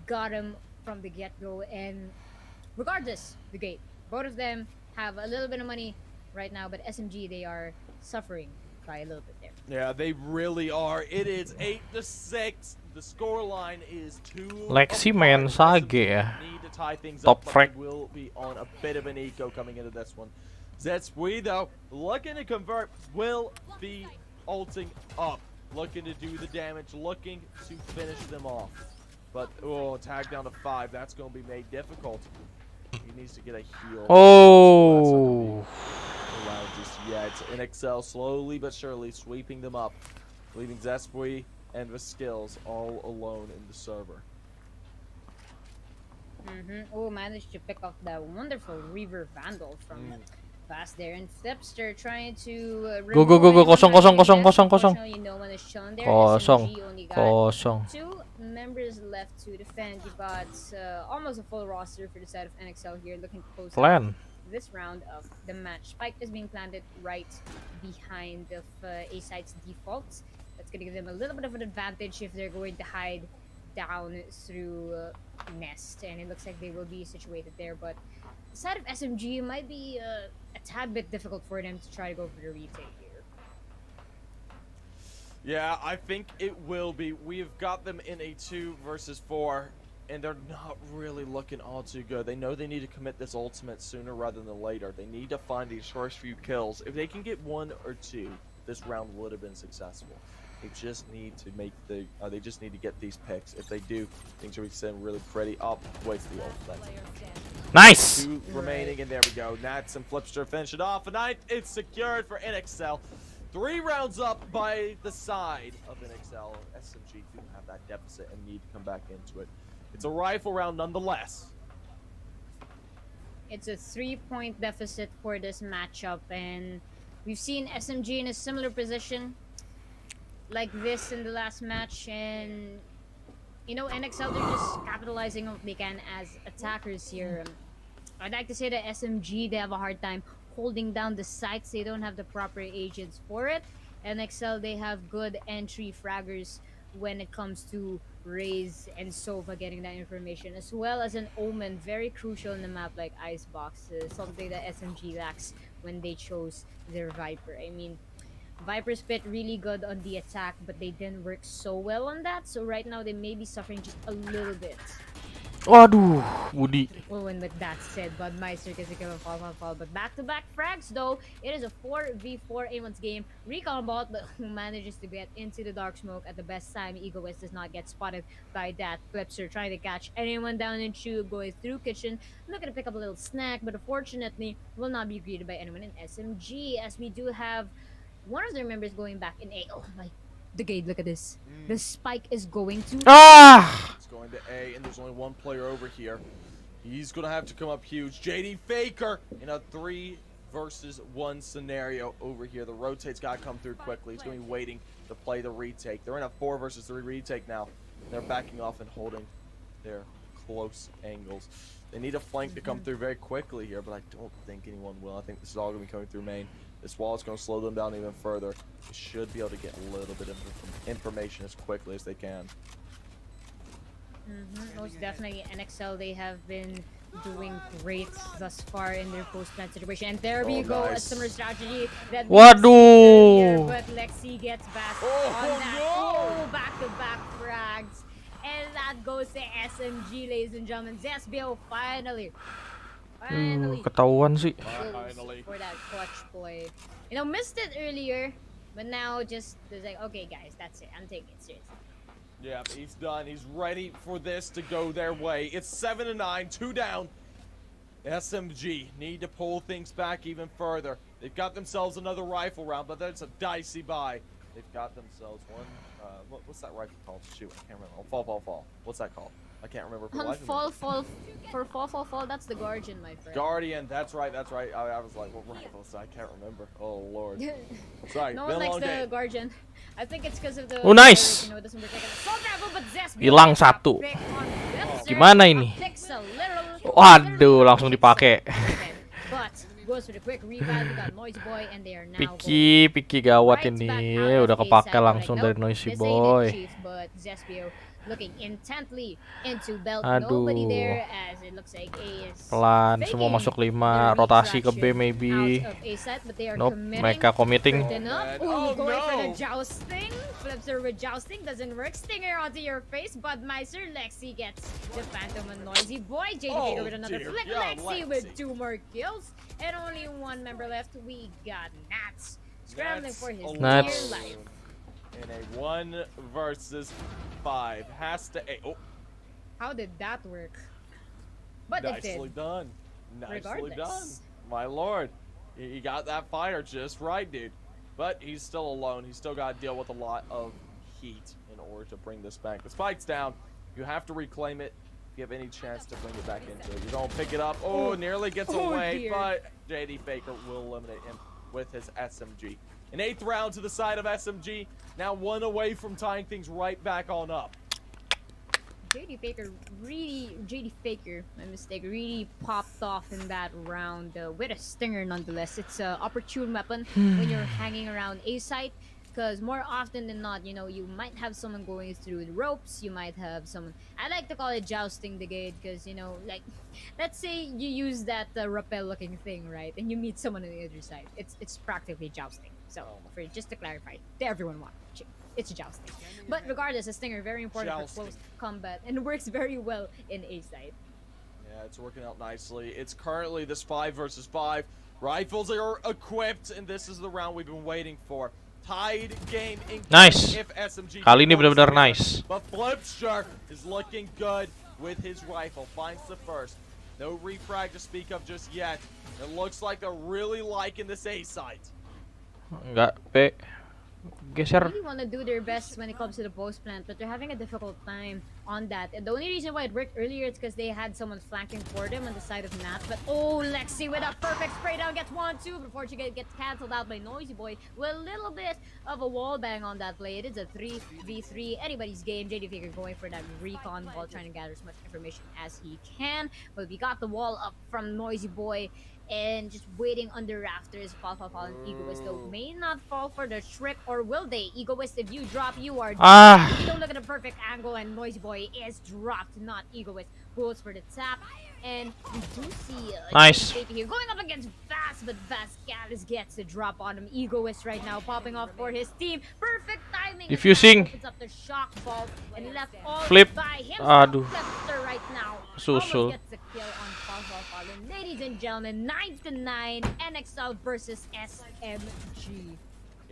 got him from the get-go, and regardless, the gate, both of them have a little bit of money right now, but SMG, they are suffering by a little bit there. Yeah, they really are. It is 8-6. The score line is 2. Lexi main Sage ya. Need to tie things Top up, but frag. they will be on a bit of an eco coming into this one. Zetsui, though, looking to convert, will be ulting up. Looking to do the damage, looking to finish them off. But, oh, tag down to 5. That's going to be made difficult. He needs to get a heal. Oh. Allowed just yet. NXL slowly but surely sweeping them up, leaving Zespui and the skills all alone in the server. Oh, managed to pick up that wonderful Reaver Vandal from Fast there, and Flipster trying to Go. Kosong. Unfortunately, no one is shown there. Kosong. SMG only got Kosong. 2 members left to defend. You got almost a full roster for the side of NXL here, looking to close out this round of the match. Spike is being planted right behind of A side's defaults. That's going to give them a little bit of an advantage if they're going to hide down through Nest, and it looks like they will be situated there, but the side of SMG might be a tad bit difficult for them to try to go for the retake here. Yeah, I think it will be. We've got them in a 2 versus 4, and they're not really looking all too good. They know they need to commit this ultimate sooner rather than later. They need to find these first few kills. If they can get 1 or 2, this round would have been successful. They just need to make the. They just need to get these picks. If they do, things will be sitting really pretty. Up, waste the ult. Nice. 2 remaining, and there we go. Nats and Flipster finish it off. A 9th, it's secured for NXL. 3 rounds up by the side of NXL. SMG do have that deficit and need to come back into it. It's a rifle round nonetheless. It's a 3-point deficit for this matchup, and we've seen SMG in a similar position like this in the last match, and you know, NXL, they're just capitalizing on what they can as attackers here. I'd like to say that SMG, they have a hard time holding down the sites. They don't have the proper agents for it. NXL, they have good entry fraggers when it comes to Raze and Sova getting that information, as well as an Omen, very crucial in the map like Icebox, something that SMG lacks when they chose their Viper. I mean, Viper's Pit really good on the attack, but they didn't work so well on that, so right now they may be suffering just a little bit. Waduh, Budi. Well, and with that said, Budmeister gets a kill on fall. But back-to-back frags, though, it is a 4v4 A1's game. Recon bot, but who manages to get into the dark smoke at the best time. Egoist does not get spotted by that. Flipster trying to catch anyone down in tube, going through kitchen, looking to pick up a little snack, but unfortunately will not be greeted by anyone in SMG, as we do have one of their members going back in A. Oh my, the gate, look at this. The spike is going to... It's going to A, and there's only one player over here. He's going to have to come up huge. JD Faker in a 3 versus 1 scenario over here. The rotate's got to come through quickly. He's going to be waiting to play the retake. They're in a 4 versus 3 retake now. They're backing off and holding their close angles. They need a flank to come through very quickly here, but I don't think anyone will. I think this is all going to be coming through main. This wall is going to slow them down even further. They should be able to get a little bit of information as quickly as they can. Most definitely, NXL, they have been doing great thus far in their post-plan situation. And there we go, a nice. similar strategy that we were seeing earlier, Waduh. but Lexi gets back Oh, on that. no. Oh, back-to-back frags. And that goes to SMG, ladies and gentlemen. Zesbio finally Ketahuan sih. Finally. for that clutch play. You know, missed it earlier, but now just is like, okay, guys, that's it. I'm taking it seriously. Yeah, he's done. He's ready for this to go their way. It's 7-9, 2 down. SMG need to pull things back even further. They've got themselves another rifle round, but that's a dicey buy. They've got themselves one. What's that rifle called? Shoot, I can't remember. Oh, fall. What's that called? I can't remember. For life of me. Fall. That's the Guardian, my friend. Guardian. That's right. I was like, what rifles? I can't remember. Oh lord. Sorry. No been one a likes long the day. Guardian. I think it's because of the. Oh, nice. You know, it doesn't work like an assault rifle, but Zesbio Hilang gets a satu. pick on Webster. Gimana ini? Picks a literal- Waduh, langsung dipakai. But goes for the quick revive. We got Noisy Boy, and they are now Piki gawat right ini. back out Udah of kepake A-side. langsung Like, dari nope, Noisy this ain't it, Boy. Chief, but Zesbio looking intently into belt. Aduh. Nobody there as it looks like A is Pelan, semua faking masuk 5, their rotasi ke B retraction maybe. out of A-side, but they are Nope, committing. mereka committing. Burden up. man. Ooh, Oh, going for the no. jousting. Flips her with jousting. Doesn't work. Stinger onto your face. But Meister, Lexi gets the Phantom and Noisy Boy. JD Oh, Faker with another dear flick. God, Lexi with Lexi. 2 more kills. And only 1 member left. We got Nats scrambling for his dear Nats. life. In a 1 versus 5. Has to. Oh, How did that work? But it nicely did. done. Nicely done. Regardless. My lord. He got that fire just right, dude. But he's still alone. He's still got to deal with a lot of heat in order to bring this back. The spike's down. You have to reclaim it if you have any chance to bring it back into it. You don't pick it up. Oh, nearly gets Oh, away, dear. but JD Faker will eliminate him with his SMG. An 8th round to the side of SMG. Now 1 away from tying things right back on up. JD Faker, my mistake, really popped off in that round with a stinger nonetheless. It's an opportune weapon when you're hanging around A site, because more often than not, you know, you might have someone going through the ropes, you might have someone, I like to call it jousting the gate, because, you know, like, let's say you use that rappel looking thing, right, and you meet someone on the other side. It's practically jousting. So, just to clarify, to everyone watching, it's jousting. But regardless, a stinger, very important Jousting. for close combat, and works very well in A side. Yeah, it's working out nicely. It's currently this 5 versus 5. Rifles are equipped, and this is the round we've been waiting for. Tied game in Nice. if SMG Kali ini pulls benar-benar together. nice. But Flipster is looking good with his rifle. Finds the first. No refrag to speak of just yet. It looks like they're really liking this A site. Enggak, P. Geser. Really want to do their best when it comes to the post plant, but they're having a difficult time on that. And the only reason why it worked earlier is because they had someone flanking for them on the side of Nat. But oh, Lexi with a perfect spray down gets 1-2 before she gets cancelled out by Noisy Boy with a little bit of a wall bang on that play. It is a 3v3, anybody's game. JD Faker going for that recon while trying to gather as much information as he can. But we got the wall up from Noisy Boy. And just waiting under rafters. Fall, and Egoist though may not fall for the trick, or will they? Egoist, if you drop, you are Ah. You don't look at the perfect angle, and Noisy Boy is dropped, not Egoist. Goes for the tap, and we do see Nice. here going up against Vast, but Vast gets the drop on him. Egoist right now popping off for his team. Perfect timing. Diffusing. Opens up the shock ball and left all Flip. by him. Aduh. Flipster right now. Susul. Almost gets the kill on Fall. Ladies and gentlemen, 9-9 NXL versus SMG.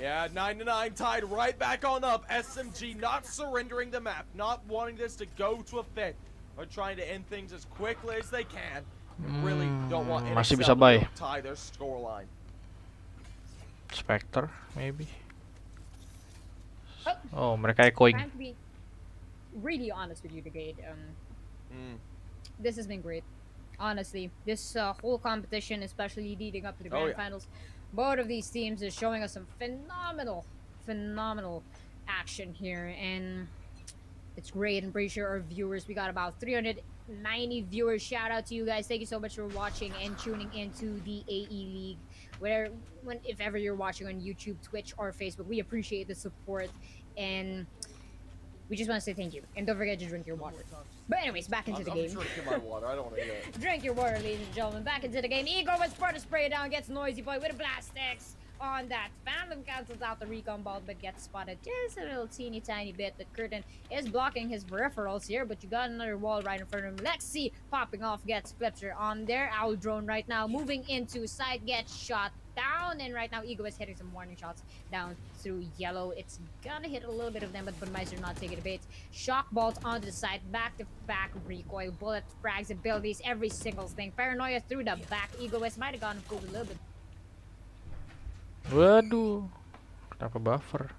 Yeah, 9-9 tied right back on up. SMG not surrendering the map, not wanting this to go to a fit. They're trying to end things as quickly as they can. They really don't want Masih NXL bisa buy. to tie their scoreline. Spectre, maybe. Oh. Oh, mereka echoing. Trying to be really honest with you, Brigade. This has been great. Honestly, this whole competition, especially leading up to the grand finals, both of these teams is showing us some phenomenal action here, and it's great. I'm pretty sure our viewers, we got about 390 viewers. Shout out to you guys. Thank you so much for watching and tuning into the AE League. If ever you're watching on YouTube, Twitch, or Facebook, we appreciate the support. And we just want to say thank you. And don't forget to drink your water. But anyways, back into the I'm game. drinking my water. I don't want to hear it. Drink your water, ladies and gentlemen. Back into the game. Ego was part to spray down, gets Noisy Boy with a blast X on that. Phantom cancels out the recon ball, but gets spotted just a little teeny tiny bit. The curtain is blocking his peripherals here, but you got another wall right in front of him. Lexi popping off, gets Flipster on there. Owl drone right now, moving into side, gets shot down, and right now Ego is hitting some warning shots down through yellow. It's gonna hit a little bit of them, but Budmeister not taking a bait. Shock bolt onto the side, back to back recoil, bullet frags, abilities, every single thing. Paranoia through the back. Egoist might have gone fooled a little bit. Waduh, kenapa buffer?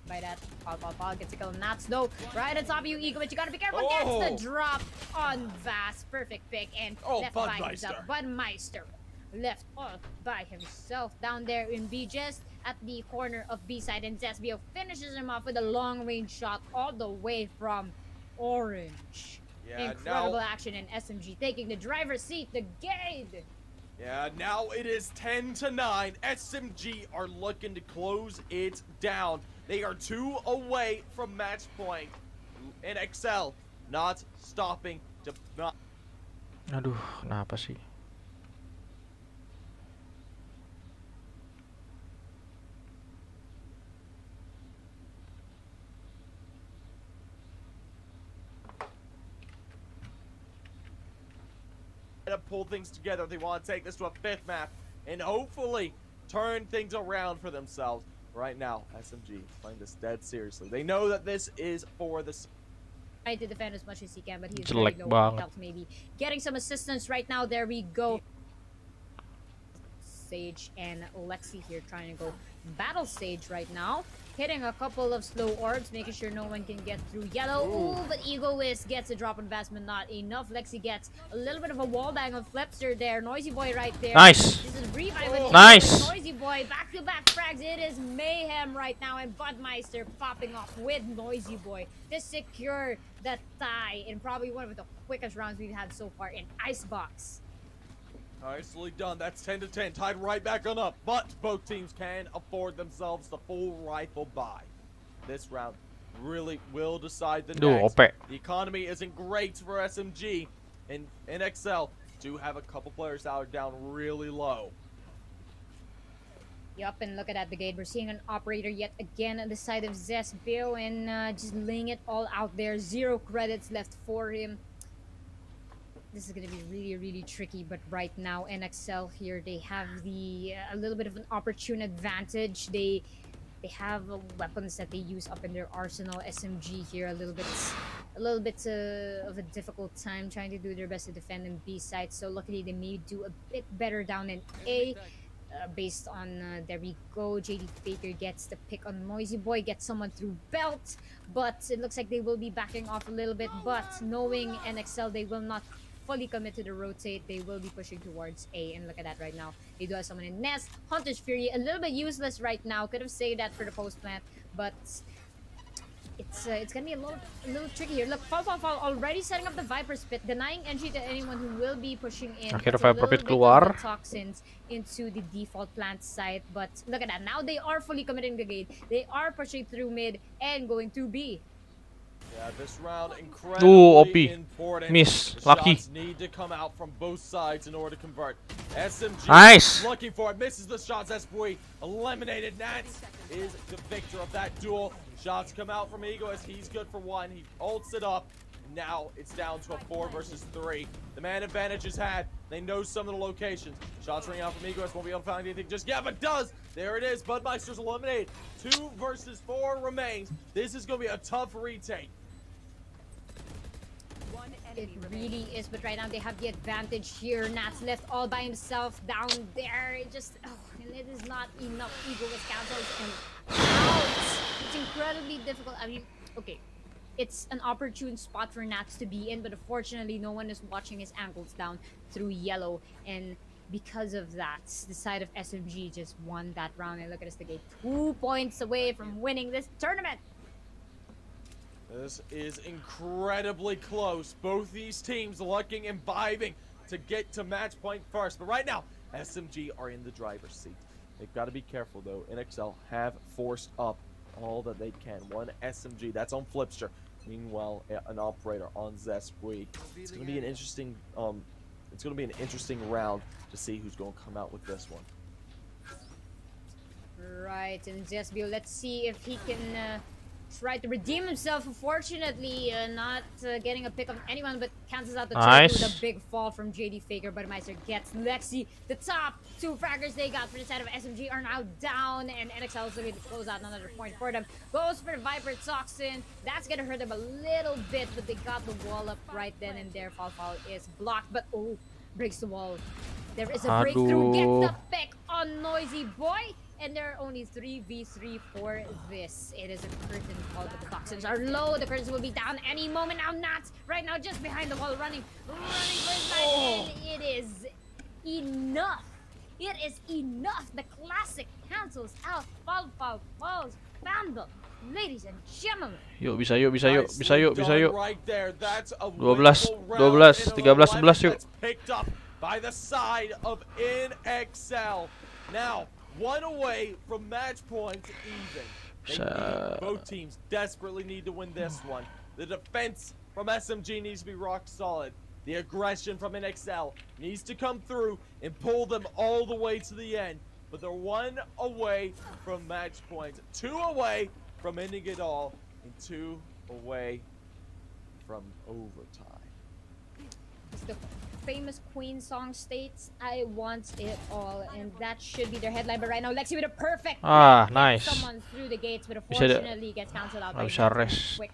By that, Paul gets a kill. Nats though, right on top of you, Ego, but you gotta be careful. Gets the drop on Vast. Perfect pick, and left by himself. Budmeister left all by himself down there in B, just at the corner of B side, and Zesbio finishes him off with a long range shot all the way from Orange. Yeah, incredible action, and SMG taking the driver's seat. The gate. Yeah, now it is 10-9. SMG are looking to close it down. They are 2 away from match point. NXL not stopping to not. Aduh, kenapa sih? To pull things together. They want to take this to a 5th map and hopefully turn things around for themselves. Right now, SMG playing this dead seriously. They know that this is for the trying to defend as much as he can, but he's Jelek very low. banget. Helps maybe getting some assistance right now. There we go. Sage and Lexi here trying to go battle stage right now. Hitting a couple of slow orbs, making sure no one can get through yellow. Ooh, but Egoist gets a drop on Vastman, not enough. Lexi gets a little bit of a wall bang on Flipster there. Noisy Boy right there. Nice. This is revive. Nice. Noisy Boy back-to-back frags. It is mayhem right now, and Budmeister popping off with Noisy Boy to secure the tie in probably one of the quickest rounds we've had so far in Icebox. Nicely done. That's 10-10. Tied right back on up. But both teams can afford themselves the full rifle buy. This round really will decide the Duh, next. OP. The economy isn't great for SMG. And NXL do have a couple players that are down really low. Yup, and look at the gate. We're seeing an operator yet again on the side of Zesbio, and just laying it all out there. 0 credits left for him. This is going to be really, really tricky, but right now NXL here, they have a little bit of an opportune advantage. They have weapons that they use up in their arsenal. SMG here a little bit of a difficult time trying to do their best to defend in B side. So luckily they may do a bit better down in A. Based on there we go. JD Faker gets the pick on Noisy Boy, gets someone through belt, but it looks like they will be backing off a little bit. But knowing NXL, they will not fully commit to the rotate. They will be pushing towards A, and look at that right now. They do have someone in Nest. Hunter's Fury, a little bit useless right now. Could have saved that for the post plant, but it's gonna be a little tricky here. Look, Fall already setting up the Viper Spit, denying entry to anyone who will be pushing in. Akhirnya It's a Viper little Pit bit of keluar. the toxins into the default plant site, but look at that. Now they are fully committing the gate. They are pushing through mid and going to B. Yeah, this round incredibly OP. important. Miss. The Lucky. shots need to come out from both sides in order to convert. SMG Nice. looking for it, misses the shots. Espui eliminated. Nats is the victor of that duel. Shots come out from Ego as he's good for 1. He ults it up. Now it's down to a 4 versus 3. The man advantage is had. They know some of the locations. Shots ring out from Ego. Won't be able to find anything just yet, but does. There it is. Budmeister's eliminated. 2 versus 4 remains. This is going to be a tough retake. It really is, but right now they have the advantage here. Nats left all by himself down there. It just, and it is not enough. Ego was cancelled and out. It's incredibly difficult. I mean, okay, it's an opportune spot for Nats to be in, but unfortunately no one is watching his ankles down through yellow, and because of that, the side of SMG just won that round. And look at us, the gate 2 points away from winning this tournament. This is incredibly close. Both these teams looking, imbibing to get to match point first. But right now, SMG are in the driver's seat. They've got to be careful, though. NXL have forced up all that they can. One SMG, that's on Flipster. Meanwhile, an operator on Zespui. It's going to be an interesting round to see who's going to come out with this one. Right, and Zespui, let's see if he can try to redeem himself. Unfortunately, not getting a pick of anyone, but cancels out the trade with a big fall from JD Faker. But Meister gets Lexi. The top 2 fraggers they got for the side of SMG are now down, and NXL also going to close out another point for them. Goes for the Viper Toxin. That's going to hurt them a little bit, but they got the wall up right then and there. Fall is blocked, but breaks the wall. There is a breakthrough. Get the pick on Noisy Boy. And there are only 3v3 for this. It is a curtain call, but the Toxins are low. The curtains will be down any moment now. Nats right now just behind the wall, running for his life. And it is enough. It is enough. The classic cancels out. Falls. Vandal. Ladies and gentlemen. Yuk, bisa yuk. Right there. That's a 12, 13, 11 yuk. Picked up by the side of NXL. Now, 1 away from match point even. Both teams desperately need to win this one. The defense from SMG needs to be rock solid. The aggression from NXL needs to come through and pull them all the way to the end. But they're 1 away from match point, 2 away from ending it all, and 2 away from overtime. As the famous Queen song states, I want it all, and that should be their headline. But right now, Lexi with a perfect nice. Someone through the gates, but unfortunately gets cancelled out by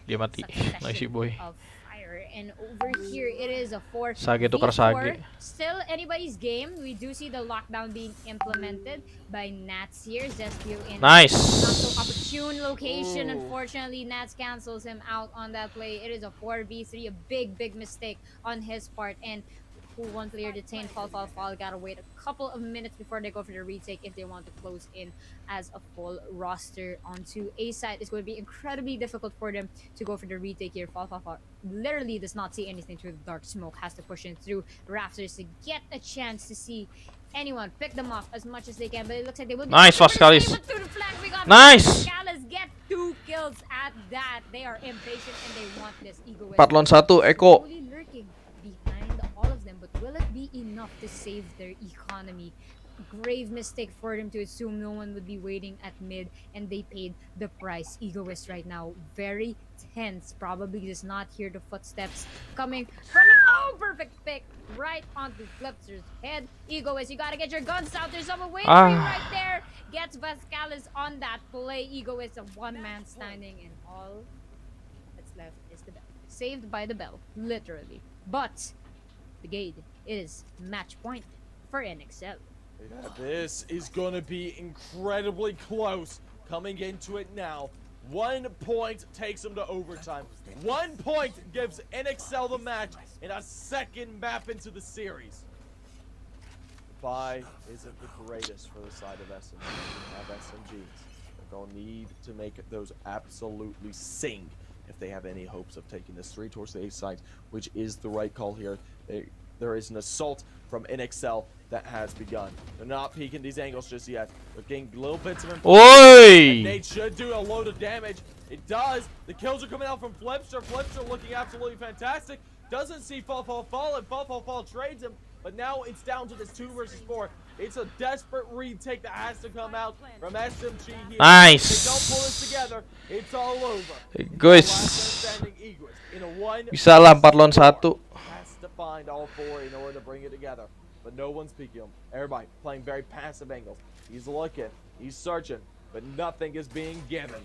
dia mati. Noisy Boy. Of fire. And over here, it is a 4v4. Sage tukar Sage. Still anybody's game. We do see the lockdown being implemented by Nats here. Zespio in nice. not so opportune location. Unfortunately, Nats cancels him out on that play. It is a 4v3, a big mistake on his part. And one player detained. Fall. Gotta wait a couple of minutes before they go for the retake if they want to close in as a full roster onto A side. It's going to be incredibly difficult for them to go for the retake here. Fall literally does not see anything through the dark smoke. Has to push in through rafters to get a chance to see anyone pick them off as much as they can. But it looks like they will be nice. Vascalis. Nice. Vascalis get 2 kills at that. They are impatient and they want this ego. 4 lawan 1 Eko. Lurking behind all of them, but will it be enough to save their economy? Grave mistake for them to assume no one would be waiting at mid, and they paid the price. Egoist right now very tense, probably just not hear the footsteps coming from an perfect pick right onto Flipster's head. Egoist, you gotta get your guns out. There's someone waiting for you right there. Gets Vascalis on that play. Egoist, a 1-man standing, and all that's left is the bell. Saved by the bell, literally. But the gate is match point for NXL. Yeah, this is going to be incredibly close coming into it now. 1 point takes them to overtime. 1 point gives NXL the match and a second map into the series. The buy isn't the greatest for the side of SMG. We have SMGs. They're going to need to make those absolutely sing if they have any hopes of taking this 3 towards the A side, which is the right call here. There is an assault from NXL that has begun. They're not peeking these angles just yet. They're getting little bits of Oi! Nate should do a load of damage. It does. The kills are coming out from Flipster. Flipster looking absolutely fantastic. Doesn't see Fall, and Fall trades him. But now it's down to this 2 versus 4. It's a desperate retake that has to come out from SMG here. Nice. If they don't pull this together, it's all over. Guys. Bisa Bisa lah 4 lawan 1. Has to find all 4 in order to bring it together. But no one's peeking him. Everybody playing very passive angles. He's looking, he's searching, but nothing is being given.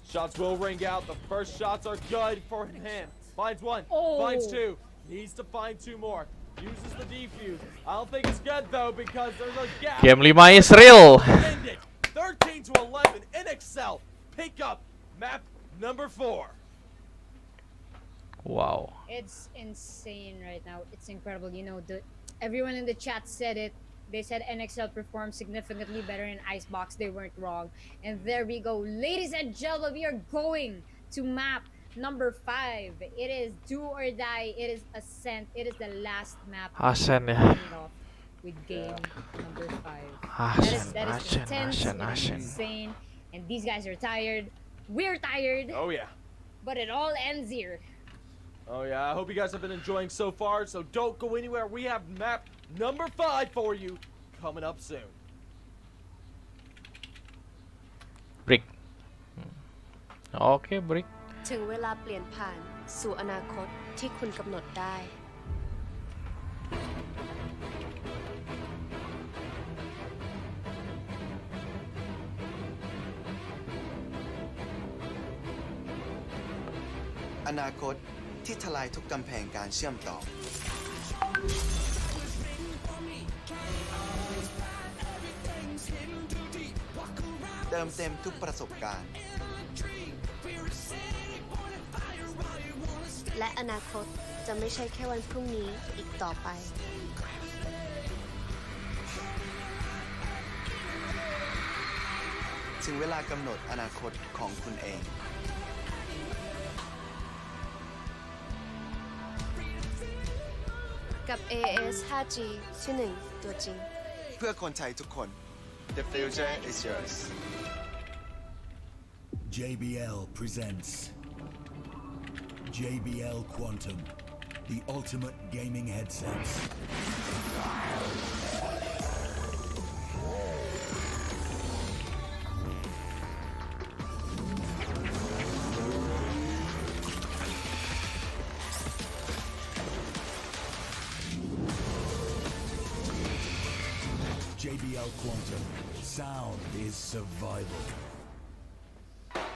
Shots will ring out. The first shots are good for him. Finds 1, finds 2. Needs to find 2 more. Uses the defuse. I don't think it's good though because there's a gap. Game 5 is real. 13 to 11. NXL pick up map number 4. Wow. It's insane right now. It's incredible. You know, everyone in the chat said it. They said NXL performed significantly better in Icebox. They weren't wrong. And there we go. Ladies and gentlemen, we are going to map Number 5, it is do or die. It is Ascent. It is the last map. Ascent ya. Starting off with game number 5. Ascent, That is Ascent, intense. Ascent, It is Ascent. insane. And these guys are tired. We're tired. Oh yeah. But it all ends here. Oh yeah, I hope you guys have been enjoying so far, so don't go anywhere. We have map number 5 for you coming up soon. Brick. Oke, Brick. ถึงเวลาเปลี่ยนผ่านสู่อนาคตที่คุณกำหนดได้ อนาคตที่ทลายทุกกำแพงการเชื่อมต่อ เติมเต็มทุกประสบการณ์ และอนาคตจะไม่ใช่แค่วันพรุ่งนี้อีกต่อไป ถึงเวลากำหนดอนาคตของคุณเอง กับ AS 5G ที่ 1 ตัวจริง เพื่อคนไทยทุกคน The future is yours JBL presents JBL Quantum, the ultimate gaming headsets. JBL Quantum, sound is survival.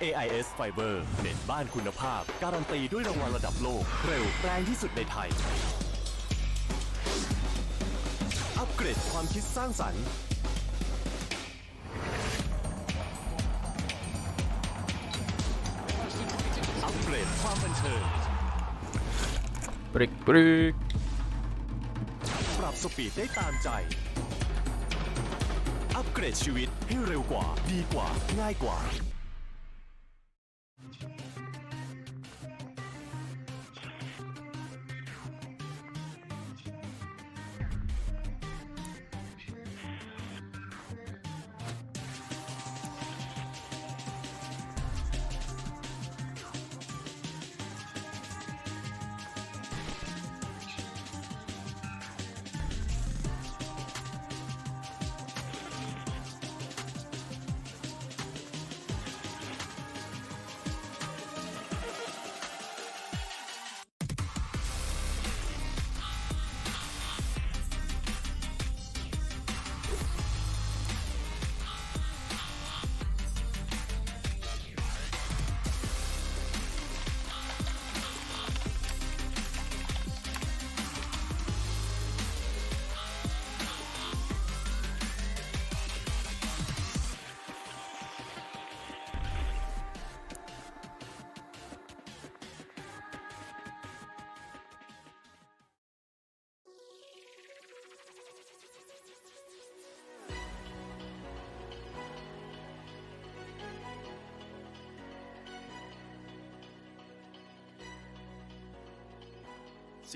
AIS Fiber เน็ตบ้านคุณภาพการันตีด้วยรางวัลระดับโลกเร็วแรงที่สุดในไทยอัปเกรดความคิดสร้างสรรค์อัปเกรดความบันเทิง Brick, Brick. ปรับสปีดได้ตามใจอัปเกรดชีวิตให้เร็วกว่าดีกว่าง่ายกว่า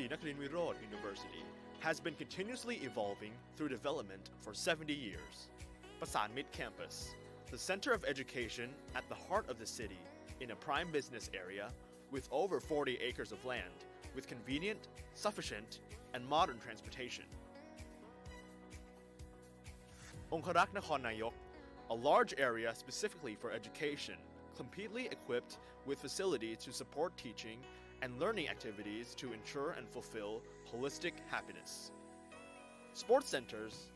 Nakarin Wirod University has been continuously evolving through development for 70 years. Pasan Mid Campus, the center of education at the heart of the city in a prime business area with over 40 acres of land with convenient, sufficient, and modern transportation. Onkarak Nakhon Nayok, a large area specifically for education, completely equipped with facilities to support teaching and learning activities to ensure and fulfill holistic happiness. Sports centers,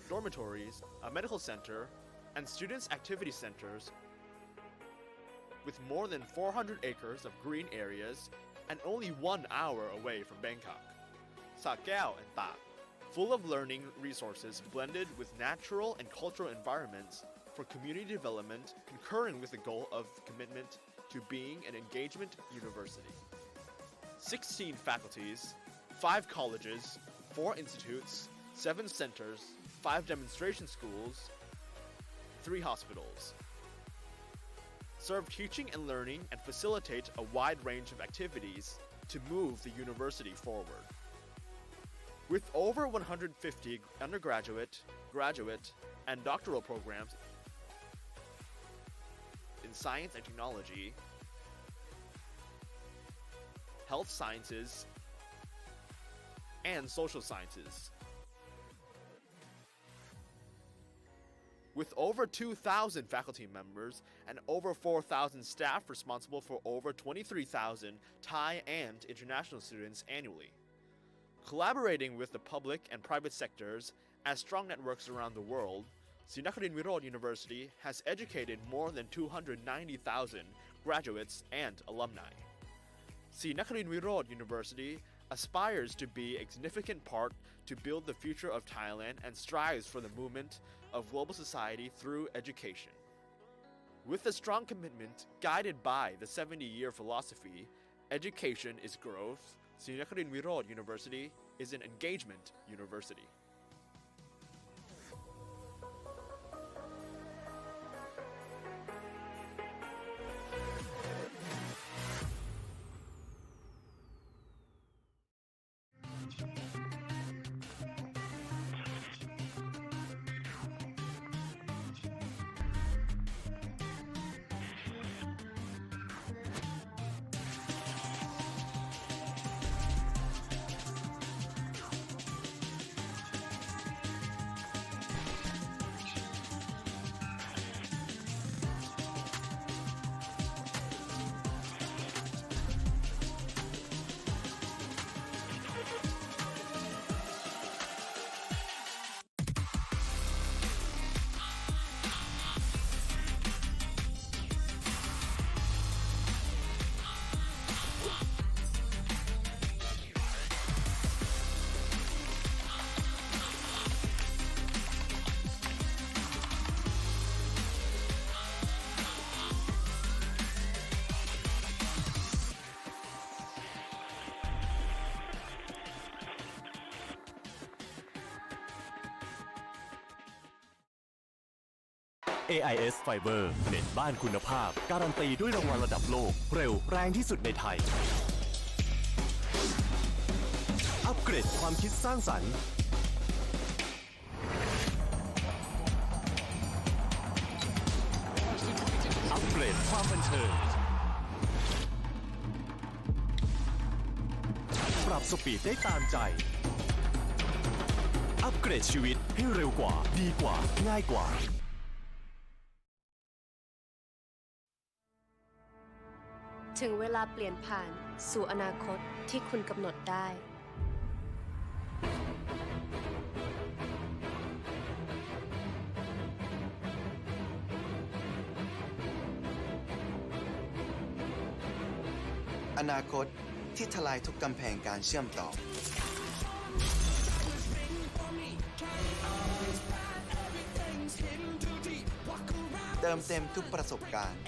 dormitories, a medical center, and students' activity centers with more than 400 acres of green areas and only 1 hour away from Bangkok. Sakao and Ta, full of learning resources blended with natural and cultural environments for community development concurrent with the goal of commitment to being an engagement university. 16 faculties, 5 colleges, 4 institutes, 7 centers, 5 demonstration schools, 3 hospitals. serve teaching and learning and facilitate a wide range of activities to move the university forward. With over 150 undergraduate, graduate, and doctoral programs in science and technology, health sciences, and social sciences. With over 2,000 faculty members and over 4,000 staff responsible for over 23,000 Thai and international students annually. Collaborating with the public and private sectors as strong networks around the world, Srinakharin Virod University has educated more than 290,000 graduates and alumni. Srinakharin Virod University aspires to be a significant part to build the future of Thailand and strives for the movement of global society through education. With a strong commitment guided by the 70-year philosophy, education is growth, Srinakharin Virod University is an engagement university. AIS Fiber เน็ตบ้านคุณภาพการันตีด้วยรางวัลระดับโลกเร็วแรงที่สุดในไทยอัปเกรดความคิดสร้างสรรค์อัปเกรดความบันเทิงปรับสปีดได้ตามใจอัปเกรดชีวิตให้เร็วกว่าดีกว่าง่ายกว่าถึงเวลาเปลี่ยนผ่านสู่อนาคตที่คุณกำหนดได้ อนาคตที่ทลายทุกกำแพงการเชื่อมต่อเติมเต็มทุกประสบการณ์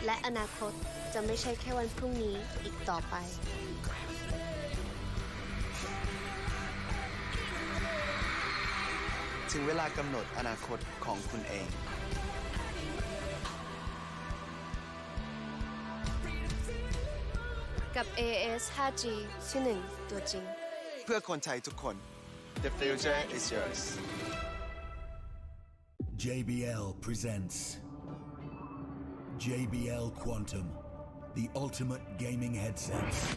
และอนาคตจะไม่ใช่แค่วันพรุ่งนี้อีกต่อไปถึงเวลากำหนดอนาคตของคุณเองกับ AIS 5G ที่ 1 ตัวจริงเพื่อคนไทยทุกคน The future is yours JBL presents JBL Quantum, the ultimate gaming headsets.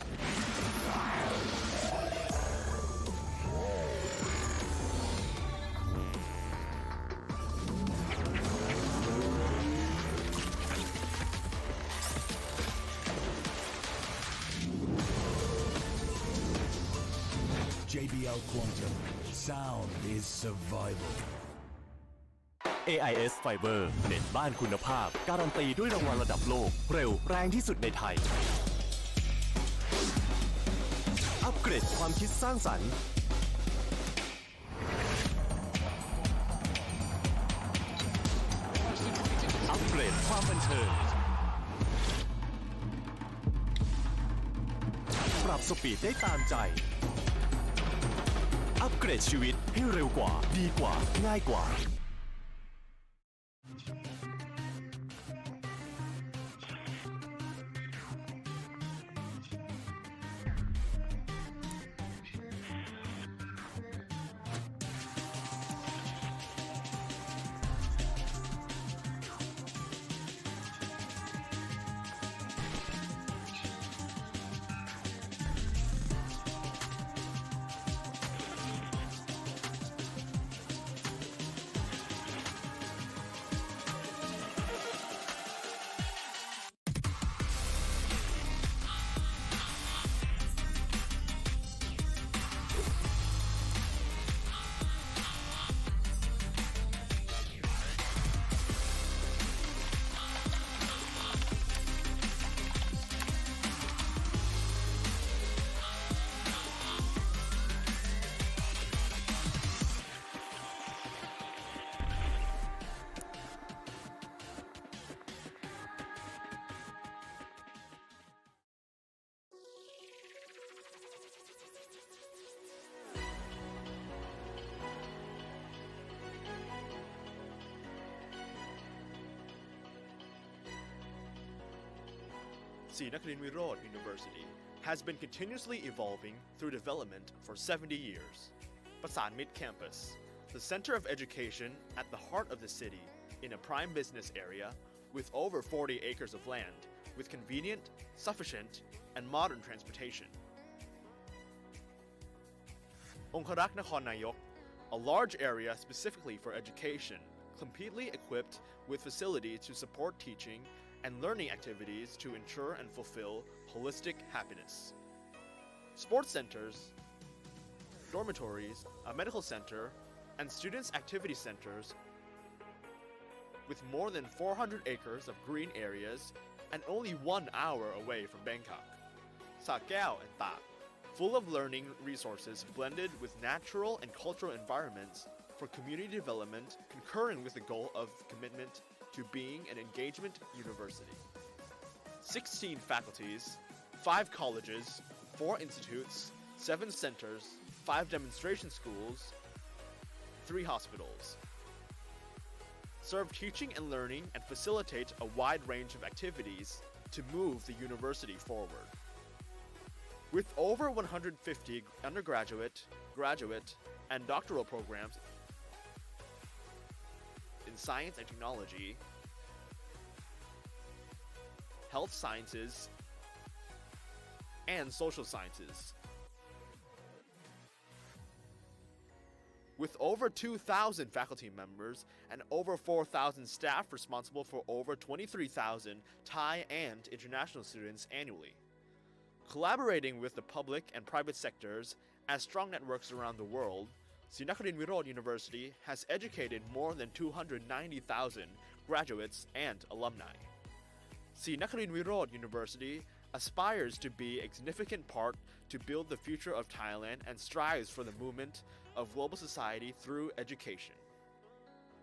JBL Quantum, sound is survival. AIS Fiber เน็ตบ้านคุณภาพการันตีด้วยรางวัลระดับโลกเร็วแรงที่สุดในไทยอัปเกรดความคิดสร้างสรรค์อัปเกรดความบันเทิงปรับสปีดได้ตามใจอัปเกรดชีวิตให้เร็วกว่าดีกว่าง่ายกว่า Sri Nakarin Wirod University has been continuously evolving through development for 70 years. Pasan Mid Campus, the center of education at the heart of the city in a prime business area with over 40 acres of land with convenient, sufficient, and modern transportation. Onkarak Nakhon Nayok, a large area specifically for education, completely equipped with facilities to support teaching and learning activities to ensure and fulfill holistic happiness. Sports centers, dormitories, a medical center, and students' activity centers with more than 400 acres of green areas and only 1 hour away from Bangkok. Sa Kaeo and Tak, full of learning resources blended with natural and cultural environments for community development concurrent with the goal of commitment to being an engagement university. 16 faculties, 5 colleges, 4 institutes, 7 centers, 5 demonstration schools, 3 hospitals. Serve teaching and learning and facilitate a wide range of activities to move the university forward. With over 150 undergraduate, graduate, and doctoral programs in science and technology, health sciences, and social sciences. With over 2,000 faculty members and over 4,000 staff responsible for over 23,000 Thai and international students annually. Collaborating with the public and private sectors as strong networks around the world, Sri Nakarin Wirod University has educated more than 290,000 graduates and alumni. Sri Nakarin Wirod University aspires to be a significant part to build the future of Thailand and strives for the movement of global society through education.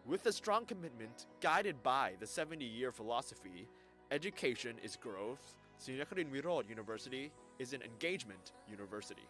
With a strong commitment guided by the 70-year philosophy, education is growth, Sri Nakarin Wirod University is an engagement university.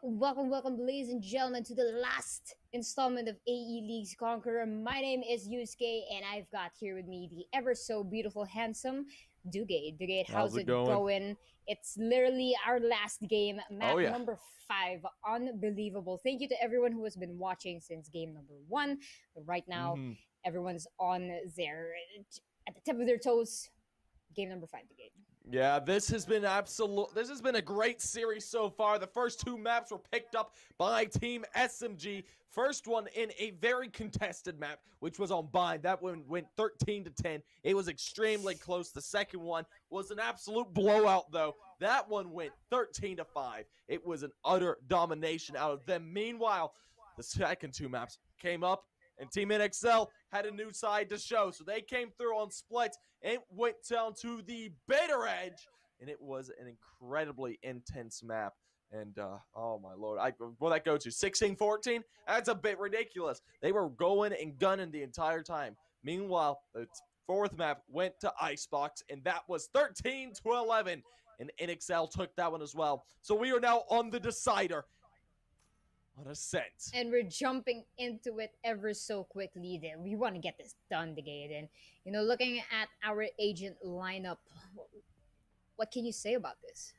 Welcome, ladies and gentlemen, to the last installment of AE League's Conqueror. My name is Yusuke, and I've got here with me the ever so beautiful, handsome Dugate. Dugate, how's it going? It's literally our last game, map number 5. Unbelievable. Thank you to everyone who has been watching since game number 1. But right now, everyone's on their at the tip of their toes. Game number 5, Dugate. Yeah, this has been a great series so far. The first 2 maps were picked up by Team SMG. First one in a very contested map, which was on Bind. That one went 13-10. It was extremely close. The second one was an absolute blowout, though. That one went 13-5. It was an utter domination out of them. Meanwhile, the second 2 maps came up, and Team NXL had a new side to show. So they came through on splits and went down to the bitter edge. And it was an incredibly intense map. And, oh my lord, will that go to 16-14? That's a bit ridiculous. They were going and gunning the entire time. Meanwhile, the 4th map went to Icebox, and that was 13-11. And NXL took that one as well. So we are now on the decider. on Ascent. And we're jumping into it ever so quickly. Then we want to get this done, Digade. And looking at our agent lineup, what can you say about this?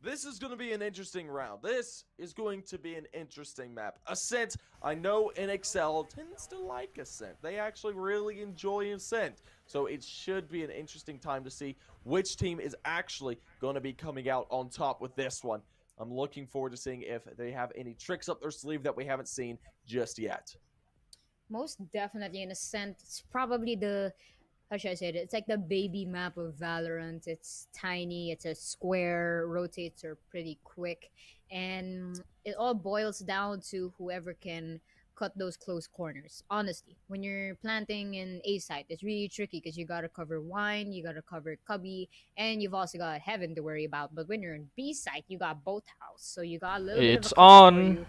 This is going to be an interesting round. This is going to be an interesting map. Ascent, I know NXL tends to like Ascent. They actually really enjoy Ascent. So it should be an interesting time to see which team is actually going to be coming out on top with this one. I'm looking forward to seeing if they have any tricks up their sleeve that we haven't seen just yet. Most definitely, in Ascent, it's probably the, how should I say it? It's like the baby map of Valorant. It's tiny, it's a square, rotates are pretty quick, and it all boils down to whoever can cut those close corners. Honestly, when you're planting in A site, it's really tricky because you gotta cover Wine, you gotta cover Cubby, and you've also got Heaven to worry about. But when you're in B site, you got both house, so you got a little bit It's of a cover for on. you.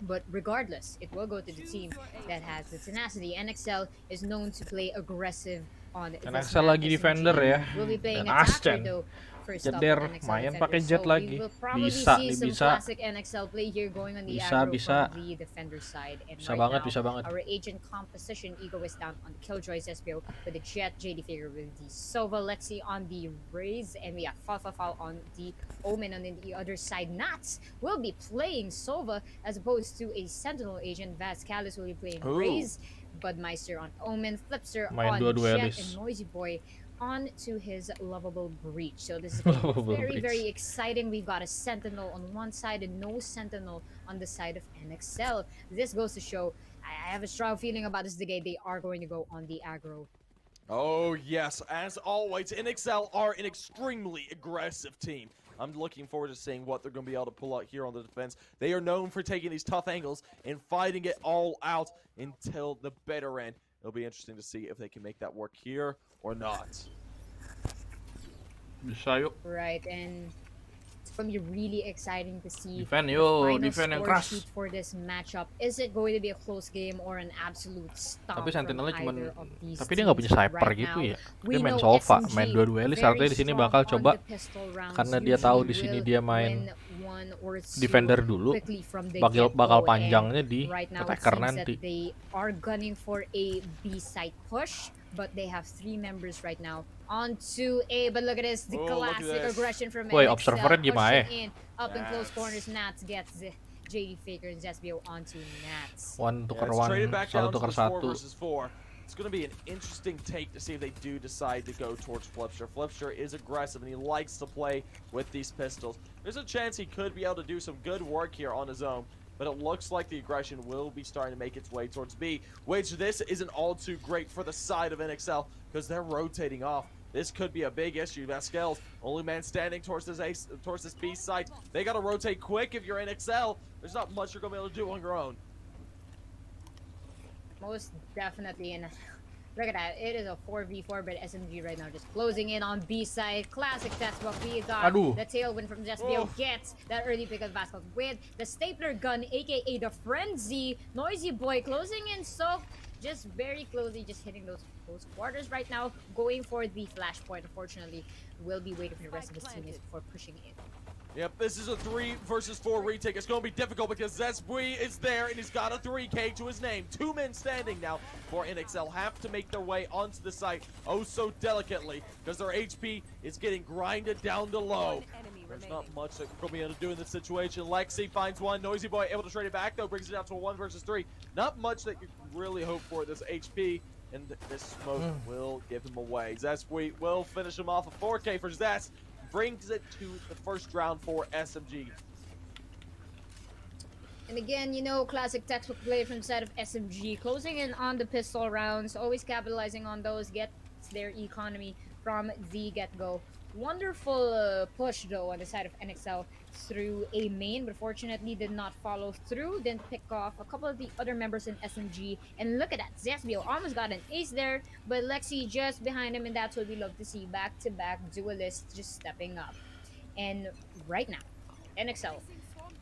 But regardless, it will go to the team that has the tenacity. NXL is known to play aggressive on this NXL map. lagi defender ya. Will be playing Dan attacker Ascen. though. First up, Jeder, NXL main defender. pakai jet So lagi. we will probably Bisa, see some bisa. classic NXL play here going on the Bisa, aggro bisa. from the defender side. And Bisa right banget, now, bisa banget. our agent composition, Ego is down on the Killjoys SBO with the Jet, JD Figure with the Sova, Lexi on the Raze, and we have Fall on the Omen. And on the other side, Nats will be playing Sova as opposed to a Sentinel agent. Vaz Callis will be playing Ooh. Raze. Budmeister on Omen, Flipster Main on dua-duelis. Jet, and Noisy Boy on to his lovable Breach. So this is going to Lovable be very, Breach. very exciting. We've got a Sentinel on one side and no Sentinel on the side of NXL. This goes to show, I have a strong feeling about this Digade. They are going to go on the aggro. Oh yes, as always, NXL are an extremely aggressive team. I'm looking forward to seeing what they're going to be able to pull out here on the defense. They are known for taking these tough angles and fighting it all out until the bitter end. It'll be interesting to see if they can make that work here or not. Bisa yuk. Right, and it's going to be really exciting to see Defend the yo, final defend yang score keras. sheet for this matchup. Is it going to be a close game or an absolute stomp Tapi from Sentinelnya cuman, either of these tapi dia nggak punya teams sniper right gitu now? ya. We Dia main know Sova, SMG main dua-duelis. very Artinya di sini strong bakal on coba the pistol rounds. karena dia tahu di Usually sini will dia main win one or two defender dulu. quickly from the Bakal get-go, panjangnya and di right now it attacker seems nanti. that they are gunning for a B side push, but they have 3 members right now onto A. But look at this, the Oh, look at classic this. aggression from Woi, NXL, observernya gimana pushing in up in close Yes. corners. Nats gets JD Faker and Zesbio onto Nats. One tukar it's one, traded back down satu to tukar this 4 satu. versus 4. It's going to be an interesting take to see if they do decide to go towards Flipster. Flipster is aggressive and he likes to play with these pistols. There's a chance he could be able to do some good work here on his own, but it looks like the aggression will be starting to make its way towards B, which this isn't all too great for the side of NXL because they're rotating off. This could be a big issue. Vasquez, only man standing towards this B site. They got to rotate quick if you're NXL. There's not much you're going to be able to do on your own. Most definitely, and look at that. It is a 4v4, but SMG right now just closing in on B side. Classic textbook. We got Aduh. the tailwind from Zesbio. Gets that early pick of Vasquez with the stapler gun, aka the frenzy. Noisy Boy closing in, so just very closely, just hitting those close quarters right now. Going for the flashpoint. Unfortunately, will be waiting for the rest of his teammates before pushing in. Yep, this is a 3 versus 4 retake. It's going to be difficult because Zesbui is there and he's got a 3K to his name. 2 men standing now for NXL. Have to make their way onto the site oh so delicately because their HP is getting grinded down to low. There's not much that we're going to be able to do in this situation. Lexi finds one. Noisy Boy able to trade it back though. Brings it down to a 1 versus 3. Not much that you can really hope for this HP. And this smoke will give him away. Zesbui will finish him off. A 4K for Zes. Brings it to the first round for SMG. And again, classic textbook play from the side of SMG, closing in on the pistol rounds, always capitalizing on those, gets their economy from the get-go. Wonderful push though on the side of NXL through a main, but fortunately did not follow through. Then pick off a couple of the other members in SMG, and look at that, Zesbio almost got an ace there, but Lexi just behind him, and that's what we love to see. Back-to-back duelists just stepping up. And right now, NXL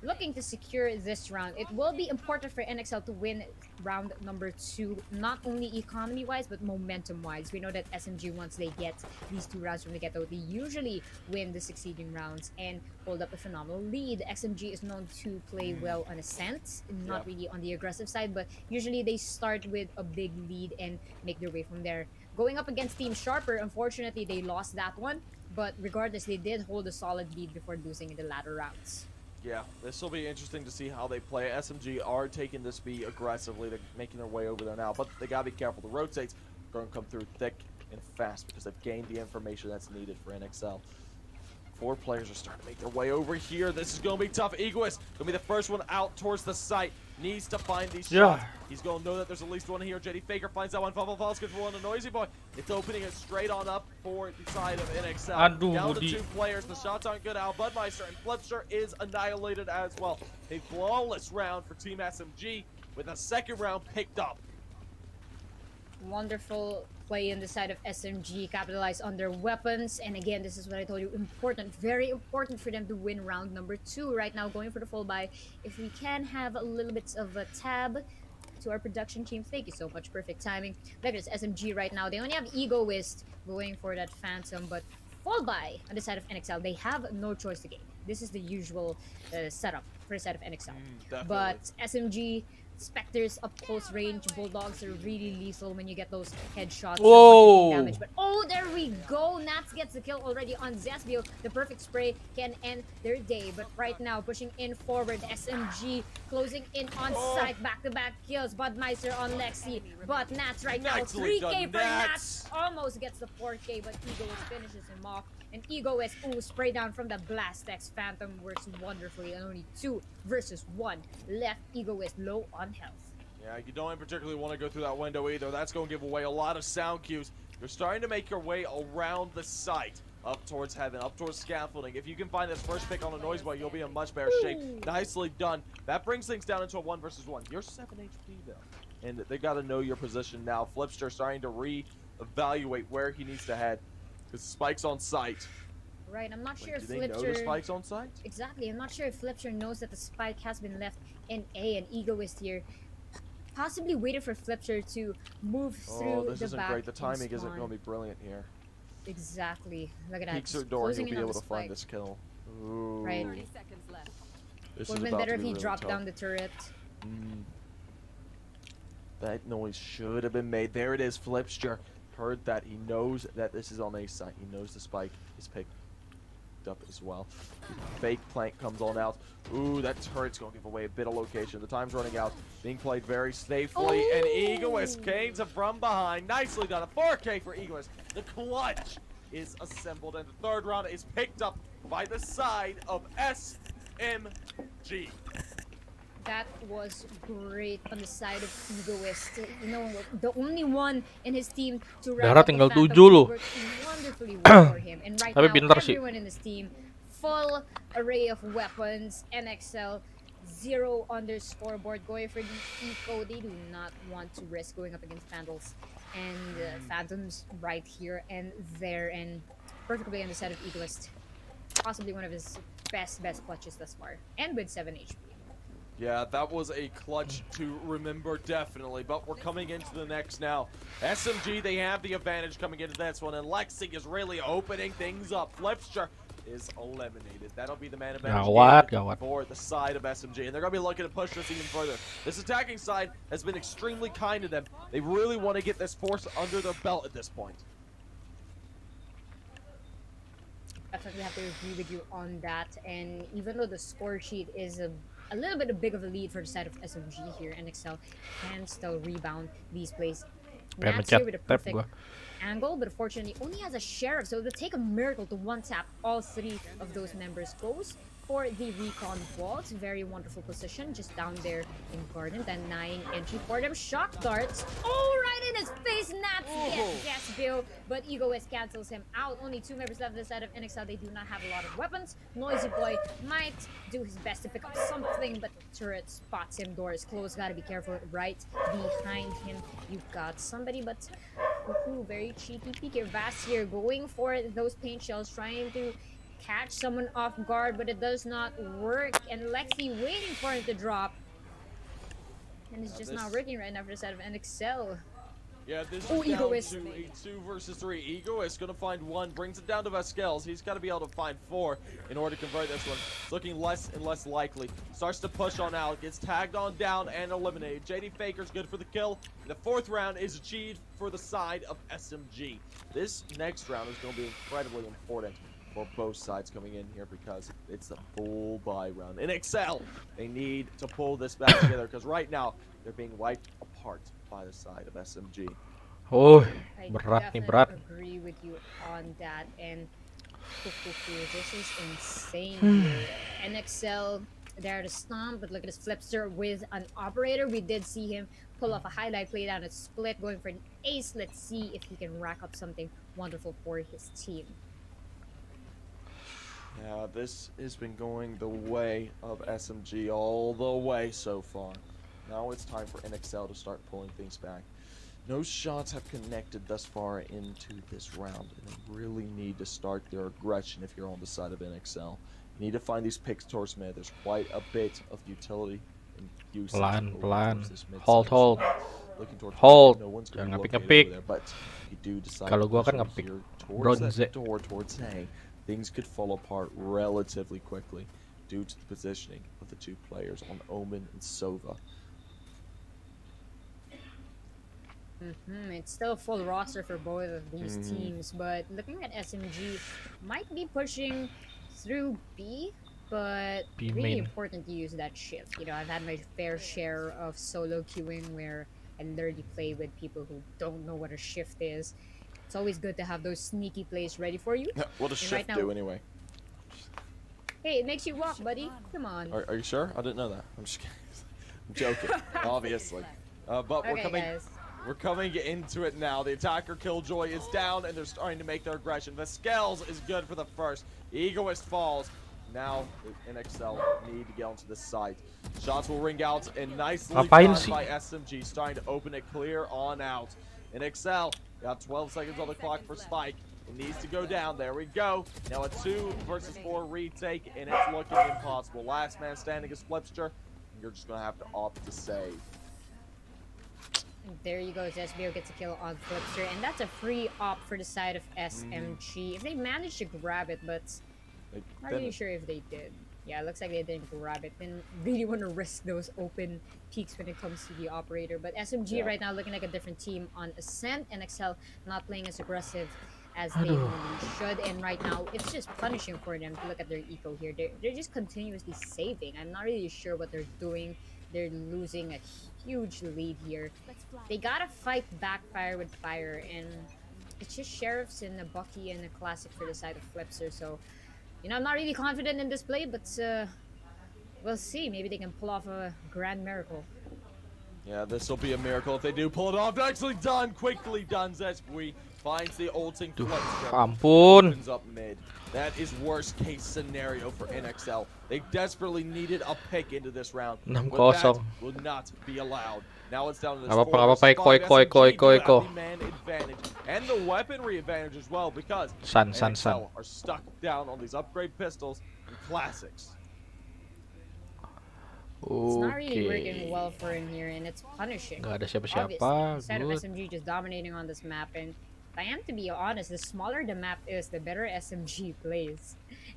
looking to secure this round. It will be important for NXL to win round number 2, not only economy-wise, but momentum-wise. We know that SMG, once they get these 2 rounds from the get-go, they usually win the succeeding rounds and hold up a phenomenal lead. SMG is known to play well on ascent, not really on the aggressive side, but usually they start with a big lead and make their way from there. Going up against Team Sharper, unfortunately, they lost that one, but regardless, they did hold a solid lead before losing in the latter rounds. Yeah, this will be interesting to see how they play. SMG are taking this B aggressively. They're making their way over there now, but they gotta be careful. The rotates are gonna come through thick and fast because they've gained the information that's needed for NXL. 4 players are starting to make their way over here. This is gonna be tough. Egoist gonna be the first one out towards the site. Needs to find these shots. He's gonna know that there's at least one here. JD Faker finds that one. Falls control on a Noisy Boy. It's opening it straight on up for the side of NXL. Down to 2 players. The shots aren't good out. Budmeister and Flipster is annihilated as well. A flawless round for Team SMG with a second round picked up. Wonderful play on the side of SMG, capitalize on their weapons, and again, this is what I told you, important, very important for them to win round number 2. Right now, going for the full buy. If we can have a little bit of a tab to our production team, thank you so much, perfect timing. Look at this SMG right now, they only have Egoist going for that Phantom, but full buy on the side of NXL, they have no choice to gain. This is the usual setup for the side of NXL. But SMG, Spectres up close range, Bulldogs are really lethal when you get those headshots. Whoa! Damage. But oh, there we go! Nats gets the kill already on Zesbio. The perfect spray can end their day. But right now, pushing in forward, SMG closing in on site, back-to-back kills. Budmeister on Lexi, but Nats right now, 3K for Nats. Almost gets the 4K, but Egoist finishes him off. And Egoist, spray down from the Blastex. Phantom works wonderfully, and only 2 versus 1 left. Egoist low on health. Yeah, you don't particularly want to go through that window either. That's going to give away a lot of sound cues. You're starting to make your way around the site, up towards heaven, up towards scaffolding. If you can find this first pick on a Noise Boy, you'll be in much better shape. Nicely done. That brings things down into a 1 versus 1. You're 7 HP though, and they got to know your position now. Flipster starting to re-evaluate where he needs to head, because Spike's on site. Right, I'm not sure if do they know the Spike's on site? Exactly, I'm not sure if Flipster knows that the Spike has been left in A, and Egoist here possibly waited for Flipster to move through this the isn't back great. The timing and isn't spawn. going to be brilliant here. Exactly. Look at that. Peeks her door, he'll be able to find this kill. Ooh. Right. This would have is been about better to if be he really dropped tough. down the turret. That noise should have been made. There it is. Flipster heard that. He knows that this is on A site. He knows the Spike is picked up as well. Fake plank comes on out. Ooh, that turret's gonna give away a bit of location. The time's running out. Being played very safely. And Egoist came from behind. Nicely done. A 4K for Egoist. The clutch is assembled, and the 3rd round is picked up by the side of SMG. That was great on the side of Egoist. You know, the only one in his team to wrap up tinggal the Phantom 7 loh. worked wonderfully well for him. And right Tapi now, pintar sih. everyone in his team, full array of weapons. NXL 0 on their scoreboard, going for the eco. They do not want to risk going up against Vandals and Phantoms right here and there, and perfectly on the side of Egoist. Possibly one of his best clutches thus far, and with 7 HP. Yeah, that was a clutch to remember, definitely. But we're coming into the next now. SMG, they have the advantage coming into this one, and Lexi is really opening things up. Flipster is eliminated. That'll be the man advantage for the side of SMG, and they're going to be looking to push this even further. This attacking side has been extremely kind to them. They really want to get this force under their belt at this point. Definitely have to agree with you on that, and even though the score sheet is a little bit big of a lead for the side of SMG here, NXL can still rebound these plays. Nats here with a perfect angle, but unfortunately only has a sheriff, so it would take a miracle to one-tap all 3 of those members. Goes for the recon vault. Very wonderful position just down there in Garden. Then 9 entry for them. Shock darts. Oh, right in his face. Nats gets Gatsbill, but Egoist cancels him out. Only 2 members left on the side of NXL. They do not have a lot of weapons. Noisy Boy might do his best to pick up something, but turret spots him. Door is closed. Gotta be careful. Right behind him, you've got somebody, but very cheeky peeky. Vast here going for those paint shells, trying to catch someone off guard, but it does not work. And Lexi waiting for him to drop. And it's just not working right now for the side of NXL. Yeah, this Oh, is down Egoist. to a 2 versus 3. Egoist gonna find 1, brings it down to Vasquez. He's got to be able to find 4 in order to convert this one. It's looking less and less likely. Starts to push on out, gets tagged on down and eliminated. JD Faker's good for the kill. The 4th round is achieved for the side of SMG. This next round is going to be incredibly important for both sides coming in here because it's a full buy round. NXL, they need to pull this back together because right now they're being wiped apart by the side of SMG. Oh, I berat nih, definitely berat. agree with you on that. And this is insane here. NXL there to stomp, but look at this flipster with an operator. We did see him pull off a highlight play down a split, going for an ace. Let's see if he can rack up something wonderful for his team. Yeah, this has been going the way of SMG all the way so far. Now it's time for NXL to start pulling things back. No shots have connected thus far into this round, and they really need to start their aggression if you're on the side of NXL. You need to find these picks towards mid. There's quite a bit of utility and usage. Pelan. This mid Hold, section. hold. Looking towards Hold. mid, no one's gonna Jangan be ngepick-ngepick. located over there, but you do decide Kalau to gua kan push over ngepick here towards bronze. that door towards A. Things could fall apart relatively quickly due to the positioning of the 2 players on Omen and Sova. It's still a full roster for both of these teams, but looking at SMG, might be pushing through B, but B really main. important to use that shift. You know, I've had my fair share of solo queuing where I literally play with people who don't know what a shift is. It's always good to have those sneaky plays ready for you. What does And shift right now- do anyway? Hey, it makes you walk, buddy. Come on. Are you sure? I didn't know that. I'm just kidding. I'm joking, obviously. But Okay, we're coming into it now. The attacker Killjoy is down, and they're starting to make their aggression. Vasquez is good for the first. Egoist falls. Now the NXL need to get onto the site. Shots will ring out, and nicely Ngapain done sih? by SMG, starting to open it clear on out. NXL got 12 seconds on the clock for Spike. It needs to go down. There we go. Now a 2 versus 4 retake, and it's looking impossible. Last man standing is Flipster. You're just gonna have to opt to save. And there you go. Zesbio gets a kill on Flipster, and that's a free op for the side of SMG. If they managed to grab it, but not really sure if they did. Yeah, it looks like they didn't grab it. Didn't really want to risk those open peaks when it comes to the operator. But SMG right now looking like a different team on Ascent. NXL not playing as aggressive as they normally should. And right now, it's just punishing for them to look at their eco here. They're just continuously saving. I'm not really sure what they're doing. They're losing a huge lead here. They gotta fight backfire with fire, and it's just Sheriffs and a Bucky and a Classic for the side of Flipster. So, you know, I'm not really confident in this play, but we'll see. Maybe they can pull off a grand miracle. Yeah, this will be a miracle if they do pull it off. Nicely done, quickly done. Zesbui finds the ulting Flipster. Ampun. Opens up mid. That is worst case scenario for NXL. They desperately needed a pick into this round. 6-0. But that will not be allowed. Now it's down to this Apa-apa, 4 versus apa-apa, 5. iko, SMG do have iko. the man advantage and the weaponry advantage as well because San. NXL are stuck down on these upgrade pistols and classics. It's not really Oke. working well for him here, and it's punishing. Nggak ada siapa-siapa. Obviously, instead of Good. SMG just dominating on this map, and if I am to be honest, the smaller the map is, the better SMG plays.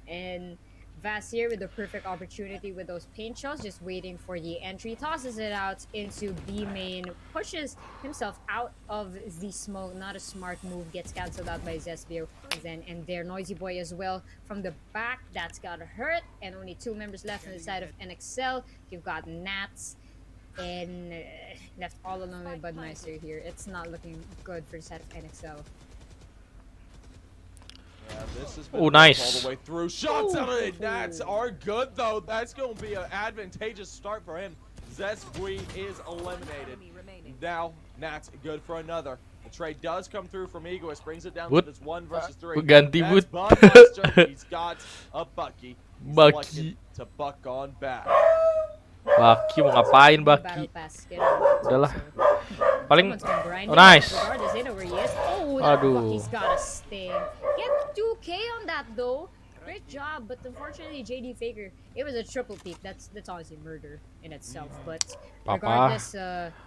And Vass here with the perfect opportunity with those paint shells, just waiting for the entry, tosses it out into B main, pushes himself out of the smoke. Not a smart move, gets cancelled out by Zesbio. And their Noisy Boy as well from the back. That's got hurt, and only 2 members left on the side of NXL. You've got Nats and left all alone with Budmeister here. It's not looking good for the side of NXL. Yeah, this has been Oh, all nice. the way through. Shots out of it. Nats are good though. That's going to be an advantageous start for him. Zesbui is eliminated. Now Nats good for another. The trade does come through from Egoist, brings it down Wood. to this 1 versus 3. Ganti That's Wood. Budmeister. He's got a Bucky. He's Bucky. selected to buck on back. Baki mau ngapain Baki? Battle pass skill. Udahlah. Paling Someone's been grinding, oh, nice. regardless, they know where he is. Oh, that Aduh. Bucky's got a sting. Get 2K on that though. Great job, but unfortunately, JD Faker, it was a triple peak. That's honestly murder in itself. But Papa. regardless,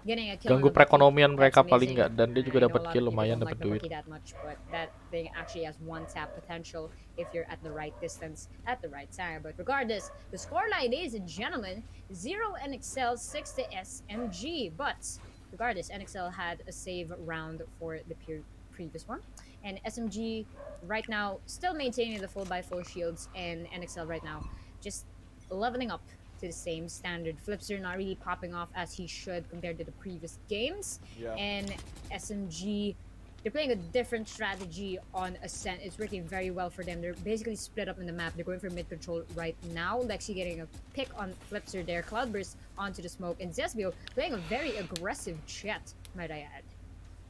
getting a kill on Ganggu the Bucky, perekonomian mereka that's paling amazing. nggak, dan dia juga I know dapat a lot kill, of people lumayan don't dapat like the duit. Bucky that much, but that thing actually has one tap potential if you're at the right distance at the right time. But regardless, the scoreline, ladies and gentlemen, 0 NXL, 6 to SMG. But regardless, NXL had a save round for the previous one, and SMG right now still maintaining the full by full shields, and NXL right now just leveling up to the same standard. Flipster not really popping off as he should compared to the previous games. Yeah. And SMG, they're playing a different strategy on Ascent. It's working very well for them. They're basically split up in the map. They're going for mid control right now. Lexi getting a pick on Flipster there. Cloudburst onto the smoke. And Zesbio playing a very aggressive Jet, might I add.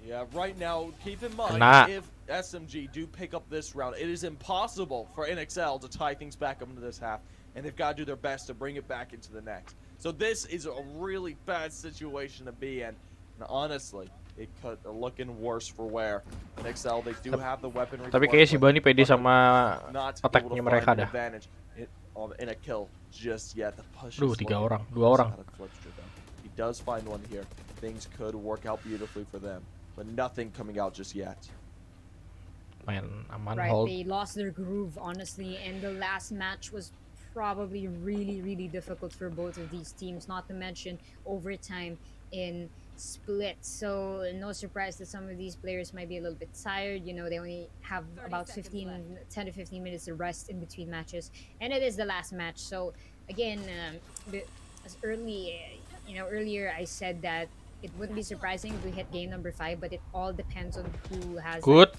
Yeah, right now, keep in mind, if SMG do pick up this round, it is impossible for NXL to tie things back up into this half, and they've got to do their best to bring it back into the next. So this is a really bad situation to be in, and honestly, it could looking worse for wear. NXL, they do have the weaponry. Tapi kayaknya si Bani pede sama not attack-nya mereka dah. advantage in a kill just yet. The push Duh, is 3 looking orang, 2 orang. out of Flipster, though. He does find one here. Things could work out beautifully for them, but nothing coming out just yet. Main aman, Right, hold. they lost their groove, honestly, and the last match was probably really difficult for both of these teams, not to mention overtime in split. So no surprise that some of these players might be a little bit tired. You know, they only have about 10 to 15 minutes to rest in between matches, and it is the last match. So again, as earlier I said that it wouldn't be surprising if we hit game number 5, but it all depends on who has Good.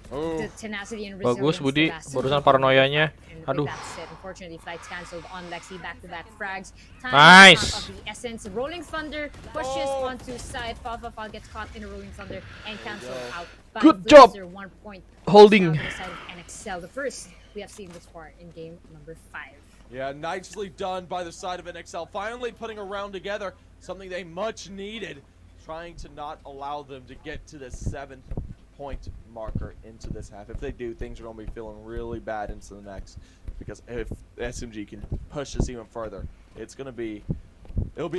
the tenacity and Bagus resilience. Budi, to last barusan season. paranoianya. And Aduh. with that said, unfortunately, flights cancelled on Lexi. Back-to-back frags. Time Nice. of the essence. Rolling Thunder pushes onto side. Fall gets caught in a Rolling Thunder and cancelled out. By Good job. Flipster, 1 point Holding. down to the side of NXL. The first we have seen this far in game number 5. Yeah, nicely done by the side of NXL. Finally putting a round together, something they much needed. Trying to not allow them to get to the 7-point marker into this half. If they do, things are going to be feeling really bad into the next. Because if SMG can push this even further, it'll be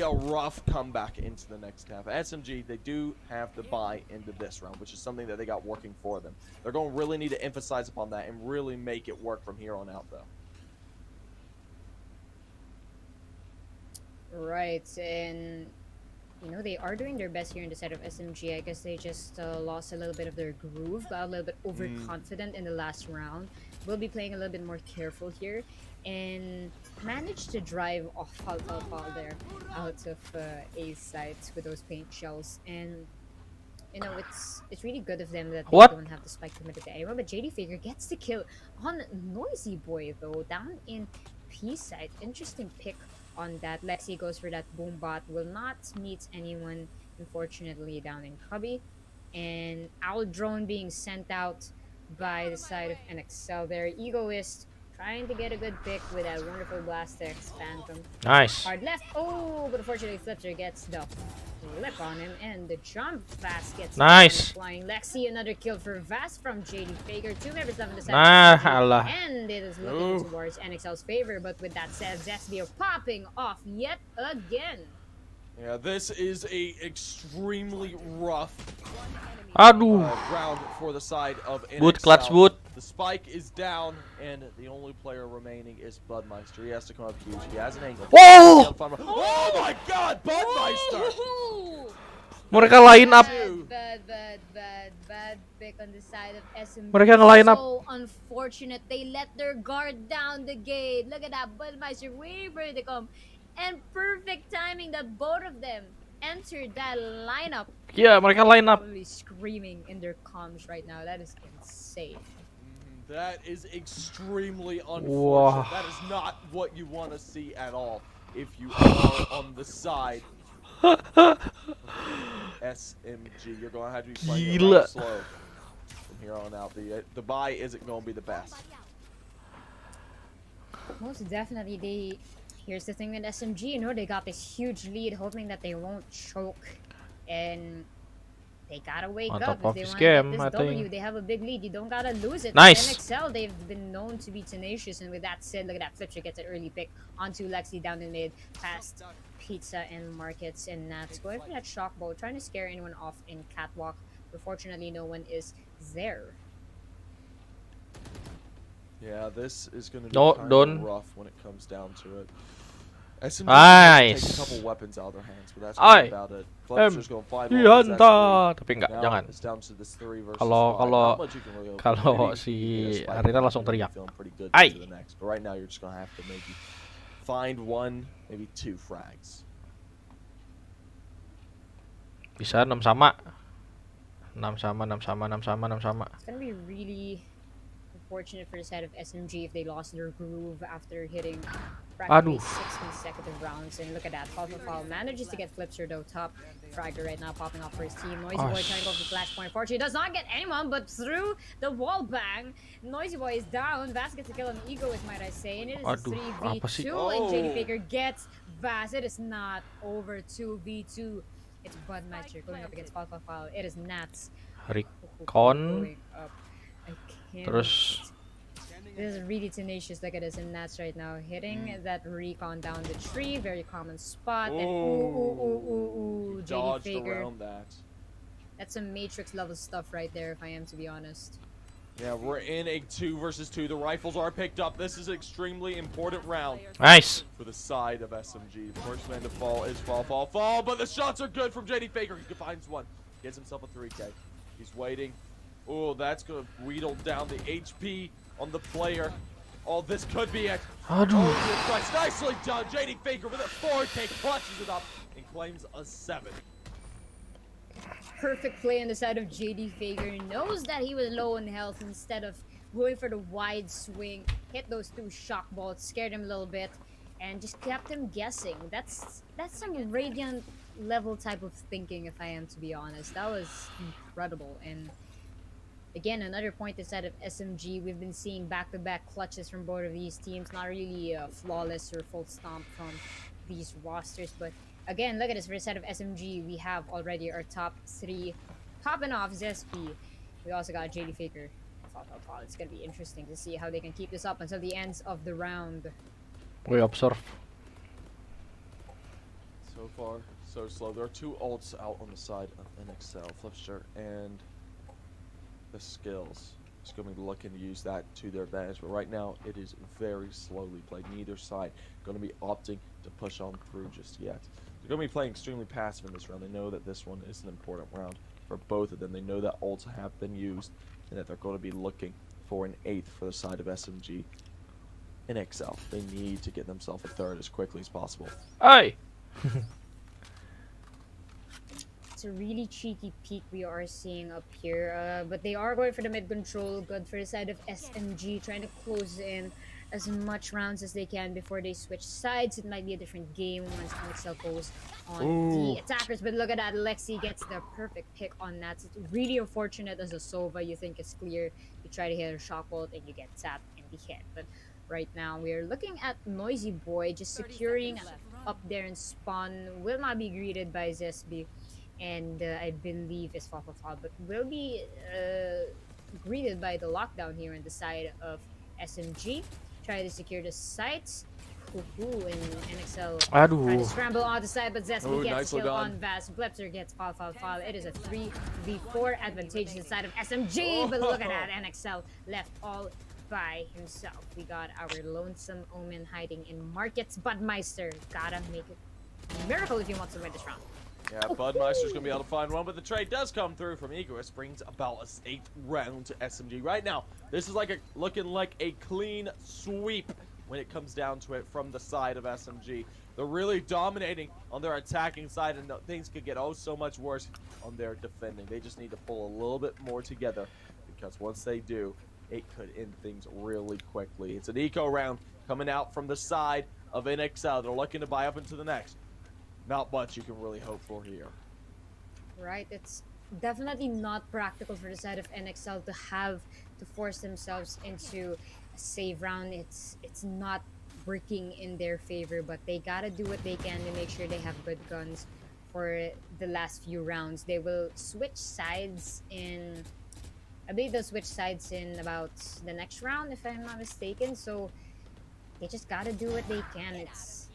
a rough comeback into the next half. SMG, they do have the buy into this round, which is something that they got working for them. They're going to really need to emphasize upon that and really make it work from here on out, though. Right, and you know, they are doing their best here in the side of SMG. I guess they just lost a little bit of their groove, got a little bit overconfident in the last round. We'll be playing a little bit more careful here, and managed to drive off Alpha there out of A's sides with those paint shells. And you know, it's really good of them that they don't have the spike committed to anyone. But JD Faker gets the kill on Noisy Boy though, down in P side. Interesting pick on that. Lexi goes for that boom bot, will not meet anyone unfortunately down in Cubby, and Owl Drone being sent out by the side of NXL there. Egoist trying to get a good pick with that wonderful Blastex Phantom. Nice. Hard left. Oh, but unfortunately Flipster gets the flip on him, and the jump fast gets flying. Lexi, another kill for Vast from JD Faker. 2 members left on the side. And it is looking towards NXL's favor, but with that said, Zesbio popping off yet again. Yeah, this is a extremely rough round for the side of NXL. Boot, clutch boot. The spike is down, and the only player remaining is Budmeister. He has to come up huge. He has an angle. Whoa! Oh my God, Budmeister! Mereka line up. Bad pick on the side of SMG. Mereka nge-line up. So unfortunate. They let their guard down the gate. Look at that. Budmeister waiting for it to come. And perfect timing that both of them entered that lineup. Yeah, mereka line up. Probably screaming in their comms right now. That is insane. That is extremely unfortunate. Wow. That is not what you want to see at all if you are on the side SMG. You're going to have to be playing it right slow from here on out. The buy isn't going to be the best. Most definitely. Here's the thing with SMG, you know, they got this huge lead, hoping that they won't choke. And They gotta wake On up top if of they his want to get game, this I W. think. They have a big lead. You don't gotta lose it. Nice. NXL, they've been known to be tenacious, and with that said, look at that. Flipster gets an early pick onto Lexi down in mid, past Pizza and Markets and Nats. Going for that shock bolt, trying to scare anyone off in Catwalk. But fortunately, no one is there. Yeah, this is going to be No, kind don't. of rough when it comes down to it. SMG Nice. take a couple weapons out of their hands, but that's really about it. Flipster's going 5 Hanta. Tapi enggak, jangan. It's down to this 3 versus 5. Kalau Not much you can really hope for. kalau Maybe si you get a spike Arina and langsung you're teriak. feeling pretty good Ai. to the next. But right now you're just going to have to maybe find 1, maybe 2 frags. Bisa 6 sama. 6 sama, 6 sama, 6 sama, 6 sama. It's gonna be really unfortunate for the side of SMG if they lost their groove after hitting practically Aduh. 6 consecutive rounds. And look at that, Fall manages to get Flipster though, top fragger right now, popping off for his team. Noisy Boy trying to go for flashpoint. Fortunately, does not get anyone, but through the wall bang, Noisy Boy is down. Vaz gets a kill on Egoist, might I say, and it is a Aduh, apa sih? 3v2, and JD Faker gets Vaz. It is not over 2v2. It's Budmeister going up against Fall. It is Nats. Recon. Going up. I can't. Terus This is really tenacious. Look at this in Nats right now. Hitting that recon down the tree. Very common spot. And ooh. JD Dodged Faker. around that. That's some Matrix level stuff right there, if I am to be honest. Yeah, we're in a 2 versus 2. The rifles are picked up. This is an extremely important round nice. for the side of SMG. The first man to fall is Fall. But the shots are good from JD Faker. He finds one. Gets himself a 3K. He's waiting. Oh, that's going to wheedle down the HP on the player. Oh, this could be it. Aduh. Oh, Christ. Nicely done. JD Faker with a 4K clutches it up and claims a 7. Perfect play on the side of JD Faker. Knows that he was low in health. Instead of going for the wide swing, hit those 2 shock bolts, scared him a little bit, and just kept him guessing. That's some Radiant level type of thinking, if I am to be honest. That was incredible. And again, another point inside of SMG. We've been seeing back-to-back clutches from both of these teams. Not really flawless or full stomp from these rosters, but again, look at this. For the side of SMG, we have already our top 3 popping off Zespi. We also got JD Faker. It's gonna be interesting to see how they can keep this up until the ends of the round. We observe. So far, so slow. There are 2 ults out on the side of NXL, Flipster, and the skills. It's going to be looking to use that to their advantage, but right now it is very slowly played. Neither side going to be opting to push on through just yet. They're going to be playing extremely passive in this round. They know that this one is an important round for both of them. They know that ults have been used and that they're going to be looking for an 8th for the side of SMG. In XL, they need to get themselves a 3rd as quickly as possible. Hey. It's a really cheeky peek we are seeing up here, but they are going for the mid control. Good for the side of SMG, trying to close in as much rounds as they can before they switch sides. It might be a different game once NXL goes on the attackers, but look at that. Lexi gets the perfect pick on that. It's really unfortunate as a Sova. You think it's clear, you try to hit a shock bolt and you get tapped in the head. But right now we are looking at Noisy Boy just securing up there in spawn. Will not be greeted by Zesby, and I believe it's Fall, but will be greeted by the lockdown here on the side of SMG. Try to secure the sites. And NXL trying to scramble on the side, but Zesby gets a kill on Vaz. Blipster gets Fall. It is a 3v4 advantage inside of SMG, but look at that. NXL left all by himself. We got our lonesome Omen hiding in Markets. Budmeister gotta make it a miracle if he wants to win this round. Yeah, Budmeister's going to be able to find one, but the trade does come through from Egoist, brings about a 8th round to SMG. Right now, this is looking like a clean sweep when it comes down to it from the side of SMG. They're really dominating on their attacking side, and things could get so much worse on their defending. They just need to pull a little bit more together, because once they do, it could end things really quickly. It's an eco round coming out from the side of NXL. They're looking to buy up into the next. Not much you can really hope for here. Right, it's definitely not practical for the side of NXL to have to force themselves into a save round. It's not working in their favor, but they gotta do what they can to make sure they have good guns for the last few rounds. They will switch sides in, I believe they'll switch sides in about the next round, if I'm not mistaken. So they just gotta do what they can. It's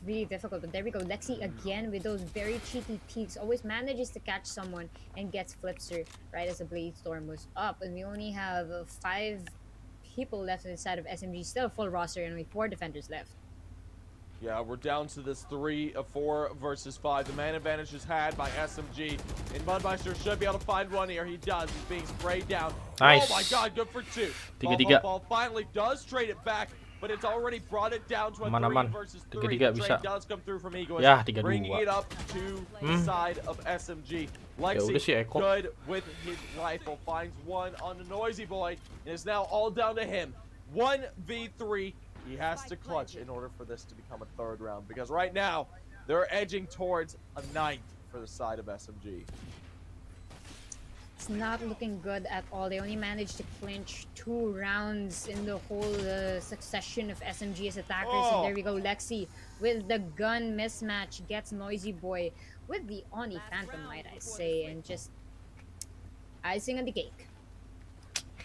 really difficult, but there we go. Lexi again with those very cheeky peeks, always manages to catch someone and gets Flipster right as the Blade Storm was up. And we only have 5 people left on the side of SMG, still a full roster, and only 4 defenders left. Yeah, we're down to this 3 of 4 versus 5. The man advantage is had by SMG. And Mudmeister should be able to find one here. He does. He's being sprayed down. Nice. Oh my god, good for 2. Tiga-tiga. Ball finally does trade it back, but it's already brought it down to a 3 Aman-aman. versus 3. Tiga-tiga The bisa. trade does come through from Egoist, Ya, 3-2. bringing it up to the side of SMG. Lexi, si Eko. good with his rifle, finds one on the Noisy Boy, and it's now all down to him. 1v3. He has to clutch in order for this to become a 3rd round, because right now they're edging towards a 9th for the side of SMG. It's not looking good at all. They only managed to clinch 2 rounds in the whole succession of SMG's attackers. And there we go, Lexi with the gun mismatch gets Noisy Boy with the Oni Phantom, might I say, and just icing on the cake.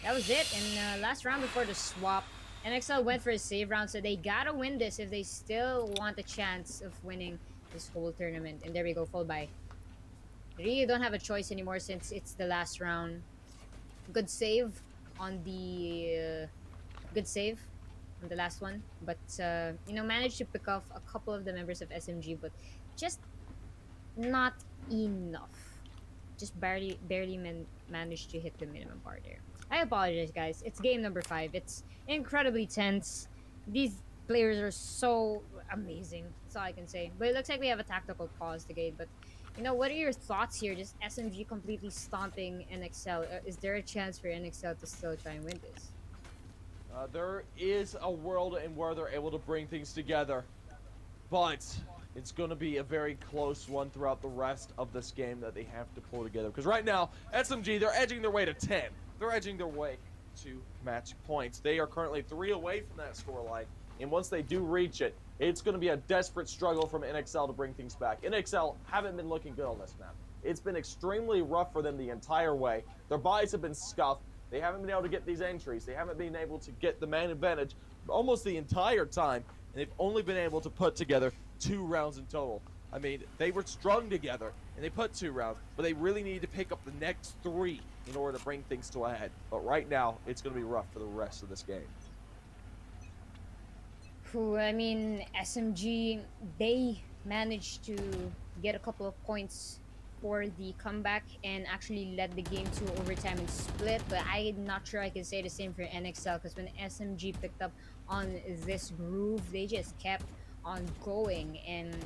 That was it. And last round before the swap, NXL went for a save round, so they gotta win this if they still want a chance of winning this whole tournament. And there we go, full buy. They really don't have a choice anymore since it's the last round. Good save on the last one, but you know, managed to pick off a couple of the members of SMG, but just not enough. Just barely managed to hit the minimum bar there. I apologize, guys. It's game number 5. It's incredibly tense. These players are so amazing. That's all I can say. But it looks like we have a tactical pause to gate. But, you know, what are your thoughts here? Just SMG completely stomping NXL. Is there a chance for NXL to still try and win this? There is a world in where they're able to bring things together. But it's going to be a very close one throughout the rest of this game that they have to pull together. Because right now, SMG, they're edging their way to 10. They're edging their way to match points. They are currently 3 away from that scoreline. And once they do reach it, it's going to be a desperate struggle from NXL to bring things back. NXL haven't been looking good on this map. It's been extremely rough for them the entire way. Their buys have been scuffed. They haven't been able to get these entries. They haven't been able to get the man advantage almost the entire time. And they've only been able to put together 2 rounds in total. I mean, they were strung together, and they put 2 rounds, but they really need to pick up the next 3 in order to bring things to a head. But right now, it's going to be rough for the rest of this game. I mean, SMG, they managed to get a couple of points for the comeback and actually led the game to overtime and split, but I'm not sure I can say the same for NXL, because when SMG picked up on this groove, they just kept on going, and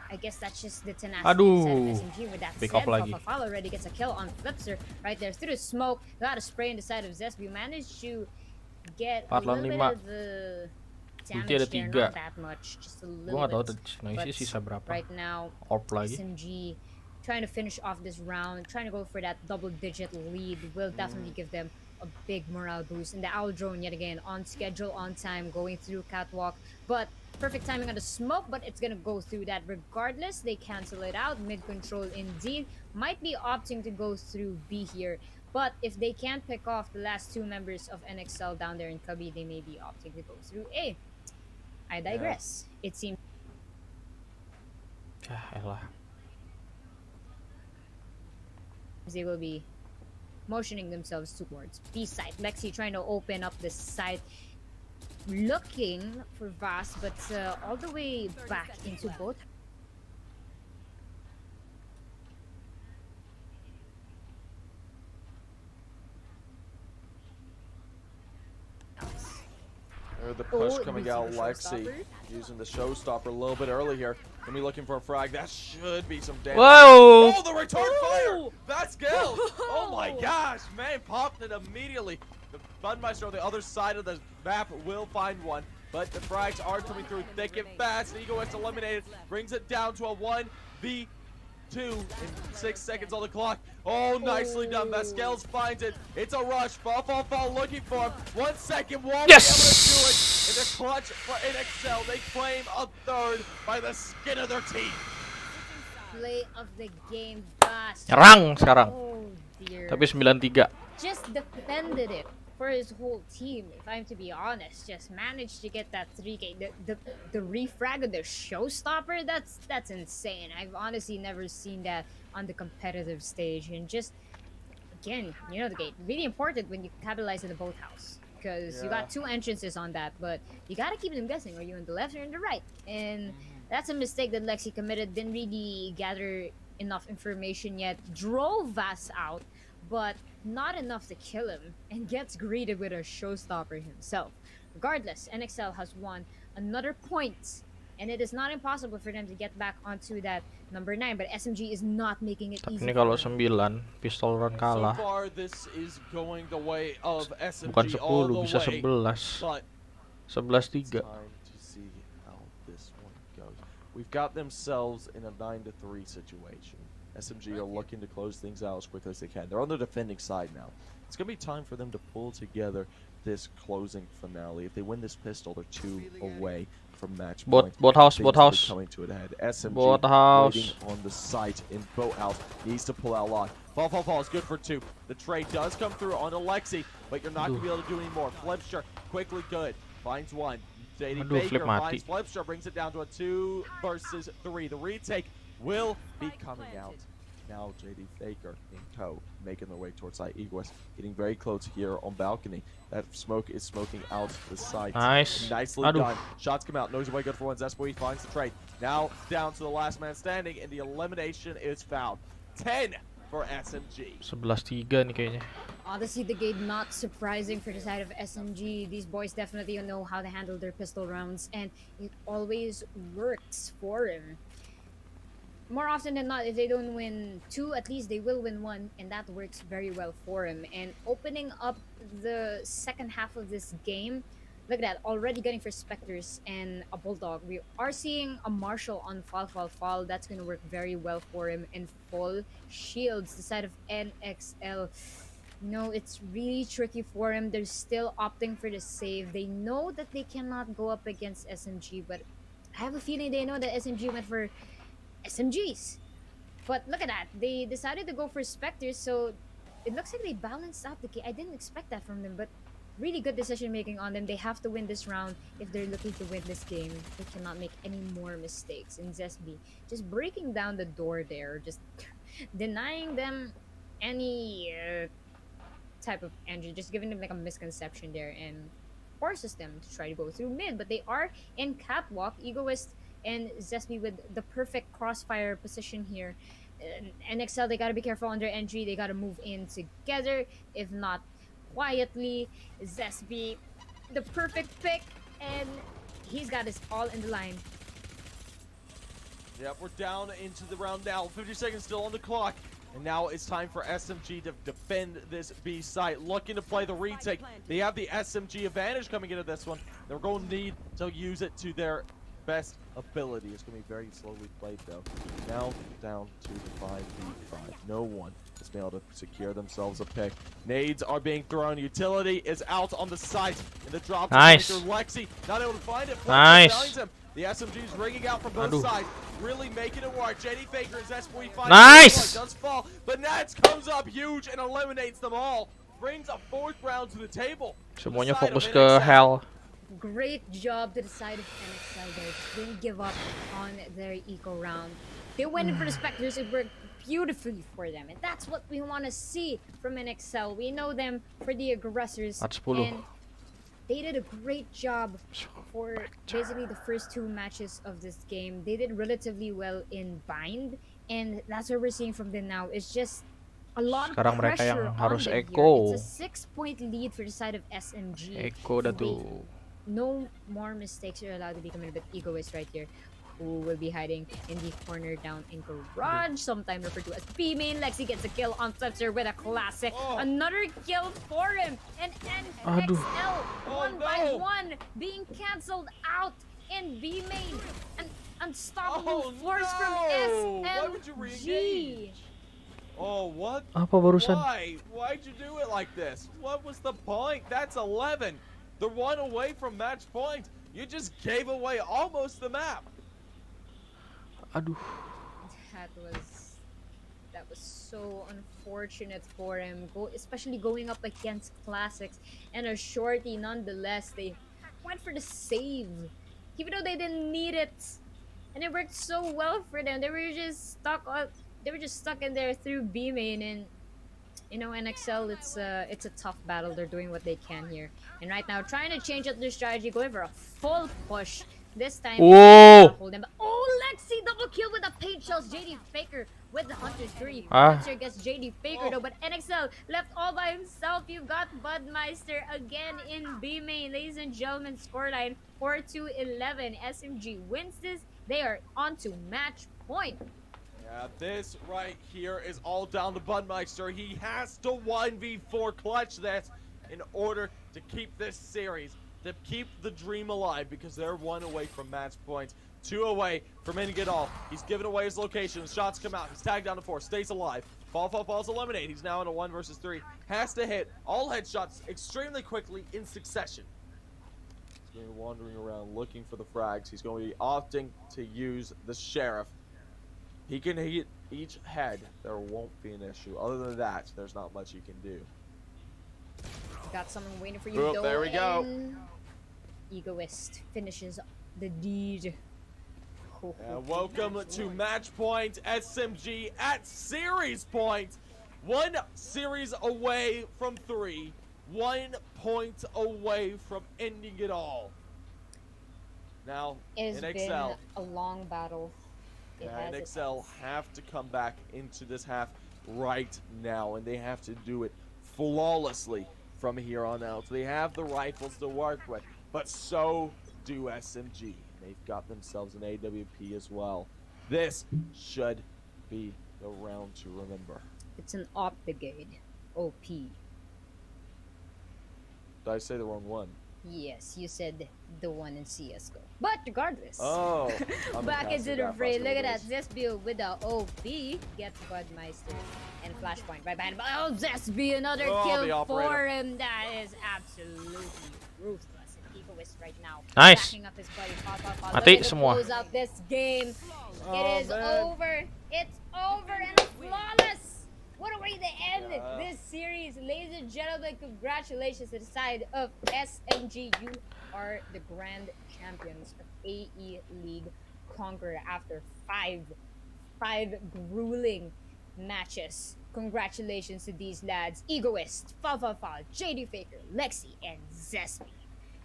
I guess that's just the tenacity inside of SMG. With that said, Fafafal already gets a kill on Flipster right there through the smoke. Got a spray in the side of Zest. We managed to get a little bit of the damage there, not that much, just a little bit. But right now, SMG trying to finish off this round, trying to go for that double-digit lead will definitely give them a big morale boost. And the Owl Drone yet again on schedule, on time, going through catwalk, but perfect timing on the smoke, but it's gonna go through that regardless. They cancel it out. Mid control indeed might be opting to go through B here, but if they can't pick off the last 2 members of NXL down there in Cubby, they may be opting to go through A. I digress. It seems they will be motioning themselves towards B side. Lexi trying to open up the side, looking for Vas, but all the way back into both. The push coming out, Lexi using the showstopper a little bit early here. Gonna be looking for a frag. That should be some damage. Whoa! Oh, the return fire! That's Gil! Oh my gosh, man, popped it immediately. The Budmeister on the other side of the map will find one, but the frags are coming through thick and fast. Egoist eliminated, brings it down to a 1v2 in 6 seconds on the clock. Oh, nicely done. Vasquez finds it. It's a rush. Fall looking for him. 1 second. Won't be able to do it. In the clutch for NXL, they claim a 3rd by the skin of their teeth. play of the game, Bass. Nyerang sekarang. Oh dear. Tapi 9-3. Just defended it for his whole team, if I'm to be honest. Just managed to get that 3K. The refrag of the showstopper, that's insane. I've honestly never seen that on the competitive stage. And just, again, you know, the gate, really important when you capitalize in the boathouse. Because you got 2 entrances on that, but you gotta keep them guessing. Are you on the left or on the right? And that's a mistake that Lexi committed. Didn't really gather enough information yet. Drove Vass out, but not enough to kill him, and gets greeted with a showstopper himself. Regardless, NXL has won another point, and it is not impossible for them to get back onto that number 9, but SMG is not making it Tapi easy. ini kalau 9 pistol run So kalah. far, this is going the way of SMG Bukan all 10 the bisa way, 11. but 11-3. time to see how this one goes. We've got themselves in a 9-3 situation. SMG are looking to close things out as quickly as they can. They're on the defending side now. It's going to be time for them to pull together this closing finale. If they win this pistol, they're 2 away from match point. Boathouse, Things will be boathouse. coming to a head. SMG Boathouse. waiting on the site in boathouse. Needs to pull out lock. Fall is good for 2. The trade does come through on Alexi, but you're not going to be able to do any more. Flipster, quickly good. Finds 1. JD Aduh, flip Baker mati. finds Flipster, brings it down to a 2 versus 3. The retake will be coming out. Now JD Faker in tow, making their way towards side. Egoist getting very close here on balcony. That smoke is smoking out the site. Nice. Nicely Aduh. done. Shots come out. Knows away good for 1. Zespo finds the trade. Now down to the last man standing, and the elimination is found. 10 for SMG. 11-3 nih kayaknya. Honestly, the game not surprising for the side of SMG. These boys definitely know how to handle their pistol rounds, and it always works for him. More often than not, if they don't win 2, at least they will win 1, and that works very well for him. And opening up the second half of this game, look at that, already getting for Spectres and a Bulldog. We are seeing a Marshall on Fall. That's going to work very well for him. And full shields, the side of NXL. No, it's really tricky for him. They're still opting for the save. They know that they cannot go up against SMG, but I have a feeling they know that SMG went for SMGs. But look at that, they decided to go for Spectres, so it looks like they balanced out the game. I didn't expect that from them, but really good decision making on them. They have to win this round if they're looking to win this game. They cannot make any more mistakes. And Zesby just breaking down the door there, just denying them any type of entry, just giving them like a misconception there, and forces them to try to go through mid. But they are in catwalk. Egoist and Zesby with the perfect crossfire position here. NXL, they gotta be careful on their entry. They gotta move in together, if not quietly. Zesby, the perfect pick, and he's got us all in the line. Yep, we're down into the round now. 50 seconds still on the clock. And now it's time for SMG to defend this B site. Looking to play the retake. They have the SMG advantage coming into this one. They're going to need to use it to their best ability. It's going to be very slowly played though. Now down to the 5v5. No one has been able to secure themselves a pick. Nades are being thrown. Utility is out on the site. And the drop Nice. to Lexi. Not able to find it. Nice. Finds him. The SMG's ringing out from both Aduh. sides, really making it work. JD Faker is S45. Nice. Does fall, but Nats comes up huge and eliminates them all. Brings a 4th round to the table. Semuanya To the side fokus of ke NXL. Hell. Great job to the side of NXL there. Didn't give up on their eco round. They went in for the Spectres. It worked beautifully for them. And that's what we want to see from NXL. We know them for the aggressors. 4-10. And they did a great job for basically the first 2 matches of this game. They did relatively well in bind. And that's what we're seeing from them now. It's just a lot Sekarang of mereka pressure yang on harus them echo. here. It's a 6-point lead for the side of SMG. Eko dah tuh. No more mistakes are allowed to be committed, but Egoist right here, who will be hiding in the corner down in garage, sometime referred to as B main. Lexi gets a kill on Flipster with a classic. Another kill for him, and Aduh. NXL one by no. one being cancelled out in B main. An unstoppable force no. from Why would you SMG. re-engage? Oh, what? Apa barusan? Why? Why'd you do it like this? What was the point? That's 11. They're 1 away from match point. You just gave away almost the map. Aduh. That was so unfortunate for him. Especially going up against classics and a shorty. Nonetheless, they went for the save, even though they didn't need it, and it worked so well for them. They were just stuck in there through B main, and NXL. It's a tough battle. They're doing what they can here, and right now trying to change up their strategy, going for a full push. This time, hold them. Oh, Lexi double kill with the paint shells. JD Faker with the Hunter's 3. Hunter gets JD Faker though, but NXL left all by himself. You've got Budmeister again in B main. Ladies and gentlemen, scoreline 4-11. SMG wins this. They are on to match point. Yeah, this right here is all down to Budmeister. He has to 1v4 clutch this in order to keep this series, to keep the dream alive, because they're 1 away from match points, 2 away from ending it all. He's given away his location. Shots come out. He's tagged down to 4. Stays alive. Falls eliminated. He's now in a 1 versus 3. Has to hit all headshots extremely quickly in succession. He's going to be wandering around looking for the frags. He's going to be opting to use the Sheriff. He can hit each head. There won't be an issue. Other than that, there's not much you can do. Got someone waiting for you. There we go. Egoist finishes the deed. Welcome to match point. SMG at series point. 1 series away from 3. 1 point away from ending it all. Now, It's NXL. been a long battle. NXL have to come back into this half right now, and they have to do it flawlessly from here on out. They have the rifles to work with, but so do SMG. They've got themselves an AWP as well. This should be the round to remember. It's an Optigade. OP. Did I say the wrong one? Yes, you said the one in CSGO. But regardless. Oh. Back into the fray. Look at that. Zesby with the OP. Gets Budmeister. And Flashpoint right behind him. Oh, Zesby, another kill for him. That is absolutely ruthless. And Egoist right now. Nice. Backing up his buddy. Mati semua. Close out this game. It is over. It's over and flawless. What a way to end this series. Ladies and gentlemen, congratulations to the side of SMG. You are the grand champions of AE League Conqueror after five grueling matches. Congratulations to these lads. Egoist, Fall, JD Faker, Lexi, and Zesby.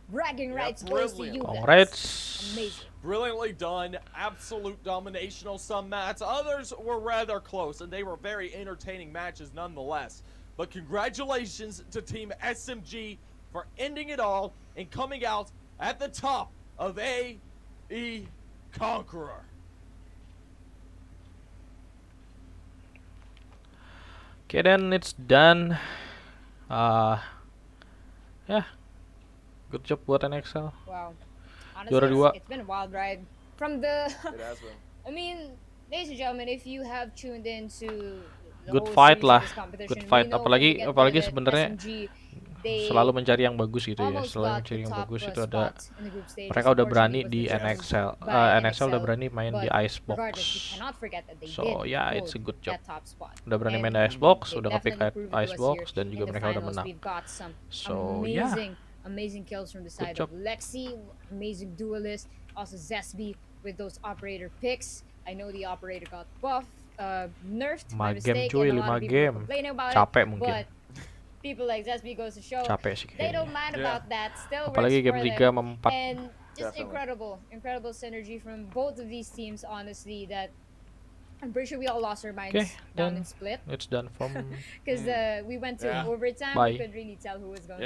Bragging rights goes to you guys. Congrats. Amazing. Brilliantly done. Absolute domination on some mats. Others were rather close, and they were very entertaining matches nonetheless. But congratulations to Team SMG for ending it all and coming out at the top of AE Conqueror. Okay, then it's done. Yeah. Good job buat NXL. Wow. Juara Honestly, 2. it's been a wild ride. From the... It has been. I mean, ladies and gentlemen, if you have tuned into the Good whole fight series of lah. this competition, Good we fight. know when we Apalagi get sebenarnya SMG, they selalu mencari yang bagus gitu ya. almost Selalu got mencari the yang top bagus itu ada. spot in the group stages. Mereka udah berani Unfortunately, di it was NXL. chosen by NXL udah berani main di but Icebox. regardless, we cannot forget that they So did yeah, hold it's a good job. that top spot. Udah berani main di And Icebox, they udah nge-pick definitely proved it to us Icebox, here dan juga in the mereka udah finals. menang. We've got some So yeah. amazing kills from the side of job. Lexi, amazing duelist, also Zesby with those operator picks. I know the operator got buffed, nerfed by 5 game mistake, cuy, and a lot 5 of people game. complaining about Capek it, mungkin. but people like Zesby goes to show Capek sih they don't kayaknya. mind about that. Still Apalagi works game for 3 them. sama 4. And just Definitely. incredible synergy from both of these teams, honestly, that I'm pretty sure we all lost our minds Okay, down then in split it's done from because we went to overtime. Bye. We couldn't really tell who was going